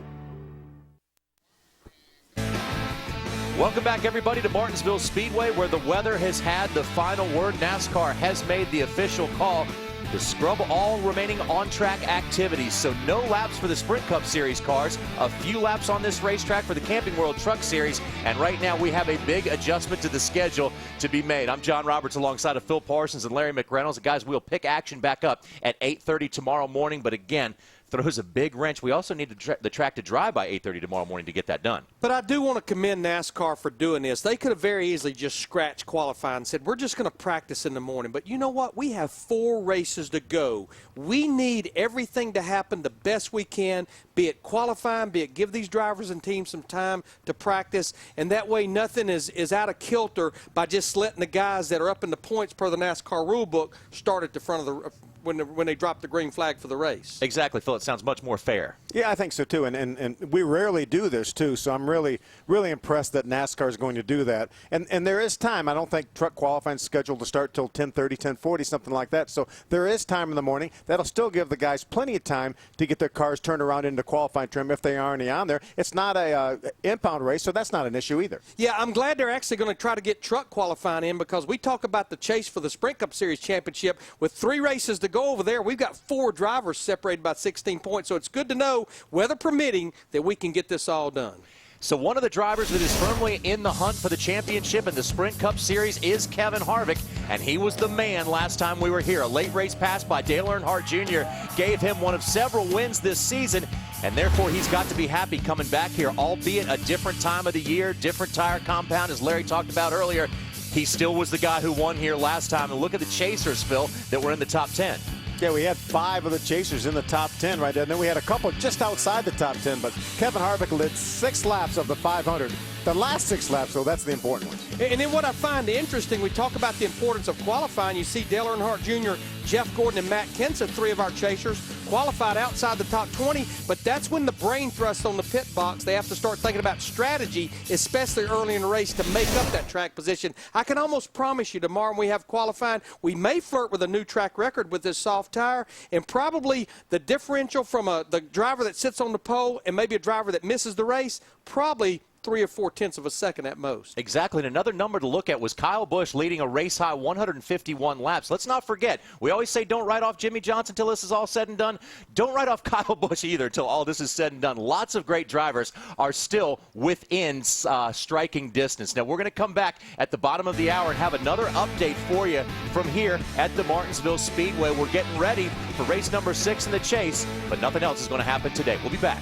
Welcome back, everybody, to Martinsville Speedway, where the weather has had the final word. NASCAR has made the official call to scrub all remaining on-track activities. So no laps for the Sprint Cup Series cars, a few laps on this racetrack for the Camping World Truck Series, and right now we have a big adjustment to the schedule to be made. I'm John Roberts alongside of Phil Parsons and Larry McReynolds. Guys, we'll pick action back up at 8:30 tomorrow morning, but again, throws a big wrench. We also need the track to dry by 8:30 tomorrow morning to get that done. But I do want to commend NASCAR for doing this. They could have very easily just scratched qualifying and said, we're just going to practice in the morning. But you know what? We have 4 races to go. We need everything to happen the best we can, be it qualifying, be it give these drivers and teams some time to practice, and that way nothing is out of kilter by just letting the guys that are up in the points per the NASCAR rule book start at the front of the when they drop the green flag for the race. Exactly, Phil. It sounds much more fair. Yeah, I think so, too. And we rarely do this, too, so I'm really impressed that NASCAR is going to do that. And there is time. I don't think truck qualifying is scheduled to start till 10:30, 10:40, something like that. So there is time in the morning. That'll still give the guys plenty of time to get their cars turned around into qualifying trim if they are already on there. It's not a impound race, so that's not an issue either. Yeah, I'm glad they're actually going to try to get truck qualifying in, because we talk about the chase for the Sprint Cup Series championship with 3 races to go over there. We've got 4 drivers separated by 16 points, so it's good to know, weather permitting, that we can get this all done. So one of the drivers that is firmly in the hunt for the championship in the Sprint Cup Series is Kevin Harvick, and he was the man last time we were here. A late race pass by Dale Earnhardt Jr. gave him one of several wins this season, and therefore he's got to be happy coming back here, albeit a different time of the year, different tire compound, as Larry talked about earlier. He still was the guy who won here last time, and look at the chasers, Phil, that were in the top 10. Yeah, we had 5 of the chasers in the top 10 right there. And then we had a couple just outside the top 10. But Kevin Harvick led 6 laps of the 500. The last 6 laps, so that's the important one. And then what I find interesting, we talk about the importance of qualifying. You see Dale Earnhardt Jr., Jeff Gordon, and Matt Kenseth, 3 of our chasers, qualified outside the top 20, but that's when the brain thrust on the pit box. They have to start thinking about strategy, especially early in the race, to make up that track position. I can almost promise you tomorrow when we have qualifying, we may flirt with a new track record with this soft tire, and probably the differential from the driver that sits on the pole and maybe a driver that misses the race, probably 3 or 4 tenths of a second at most. Exactly. And another number to look at was Kyle Busch leading a race-high 151 laps. Let's not forget, we always say don't write off Jimmy Johnson until this is all said and done. Don't write off Kyle Busch either until all this is said and done. Lots of great drivers are still within striking distance. Now, we're going to come back at the bottom of the hour and have another update for you from here at the Martinsville Speedway. We're getting ready for race number 6 in the chase, but nothing else is going to happen today. We'll be back.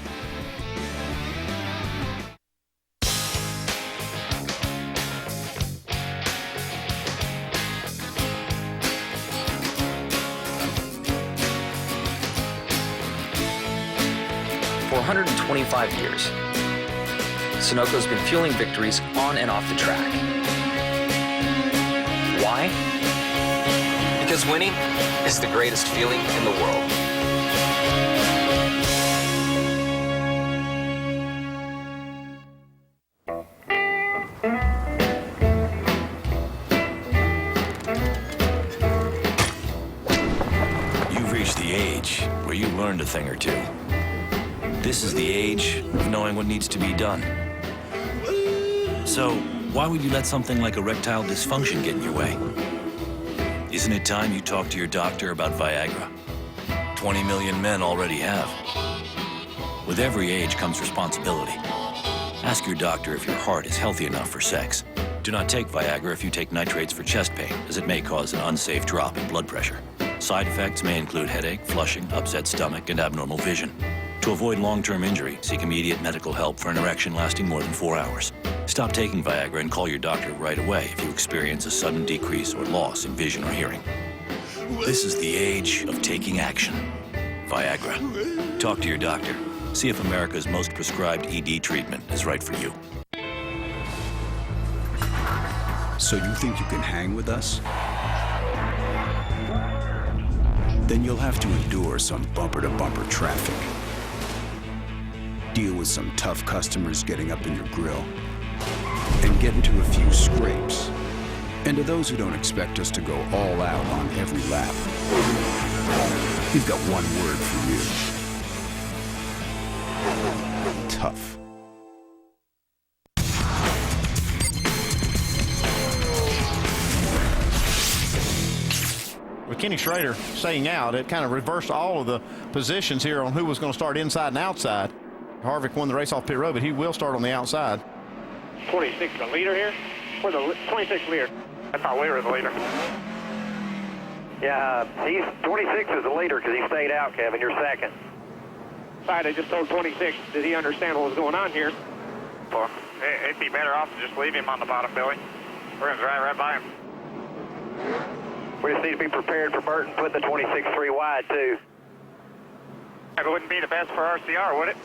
For 125 years, Sunoco's been fueling victories on and off the track. Why? Because winning is the greatest feeling in the world. You've reached the age where you learned a thing or two. This is the age of knowing what needs to be done. So, why would you let something like erectile dysfunction get in your way? Isn't it time you talk to your doctor about Viagra? 20 million men already have. With every age comes responsibility. Ask your doctor if your heart is healthy enough for sex. Do not take Viagra if you take nitrates for chest pain, as it may cause an unsafe drop in blood pressure. Side effects may include headache, flushing, upset stomach, and abnormal vision. To avoid long-term injury, seek immediate medical help for an erection lasting more than 4 hours. Stop taking Viagra and call your doctor right away if you experience a sudden decrease or loss in vision or hearing. This is the age of taking action. Viagra. Talk to your doctor. See if America's most prescribed ED treatment is right for you. So you think you can hang with us? Then you'll have to endure some bumper-to-bumper traffic. Deal with some tough customers getting up in your grill, and get into a few scrapes. And to those who don't expect us to go all out on every lap, we've got one word for you. Tough. With Kenny Schrader staying out, it kind of reversed all of the positions here on who was going to start inside and outside. Harvick won the race off pit road, but he will start on the outside. 26 the leader here? Where's the 26 leader? I thought we were the leader. Yeah, he's 26 is the leader because he stayed out, Kevin. You're second. Sorry, I just told 26. Did he understand what was going on here? Well, it'd be better off to just leave him on the bottom, Billy. We're going to drive right by him. We just need to be prepared for Burton putting the 26-3 wide, too. It wouldn't be the best for RCR, would it?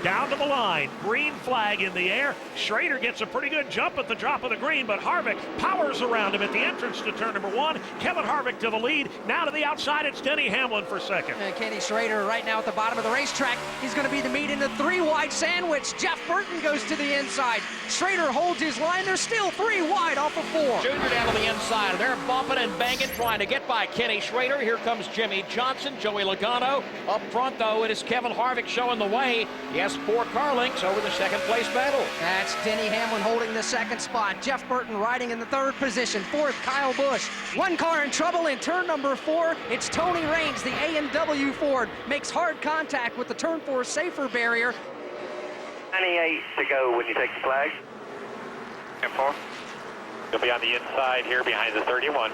Down to the line, green flag in the air. Schrader gets a pretty good jump at the drop of the green, but Harvick powers around him at the entrance to turn number 1. Kevin Harvick to the lead. Now to the outside, it's Denny Hamlin for second. And Kenny Schrader right now at the bottom of the racetrack. He's going to be the meat in the 3-wide sandwich. Jeff Burton goes to the inside. Schrader holds his line. They're still 3 wide off of 4. Junior down to the inside. They're bumping and banging, trying to get by Kenny Schrader. Here comes Jimmy Johnson, Joey Logano. Up front, though, it is Kevin Harvick showing the way. He has 4 car links over the second place battle. That's Denny Hamlin holding the second spot. Jeff Burton riding in the 3rd position. 4th, Kyle Busch. 1 car in trouble in turn number 4. It's Tony Raines, the A&W Ford. Makes hard contact with the turn 4 safer barrier. 98 to go when you take the flag. And 4. You'll be on the inside here behind the 31.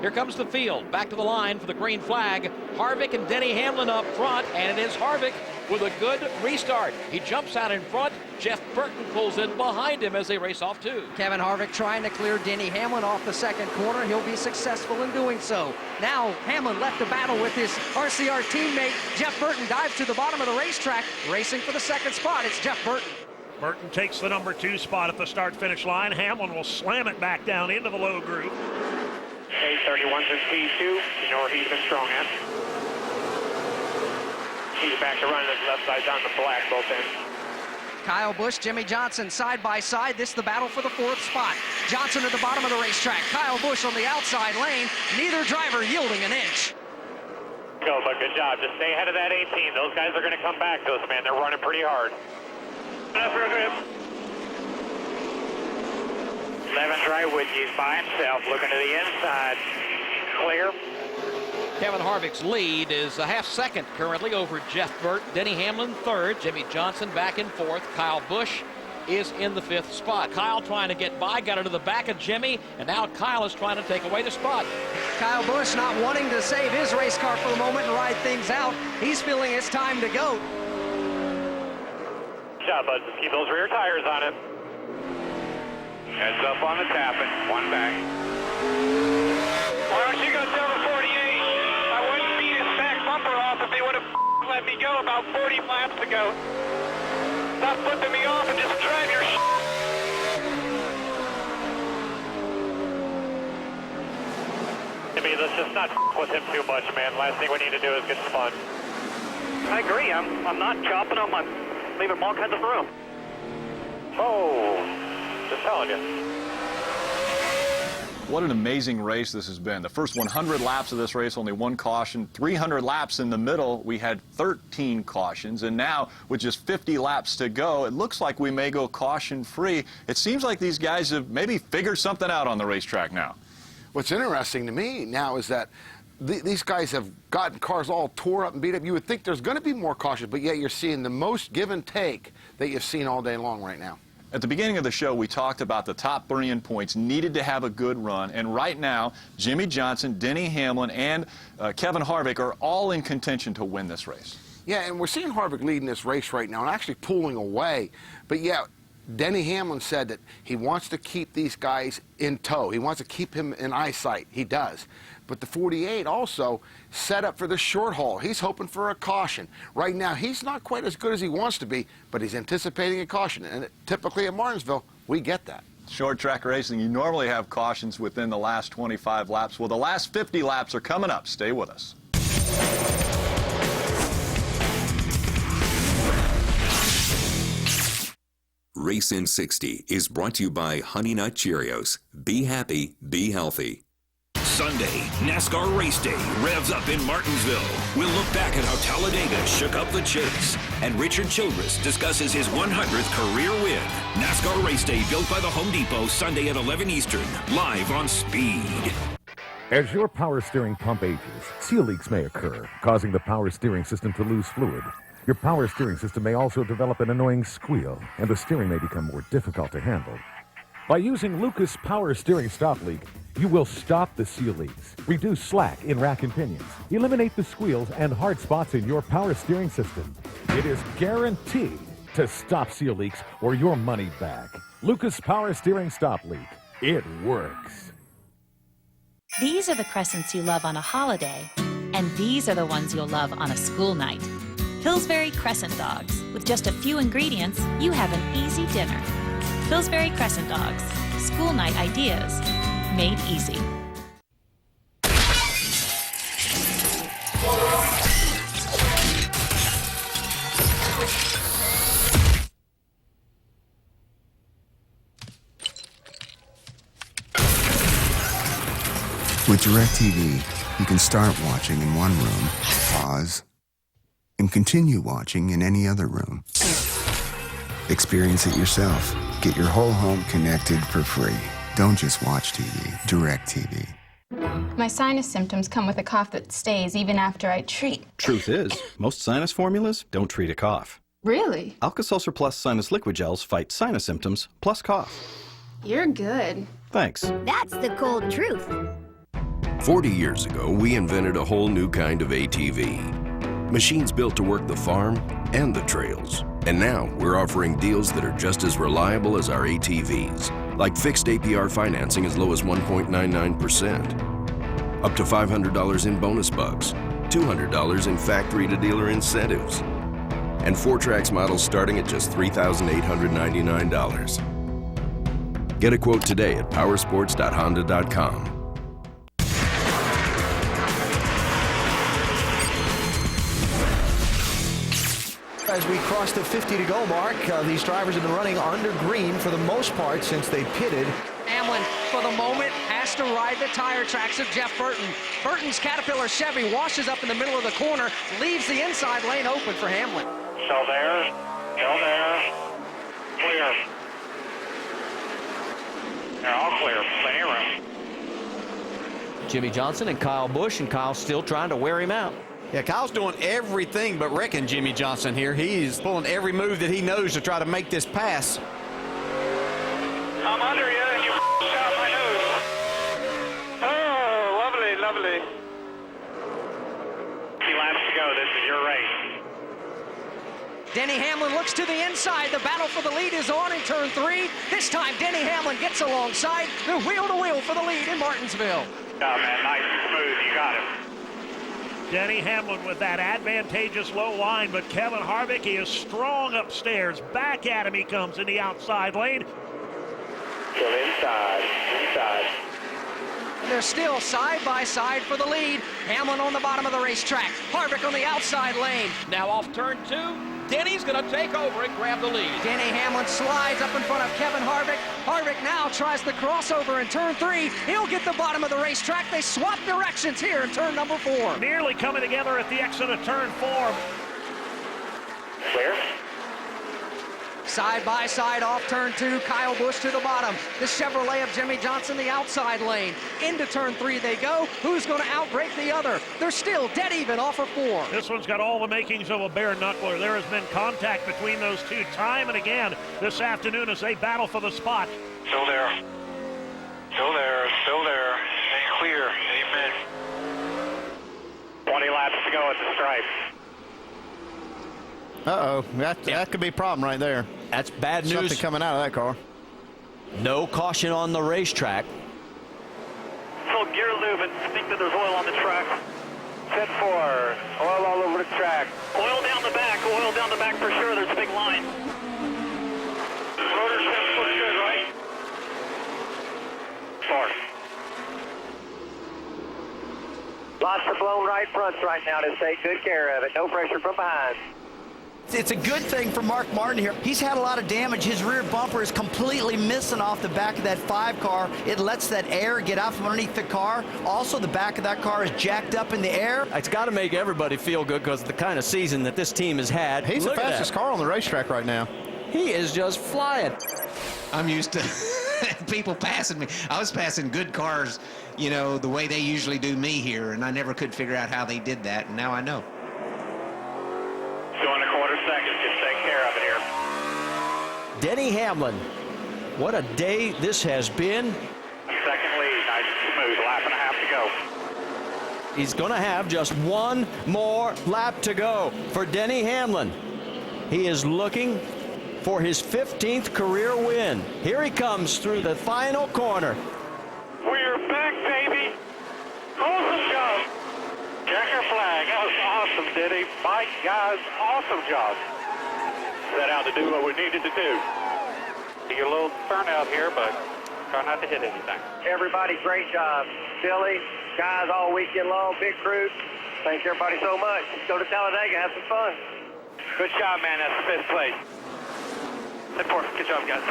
Here comes the field. Back to the line for the green flag. Harvick and Denny Hamlin up front, and it is Harvick with a good restart. He jumps out in front. Jeff Burton pulls in behind him as they race off 2. Kevin Harvick trying to clear Denny Hamlin off the second corner. He'll be successful in doing so. Now Hamlin left to battle with his RCR teammate. Jeff Burton dives to the bottom of the racetrack, racing for the second spot. It's Jeff Burton. Burton takes the number 2 spot at the start-finish line. Hamlin will slam it back down into the low groove. 831's in P2. You know where he's been strong at. He's back to running his left side down the black both ends. Kyle Busch, Jimmy Johnson side by side. This is the battle for the 4th spot. Johnson at the bottom of the racetrack. Kyle Busch on the outside lane. Neither driver yielding an inch. Go, but good job. Just stay ahead of that 18. Those guys are going to come back to us, man. They're running pretty hard. Enough for a grip. 11's right with you by himself, looking to the inside. Clear. Kevin Harvick's lead is a half-second currently over Jeff Burt. Denny Hamlin third. Jimmy Johnson back in fourth. Kyle Busch is in the 5th spot. Kyle trying to get by, got into the back of Jimmy, and now Kyle is trying to take away the spot. Kyle Busch not wanting to save his race car for the moment and ride things out. He's feeling it's time to go. Good job, bud. Just keep those rear tires on it. Heads up on the tapping. One back. Why don't you go tell the 48? I wouldn't beat his back bumper off if they would have let me go about 40 laps ago. Stop flipping me off and just drive your Jimmy, let's just not with him too much, man. Last thing we need to do is get spun. I agree. I'm not chopping him. I'm leaving him all kinds of room. Oh, just telling you. What an amazing race this has been. The first 100 laps of this race, only 1 caution. 300 laps in the middle, we had 13 cautions. And now, with just 50 laps to go, it looks like we may go caution-free. It seems like these guys have maybe figured something out on the racetrack now. What's interesting to me now is that these guys have gotten cars all tore up and beat up. You would think there's going to be more caution, but yet you're seeing the most give and take that you've seen all day long right now. At the beginning of the show, we talked about the top 3 in points needed to have a good run, and right now, Jimmy Johnson, Denny Hamlin, and Kevin Harvick are all in contention to win this race. Yeah, and we're seeing Harvick leading this race right now and actually pulling away. But yeah, Denny Hamlin said that he wants to keep these guys in tow. He wants to keep him in eyesight. He does. But the 48 also set up for the short haul. He's hoping for a caution. Right now, he's not quite as good as he wants to be, but he's anticipating a caution. And typically at Martinsville, we get that. Short track racing, you normally have cautions within the last 25 laps. Well, the last 50 laps are coming up. Stay with us. Race in 60 is brought to you by Honey Nut Cheerios. Be happy, be healthy. Sunday, NASCAR race day revs up in Martinsville. We'll look back at how Talladega shook up the chase. And Richard Childress discusses his 100th career win. NASCAR race day built by the Home Depot, Sunday at 11 Eastern, live on Speed. As your power steering pump ages, seal leaks may occur, causing the power steering system to lose fluid. Your power steering system may also develop an annoying squeal, and the steering may become more difficult to handle. By using Lucas Power Steering Stop Leak, you will stop the seal leaks, reduce slack in rack and pinions, eliminate the squeals and hard spots in your power steering system. It is guaranteed to stop seal leaks or your money back. Lucas Power Steering Stop Leak. It works. These are the crescents you love on a holiday, and these are the ones you'll love on a school night. Pillsbury Crescent Dogs. With just a few ingredients, you have an easy dinner. Pillsbury Crescent Dogs. School night ideas made easy. With DirecTV, you can start watching in one room, pause, and continue watching in any other room. Experience it yourself. Get your whole home connected for free. Don't just watch TV. DirecTV. My sinus symptoms come with a cough that stays even after I treat. Truth is, most sinus formulas don't treat a cough. Really? Alka-Seltzer Plus Sinus Liquid Gels fight sinus symptoms plus cough. You're good. Thanks. That's the cold truth. 40 years ago, we invented a whole new kind of ATV. Machines built to work the farm and the trails. And now we're offering deals that are just as reliable as our ATVs, like fixed APR financing as low as 1.99%, up to $500 in bonus bucks, $200 in factory-to-dealer incentives, and 4Trax models starting at just $3,899. Get a quote today at powersports.honda.com. As we cross the 50 to go mark, these drivers have been running under green for the most part since they pitted. Hamlin, for the moment, has to ride the tire tracks of Jeff Burton. Burton's Caterpillar Chevy washes up in the middle of the corner, leaves the inside lane open for Hamlin. Still there, clear. They're all clear, plenty of room. Jimmy Johnson and Kyle Busch, and Kyle's still trying to wear him out. Yeah, Kyle's doing everything but wrecking Jimmy Johnson here. He's pulling every move that he knows to try to make this pass. I'm under you and you shot my nose. Oh, lovely, lovely. 2 laps to go. This is your race. Denny Hamlin looks to the inside. The battle for the lead is on in turn 3. This time, Denny Hamlin gets alongside. They're wheel to wheel for the lead in Martinsville. Oh, man, nice and smooth. You got it. Denny Hamlin with that advantageous low line, but Kevin Harvick, he is strong upstairs. Back at him he comes in the outside lane. Still inside. They're still side by side for the lead. Hamlin on the bottom of the racetrack. Harvick on the outside lane. Now off turn 2. Denny's going to take over and grab the lead. Denny Hamlin slides up in front of Kevin Harvick. Harvick now tries the crossover in turn 3. He'll get the bottom of the racetrack. They swap directions here in turn number 4. Nearly coming together at the exit of turn 4. Clear. Side by side off turn 2, Kyle Busch to the bottom. The Chevrolet of Jimmy Johnson, the outside lane. Into turn 3 they go. Who's going to outbreak the other? They're still dead even off of 4. This one's got all the makings of a bare knuckler. There has been contact between those two time and again this afternoon as they battle for the spot. Still there. Stay clear. Amen. 20 laps to go at the stripe. Uh-oh, that could be a problem right there. That's bad news. Something coming out of that car. No caution on the racetrack. So gear lube and think that there's oil on the track. Set 4. Oil all over the track. Oil down the back for sure. There's a big line. Rotor temps look good, right? 4. Lots of blown right fronts right now to take good care of it. No pressure from behind. It's a good thing for Mark Martin here. He's had a lot of damage. His rear bumper is completely missing off the back of that 5 car. It lets that air get out from underneath the car. Also, the back of that car is jacked up in the air. It's got to make everybody feel good because of the kind of season that this team has had. He's the fastest car on the racetrack right now. He is just flying. I'm used to people passing me. I was passing good cars, you know, the way they usually do me here, and I never could figure out how they did that, and now I know. 2 1/4 seconds. Just take care of it here. Denny Hamlin, what a day this has been. Second lead. Nice and smooth. Lap and a half to go. He's going to have just one more lap to go for Denny Hamlin. He is looking for his 15th career win. Here he comes through the final corner. We're back, baby. Awesome job. Checker flag. That was awesome, Denny. Mike, guys, awesome job. Set out to do what we needed to do. You get a little burnout here, but try not to hit anything. Everybody, great job. Billy, guys, all weekend long, big crew. Thanks everybody so much. Let's go to Talladega, have some fun. Good job, man. That's the 5th place. Good job, guys.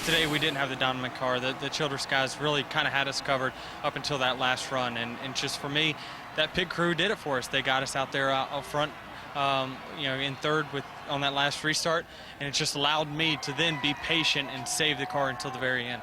Today we didn't have the dominant car. The Childress guys really kind of had us covered up until that last run. And just for me, that pit crew did it for us. They got us out there out front, you know, in third on that last restart. And it just allowed me to then be patient and save the car until the very end.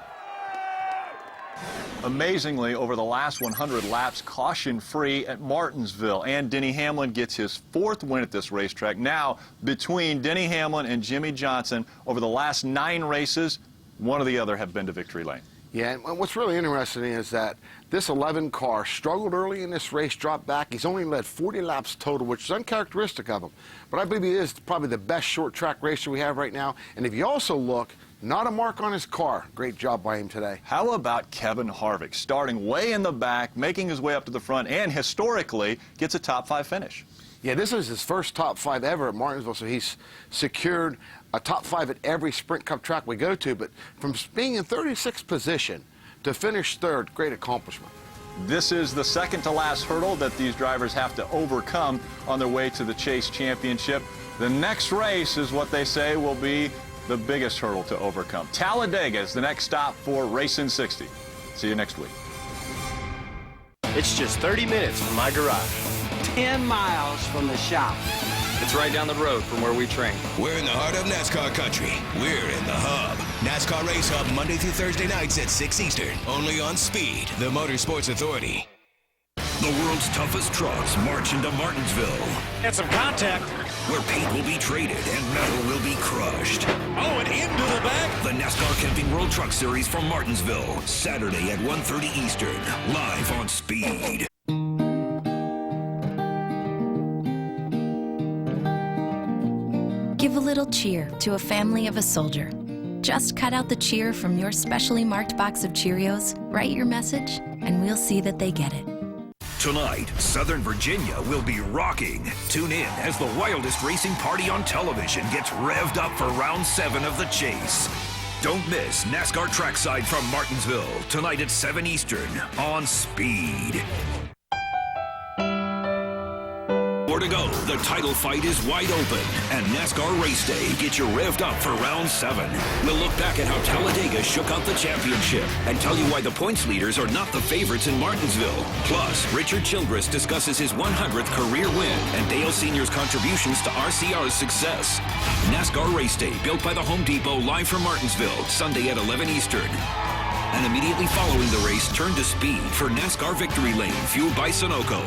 Amazingly, over the last 100 laps, caution-free at Martinsville. And Denny Hamlin gets his 4th win at this racetrack. Now, between Denny Hamlin and Jimmy Johnson, over the last 9 races, one or the other have been to victory lane. Yeah, and what's really interesting is that this 11 car struggled early in this race, dropped back. He's only led 40 laps total, which is uncharacteristic of him. But I believe he is probably the best short track racer we have right now. And if you also look, not a mark on his car. Great job by him today. How about Kevin Harvick, starting way in the back, making his way up to the front, and historically gets a top 5 finish? Yeah, this is his first top 5 ever at Martinsville, so he's secured a top 5 at every Sprint Cup track we go to. But from being in 36th position to finish 3rd, great accomplishment. This is the second to last hurdle that these drivers have to overcome on their way to the Chase Championship. The next race is what they say will be the biggest hurdle to overcome. Talladega is the next stop for Racing 60. See you next week. It's just 30 minutes from my garage. 10 miles from the shop. It's right down the road from where we train. We're in the heart of NASCAR country. We're in the hub. NASCAR Race Hub Monday through Thursday nights at 6 Eastern. Only on Speed, the Motorsports Authority. The world's toughest trucks march into Martinsville. And some contact. Where paint will be traded and metal will be crushed. Oh, and into the back. The NASCAR Camping World Truck Series from Martinsville. Saturday at 1:30 Eastern. Live on Speed. Give a little cheer to a family of a soldier. Just cut out the cheer from your specially marked box of Cheerios, write your message, and we'll see that they get it. Tonight, Southern Virginia will be rocking. Tune in as the wildest racing party on television gets revved up for round 7 of the chase. Don't miss NASCAR Trackside from Martinsville, tonight at 7 Eastern on Speed. More to go. The title fight is wide open, and NASCAR Race Day gets you revved up for round 7. We'll look back at how Talladega shook out the championship and tell you why the points leaders are not the favorites in Martinsville. Plus, Richard Childress discusses his 100th career win and Dale Sr.'s contributions to RCR's success. NASCAR Race Day, built by the Home Depot, live from Martinsville, Sunday at 11 Eastern. And immediately following the race, turn to Speed for NASCAR Victory Lane, fueled by Sunoco.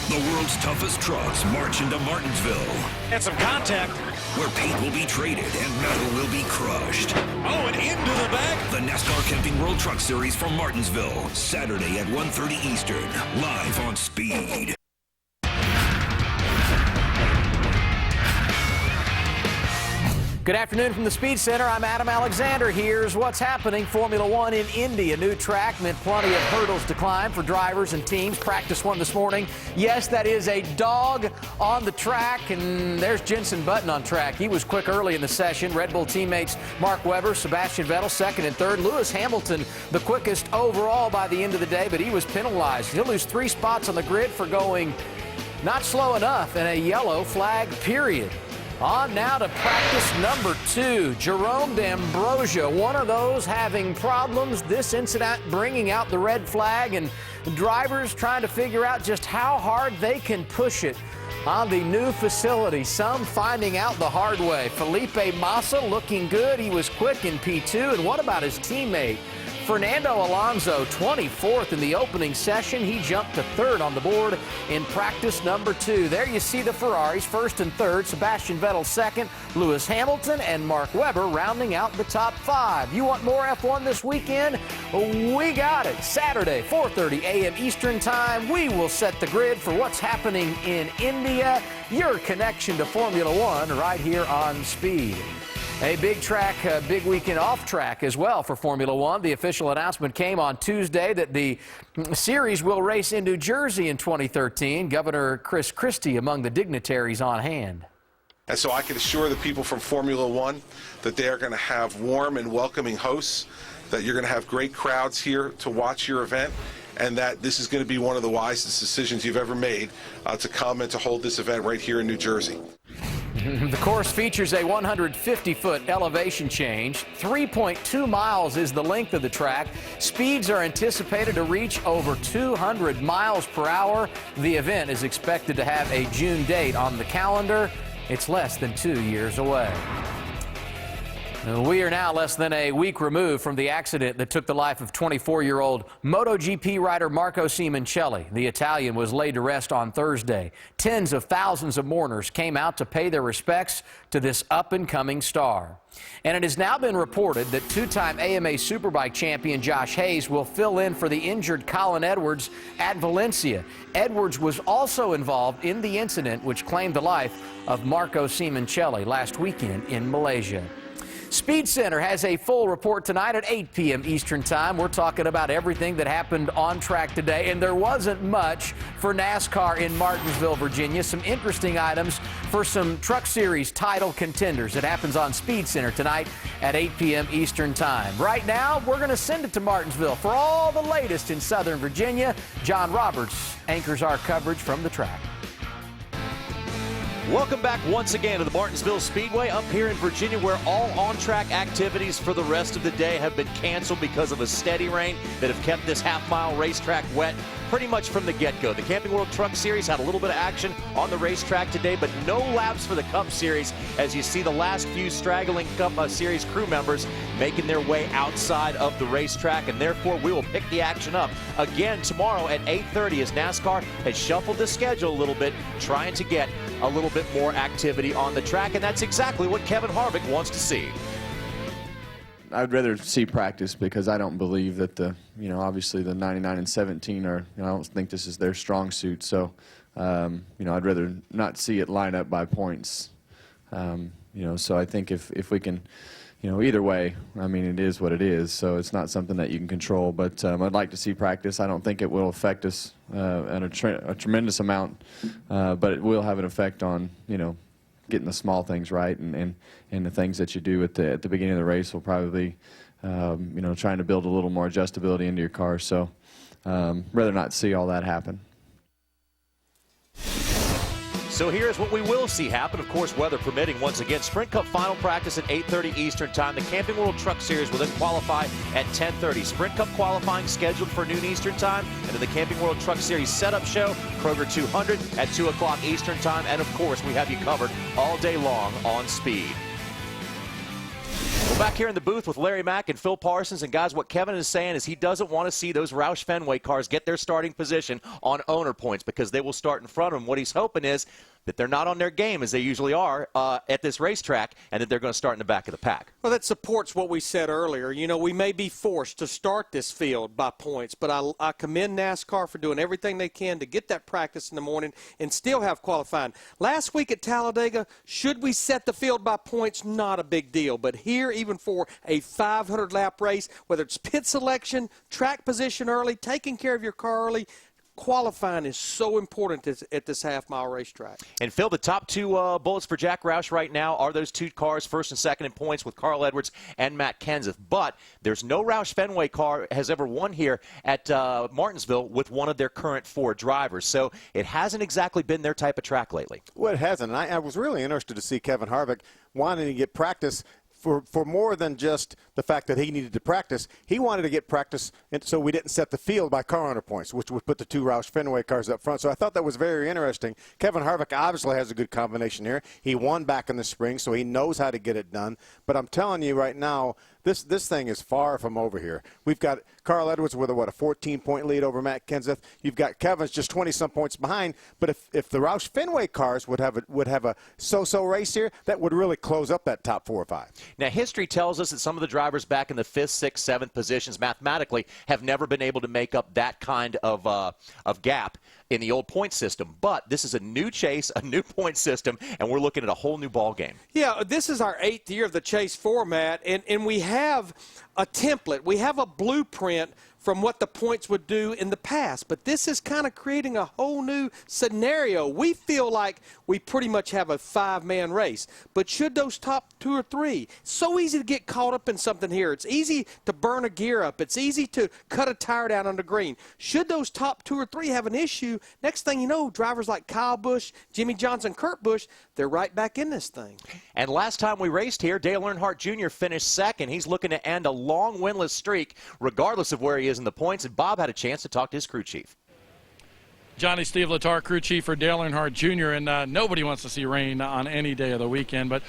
The world's toughest trucks march into Martinsville. And some contact. Where paint will be traded and metal will be crushed. Oh, and into the back. The NASCAR Camping World Truck Series from Martinsville. Saturday at 1:30 Eastern. Live on Speed. Good afternoon from the Speed Center. I'm Adam Alexander. Here's what's happening. Formula One in Indy. A new track meant plenty of hurdles to climb for drivers and teams. Practice one this morning. Yes, that is a dog on the track, and there's Jenson Button on track. He was quick early in the session. Red Bull teammates Mark Webber, Sebastian Vettel, second and third. Lewis Hamilton, the quickest overall by the end of the day, but he was penalized. He'll lose 3 spots on the grid for going not slow enough and a yellow flag period. On now to practice number 2. Jerome D'Ambrosio, one of those having problems. This incident bringing out the red flag, and drivers trying to figure out just how hard they can push it on the new facility. Some finding out the hard way. Felipe Massa looking good. He was quick in P2. And what about his teammate? Fernando Alonso, 24th in the opening session. He jumped to 3rd on the board in practice number 2. There you see the Ferraris, 1st and 3rd. Sebastian Vettel 2nd. Lewis Hamilton and Mark Webber rounding out the top 5. You want more F1 this weekend? We got it. Saturday, 4:30 a.m. Eastern Time. We will set the grid for what's happening in India. Your connection to Formula One right here on Speed. A big track, a big weekend off track as well for Formula One. The official announcement came on Tuesday that the series will race in New Jersey in 2013. Governor Chris Christie among the dignitaries on hand. And so I can assure the people from Formula One that they are going to have warm and welcoming hosts, that you're going to have great crowds here to watch your event, and that this is going to be one of the wisest decisions you've ever made to come and to hold this event right here in New Jersey. The course features a 150-foot elevation change. 3.2 miles is the length of the track. Speeds are anticipated to reach over 200 miles per hour. The event is expected to have a June date on the calendar. It's less than 2 years away. We are now less than a week removed from the accident that took the life of 24-year-old MotoGP rider Marco Simoncelli. The Italian was laid to rest on Thursday. Tens of thousands of mourners came out to pay their respects to this up-and-coming star. And it has now been reported that 2-time AMA Superbike champion Josh Hayes will fill in for the injured Colin Edwards at Valencia. Edwards was also involved in the incident which claimed the life of Marco Simoncelli last weekend in Malaysia. Speed Center has a full report tonight at 8 p.m. Eastern Time. We're talking about everything that happened on track today, and there wasn't much for NASCAR in Martinsville, Virginia. Some interesting items for some Truck Series title contenders. It happens on Speed Center tonight at 8 p.m. Eastern Time. Right now, we're going to send it to Martinsville for all the latest in Southern Virginia. John Roberts anchors our coverage from the track. Welcome back once again to the Martinsville Speedway up here in Virginia, where all on-track activities for the rest of the day have been canceled because of a steady rain that have kept this half-mile racetrack wet pretty much from the get-go. The Camping World Truck Series had a little bit of action on the racetrack today, but no laps for the Cup Series, as you see the last few straggling Cup Series crew members making their way outside of the racetrack, and therefore we will pick the action up again tomorrow at 8:30 as NASCAR has shuffled the schedule a little bit, trying to get a little bit more activity on the track, and that's exactly what Kevin Harvick wants to see. I'd rather see practice because I don't believe that obviously the 99 and 17 are, I don't think this is their strong suit. So, I'd rather not see it line up by points. So I think if we can, either way, I mean, it is what it is. So it's not something that you can control. But I'd like to see practice. I don't think it will affect us in a tremendous amount, but it will have an effect on, getting the small things right, and the things that you do at the beginning of the race will probably, trying to build a little more adjustability into your car. So rather not see all that happen. So here's what we will see happen, of course, weather permitting. Once again, Sprint Cup final practice at 8:30 Eastern Time. The Camping World Truck Series will then qualify at 10:30. Sprint Cup qualifying scheduled for noon Eastern Time, and then the Camping World Truck Series setup show, Kroger 200 at 2 o'clock Eastern Time. And, of course, we have you covered all day long on Speed. We're back here in the booth with Larry Mack and Phil Parsons. And, guys, what Kevin is saying is he doesn't want to see those Roush Fenway cars get their starting position on owner points because they will start in front of them. What he's hoping is that they're not on their game, as they usually are, at this racetrack, and that they're going to start in the back of the pack. Well, that supports what we said earlier. We may be forced to start this field by points, but I commend NASCAR for doing everything they can to get that practice in the morning and still have qualifying. Last week at Talladega, should we set the field by points? Not a big deal. But here, even for a 500-lap race, whether it's pit selection, track position early, taking care of your car early, qualifying is so important at this half-mile racetrack. And, Phil, the top two bullets for Jack Roush right now are those two cars, first and second in points with Carl Edwards and Matt Kenseth. But there's no Roush Fenway car has ever won here at Martinsville with one of their current four drivers. So it hasn't exactly been their type of track lately. Well, it hasn't. I was really interested to see Kevin Harvick wanting to get practice for more than just the fact that he needed to practice. He wanted to get practice so we didn't set the field by car owner points, which would put the two Roush Fenway cars up front. So I thought that was very interesting. Kevin Harvick obviously has a good combination here. He won back in the spring, so he knows how to get it done. But I'm telling you right now, this thing is far from over here. We've got Carl Edwards with a 14-point lead over Matt Kenseth. You've got Kevin's just 20-some points behind. But if the Roush Fenway cars would have a so-so race here, that would really close up that top 4 or 5. Now, history tells us that some of the drivers back in the 5th, 6th, 7th positions mathematically have never been able to make up that kind of gap in the old point system. But this is a new chase, a new point system, and we're looking at a whole new ball game. Yeah, this is our 8th year of the chase format, and we have a template. We have a blueprint from what the points would do in the past. But this is kind of creating a whole new scenario. We feel like we pretty much have a 5-man race. But should those top 2 or 3, so easy to get caught up in something here. It's easy to burn a gear up. It's easy to cut a tire down on the green. Should those top 2 or 3 have an issue, next thing you know, drivers like Kyle Busch, Jimmy Johnson, Kurt Busch, they're right back in this thing. And last time we raced here, Dale Earnhardt Jr. finished second. He's looking to end a long winless streak, regardless of where he is in the points. And Bob had a chance to talk to his crew chief. Johnny Steve Latar, crew chief for Dale Earnhardt Jr., and nobody wants to see rain on any day of the weekend. But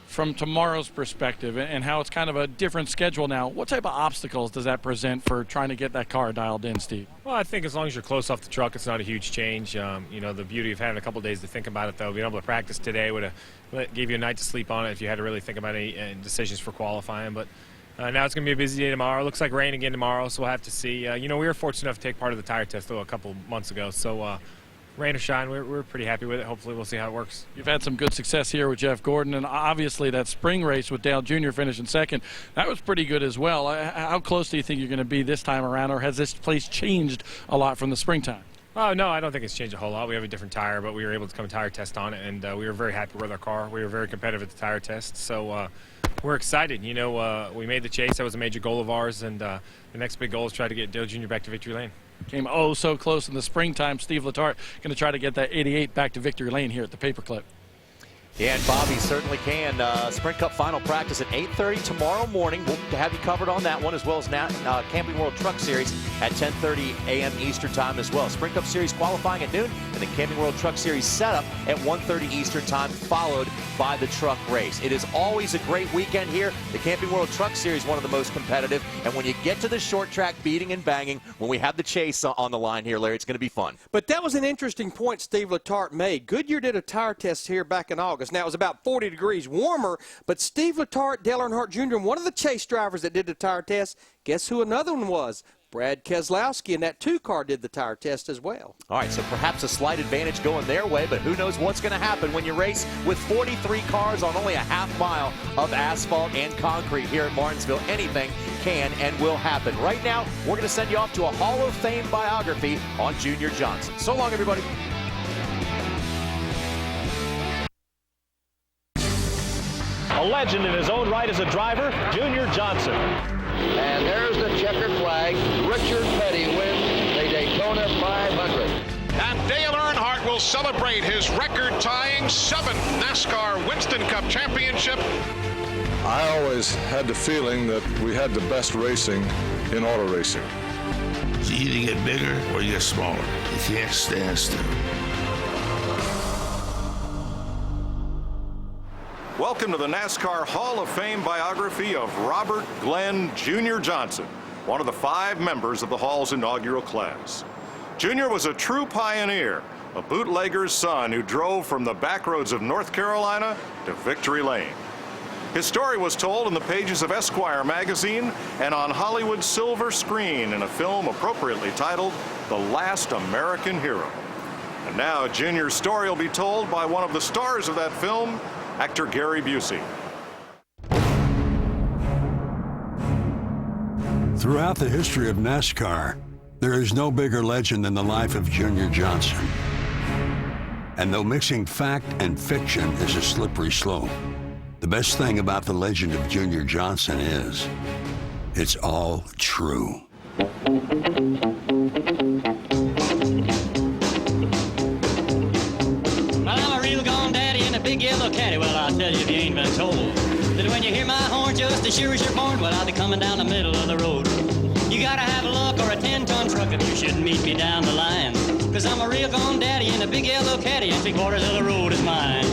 from tomorrow's perspective and how it's kind of a different schedule now, what type of obstacles does that present for trying to get that car dialed in, Steve? Well, I think as long as you're close off the truck, it's not a huge change. The beauty of having a couple of days to think about it, though, being able to practice today would have gave you a night to sleep on it if you had to really think about any decisions for qualifying. But now it's going to be a busy day tomorrow. It looks like rain again tomorrow, so we'll have to see. We were fortunate enough to take part of the tire test a couple months ago, so rain or shine, we're pretty happy with it. Hopefully we'll see how it works. You've had some good success here with Jeff Gordon, and obviously that spring race with Dale Jr. finishing second, that was pretty good as well. How close do you think you're going to be this time around, or has this place changed a lot from the springtime? Oh, no, I don't think it's changed a whole lot. We have a different tire, but we were able to come tire test on it, and we were very happy with our car. We were very competitive at the tire test, so we're excited. You know, we made the chase. That was a major goal of ours, and the next big goal is try to get Dale Jr. back to victory lane. Came so close in the springtime. Steve Letarte going to try to get that 88 back to victory lane here at the Paperclip. Yeah, and Bobby certainly can. Sprint Cup final practice at 8:30 tomorrow morning. We'll have you covered on that one, as well as Camping World Truck Series at 10:30 a.m. Eastern time as well. Sprint Cup Series qualifying at noon, and the Camping World Truck Series setup at 1:30 Eastern time, followed by the truck race. It is always a great weekend here. The Camping World Truck Series, one of the most competitive, and when you get to the short track beating and banging, when we have the chase on the line here, Larry, it's going to be fun. But that was an interesting point Steve Letarte made. Goodyear did a tire test here back in August. Now, it was about 40 degrees warmer, but Steve Letarte, Dale Earnhardt Jr., and one of the chase drivers that did the tire test, guess who another one was? Brad Keselowski, and that 2-car did the tire test as well. All right, so perhaps a slight advantage going their way, but who knows what's going to happen when you race with 43 cars on only a half mile of asphalt and concrete here at Martinsville. Anything can and will happen. Right now, we're going to send you off to a Hall of Fame biography on Junior Johnson. So long, everybody. A legend in his own right as a driver, Junior Johnson. And there's the checkered flag. Richard Petty wins the Daytona 500. And Dale Earnhardt will celebrate his record-tying 7th NASCAR Winston Cup championship. I always had the feeling that we had the best racing in auto racing. So you either get bigger or you get smaller. You can't stand still. Welcome to the NASCAR Hall of Fame biography of Robert Glenn Jr. Johnson, one of the 5 members of the Hall's inaugural class. Jr. was a true pioneer, a bootlegger's son who drove from the back roads of North Carolina to victory lane. His story was told in the pages of Esquire magazine and on Hollywood's silver screen in a film appropriately titled The Last American Hero. And now Jr.'s story will be told by one of the stars of that film, actor Gary Busey. Throughout the history of NASCAR, there is no bigger legend than the life of Junior Johnson. And though mixing fact and fiction is a slippery slope, the best thing about the legend of Junior Johnson is it's all true. Big yellow caddy, well, I'll tell you if you ain't been told that when you hear my horn just as sure as you're born, well, I'll be coming down the middle of the road. You gotta have a luck or a 10-ton truck if you shouldn't meet me down the line, 'cause I'm a real gone daddy in a big yellow caddy and 3/4 of the road is mine.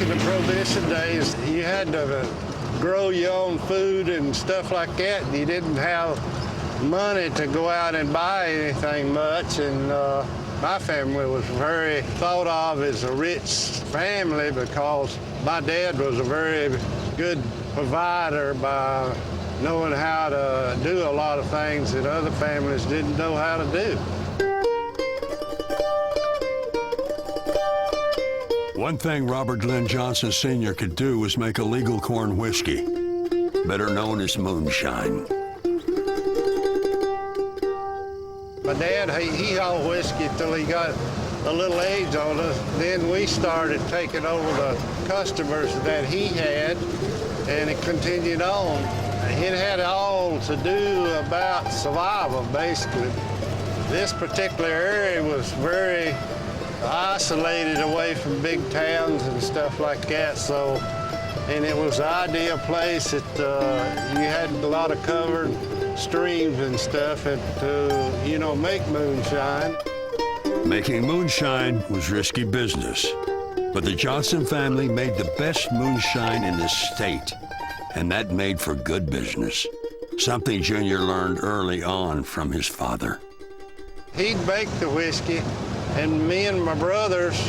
In the Prohibition days, you had to grow your own food and stuff like that. You didn't have money to go out and buy anything much, and my family was very thought of as a rich family because my dad was a very good provider by knowing how to do a lot of things that other families didn't know how to do. One thing Robert Glenn Johnson Sr. could do was make a legal corn whiskey, better known as moonshine. My dad, he hauled whiskey till he got a little age on us. Then we started taking over the customers that he had, and it continued on. It had all to do about survival, basically. This particular area was very isolated away from big towns and stuff like that, and it was the ideal place that you had a lot of covered streams and stuff to, make moonshine. Making moonshine was risky business, but the Johnson family made the best moonshine in the state, and that made for good business. something Junior learned early on from his father. He'd make the whiskey, and me and my brothers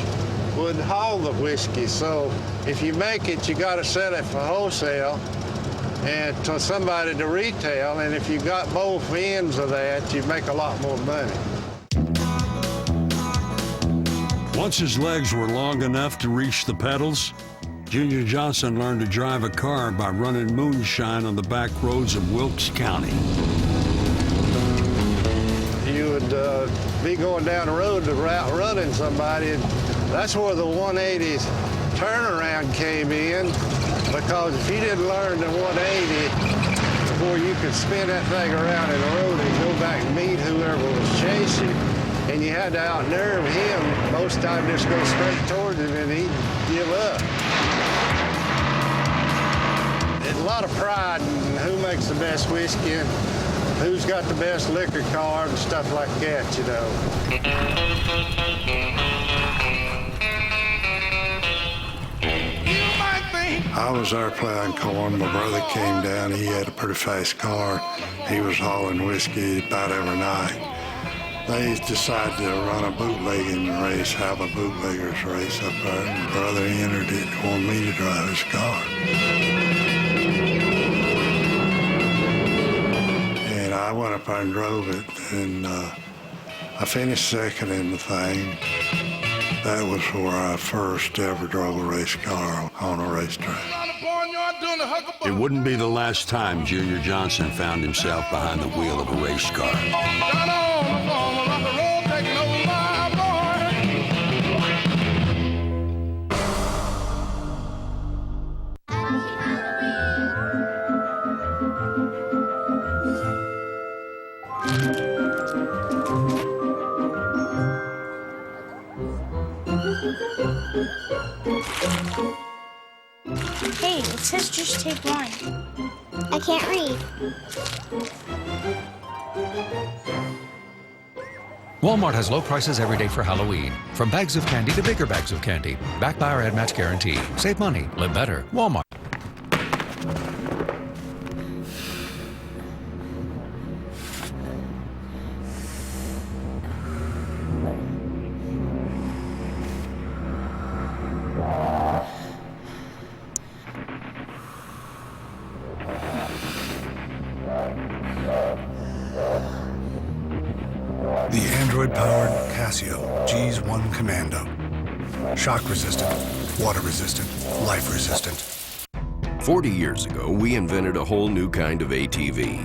would haul the whiskey. So if you make it, you got to sell it for wholesale and to somebody to retail. And if you got both ends of that, you make a lot more money. Once his legs were long enough to reach the pedals, Junior Johnson learned to drive a car by running moonshine on the back roads of Wilkes County. You would be going down the road to running somebody, and that's where the 180s turnaround came in, because if you didn't learn the 180 before you could spin that thing around in the road and go back and meet whoever was chasing, and you had to outnerve him, most of the time just go straight towards him and he'd give up. There's a lot of pride in who makes the best whiskey and who's got the best liquor card and stuff like that, you know. I was there playing corn. My brother came down. He had a pretty fast car. He was hauling whiskey about every night. They decided to run a bootlegging race, have a bootleggers race up there. And my brother entered it and wanted me to drive his car. And I went up there and drove it, and I finished second in the thing. That was where I first ever drove a race car on a racetrack. It wouldn't be the last time Junior Johnson found himself behind the wheel of a race car. Hey, it says just take one. I can't read. Walmart has low prices every day for Halloween. From bags of candy to bigger bags of candy. Backed by our ad match guarantee. Save money, live better. Walmart. The Android-powered Casio G's1 Commando. Shock resistant, water resistant, life resistant. 40 years ago, we invented a whole new kind of ATV.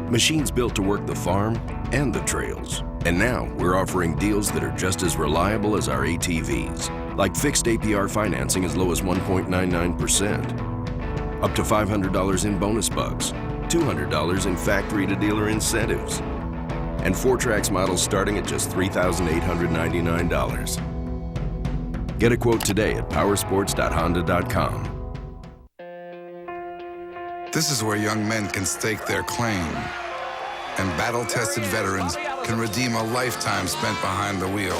Machines built to work the farm and the trails. And now we're offering deals that are just as reliable as our ATVs, like fixed APR financing as low as 1.99%, up to $500 in bonus bucks, $200 in factory-to-dealer incentives, and 4Trax models starting at just $3,899. Get a quote today at powersports.honda.com. This is where young men can stake their claim, and battle-tested veterans can redeem a lifetime spent behind the wheel.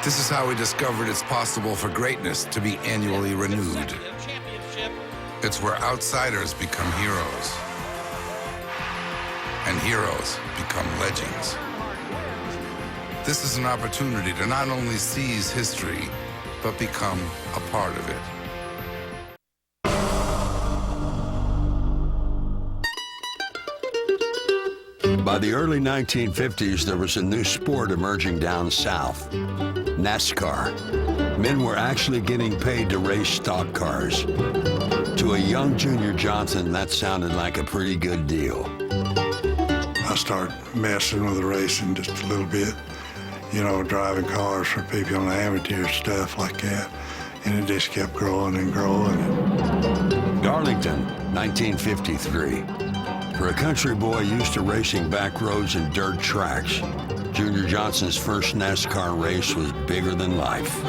This is how we discovered it's possible for greatness to be annually renewed. It's where outsiders become heroes, and heroes become legends. This is an opportunity to not only seize history, but become a part of it. By the early 1950s, there was a new sport emerging down south, NASCAR. Men were actually getting paid to race stock cars. To a young Junior Johnson, that sounded like a pretty good deal. I started messing with the racing just a little bit, you know, driving cars for people on amateur stuff like that. And it just kept growing and growing. Darlington, 1953. For a country boy used to racing back roads and dirt tracks, Junior Johnson's first NASCAR race was bigger than life.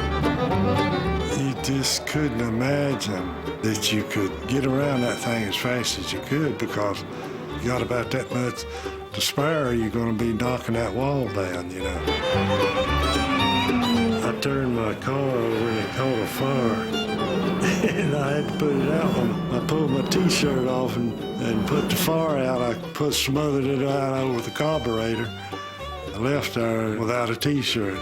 You just couldn't imagine that you could get around that thing as fast as you could, because you got about that much to spare, you're going to be knocking that wall down, you know. I turned my car over and it caught a fire. And and I had to put it out. I pulled my T-shirt off and put the fire out. I smothered it out over the carburetor. I left there without a T-shirt.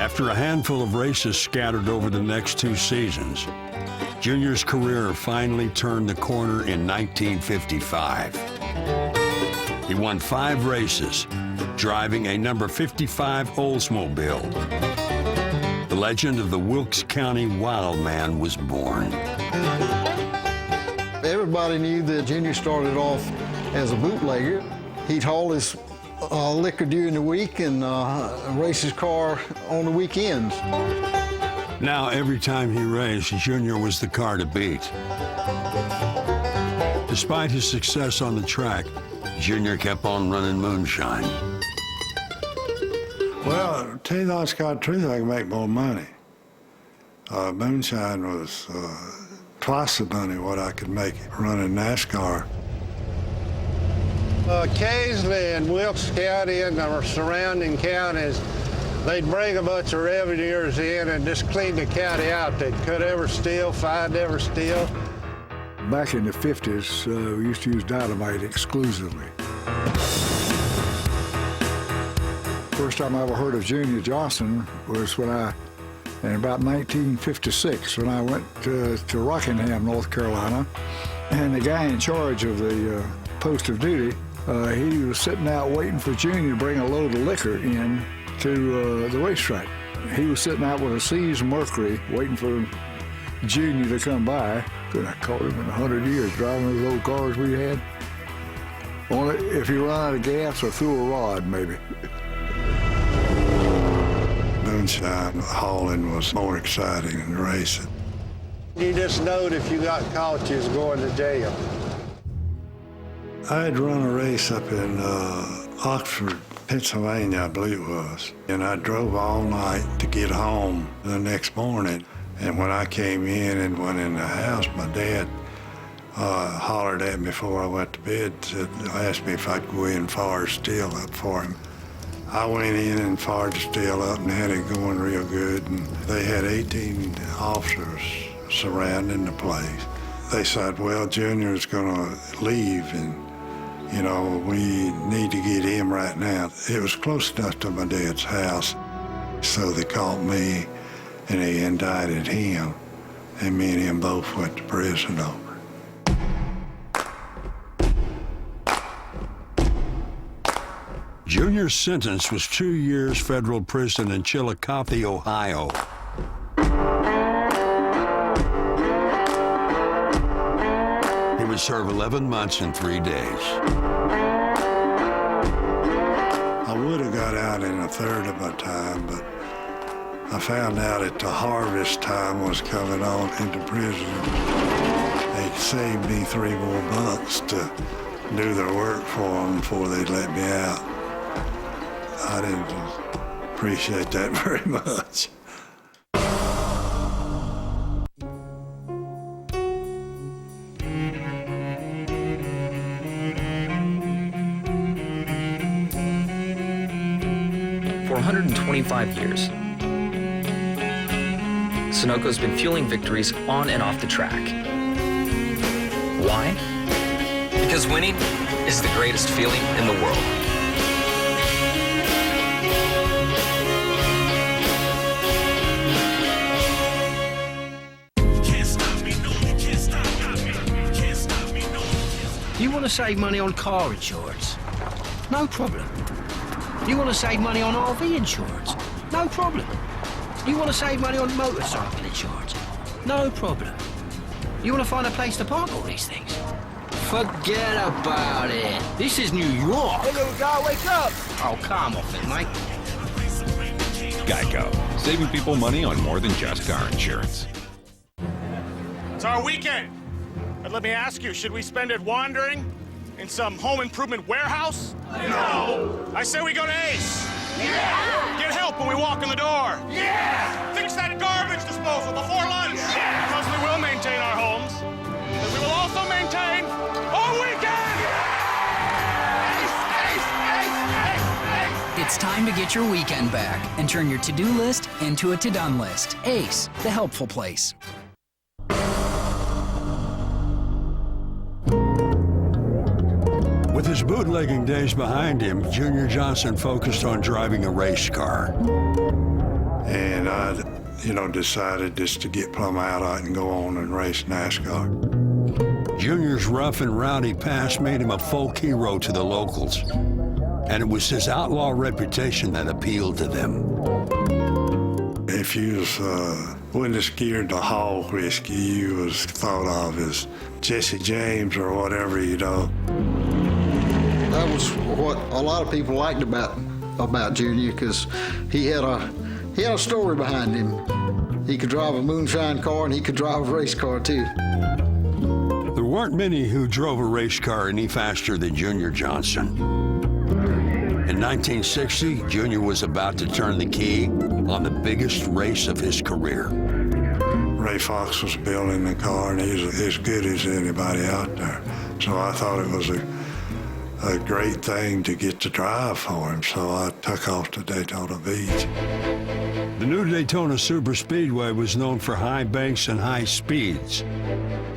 After a handful of races scattered over the next 2 seasons, Junior's career finally turned the corner in 1955. He won 5 races, driving a number 55 Oldsmobile. The legend of the Wilkes County Wild Man was born. Everybody knew that Junior started off as a bootlegger. He'd haul his liquor during the week and race his car on the weekends. Now, every time he raced, Junior was the car to beat. Despite his success on the track, Junior kept on running moonshine. Well, to tell you the honest God truth, I can make more money. Moonshine was twice the money what I could make running NASCAR. Occasionally in Wilkes County and the surrounding counties, they'd bring a bunch of revenuers in and just clean the county out. They'd cut every steel, find every steel. Back in the 50s, we used to use dynamite exclusively. First time I ever heard of Junior Johnson was when in about 1956, when I went to Rockingham, North Carolina, and the guy in charge of the post of duty, he was sitting out waiting for Junior to bring a load of liquor in to the racetrack. He was sitting out with a seized Mercury waiting for Junior to come by. Couldn't have caught him in 100 years driving those old cars we had. Only if you run out of gas or threw a rod, maybe. Moonshine hauling was more exciting than racing. You just knowed if you got caught, you was going to jail. I had run a race up in Oxford, Pennsylvania, I believe it was. And I drove all night to get home the next morning. And when I came in and went in the house, my dad hollered at me before I went to bed, asked me if I'd go in and fire steel up for him. I went in and fired the steel up and had it going real good. And they had 18 officers surrounding the place. They said, well, Junior's gonna leave and, you know, we need to get him right now. It was close enough to my dad's house. So they called me and they indicted him, and me and him both went to prison over it. Junior's sentence was 2 years federal prison in Chillicothe, Ohio. He would serve 11 months and 3 days. I would have got out in a third of my time, but I found out that the harvest time was coming on into prison. They saved me 3 more months to do their work for them before they'd let me out. I didn't appreciate that very much. For 125 years, Sunoco's been fueling victories on and off the track. Why? Because winning is the greatest feeling in the world. You want to save money on car insurance? No problem. You want to save money on RV insurance? No problem. You want to save money on motorcycle insurance? No problem. You want to find a place to park all these things? Forget about it. This is New York. Hey, little guy, wake up! Oh, come off it, mate. Geico, saving people money on more than just car insurance. It's our weekend. But let me ask you, should we spend it wandering in some home improvement warehouse? No. I say we go to Ace. Yeah. Get help when we walk in the door. Yeah. Fix that garbage disposal before lunch. Yeah. Because we will maintain our homes. But we will also maintain our weekend. Ace, Ace, Ace, Ace, Ace. It's It's time to get your weekend back and turn your to-do list into a to-done list. Ace, the helpful place. With his bootlegging days behind him, Junior Johnson focused on driving a race car. And I, decided just to get plumb out of it and go on and race NASCAR. Junior's rough and rowdy past made him a folk hero to the locals, and it was his outlaw reputation that appealed to them. If you wasn't scared to haul whiskey, you was thought of as Jesse James or whatever, That was what a lot of people liked about Junior, because he had a story behind him. He could drive a moonshine car and he could drive a race car too. There weren't many who drove a race car any faster than Junior Johnson. In 1960, Junior was about to turn the key on the biggest race of his career. Ray Fox was building the car, and he was as good as anybody out there. So I thought it was a great thing to get to drive for him, so I took off to Daytona Beach. The new Daytona Superspeedway was known for high banks and high speeds.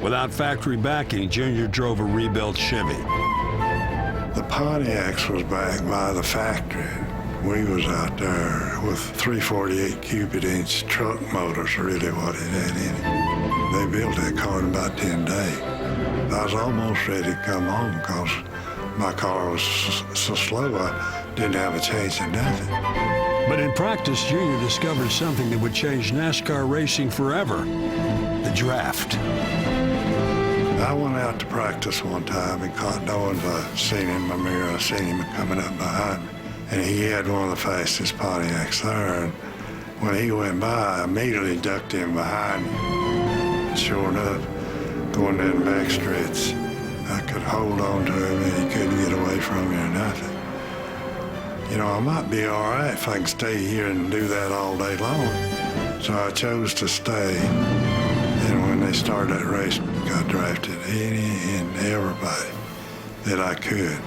Without factory backing, Junior drove a rebuilt Chevy. The Pontiacs was backed by the factory. We was out there with 348 cubic inch truck motors, really what it had in it. They built that car in about 10 days. I was almost ready to come home because my car was so slow I didn't have a chance of nothing. But in practice, Junior discovered something that would change NASCAR racing forever: the draft. I went out to practice one time, and Cotton Owens, I seen in my mirror, I seen him coming up behind me, and he had one of the fastest Pontiacs there, and when he went by, I immediately ducked in behind him. Sure enough, going down the back stretch, I could hold on to him and he couldn't get away from me or nothing. I might be all right if I can stay here and do that all day long. So I chose to stay. And when they started that race, I drafted any and everybody that I could.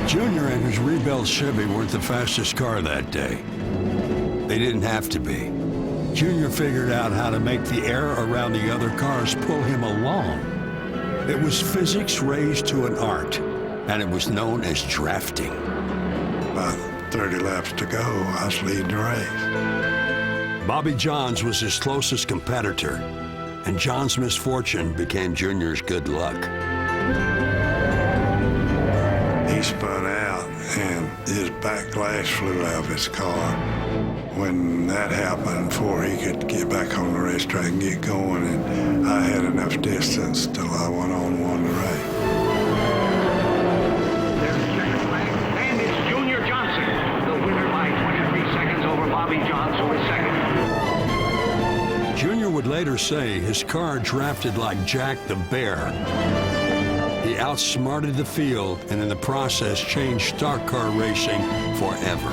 Junior and his rebuilt Chevy weren't the fastest car that day. They didn't have to be. Junior figured out how to make the air around the other cars pull him along. It was physics raised to an art, and it was known as drafting. About 30 laps to go, I was leading the race. Bobby Johns was his closest competitor, and John's misfortune became Junior's good luck. He spun out, and his back glass flew out of his car. When that happened, before he could get back on the racetrack and get going, and I had enough distance till I went on and won the race. There's the checkered flag, and it's Junior Johnson, the winner by 23 seconds over Bobby Johns, who is second. Junior would later say his car drafted like Jack the Bear. He outsmarted the field and in the process changed stock car racing forever.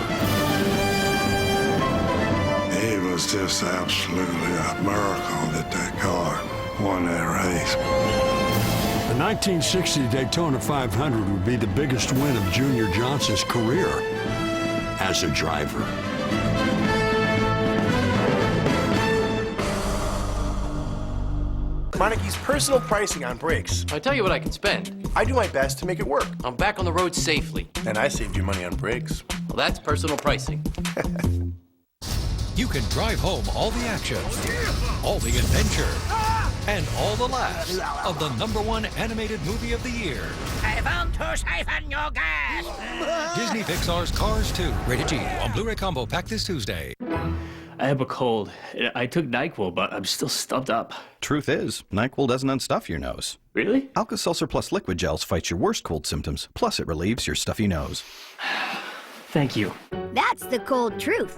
It was just absolutely a miracle that car won that race. The 1960 Daytona 500 would be the biggest win of Junior Johnson's career as a driver. Meinke's personal pricing on brakes. I tell you what I can spend. I do my best to make it work. I'm back on the road safely. And I saved you money on brakes. Well, that's personal pricing. You can drive home all the action, all the adventure, and all the laughs of the #1 animated movie of the year. I want to siphon your gas. Disney Pixar's Cars 2, rated G, on Blu-ray combo pack this Tuesday. I have a cold. I took NyQuil, but I'm still stuffed up. Truth is, NyQuil doesn't unstuff your nose. Really? Alka-Seltzer Plus liquid gels fights your worst cold symptoms, plus it relieves your stuffy nose. Thank you. That's the cold truth.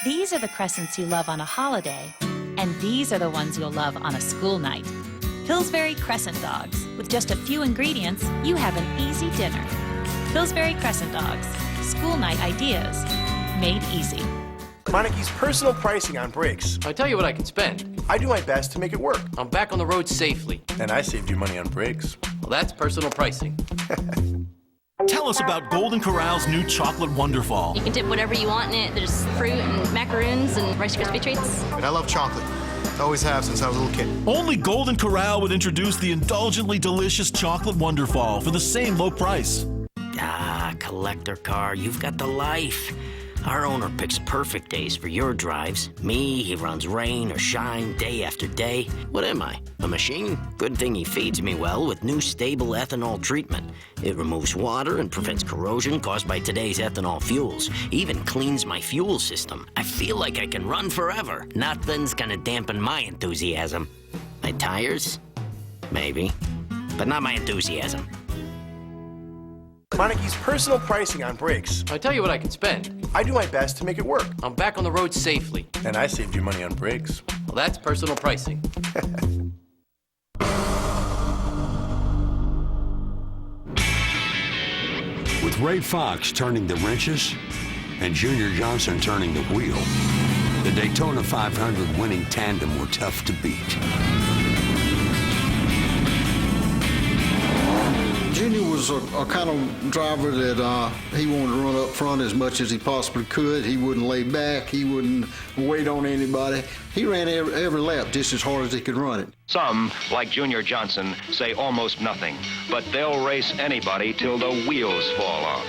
These are the crescents you love on a holiday, and these are the ones you'll love on a school night. Pillsbury Crescent Dogs. With just a few ingredients, you have an easy dinner. Pillsbury Crescent Dogs. School night ideas made easy. Meinke's personal pricing on brakes. I tell you what I can spend. I do my best to make it work. I'm back on the road safely. And I saved you money on brakes. Well, that's personal pricing. Tell us about Golden Corral's new chocolate Wonderfall. You can dip whatever you want in it. There's fruit and macaroons and Rice Krispie treats. I love chocolate. Always have since I was a little kid. Only Golden Corral would introduce the indulgently delicious chocolate Wonderfall for the same low price. Ah, collector car, you've got the life. Our owner picks perfect days for your drives. Me, he runs rain or shine day after day. What am I, a machine? Good thing he feeds me well with new stable ethanol treatment. It removes water and prevents corrosion caused by today's ethanol fuels. Even cleans my fuel system. I feel like I can run forever. Nothing's gonna dampen my enthusiasm. My tires? Maybe. But not my enthusiasm. Meinike's personal pricing on brakes. I tell you what I can spend. I do my best to make it work. I'm back on the road safely. And I saved you money on brakes. Well, that's personal pricing. With Ray Fox turning the wrenches and Junior Johnson turning the wheel, the Daytona 500 winning tandem were tough to beat. Junior was a kind of driver that he wanted to run up front as much as he possibly could. He wouldn't lay back. He wouldn't wait on anybody. He ran every lap just as hard as he could run it. Some, like Junior Johnson, say almost nothing, but they'll race anybody till the wheels fall off.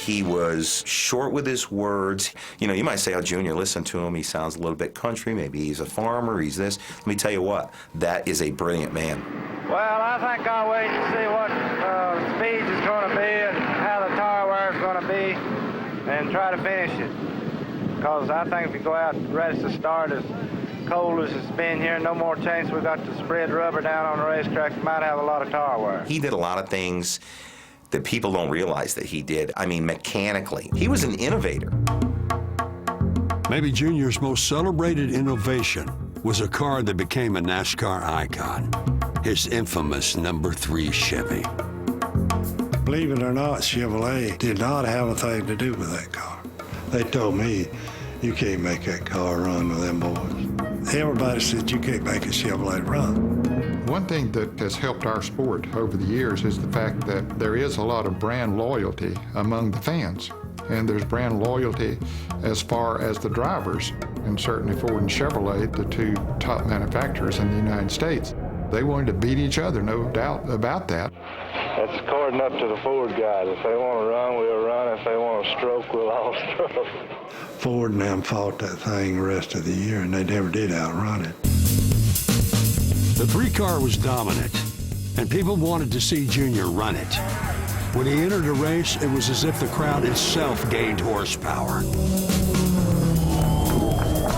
He was short with his words. You know, you might say, oh, Junior, listen to him. He sounds a little bit country. Maybe he's a farmer. He's this. Let me tell you what, that is a brilliant man. Well, I think I'll wait to see what speeds is going to be and how the tire wear is going to be and try to finish it. Because I think if you go out right at the start as cold as it's been here, no more chance we got to spread rubber down on the racetrack. We might have a lot of tire wear. He did a lot of things that people don't realize that he did. I mean, mechanically. He was an innovator. Maybe Junior's most celebrated innovation was a car that became a NASCAR icon, his infamous number 3 Chevy. Believe it or not, Chevrolet did not have a thing to do with that car. They told me, you can't make that car run with them boys. Everybody said you can't make a Chevrolet run. One thing that has helped our sport over the years is the fact that there is a lot of brand loyalty among the fans. And there's brand loyalty as far as the drivers. And certainly Ford and Chevrolet, the two top manufacturers in the United States, they wanted to beat each other, no doubt about that. That's according up to the Ford guys. If they want to run, we'll run. If they want to stroke, we'll all stroke. Ford and them fought that thing the rest of the year, and they never did outrun it. The 3 car was dominant, and people wanted to see Junior run it. When he entered a race, it was as if the crowd itself gained horsepower.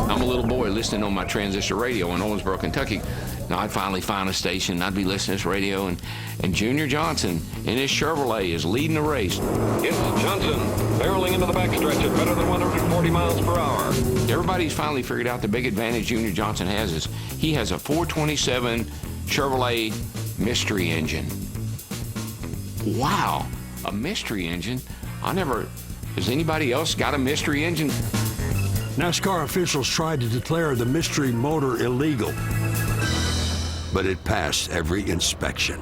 I'm a little boy listening on my transistor radio in Owensboro, Kentucky. Now, I'd finally find a station, and I'd be listening to this radio, and Junior Johnson in his Chevrolet is leading the race. It's Johnson barreling into the backstretch at better than 140 miles per hour. Everybody's finally figured out the big advantage Junior Johnson has is he has a 427 Chevrolet mystery engine. Wow, a mystery engine? Has anybody else got a mystery engine? NASCAR officials tried to declare the mystery motor illegal, but it passed every inspection.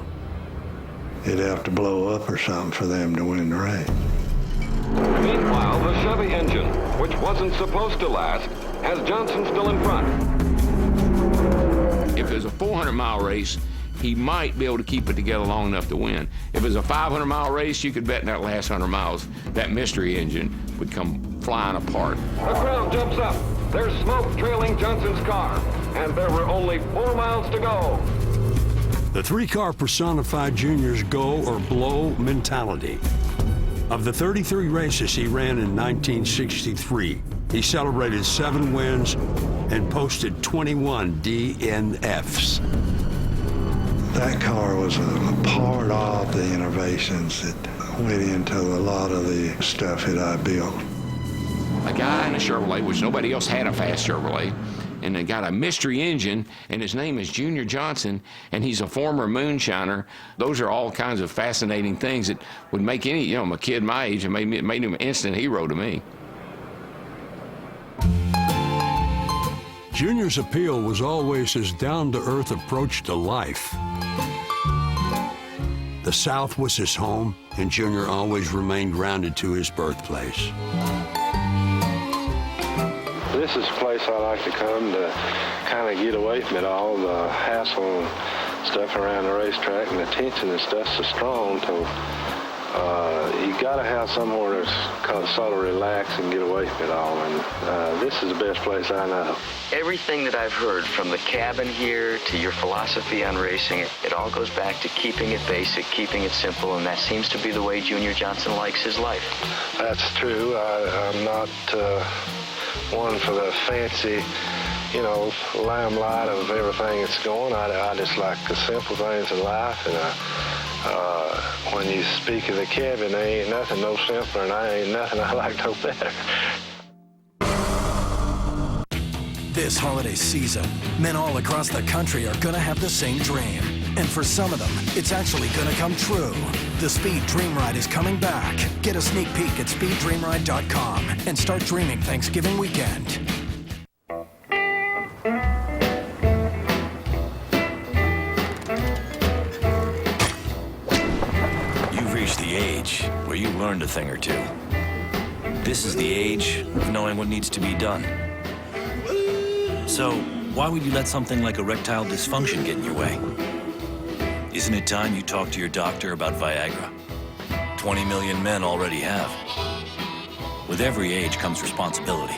It'd have to blow up or something for them to win the race. Meanwhile, the Chevy engine, which wasn't supposed to last, has Johnson still in front. If it's a 400-mile race, he might be able to keep it together long enough to win. If it's a 500-mile race, you could bet in that last 100 miles, that mystery engine would come flying apart. The crowd jumps up. There's smoke trailing Johnson's car, and there were only 4 miles to go. The 3 car personified Junior's go or blow mentality. Of the 33 races he ran in 1963, he celebrated 7 wins and posted 21 DNFs. That car was a part of the innovations that went into a lot of the stuff that I built. A guy in a Chevrolet, which nobody else had a fast Chevrolet, and they got a mystery engine, and his name is Junior Johnson, and he's a former moonshiner. Those are all kinds of fascinating things that would make any, a kid my age, and made him an instant hero to me. Junior's appeal was always his down-to-earth approach to life. The South was his home, and Junior always remained grounded to his birthplace. This is a place I like to come to kind of get away from it all, the hassle and stuff around the racetrack, and the tension and stuff's so strong, so you got to have somewhere to sort of relax and get away from it all, and this is the best place I know. Everything that I've heard, from the cabin here to your philosophy on racing, it all goes back to keeping it basic, keeping it simple, and that seems to be the way Junior Johnson likes his life. That's true. I'm not one for the fancy, you know, limelight of everything that's going. I just like the simple things in life, and when you speak of the cabin, there ain't nothing no simpler, and I ain't nothing I like no better. This holiday season, men all across the country are gonna have the same dream. And for some of them, it's actually gonna come true. The Speed Dream Ride is coming back. Get a sneak peek at speeddreamride.com and start dreaming Thanksgiving weekend. You've reached the age where you learned a thing or two. This is the age of knowing what needs to be done. So, why would you let something like erectile dysfunction get in your way? Isn't it time you talk to your doctor about Viagra? 20 million men already have. With every age comes responsibility.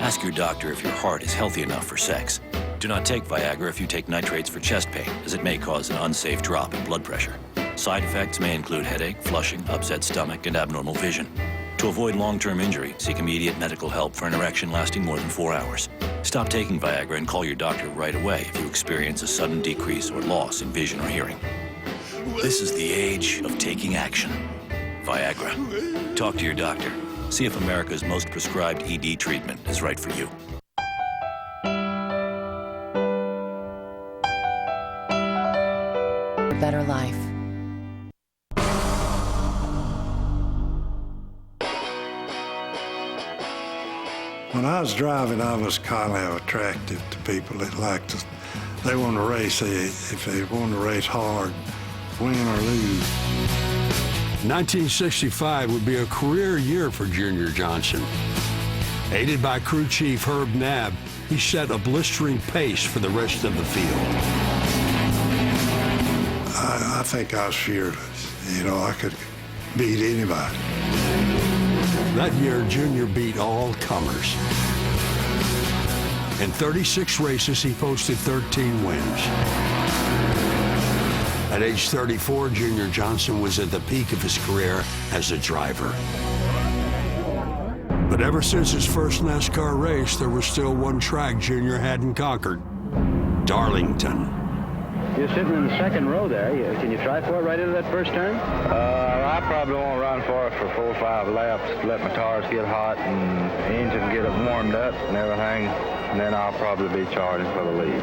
Ask your doctor if your heart is healthy enough for sex. Do not take Viagra if you take nitrates for chest pain, as it may cause an unsafe drop in blood pressure. Side effects may include headache, flushing, upset stomach, and abnormal vision. To avoid long-term injury, seek immediate medical help for an erection lasting more than 4 hours. Stop taking Viagra and call your doctor right away if you experience a sudden decrease or loss in vision or hearing. This is the age of taking action. Viagra. Talk to your doctor. See if America's most prescribed ED treatment is right for you. A better life. When I was driving, I was kind of attractive to people that like to, they want to race, if they want to race hard, win or lose. 1965 would be a career year for Junior Johnson. Aided by crew chief Herb Nabb, he set a blistering pace for the rest of the field. I think I was fearless. You know, I could beat anybody. That year, Junior beat all comers. In 36 races, he posted 13 wins. At age 34, Junior Johnson was at the peak of his career as a driver. But ever since his first NASCAR race, there was still one track Junior hadn't conquered: Darlington. You're sitting in the second row there. Can you try for it right into that first turn? I probably won't run for it for 4 or 5 laps. Let my tires get hot and the engine get it warmed up and everything, and then I'll probably be charging for the lead.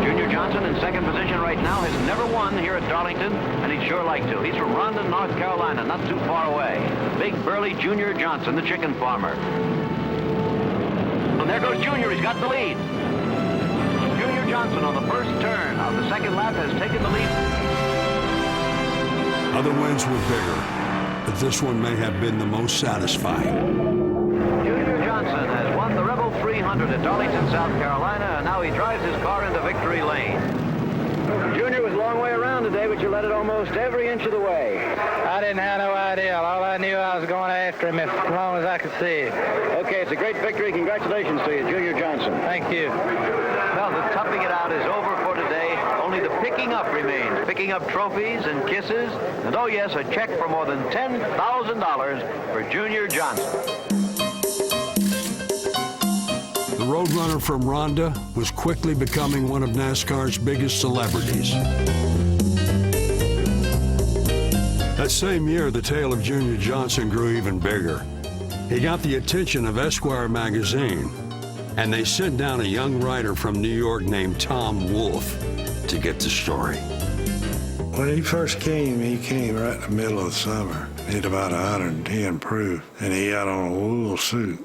Junior Johnson in second position right now has never won here at Darlington, and he'd sure like to. He's from Rondon, North Carolina, not too far away. Big burly Junior Johnson, the chicken farmer. And there goes Junior. He's got the lead. Junior Johnson on the first turn of the second lap has taken the lead. Other wins were bigger, but this one may have been the most satisfying. Junior Johnson has won the Rebel 300 at Darlington, South Carolina, and now he drives his car into victory lane. Junior was a long way around today, but you led it almost every inch of the way. I didn't have no idea. All I knew, I was going after him as long as I could see it. Okay, it's a great victory. Congratulations to you, Junior Johnson. Thank you. Well, the toughing it out is over for today. Only the picking up remains. Picking up trophies and kisses. And oh yes, a check for more than $10,000 for Junior Johnson. The Roadrunner from Rhonda was quickly becoming one of NASCAR's biggest celebrities. That same year, the tale of Junior Johnson grew even bigger. He got the attention of Esquire magazine, and they sent down a young writer from New York named Tom Wolfe to get the story. When he first came, he came right in the middle of the summer. He had about 110 proof, and he had on a wool suit.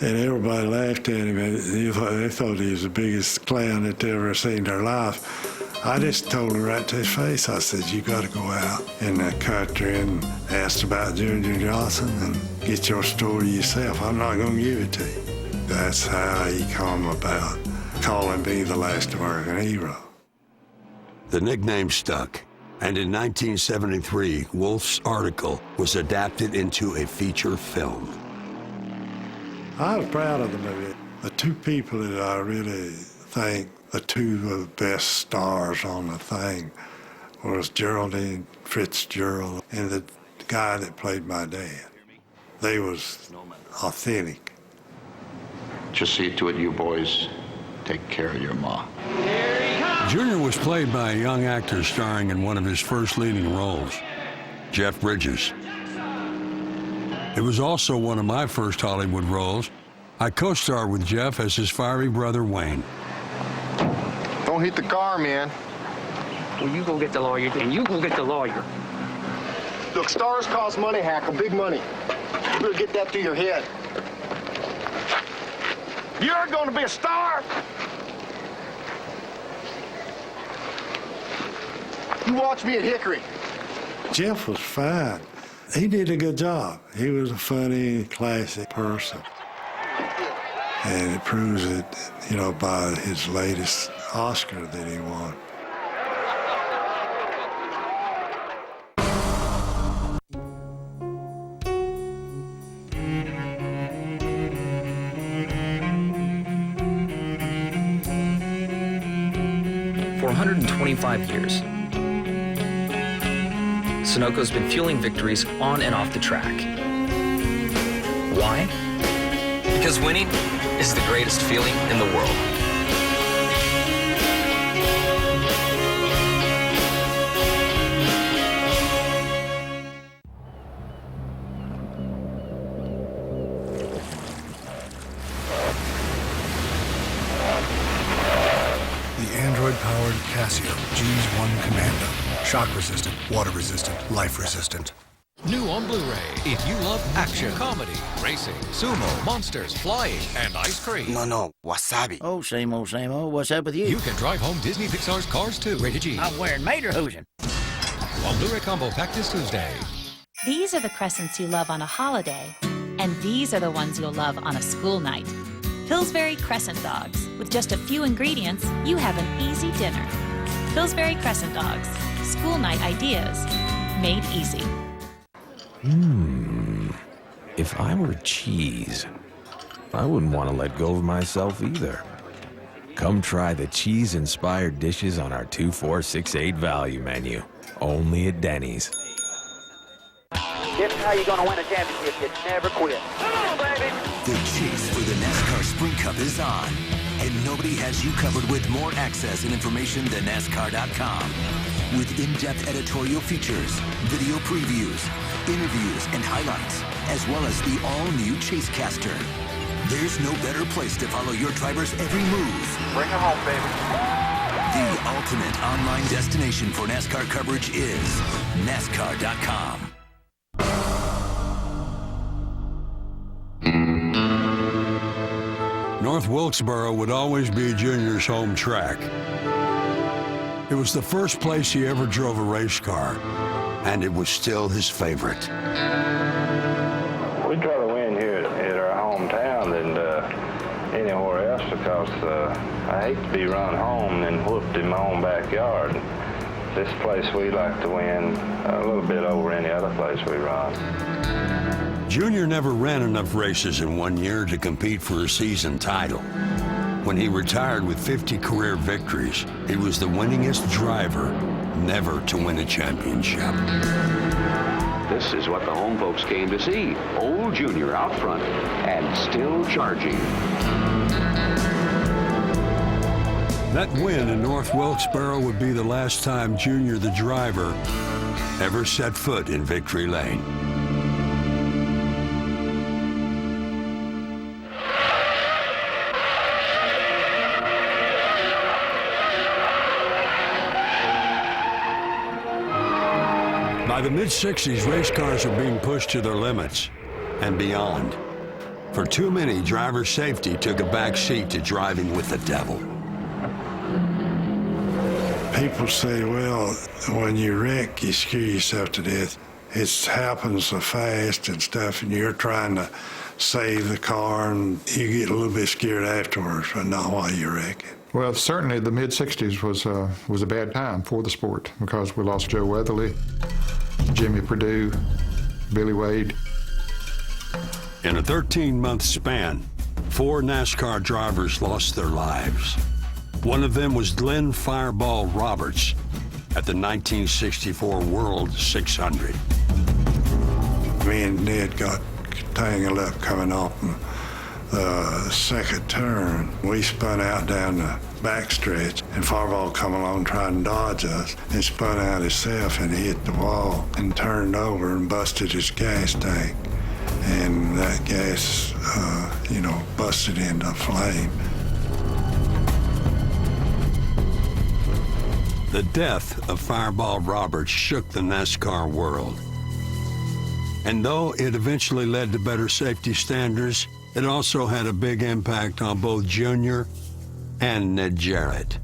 And everybody laughed at him. They thought he was the biggest clown that they ever seen in their life. I just told him right to his face, I said, you got to go out in the country and ask about Junior Johnson and get your story yourself. I'm not going to give it to you. That's how he come about calling me the last American hero. The nickname stuck, and in 1973, Wolf's article was adapted into a feature film. I was proud of the movie. The two people that I really think the two of the best stars on the thing was Geraldine Fitzgerald and the guy that played my dad. They was authentic. Just see to it you boys take care of your ma. Junior was played by a young actor starring in one of his first leading roles, Jeff Bridges. It was also one of my first Hollywood roles. I co-starred with Jeff as his fiery brother, Wayne. Don't hit the car, man. Well, you go get the lawyer, and you go get the lawyer. Look, stars cost money, Hackle, big money. You better get that through your head. You're gonna be a star? You watch me at Hickory. Jeff was fine. He did a good job. He was a funny, classy person. And it proves it, you know, by his latest Oscar that he won. For 125 years, Sunoco's been fueling victories on and off the track. Why? Because winning is the greatest feeling in the world. The Android-powered Casio G1 Commando. Shock resistant, water resistant, life resistant. New on Blu-ray. If you love action, comedy, racing, sumo, monsters, flying, and ice cream. No, wasabi. Oh, same old, same old. What's up with you? You can drive home Disney Pixar's Cars 2, rated G. I'm wearing Materhosen. On Blu-ray combo pack this Tuesday. These are the crescents you love on a holiday, and these are the ones you'll love on a school night. Pillsbury Crescent Dogs. With just a few ingredients, you have an easy dinner. Pillsbury Crescent Dogs. School night ideas made easy. If I were cheese, I wouldn't want to let go of myself either. Come try the cheese-inspired dishes on our 2468 value menu, only at Denny's. This is how you're going to win a championship. You never quit. Come on, baby. The chase for the NASCAR Sprint Cup is on, and nobody has you covered with more access and information than NASCAR.com. With in-depth editorial features, video previews, interviews, and highlights, as well as the all-new Chasecaster. There's no better place to follow your driver's every move. Bring it home, baby. The ultimate online destination for NASCAR coverage is NASCAR.com. North Wilkesboro would always be Junior's home track. It was the first place he ever drove a race car, and it was still his favorite. We'd rather win here at our hometown than anywhere else because I hate to be run home and whooped in my own backyard. This place we like to win a little bit over any other place we run. Junior never ran enough races in one year to compete for a season title. When he retired with 50 career victories, he was the winningest driver never to win a championship. This is what the home folks came to see. Old Junior out front and still charging. That win in North Wilkesboro would be the last time Junior, the driver, ever set foot in victory lane. By the mid-60s, race cars are being pushed to their limits and beyond. For too many, driver safety took a back seat to driving with the devil. People say, well, when you wreck, you scare yourself to death. It happens so fast and stuff, and you're trying to save the car, and you get a little bit scared afterwards, but not while you're wrecking. Well, certainly the mid-'60s was a bad time for the sport because we lost Joe Weatherly, Jimmy Perdue, Billy Wade. In a 13-month span, 4 NASCAR drivers lost their lives. One of them was Glenn Fireball Roberts at the 1964 World 600. Me and Ned got tangled up coming off the second turn. We spun out down the backstretch, and Fireball come along trying to dodge us and spun out himself and hit the wall and turned over and busted his gas tank. And that gas, busted into flame. The death of Fireball Roberts shook the NASCAR world. And though it eventually led to better safety standards, it also had a big impact on both Junior and Ned Jarrett.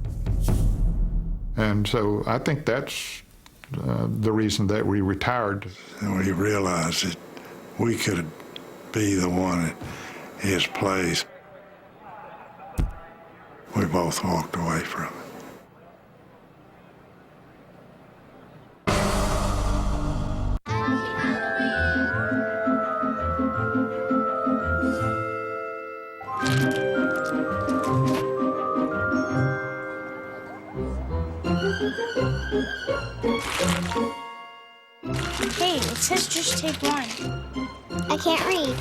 And so I think that's the reason that we retired. And we realized that we could be the one in his place. We both walked away from it. Hey, it says just take one. I can't read.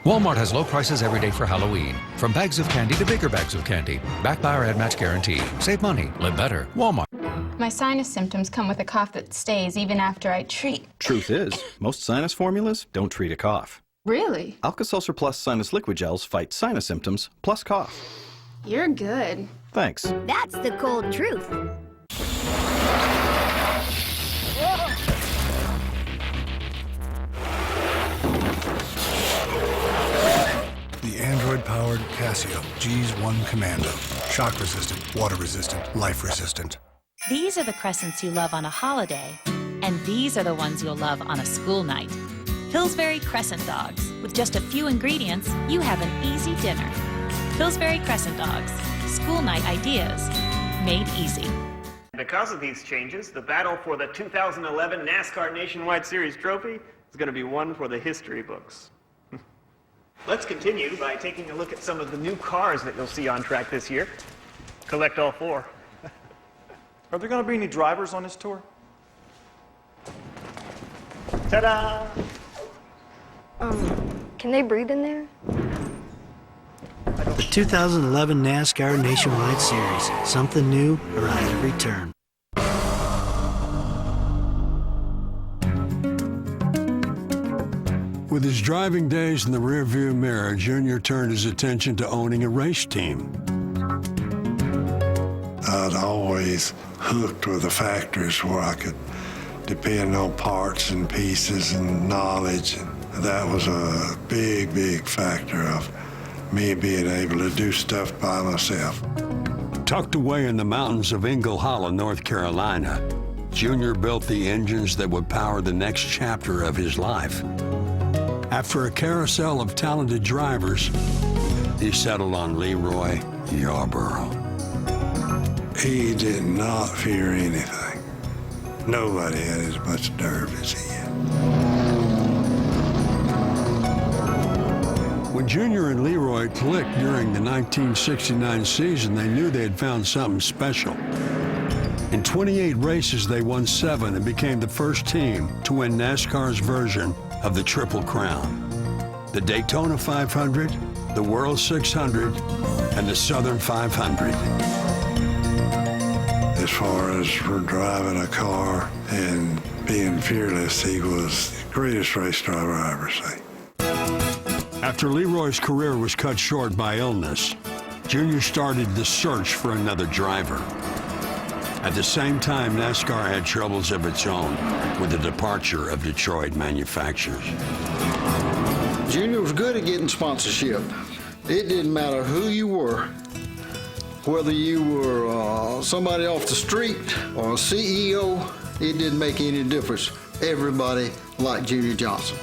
Walmart has low prices every day for Halloween. From bags of candy to bigger bags of candy. Back by our ad match guarantee. Save money, live better. Walmart. My sinus symptoms come with a cough that stays even after I treat. Truth is, most sinus formulas don't treat a cough. Really? Alka-Seltzer Plus Sinus Liquid Gels fight sinus symptoms plus cough. You're good. Thanks. That's the cold truth. The Android-powered Casio Gs1 Commando. Shock-resistant, water-resistant, life-resistant. These are the crescents you love on a holiday, and these are the ones you'll love on a school night. Pillsbury Crescent Dogs. With just a few ingredients, you have an easy dinner. Pillsbury Crescent Dogs. School night ideas made easy. Because of these changes, the battle for the 2011 NASCAR Nationwide Series trophy is going to be one for the history books. Let's continue by taking a look at some of the new cars that you'll see on track this year. Collect all 4. Are there going to be any drivers on this tour? Ta-da! Can they breathe in there? The 2011 NASCAR Nationwide Series. Something new around every turn. With his driving days in the rearview mirror, Junior turned his attention to owning a race team. I'd always hooked with the factories where I could depend on parts and pieces and knowledge. And that was a big, big factor of me being able to do stuff by myself. Tucked away in the mountains of Ingle Hollow, North Carolina, Junior built the engines that would power the next chapter of his life. After a carousel of talented drivers, he settled on Leroy Yarborough. He did not fear anything. Nobody had as much nerve as he had. When Junior and Leroy clicked during the 1969 season, they knew they had found something special. In 28 races, they won 7 and became the first team to win NASCAR's version of the Triple Crown. The Daytona 500, the World 600, and the Southern 500. As far as for driving a car and being fearless, he was the greatest race driver I ever seen. After Leroy's career was cut short by illness, Junior started the search for another driver. At the same time, NASCAR had troubles of its own with the departure of Detroit manufacturers. Junior was good at getting sponsorship. It didn't matter who you were, whether you were somebody off the street or a CEO, it didn't make any difference. Everybody liked Junior Johnson.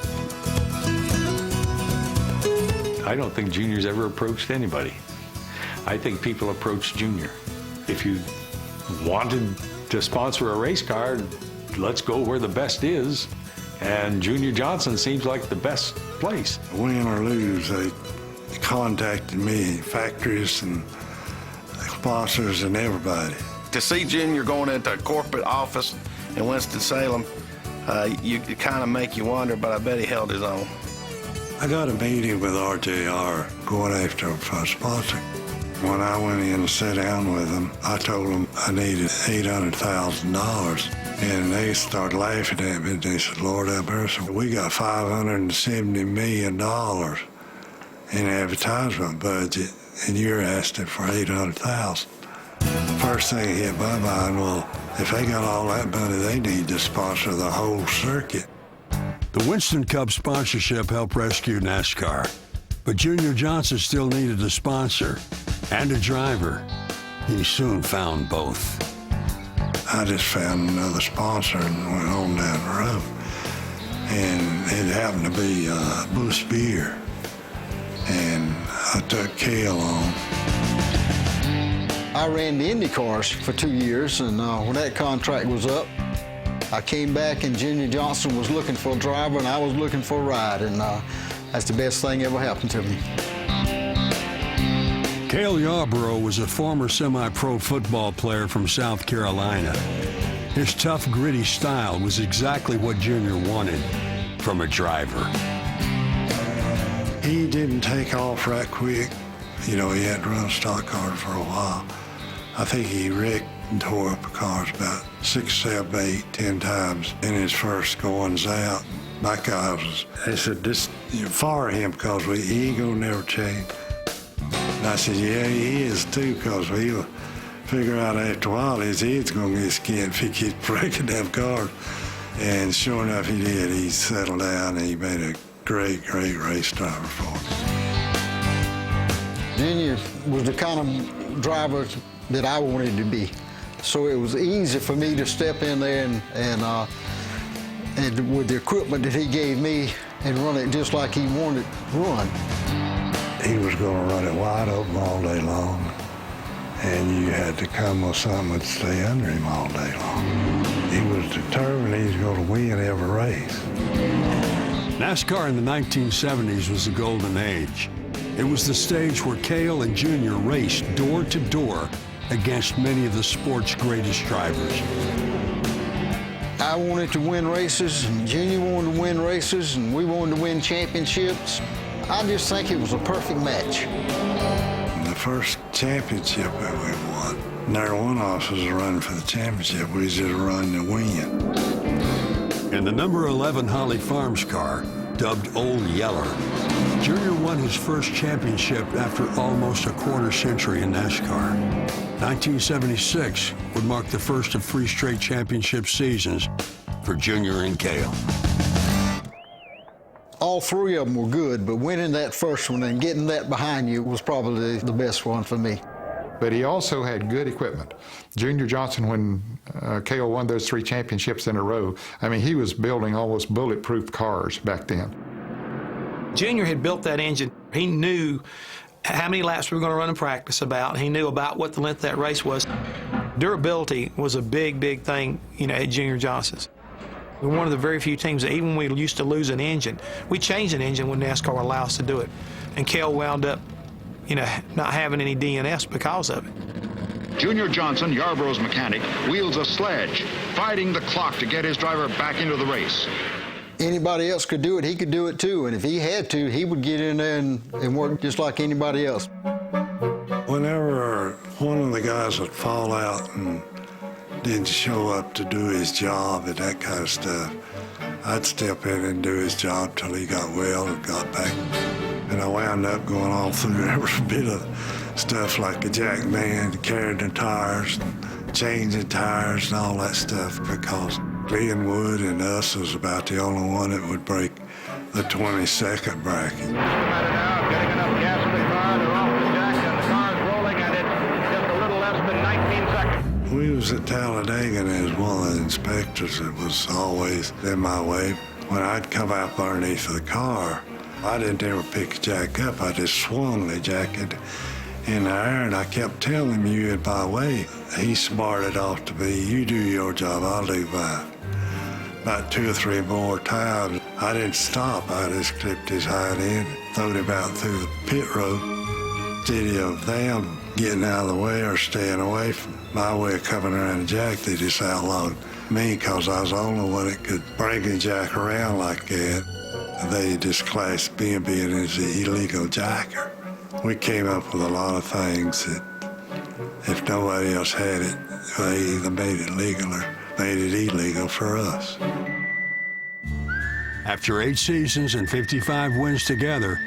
I don't think Junior's ever approached anybody. I think people approach Junior. If you wanted to sponsor a race car, let's go where the best is. And Junior Johnson seems like the best place. Win or lose, they contacted me, factories and sponsors and everybody. To see Junior going into a corporate office in Winston-Salem, it kind of make you wonder, but I bet he held his own. I got a meeting with RJR going after him for a sponsor. When I went in to sit down with them, I told them I needed $800,000. And they started laughing at me. They said, Lord have mercy, we got $570 million in advertisement budget, and you're asking for $800,000. First thing hit my mind, well, if they got all that money, they need to sponsor the whole circuit. The Winston Cup sponsorship helped rescue NASCAR, but Junior Johnson still needed a sponsor and a driver. He soon found both. I just found another sponsor and went on down the road. And it happened to be Busch Beer. And I took Cale on. I ran the Indy cars for 2 years, and when that contract was up, I came back and Junior Johnson was looking for a driver and I was looking for a ride, and that's the best thing ever happened to me. Cale Yarborough was a former semi-pro football player from South Carolina. His tough, gritty style was exactly what Junior wanted from a driver. He didn't take off right quick. You know, he had to run stock cars for a while. I think he wrecked and tore up the cars about 6, 7, 8, 10 times in his first goings out. My guys, they said, you fire him because he ain't gonna never change. And I said, yeah, he is too, because he'll figure out after a while his head's gonna get skinned if he keeps breaking them cars. And sure enough, he did. He settled down and he made a great, great race driver for us. Junior was the kind of driver that I wanted to be. So it was easy for me to step in there and with the equipment that he gave me and run it just like he wanted it run. He was going to run it wide open all day long, and you had to come with something to stay under him all day long. He was determined he was going to win every race. NASCAR in the 1970s was the golden age. It was the stage where Cale and Junior raced door to door against many of the sport's greatest drivers. I wanted to win races, and Junior wanted to win races, and we wanted to win championships. I just think it was a perfect match. The first championship that we won, neither one of us was running for the championship. We just run to win. In the number 11 Holly Farms car, dubbed Old Yeller, Junior won his first championship after almost a quarter century in NASCAR. 1976 would mark the first of 3 straight championship seasons for Junior and Cale. All 3 of them were good, but winning that first one and getting that behind you was probably the best one for me. But he also had good equipment. Junior Johnson, when Cale won those 3 championships in a row, I mean, he was building almost bulletproof cars back then. Junior had built that engine. He knew how many laps we were going to run in practice about. He knew about what the length of that race was. Durability was a big, big thing, you know, at Junior Johnson's. We're one of the very few teams that even when we used to lose an engine, we changed an engine when NASCAR would allow us to do it. And Cale wound up, you know, not having any DNS because of it. Junior Johnson, Yarborough's mechanic, wields a sledge, fighting the clock to get his driver back into the race. Anybody else could do it, he could do it too. And if he had to, he would get in there and work just like anybody else. Whenever one of the guys would fall out and didn't show up to do his job and that kind of stuff, I'd step in and do his job till he got well and got back. And I wound up going all through every bit of stuff like a jack man, carrying the tires, changing tires and all that stuff, because Glenn Wood and us was about the only one that would break the 22nd bracket. Just a minute now, getting enough gas in the car. they're off the jack and the car's rolling, and it's just a little less than 19 seconds. We was at Talladega, and there's one of the inspectors that was always in my way. When I'd come out underneath the car, I didn't ever pick the jack up. I just swung the jacket in the air, and I kept telling him, you in my way. He smarted off to me, you do your job, I'll do mine. About 2 or 3 more times, I didn't stop. I just clipped his hind end, throwed him out through the pit road. Instead of them getting out of the way or staying away from my way of coming around the jack, they just outlawed me because I was the only one that could bring the jack around like that. They just classed me being as an illegal jacker. We came up with a lot of things that if nobody else had it, they either made it legal or made it illegal for us. After 8 seasons and 55 wins together,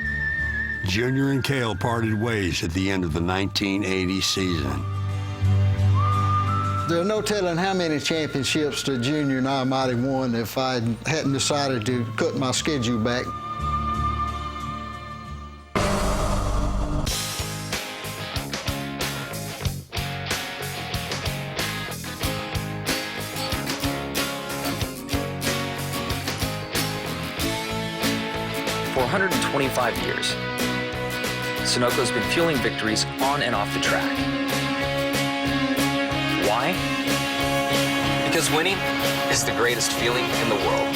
Junior and Cale parted ways at the end of the 1980 season. There's no telling how many championships the Junior and I might have won if I hadn't decided to cut my schedule back. For 125 years, Sunoco's been fueling victories on and off the track. Why? Because winning is the greatest feeling in the world.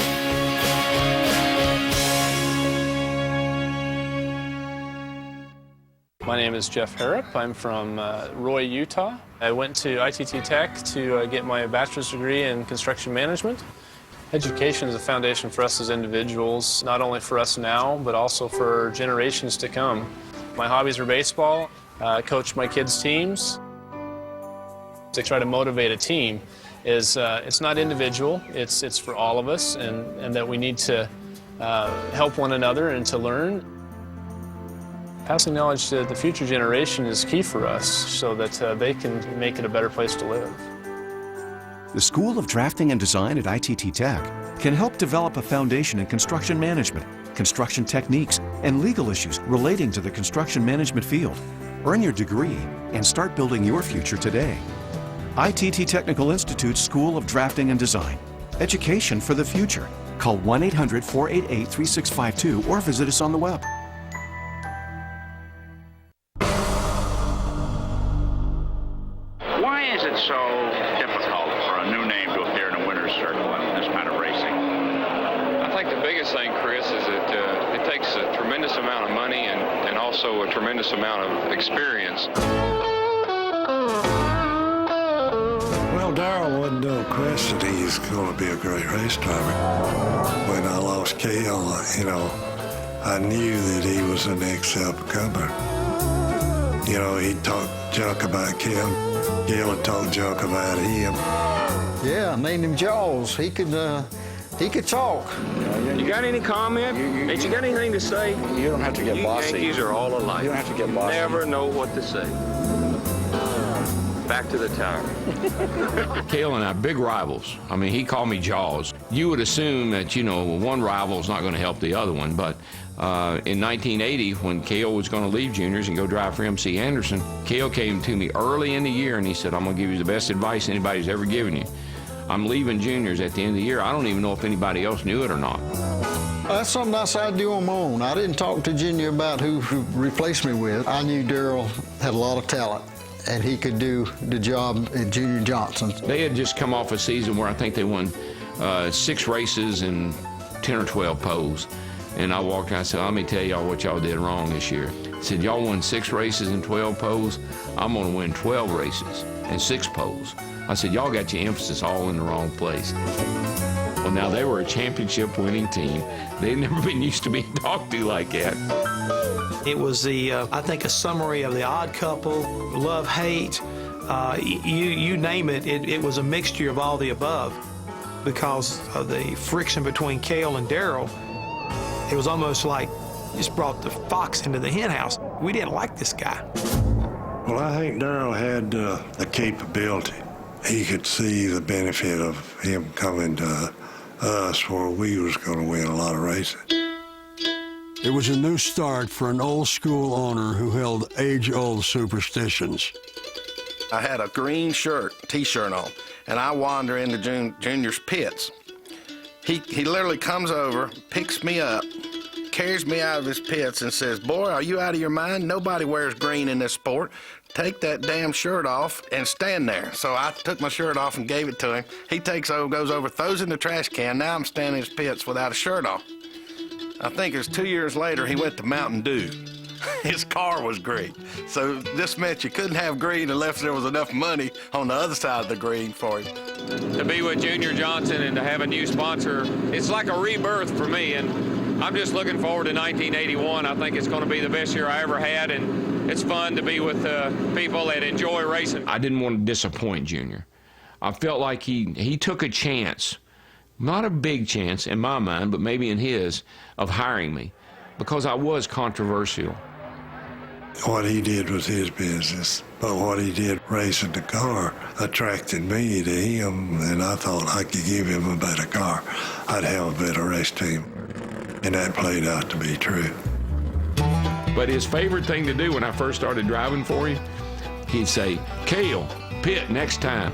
My name is Jeff Harrop. I'm from Roy, Utah. I went to ITT Tech to get my bachelor's degree in construction management. Education is a foundation for us as individuals, not only for us now, but also for generations to come. My hobbies are baseball. I coach my kids' teams. To try to motivate a team is it's not individual, it's for all of us, and that we need to help one another and to learn. Passing knowledge to the future generation is key for us so that they can make it a better place to live. The School of Drafting and Design at ITT Tech can help develop a foundation in construction management, construction techniques, and legal issues relating to the construction management field. Earn your degree and start building your future today. ITT Technical Institute's School of Drafting and Design. Education for the future. Call 1-800-488-3652 or visit us on the web. Why is it so difficult for a new name to appear in a winner's circle in this kind of racing? I think the biggest thing, Chris, is that it takes a tremendous amount of money and also a tremendous amount of experience. Well, Darrell wasn't no question he's going to be a great race driver. When I lost Cale, I knew that he was the next up-and-comer. He'd talk junk about Cale. Cale would talk junk about him. Yeah, I named him Jaws. He could talk. You got any comment? Ain't you got anything to say? You don't have to get bossy. Yankees are all alike. You don't have to get bossy. Never know what to say. Back to the tower. Cale and I, big rivals. I mean, he called me Jaws. You would assume that, one rival's not going to help the other one, but in 1980, when Cale was going to leave juniors and go drive for MC Anderson, Cale came to me early in the year and he said, I'm going to give you the best advice anybody's ever given you. I'm leaving juniors at the end of the year. I don't even know if anybody else knew it or not. That's something I decided to do on my own. I didn't talk to Junior about who replaced me with. I knew Darrell had a lot of talent, and he could do the job at Junior Johnson. They had just come off a season where I think they won 6 races and 10 or 12 poles. And I walked in and I said, let me tell y'all what y'all did wrong this year. I said, y'all won 6 races and 12 poles. I'm going to win 12 races and 6 poles. I said, y'all got your emphasis all in the wrong place. Well, now they were a championship winning team. They'd never been used to being talked to like that. It was I think, a summary of the Odd Couple, love, hate, you name it. It was a mixture of all the above. Because of the friction between Cale and Darrell, it was almost like just brought the fox into the hen house. We didn't like this guy. Well, I think Darrell had the capability. He could see the benefit of him coming to us where we was going to win a lot of races. It was a new start for an old-school owner who held age-old superstitions. I had a green T-shirt on, and I wander into Junior's pits. He literally comes over, picks me up, carries me out of his pits and says, "Boy, are you out of your mind? Nobody wears green in this sport. Take that damn shirt off and stand there." So I took my shirt off and gave it to him. He takes over, goes over, throws it in the trash can. Now I'm standing in his pits without a shirt on. I think it was 2 years later, he went to Mountain Dew. His car was green. So this meant you couldn't have green unless there was enough money on the other side of the green for him. To be with Junior Johnson and to have a new sponsor, it's like a rebirth for me, and I'm just looking forward to 1981. I think it's going to be the best year I ever had, and it's fun to be with people that enjoy racing. I didn't want to disappoint Junior. I felt like he took a chance, not a big chance in my mind, but maybe in his, of hiring me, because I was controversial. What he did was his business, but what he did racing the car attracted me to him, and I thought I could give him a better car. I'd have a better race team, and that played out to be true. But his favorite thing to do when I first started driving for him, he'd say, "Cale, pit next time."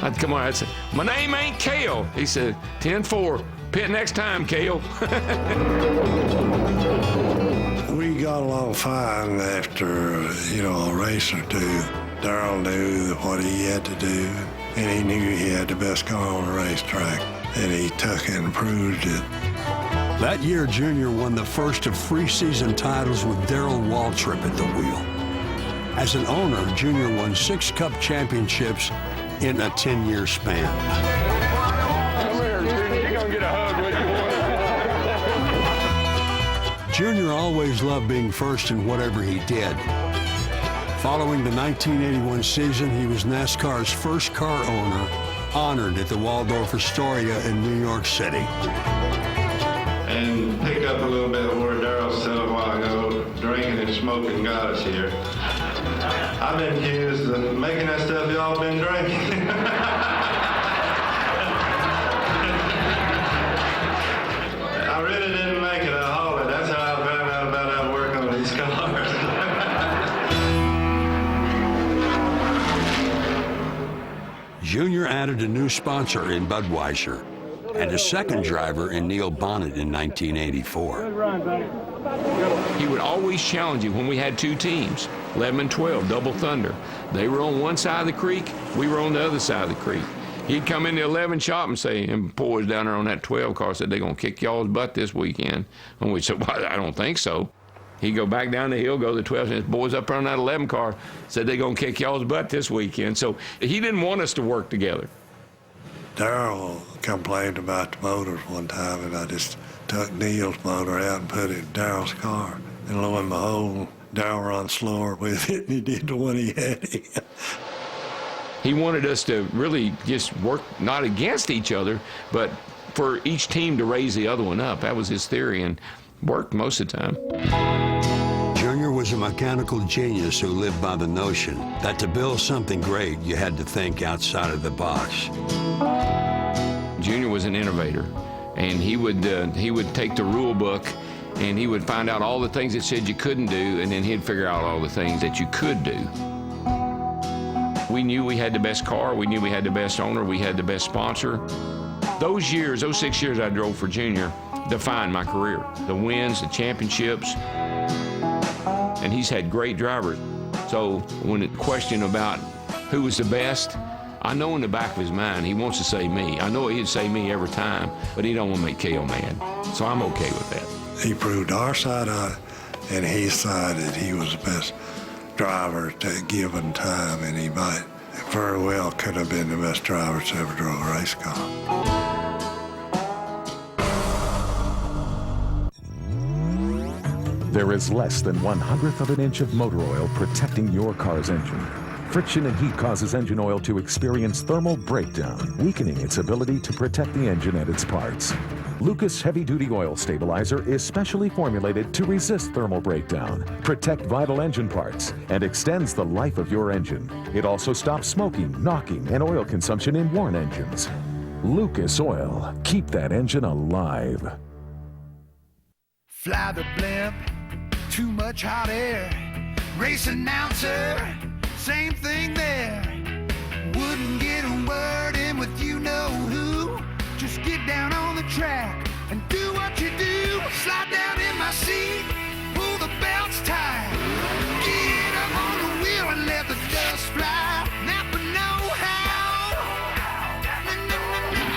I'd come on, I'd say, "My name ain't Cale." He said, 10-4, pit next time, Cale. We got along fine after, a race or two. Darrell knew what he had to do, and he knew he had the best car on the racetrack, and he took it and proved it. That year, Junior won the first of 3 season titles with Darrell Waltrip at the wheel. As an owner, Junior won 6 Cup championships in a 10-year span. Come here, Junior. You're going to get a hug with you. Junior always loved being first in whatever he did. Following the 1981 season, he was NASCAR's first car owner, honored at the Waldorf Astoria in New York City. And pick up a little bit where Darrell said a while ago, drinking and smoking got us here. I've been accused of making that stuff y'all been drinking. I really didn't make it. I hauled it. That's how I found out about how to work on these cars. Junior added a new sponsor in Budweiser and a second driver in Neil Bonnet in 1984. Good run, buddy. He would always challenge you when we had 2 teams, 11 and 12, Double Thunder. They were on one side of the creek, we were on the other side of the creek. He'd come in the 11 shop and say, and boys down there on that 12 car said, "They're going to kick y'all's butt this weekend." And we said, "Well, I don't think so." He'd go back down the hill, go to the 12, and his boys up there on that 11 car said, "They're going to kick y'all's butt this weekend." So he didn't want us to work together. Darrell complained about the motors one time, and I just took Neil's motor out and put it in Darrell's car. And lo and behold, Darrell run slower with it than he did the one he had in. He wanted us to really just work not against each other, but for each team to raise the other one up. That was his theory, and worked most of the time. Junior was a mechanical genius who lived by the notion that to build something great, you had to think outside of the box. Junior was an innovator, and he would take the rule book and he would find out all the things that said you couldn't do, and then he'd figure out all the things that you could do. We knew we had the best car, we knew we had the best owner, we had the best sponsor. Those years, those 6 years I drove for Junior, defined my career. The wins, the championships, and he's had great drivers. So when the question about who was the best, I know in the back of his mind he wants to say me. I know he'd say me every time, but he don't want to make Cale mad. So I'm okay with that. He proved our side of it, and he side that he was the best driver at that given time, and he might very well could have been the best driver that's ever drove a race car. There is less than 1/100th of an inch of motor oil protecting your car's engine. Friction and heat causes engine oil to experience thermal breakdown, weakening its ability to protect the engine and its parts. Lucas Heavy Duty Oil Stabilizer is specially formulated to resist thermal breakdown, protect vital engine parts, and extends the life of your engine. It also stops smoking, knocking, and oil consumption in worn engines. Lucas Oil. Keep that engine alive. Fly the blimp, too much hot air. Race announcer, same thing there. Wouldn't get a word in with you know who. Just get down on the track and do what you do. Slide down in my seat, pull the belts tight. Get up on the wheel and let the dust fly. Never know how. Never know how.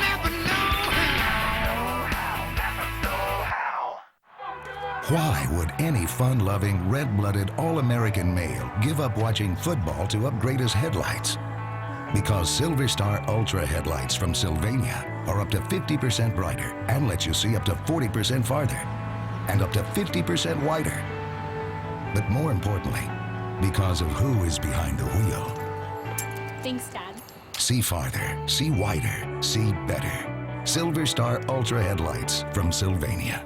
Why would any fun-loving, red-blooded, all-American male give up watching football to upgrade his headlights? Because Silver Star Ultra headlights from Sylvania are up to 50% brighter and let you see up to 40% farther and up to 50% wider. But more importantly, because of who is behind the wheel. Thanks, Dad. See farther, see wider, see better. Silver Star Ultra headlights from Sylvania.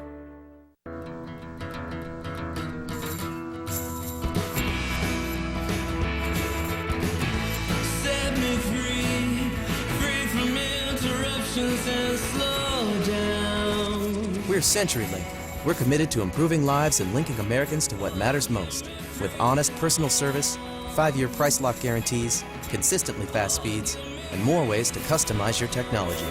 And slow down. We're CenturyLink. We're committed to improving lives and linking Americans to what matters most. With honest personal service, 5-year price lock guarantees, consistently fast speeds, and more ways to customize your technology.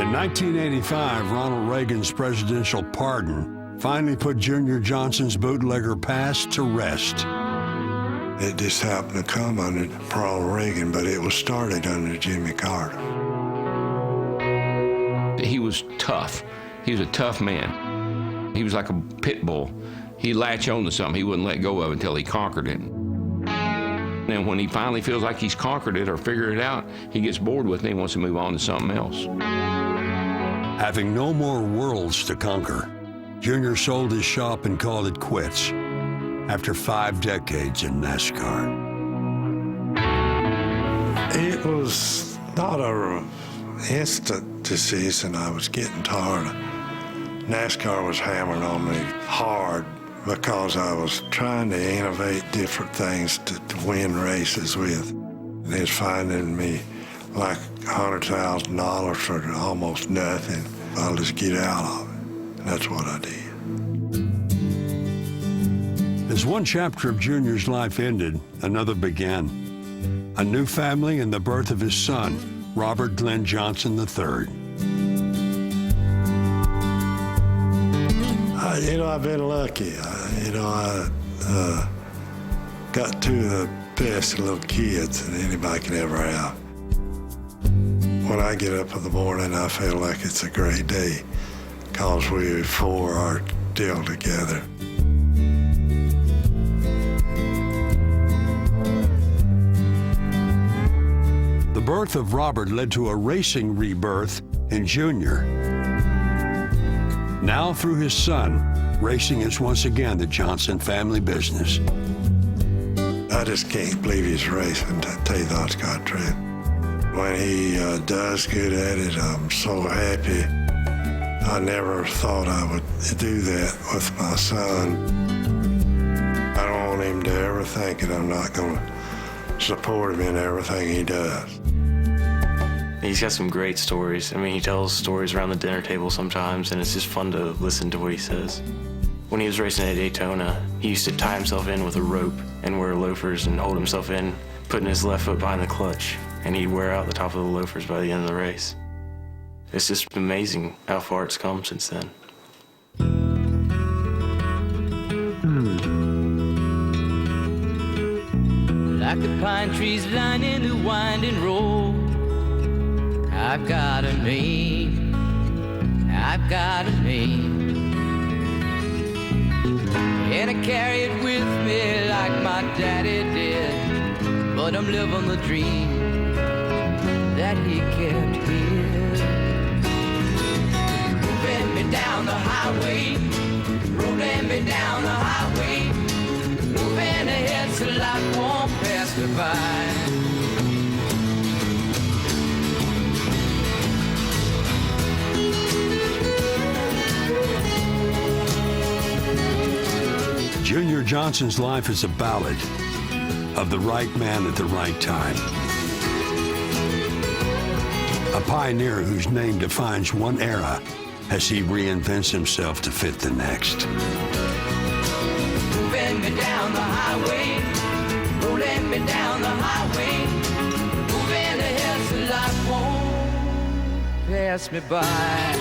In 1985, Ronald Reagan's presidential pardon finally put Junior Johnson's bootlegger past to rest. It just happened to come under Ronald Reagan, but it was started under Jimmy Carter. He was tough. He was a tough man. He was like a pit bull. He'd latch on to something. He wouldn't let go of it until he conquered it. And when he finally feels like he's conquered it or figured it out, he gets bored with it and he wants to move on to something else. Having no more worlds to conquer, Junior sold his shop and called it quits after 5 decades in NASCAR. It was not an instant decision. I was getting tired. NASCAR was hammering on me hard because I was trying to innovate different things to win races with. And it's finding me like $100,000 for almost nothing. I'll just get out of it. And that's what I did. As one chapter of Junior's life ended, another began. A new family and the birth of his son, Robert Glenn Johnson III. I've been lucky. I got 2 of the best little kids that anybody can ever have. When I get up in the morning, I feel like it's a great day because we 4 are still together. The birth of Robert led to a racing rebirth in Junior. Now, through his son, racing is once again the Johnson family business. I just can't believe he's racing, to tell you the honest God truth. When he does good at it, I'm so happy. I never thought I would do that with my son. I don't want him to ever think that I'm not going to support him in everything he does. He's got some great stories. I mean, he tells stories around the dinner table sometimes, and it's just fun to listen to what he says. When he was racing at Daytona, he used to tie himself in with a rope and wear loafers and hold himself in, putting his left foot behind the clutch, and he'd wear out the top of the loafers by the end of the race. It's just amazing how far it's come since then. Like the pine trees lining the winding road, I've got a name, I've got a name. And I carry it with me like my daddy did, but I'm living the dream that he kept here. Moving me down the highway, rolling me down the highway, moving ahead so life won't pass me by. Junior Johnson's life is a ballad, of the right man at the right time. A pioneer whose name defines one era as he reinvents himself to fit the next. Moving me down the highway, rolling me down the highway, moving ahead so life won't pass me by.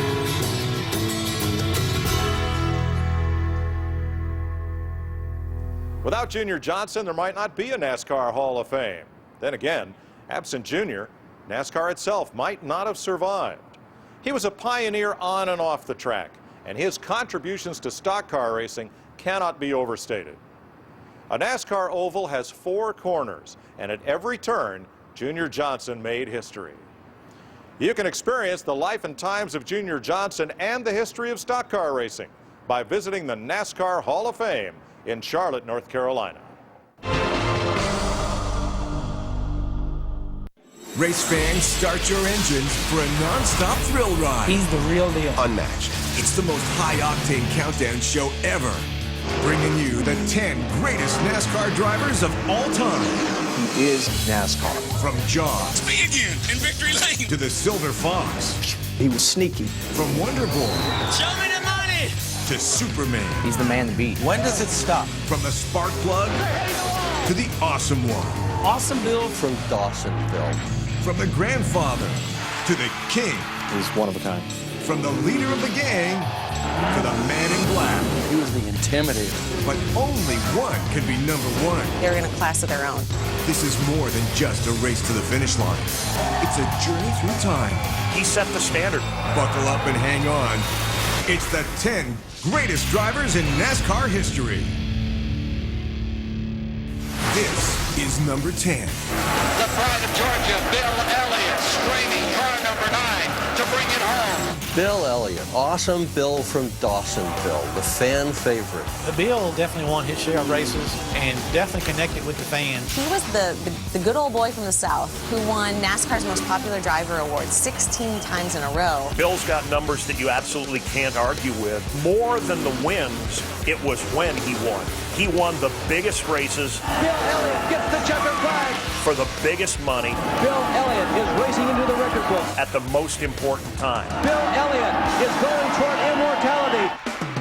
Without Junior Johnson, there might not be a NASCAR Hall of Fame. Then again, absent Junior, NASCAR itself might not have survived. He was a pioneer on and off the track, and his contributions to stock car racing cannot be overstated. A NASCAR oval has 4 corners, and at every turn, Junior Johnson made history. You can experience the life and times of Junior Johnson and the history of stock car racing by visiting the NASCAR Hall of Fame in Charlotte, North Carolina. Race fans, start your engines for a non-stop thrill ride. He's the real deal. Unmatched. It's the most high-octane countdown show ever. Bringing you the 10 greatest NASCAR drivers of all time. He is NASCAR. From Jaws. It's me again in victory lane. To the Silver Fox. He was sneaky. From Wonder Boy. Show me the money. To Superman. He's the man to beat. When does it stop? From the Spark Plug to the Awesome One. Awesome Bill from Dawsonville. From the grandfather to the king. He's one of a kind. From the leader of the gang to the man in black. He was the intimidator. But only one can be #1. They're in a class of their own. This is more than just a race to the finish line. It's a journey through time. He set the standard. Buckle up and hang on. It's the 10 greatest drivers in NASCAR history. This is number 10. The pride of Georgia, Bill Elliott, screaming car number 9 to bring it home. Bill Elliott. Awesome Bill from Dawsonville. The fan favorite. Bill definitely won his share of races and definitely connected with the fans. He was the good old boy from the South who won NASCAR's Most Popular Driver Award 16 times in a row. Bill's got numbers that you absolutely can't argue with. More than the wins, it was when he won. He won the biggest races. Bill Elliott gets the checkered flag. For the biggest money. Bill Elliott is racing into the record book. At the most important time. Bill Elliott is going toward immortality.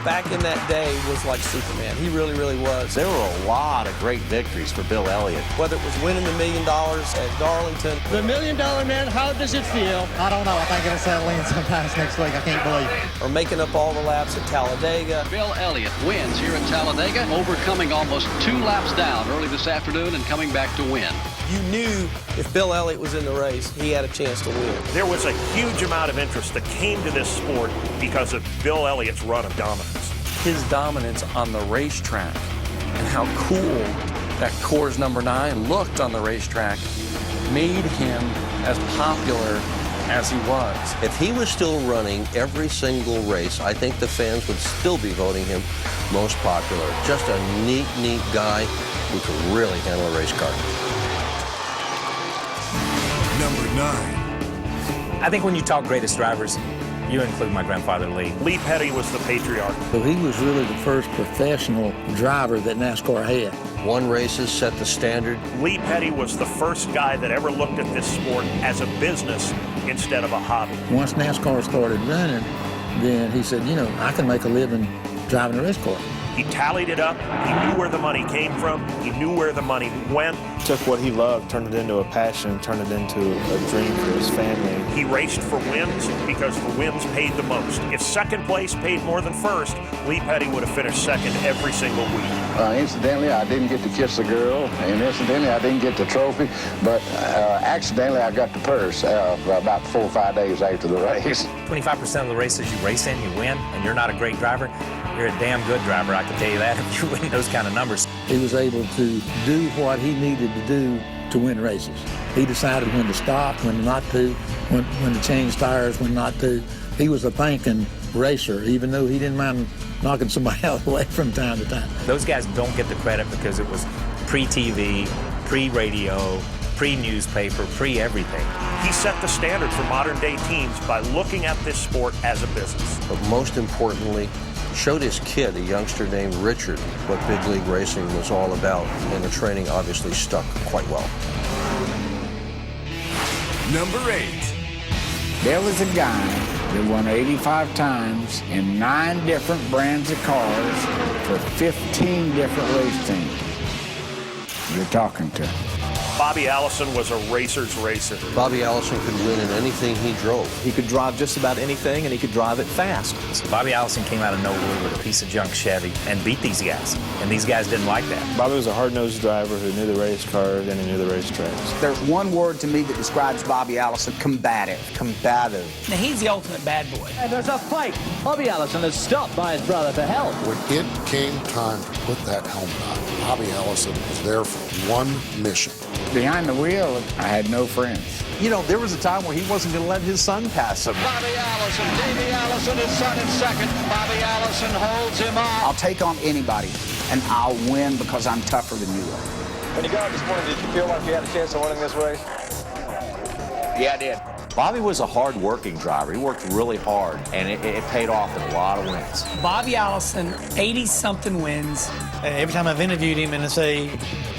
Back in that day was like Superman. He really, really was. There were a lot of great victories for Bill Elliott. Whether it was winning the $1 million at Darlington. The $1 Million Man, how does it feel? I don't know. I think it'll settle in sometimes next week. I can't believe it. Or making up all the laps at Talladega. Bill Elliott wins here at Talladega, overcoming almost 2 laps down early this afternoon and coming back to win. You knew if Bill Elliott was in the race, he had a chance to win. There was a huge amount of interest that came to this sport because of Bill Elliott's run of dominance. His dominance on the racetrack and how cool that Coors number 9 looked on the racetrack made him as popular as he was. If he was still running every single race, I think the fans would still be voting him most popular. Just a neat guy who could really handle a race car. Number 9. I think when you talk greatest drivers, you include my grandfather, Lee. Lee Petty was the patriarch. So he was really the first professional driver that NASCAR had. Won races, set the standard. Lee Petty was the first guy that ever looked at this sport as a business instead of a hobby. Once NASCAR started running, then he said, you know, I can make a living driving a race car. He tallied it up. He knew where the money came from. He knew where the money went. Took what he loved, turned it into a passion, turned it into a dream for his family. He raced for wins because the wins paid the most. If second place paid more than first, Lee Petty would have finished second every single week. Incidentally, I didn't get to kiss the girl, and incidentally, I didn't get the trophy, but accidentally, I got the purse about 4 or 5 days after the race. 25% of the races you race in, you win, and you're not a great driver, you're a damn good driver, I can tell you that, if you win those kind of numbers. He was able to do what he needed to do to win races. He decided when to stop, when not to, when to change tires, when not to. He was a thinking racer, even though he didn't mind knocking somebody out of the way from time to time. Those guys don't get the credit because it was pre-TV, pre-radio, pre-newspaper, pre-everything. He set the standard for modern-day teams by looking at this sport as a business. But most importantly, showed his kid, a youngster named Richard, what big league racing was all about, and the training obviously stuck quite well. Number 8. There was a guy that won 85 times in 9 different brands of cars for 15 different race teams. You're talking to. Bobby Allison was a racer's racer. Bobby Allison could win in anything he drove. He could drive just about anything, and he could drive it fast. So Bobby Allison came out of nowhere with a piece of junk Chevy and beat these guys. And these guys didn't like that. Bobby was a hard-nosed driver who knew the race cars and he knew the racetracks. There's one word to me that describes Bobby Allison: combative. Combative. Now, he's the ultimate bad boy. And there's a fight. Bobby Allison is stopped by his brother for help. When it came time to put that helmet on, Bobby Allison was there for one mission. Behind the wheel, I had no friends. You know, there was a time where he wasn't going to let his son pass him. Bobby Allison, Davey Allison, his son in second. Bobby Allison holds him off. I'll take on anybody, and I'll win because I'm tougher than you are. When you got out this morning, did you feel like you had a chance of winning this race? Yeah, I did. Bobby was a hard-working driver. He worked really hard, and it paid off in a lot of wins. Bobby Allison, 80-something wins. Every time I've interviewed him, and I say,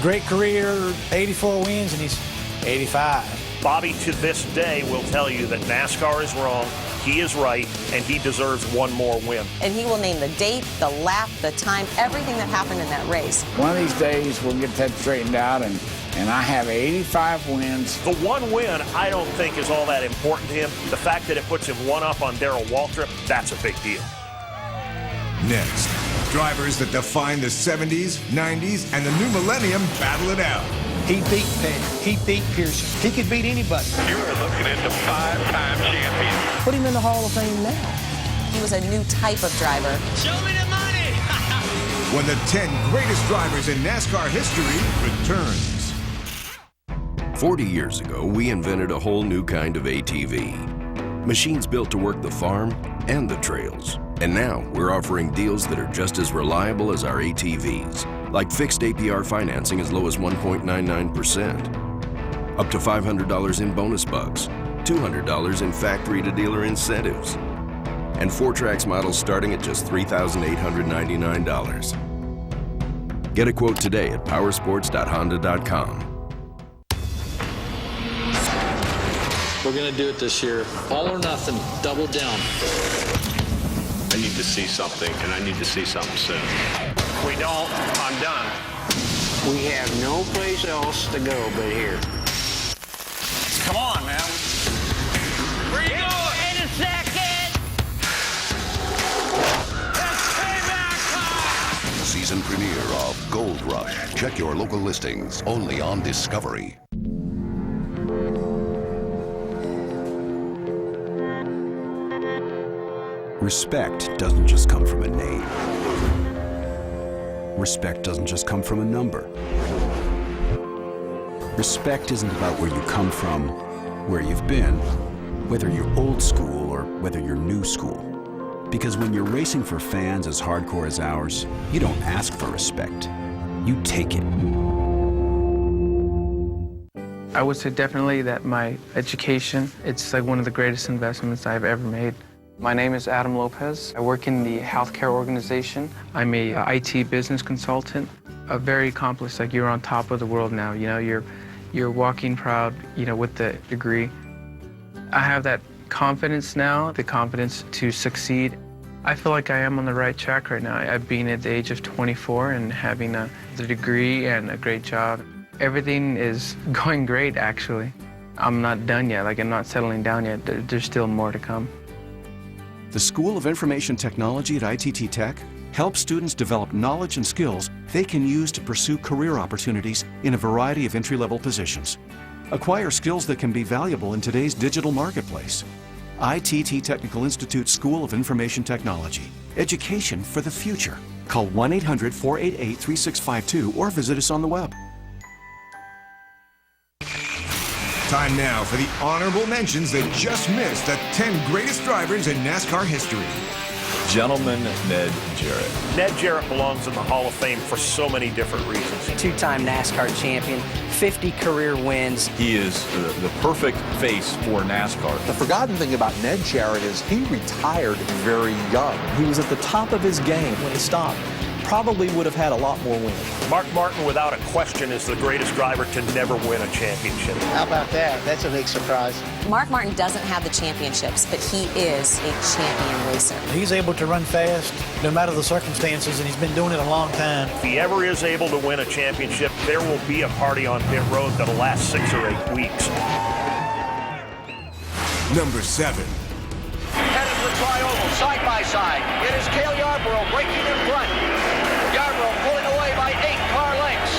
great career, 84 wins, and he's 85. Bobby, to this day, will tell you that NASCAR is wrong, he is right, and he deserves one more win. And he will name the date, the lap, the time, everything that happened in that race. One of these days, we'll get that straightened out, and I have 85 wins. The one win, I don't think is all that important to him. The fact that it puts him one up on Darrell Waltrip, that's a big deal. Next, drivers that define the 70s, 90s, and the new millennium battle it out. He beat Petty. He beat Pearson. He could beat anybody. You are looking at the 5-time champion. Put him in the Hall of Fame now. He was a new type of driver. Show me the money! When the 10 greatest drivers in NASCAR history returns. 40 years ago, we invented a whole new kind of ATV. Machines built to work the farm and the trails. And now we're offering deals that are just as reliable as our ATVs, like fixed APR financing as low as 1.99%, up to $500 in bonus bucks, $200 in factory-to-dealer incentives, and 4Trax models starting at just $3,899. Get a quote today at powersports.honda.com. We're going to do it this year. All or nothing. Double down. I need to see something, and I need to see something soon. If we don't, I'm done. We have no place else to go but here. Come on, man. Where you going? In a second. That's payback time. Season premiere of Gold Rush. Check your local listings, only on Discovery. Respect doesn't just come from a name. Respect doesn't just come from a number. Respect isn't about where you come from, where you've been, whether you're old school or whether you're new school. Because when you're racing for fans as hardcore as ours, you don't ask for respect. You take it. I would say definitely that my education, it's like one of the greatest investments I've ever made. My name is Adam Lopez. I work in the healthcare organization. I'm a IT business consultant. Very accomplished, like you're on top of the world now. You know, you're walking proud, you know, with the degree. I have that confidence now, the confidence to succeed. I feel like I am on the right track right now. I've been at the age of 24 and having the degree and a great job. Everything is going great, actually. I'm not done yet, like I'm not settling down yet. There's still more to come. The School of Information Technology at ITT Tech helps students develop knowledge and skills they can use to pursue career opportunities in a variety of entry-level positions. Acquire skills that can be valuable in today's digital marketplace. ITT Technical Institute School of Information Technology. Education for the future. Call 1-800-488-3652 or visit us on the web. Time now for the honorable mentions that just missed the 10 greatest drivers in NASCAR history. Gentleman Ned Jarrett. Ned Jarrett belongs in the Hall of Fame for so many different reasons. Two-time NASCAR champion, 50 career wins. He is the perfect face for NASCAR. The forgotten thing about Ned Jarrett is he retired very young. He was at the top of his game when he stopped. Probably would have had a lot more wins. Mark Martin, without a question, is the greatest driver to never win a championship. How about that? That's a big surprise. Mark Martin doesn't have the championships, but he is a champion racer. He's able to run fast no matter the circumstances, and he's been doing it a long time. If he ever is able to win a championship, there will be a party on pit road that'll last 6 or 8 weeks. Number 7. Headed for tri-oval, side by side. It is Cale Yarborough breaking in front. Yarborough pulling away by 8 car lengths.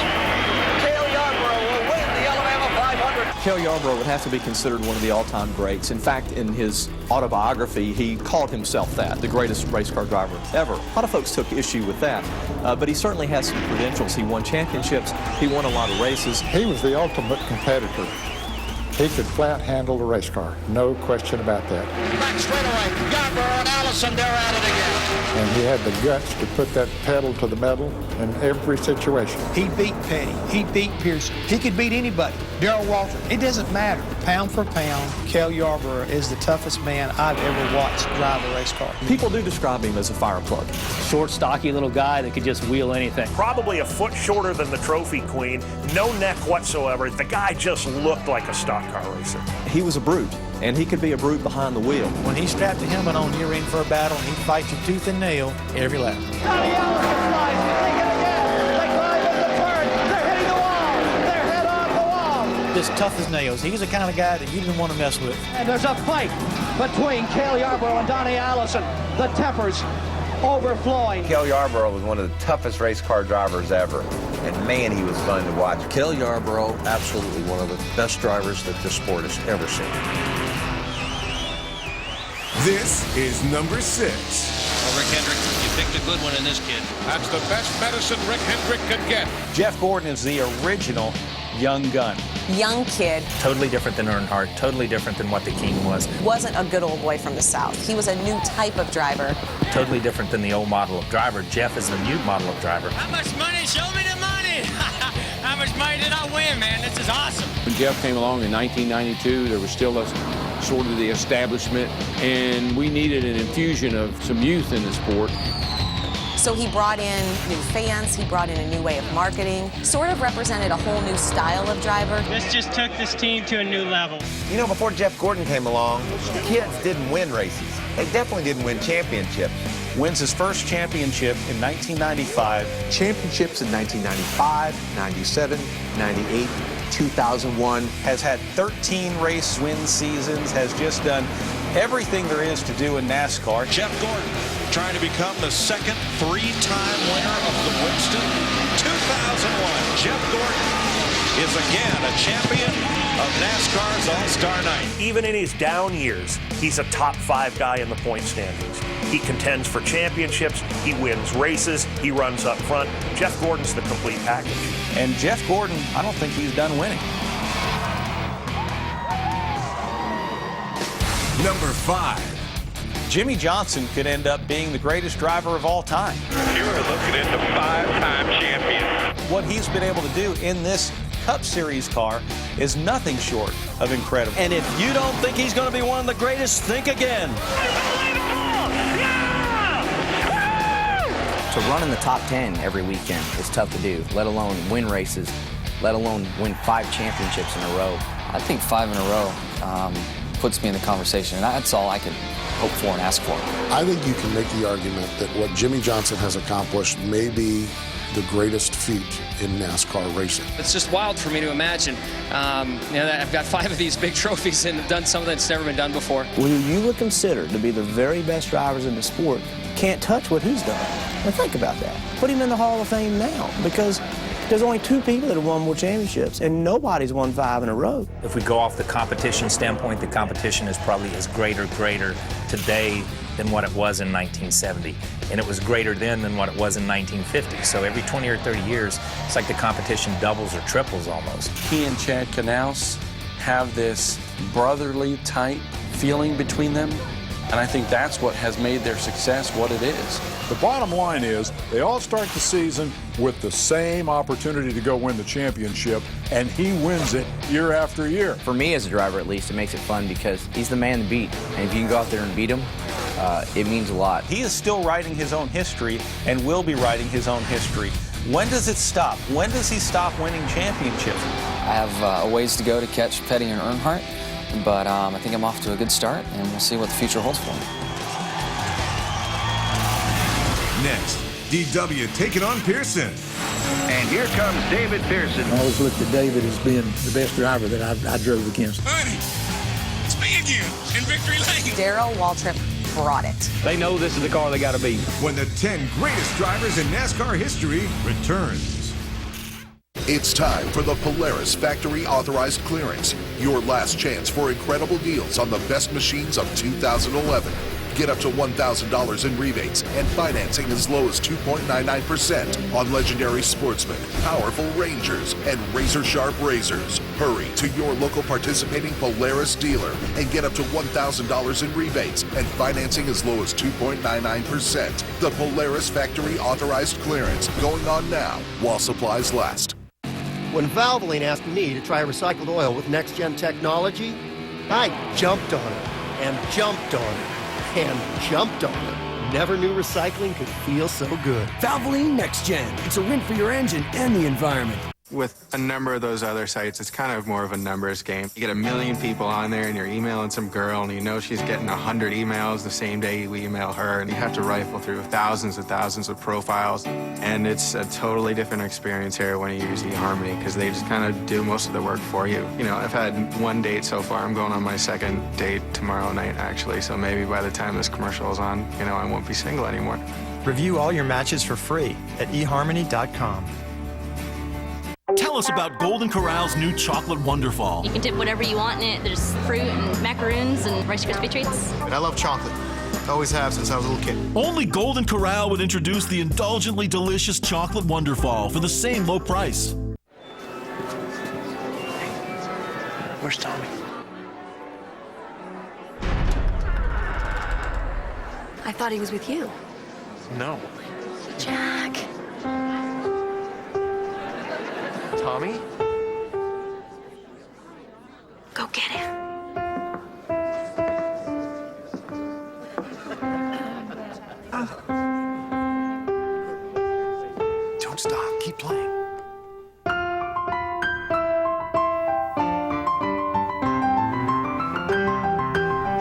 Cale Yarborough will win the Alabama 500. Cale Yarborough would have to be considered one of the all-time greats. In fact, in his autobiography, he called himself that, the greatest race car driver ever. A lot of folks took issue with that, but he certainly has some credentials. He won championships. He won a lot of races. He was the ultimate competitor. He could flat handle the race car, no question about that. Back straightaway, Yarborough and Allison, they're at it again. And he had the guts to put that pedal to the metal in every situation. He beat Petty. He beat Pearson. He could beat anybody. Darrell Walter. It doesn't matter. Pound for pound, Cale Yarborough is the toughest man I've ever watched drive a race car. People do describe him as a fire plug. Short, stocky little guy that could just wheel anything. Probably a foot shorter than the trophy queen, no neck whatsoever. The guy just looked like a stock car racer. He was a brute, and he could be a brute behind the wheel. When he strapped the helmet on, you're in for a battle, and he'd fight you tooth and nail every lap. Donnie Allison flies. They get again. They climb in the turn. They're hitting the wall. They're head on the wall. This tough as nails. He's the kind of guy that you didn't want to mess with. And there's a fight between Cale Yarborough and Donnie Allison. The tempers overflowing. Cale Yarborough was one of the toughest race car drivers ever. And man, he was fun to watch. Cale Yarborough, absolutely one of the best drivers that this sport has ever seen. This is number 6. Well, Rick Hendrick, you picked a good one in this kid. That's the best medicine Rick Hendrick could get. Jeff Gordon is the original young gun. Young kid. Totally different than Earnhardt, totally different than what the King was. Wasn't a good old boy from the South. He was a new type of driver. Totally different than the old model of driver. Jeff is the new model of driver. How much money? Show me the money. How much money did I win, man? This is awesome. When Jeff came along in 1992, there was still sort of the establishment, and we needed an infusion of some youth in the sport. So he brought in new fans, he brought in a new way of marketing, sort of represented a whole new style of driver. This just took this team to a new level. You know, before Jeff Gordon came along, kids didn't win races. They definitely didn't win championships. Wins his first championship in 1995. Championships in 1995, 97, 98, 2001. Has had 13 race win seasons, has just done everything there is to do in NASCAR. Jeff Gordon trying to become the second 3-time winner of the Winston 2001. Jeff Gordon is again a champion of NASCAR's All-Star Night. Even in his down years, he's a top 5 guy in the point standings. He contends for championships, he wins races, he runs up front. Jeff Gordon's the complete package. And Jeff Gordon, I don't think he's done winning. Number 5. Jimmy Johnson could end up being the greatest driver of all time. You're looking at the 5-time champion. What he's been able to do in this Cup Series car is nothing short of incredible. And if you don't think he's going to be one of the greatest, think again. To run in the top 10 every weekend is tough to do, let alone win races, let alone win 5 championships in a row. I think 5 in a row puts me in the conversation, and that's all I can hope for and ask for. I think you can make the argument that what Jimmy Johnson has accomplished may be the greatest feat in NASCAR racing. It's just wild for me to imagine. That I've got 5 of these big trophies and done something that's never been done before. Who you would consider to be the very best drivers in the sport can't touch what he's done. Now think about that. Put him in the Hall of Fame now, because there's only 2 people that have won more championships, and nobody's won 5 in a row. If we go off the competition standpoint, the competition is probably as greater today than what it was in 1970. And it was greater then than what it was in 1950. So every 20 or 30 years, it's like the competition doubles or triples almost. He and Chad Knaus have this brotherly type feeling between them. And I think that's what has made their success what it is. The bottom line is they all start the season with the same opportunity to go win the championship, and he wins it year after year. For me as a driver, at least, it makes it fun because he's the man to beat. And if you can go out there and beat him, it means a lot. He is still writing his own history and will be writing his own history. When does it stop? When does he stop winning championships? I have a ways to go to catch Petty and Earnhardt, but I think I'm off to a good start, and we'll see what the future holds for me. Next, DW taking on Pearson. And here comes David Pearson. I always looked at David as being the best driver that I drove against. Honey, it's me again in victory lane. Darrell Waltrip brought it. They know this is the car they got to beat. When the 10 greatest drivers in NASCAR history returns. It's time for the Polaris Factory Authorized Clearance, your last chance for incredible deals on the best machines of 2011. Get up to $1,000 in rebates and financing as low as 2.99% on legendary Sportsman, powerful Rangers, and razor-sharp razors. Hurry to your local participating Polaris dealer and get up to $1,000 in rebates and financing as low as 2.99%. The Polaris Factory Authorized Clearance, going on now while supplies last. When Valvoline asked me to try recycled oil with next-gen technology, I jumped on it and jumped on it and jumped on it. Never knew recycling could feel so good. Valvoline Next Gen. It's a win for your engine and the environment. With a number of those other sites, it's kind of more of a numbers game. You get 1 million people on there and you're emailing some girl and you know she's getting 100 emails the same day you email her, and you have to rifle through thousands and thousands of profiles. And it's a totally different experience here when you use eHarmony because they just kind of do most of the work for you. You know, I've had 1 date so far. I'm going on my 2nd date tomorrow night, actually, so maybe by the time this commercial is on, you know, I won't be single anymore. Review all your matches for free at eHarmony.com. Tell us about Golden Corral's new chocolate Wonderfall. You can dip whatever you want in it. There's fruit and macaroons and Rice Krispie treats. And I love chocolate. Always have since I was a little kid. Only Golden Corral would introduce the indulgently delicious chocolate Wonderfall for the same low price. Where's Tommy? I thought he was with you. No. Jack. Tommy? Go get him. Don't stop. Keep playing.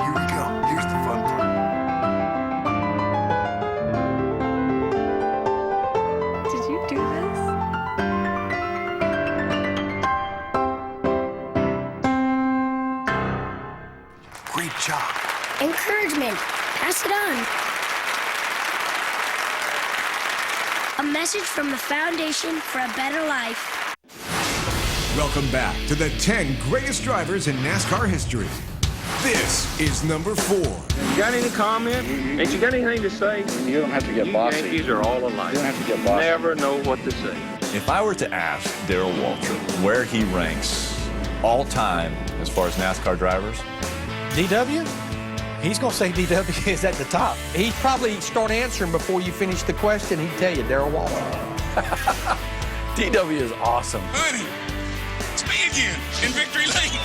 Here we go. Here's the fun part. Did you do this? Great job. Encouragement. Pass it on. A message from the Foundation for a Better Life. Welcome back to the 10 greatest drivers in NASCAR history. This is number 4. You got any comment? Ain't you got anything to say? You don't have to get bossy. Yankees are all alike. You don't have to get bossy. Never know what to say. If I were to ask Darrell Waltrip where he ranks all time as far as NASCAR drivers, DW? He's going to say DW is at the top. He'd probably start answering before you finish the question. He'd tell you, Darrell Waltrip. DW is awesome. Honey, it's me again in victory lane.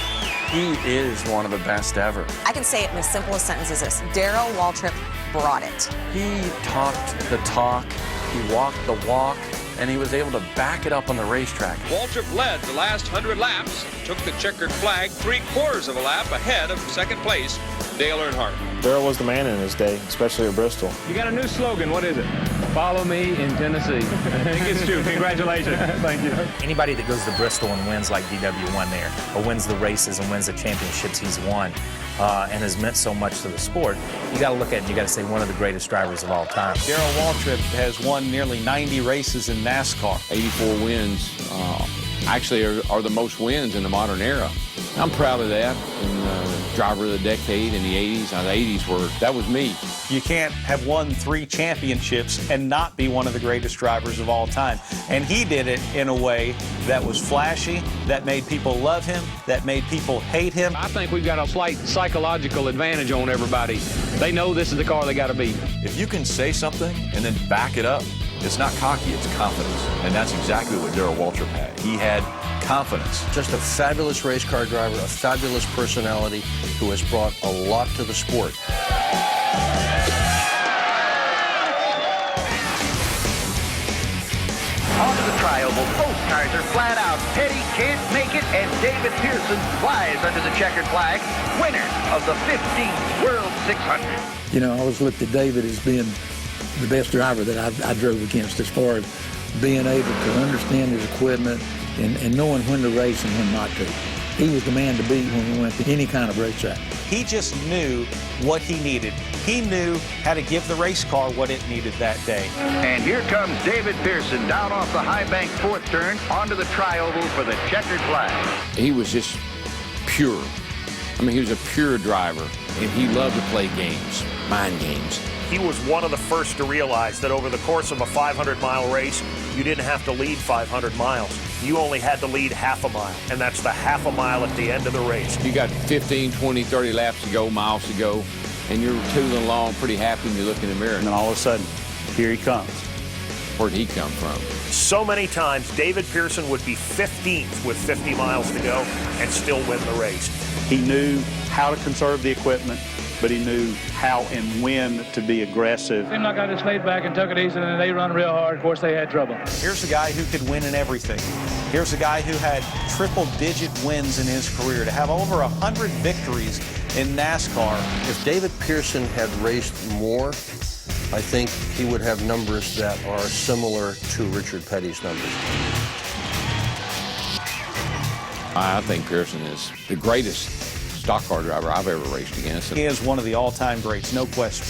He is one of the best ever. I can say it in the simplest sentence as this. Darrell Waltrip brought it. He talked the talk, he walked the walk, and he was able to back it up on the racetrack. Waltrip led the last 100 laps, took the checkered flag 3/4 of a lap ahead of second place, Dale Earnhardt. Darrell was the man in his day, especially at Bristol. You got a new slogan. What is it? Follow me in Tennessee. I think it's true. Congratulations. Thank you. Anybody that goes to Bristol and wins like DW won there, or wins the races and wins the championships he's won, and has meant so much to the sport, you got to look at it and you got to say one of the greatest drivers of all time. Darrell Waltrip has won nearly 90 races in NASCAR. 84 wins. actually are the most wins in the modern era. I'm proud of that. And driver of the decade in the 80s. The 80s that was me. You can't have won 3 championships and not be one of the greatest drivers of all time. And he did it in a way that was flashy, that made people love him, that made people hate him. I think we've got a slight psychological advantage on everybody. They know this is the car they got to beat. If you can say something and then back it up, it's not cocky, it's confidence. And that's exactly what Darrell Waltrip had. He had confidence. Just a fabulous race car driver, a fabulous personality who has brought a lot to the sport. Onto the tri-oval, both cars are flat out. Petty can't make it, and David Pearson flies under the checkered flag, winner of the 15th World 600. You know, I always looked at David as being the best driver that I drove against, as far as being able to understand his equipment and knowing when to race and when not to. He was the man to beat when we went to any kind of racetrack. He just knew what he needed. He knew how to give the race car what it needed that day. And here comes David Pearson down off the high bank 4th turn onto the tri-oval for the checkered flag. He was just pure. I mean, he was a pure driver, and he loved to play games, mind games. He was one of the first to realize that over the course of a 500-mile race, you didn't have to lead 500 miles. You only had to lead half a mile, and that's the half a mile at the end of the race. You got 15, 20, 30 laps to go, miles to go, and you're tooling along pretty happy, and you look in the mirror. And then all of a sudden, here he comes. Where'd he come from? So many times, David Pearson would be 15th with 50 miles to go and still win the race. He knew how to conserve the equipment, but he knew how and when to be aggressive. Seemed like I just laid back and took it easy, and then they run real hard. Of course, they had trouble. Here's a guy who could win in everything. Here's a guy who had triple-digit wins in his career. To have over 100 victories in NASCAR. If David Pearson had raced more, I think he would have numbers that are similar to Richard Petty's numbers. I think Pearson is the greatest stock car driver I've ever raced against. He is one of the all-time greats, no question.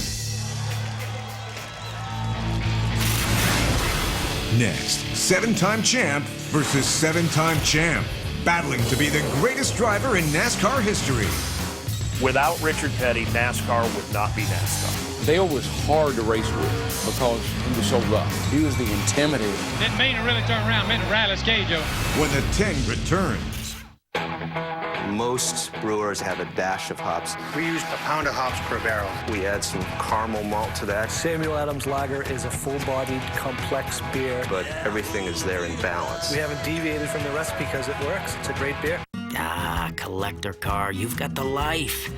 Next, 7-time champ versus 7-time champ, battling to be the greatest driver in NASCAR history. Without Richard Petty, NASCAR would not be NASCAR. Dale was hard to race with because he was so rough. He was the intimidator. Didn't mean to really turn around, meant to rattle his cage over. When the 10 returns. Most brewers have a dash of hops. We used a pound of hops per barrel. We add some caramel malt to that. Samuel Adams Lager is a full-bodied, complex beer. But everything is there in balance. We haven't deviated from the recipe because it works. It's a great beer. Ah, collector car, you've got the life.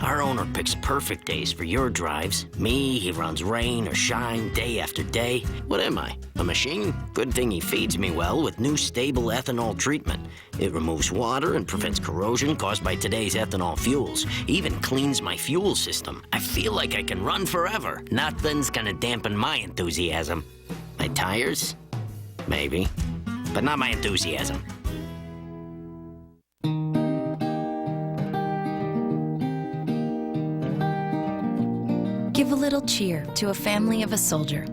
Our owner picks perfect days for your drives. Me, he runs rain or shine day after day. What am I, a machine? Good thing he feeds me well with new stable ethanol treatment. It removes water and prevents corrosion caused by today's ethanol fuels. Even cleans my fuel system. I feel like I can run forever. Nothing's gonna dampen my enthusiasm. My tires? Maybe. But not my enthusiasm. Give a little cheer to a family of a soldier.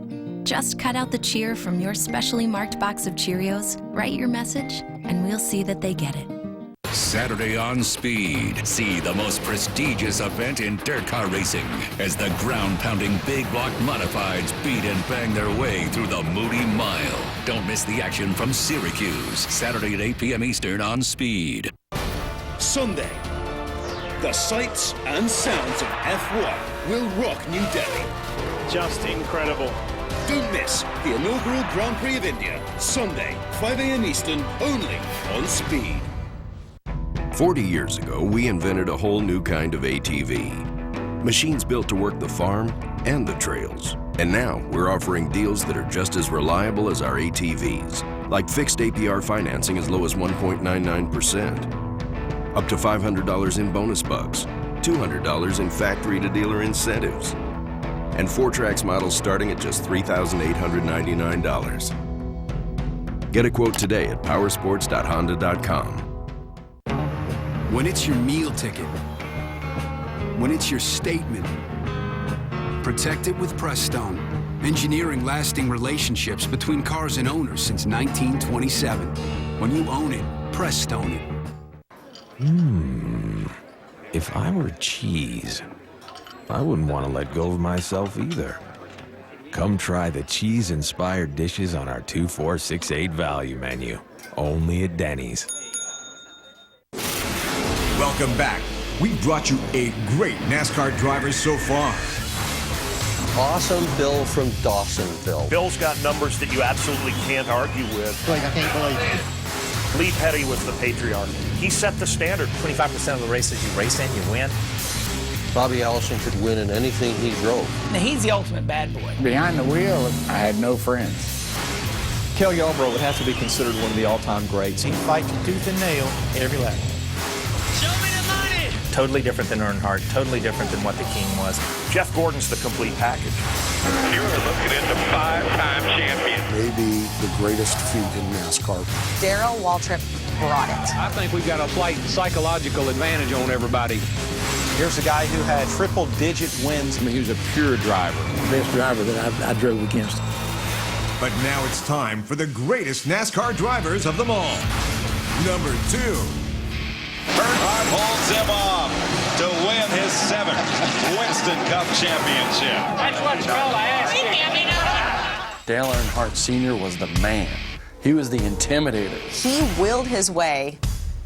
Just cut out the cheer from your specially marked box of Cheerios, write your message, and we'll see that they get it. Saturday on Speed. See the most prestigious event in dirt car racing as the ground-pounding big block modifieds beat and bang their way through the Moody Mile. Don't miss the action from Syracuse. Saturday at 8 p.m. Eastern on Speed. Sunday. The sights and sounds of F1 will rock New Delhi. Just incredible. Don't miss the inaugural Grand Prix of India, Sunday, 5 a.m. Eastern, only on Speed. 40 years ago, we invented a whole new kind of ATV. Machines built to work the farm and the trails. And now we're offering deals that are just as reliable as our ATVs, like fixed APR financing as low as 1.99%. Up to $500 in bonus bucks, $200 in factory-to-dealer incentives, and 4Trax models starting at just $3,899. Get a quote today at powersports.honda.com. When it's your meal ticket, when it's your statement, protect it with Prestone. Engineering lasting relationships between cars and owners since 1927. When you own it, Prestone it. If I were cheese, I wouldn't want to let go of myself either. Come try the cheese-inspired dishes on our 2468 value menu, only at Denny's. Welcome back. We've brought you 8 great NASCAR drivers so far. Awesome Bill from Dawsonville. Bill's got numbers that you absolutely can't argue with. Like, I can't believe it. Lee Petty was the patriarch. He set the standard. 25% of the races you race in, you win. Bobby Allison could win in anything he drove. Now, he's the ultimate bad boy. Behind the wheel, I had no friends. Cale Yarborough would have to be considered one of the all-time greats. He'd fight you tooth and nail every lap. Show me the money! Totally different than Earnhardt, totally different than what the King was. Jeff Gordon's the complete package. You're looking into 5-time champion. Maybe the greatest feat in NASCAR. Darrell Waltrip brought it. I think we've got a slight psychological advantage on everybody. Here's a guy who had triple-digit wins. I mean, he was a pure driver. The best driver that I drove against. But now it's time for the greatest NASCAR drivers of them all. Number 2. Earnhardt holds him off to win his 7th Winston Cup championship. That's what you call a ass kick. Dale Earnhardt Sr. was the man. He was the intimidator. He willed his way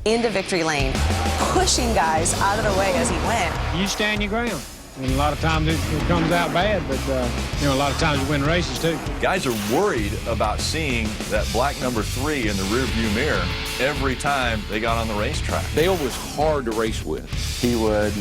into victory lane, pushing guys out of the way as he went. You stand your ground. And a lot of times it comes out bad, but a lot of times you win races too. Guys are worried about seeing that black number 3 in the rearview mirror every time they got on the racetrack. Dale was hard to race with. He would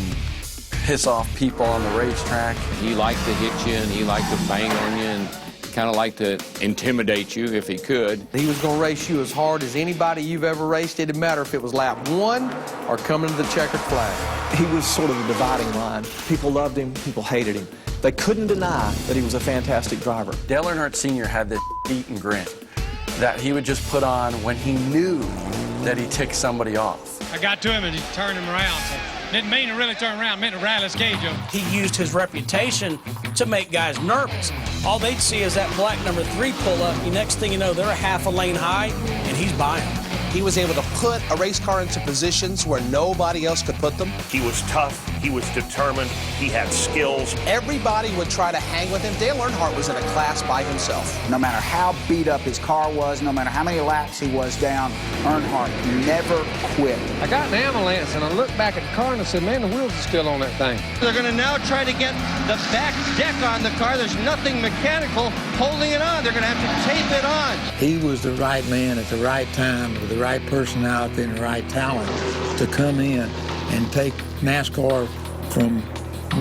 piss off people on the racetrack. He liked to hit you, and he liked to bang on you, and kind of liked to intimidate you if he could. He was going to race you as hard as anybody you've ever raced. It didn't matter if it was lap 1 or coming to the checkered flag. He was sort of the dividing line. People loved him, people hated him. They couldn't deny that he was a fantastic driver. Dale Earnhardt Sr. had this beat and grin that he would just put on when he knew that he ticked somebody off. I got to him and he turned him around. So didn't mean to really turn around, meant to rattle his cage over. He used his reputation to make guys nervous. All they'd see is that black number 3 pull up. The next thing you know, they're a half a lane high, and he's by him. He was able to put a race car into positions where nobody else could put them. He was tough. He was determined. He had skills. Everybody would try to hang with him. Dale Earnhardt was in a class by himself. No matter how beat up his car was, no matter how many laps he was down, Earnhardt never quit. I got an ambulance and I looked back at the car and I said, man, the wheels are still on that thing. They're going to now try to get the back deck on the car. There's nothing mechanical holding it on. They're going to have to tape it on. He was the right man at the right time with the right personality and the right talent to come in and take NASCAR from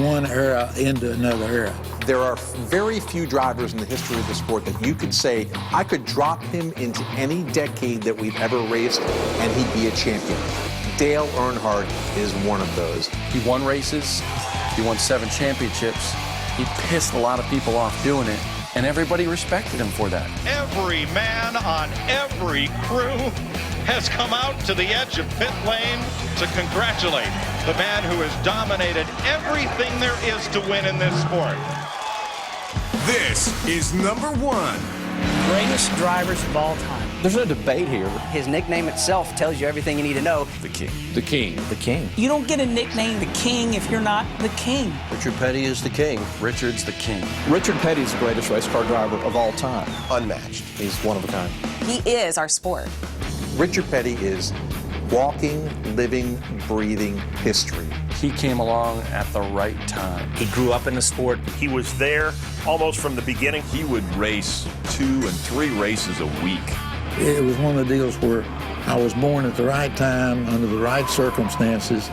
one era into another era. There are very few drivers in the history of the sport that you could say, I could drop him into any decade that we've ever raced and he'd be a champion. Dale Earnhardt is one of those. He won races. He won 7 championships. He pissed a lot of people off doing it, and everybody respected him for that. Every man on every crew has come out to the edge of pit lane to congratulate the man who has dominated everything there is to win in this sport. This is number 1. Greatest drivers of all time. There's no debate here. His nickname itself tells you everything you need to know. The King. The King. The King. You don't get a nickname the King if you're not the King. Richard Petty is the king. Richard's the king. Richard Petty is the greatest race car driver of all time. Unmatched. He's one of a kind. He is our sport. Richard Petty is walking, living, breathing history. He came along at the right time. He grew up in the sport. He was there almost from the beginning. He would race 2 and 3 races a week. It was one of the deals where I was born at the right time, under the right circumstances,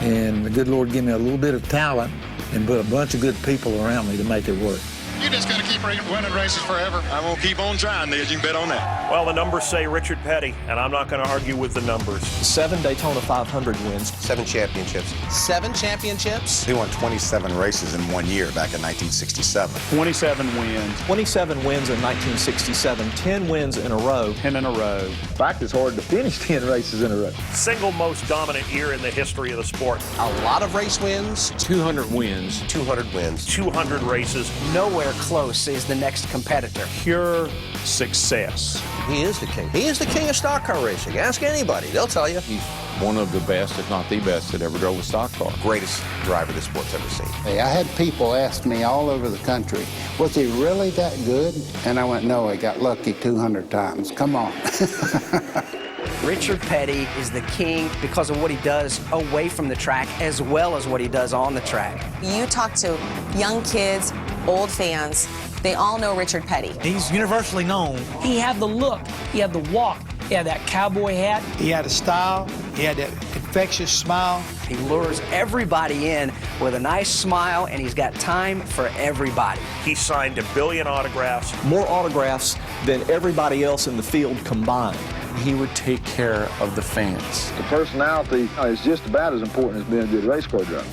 and the good Lord gave me a little bit of talent and put a bunch of good people around me to make it work. You just got to keep winning races forever. I'm going to keep on trying, Ned. You can bet on that. Well, the numbers say Richard Petty, and I'm not going to argue with the numbers. 7 Daytona 500 wins. 7 championships. 7 championships. He won 27 races in 1 year back in 1967. 27 wins. 27 wins in 1967. 10 wins in a row. 10 in a row. In fact, it's hard to finish 10 races in a row. Single most dominant year in the history of the sport. A lot of race wins. 200 wins. 200 wins. 200 races. Nowhere close. is the next competitor. Pure success. He is the king. He is the king of stock car racing. Ask anybody. They'll tell you. He's one of the best, if not the best, that ever drove a stock car. Greatest driver this sport's ever seen. Hey, I had people ask me all over the country, was he really that good? And I went, no, he got lucky 200 times. Come on. Richard Petty is the king because of what he does away from the track as well as what he does on the track. You talk to young kids, old fans, they all know Richard Petty. He's universally known. He had the look, he had the walk, he had that cowboy hat. He had a style, he had that infectious smile. He lures everybody in with a nice smile, and he's got time for everybody. He signed 1 billion autographs. More autographs than everybody else in the field combined. He would take care of the fans. The personality is just about as important as being a good race car driver.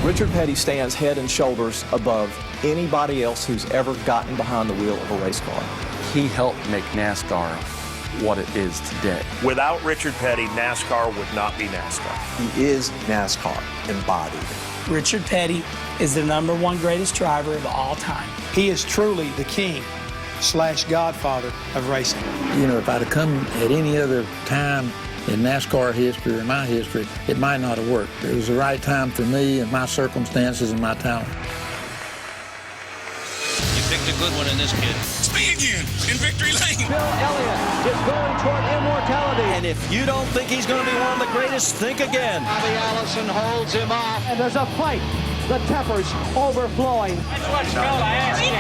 Richard Petty stands head and shoulders above anybody else who's ever gotten behind the wheel of a race car. He helped make NASCAR what it is today. Without Richard Petty, NASCAR would not be NASCAR. He is NASCAR embodied. Richard Petty is the #1 greatest driver of all time. He is truly the king/godfather of racing. You know, if I'd have come at any other time in NASCAR history or my history, it might not have worked. It was the right time for me and my circumstances and my talent. You picked a good one in this kid. Speed again in victory lane. Bill Elliott is going toward immortality. And if you don't think he's going to be one of the greatest, think again. Bobby Allison holds him off. And there's a fight. The tempers overflowing. That's what's called a ass kick.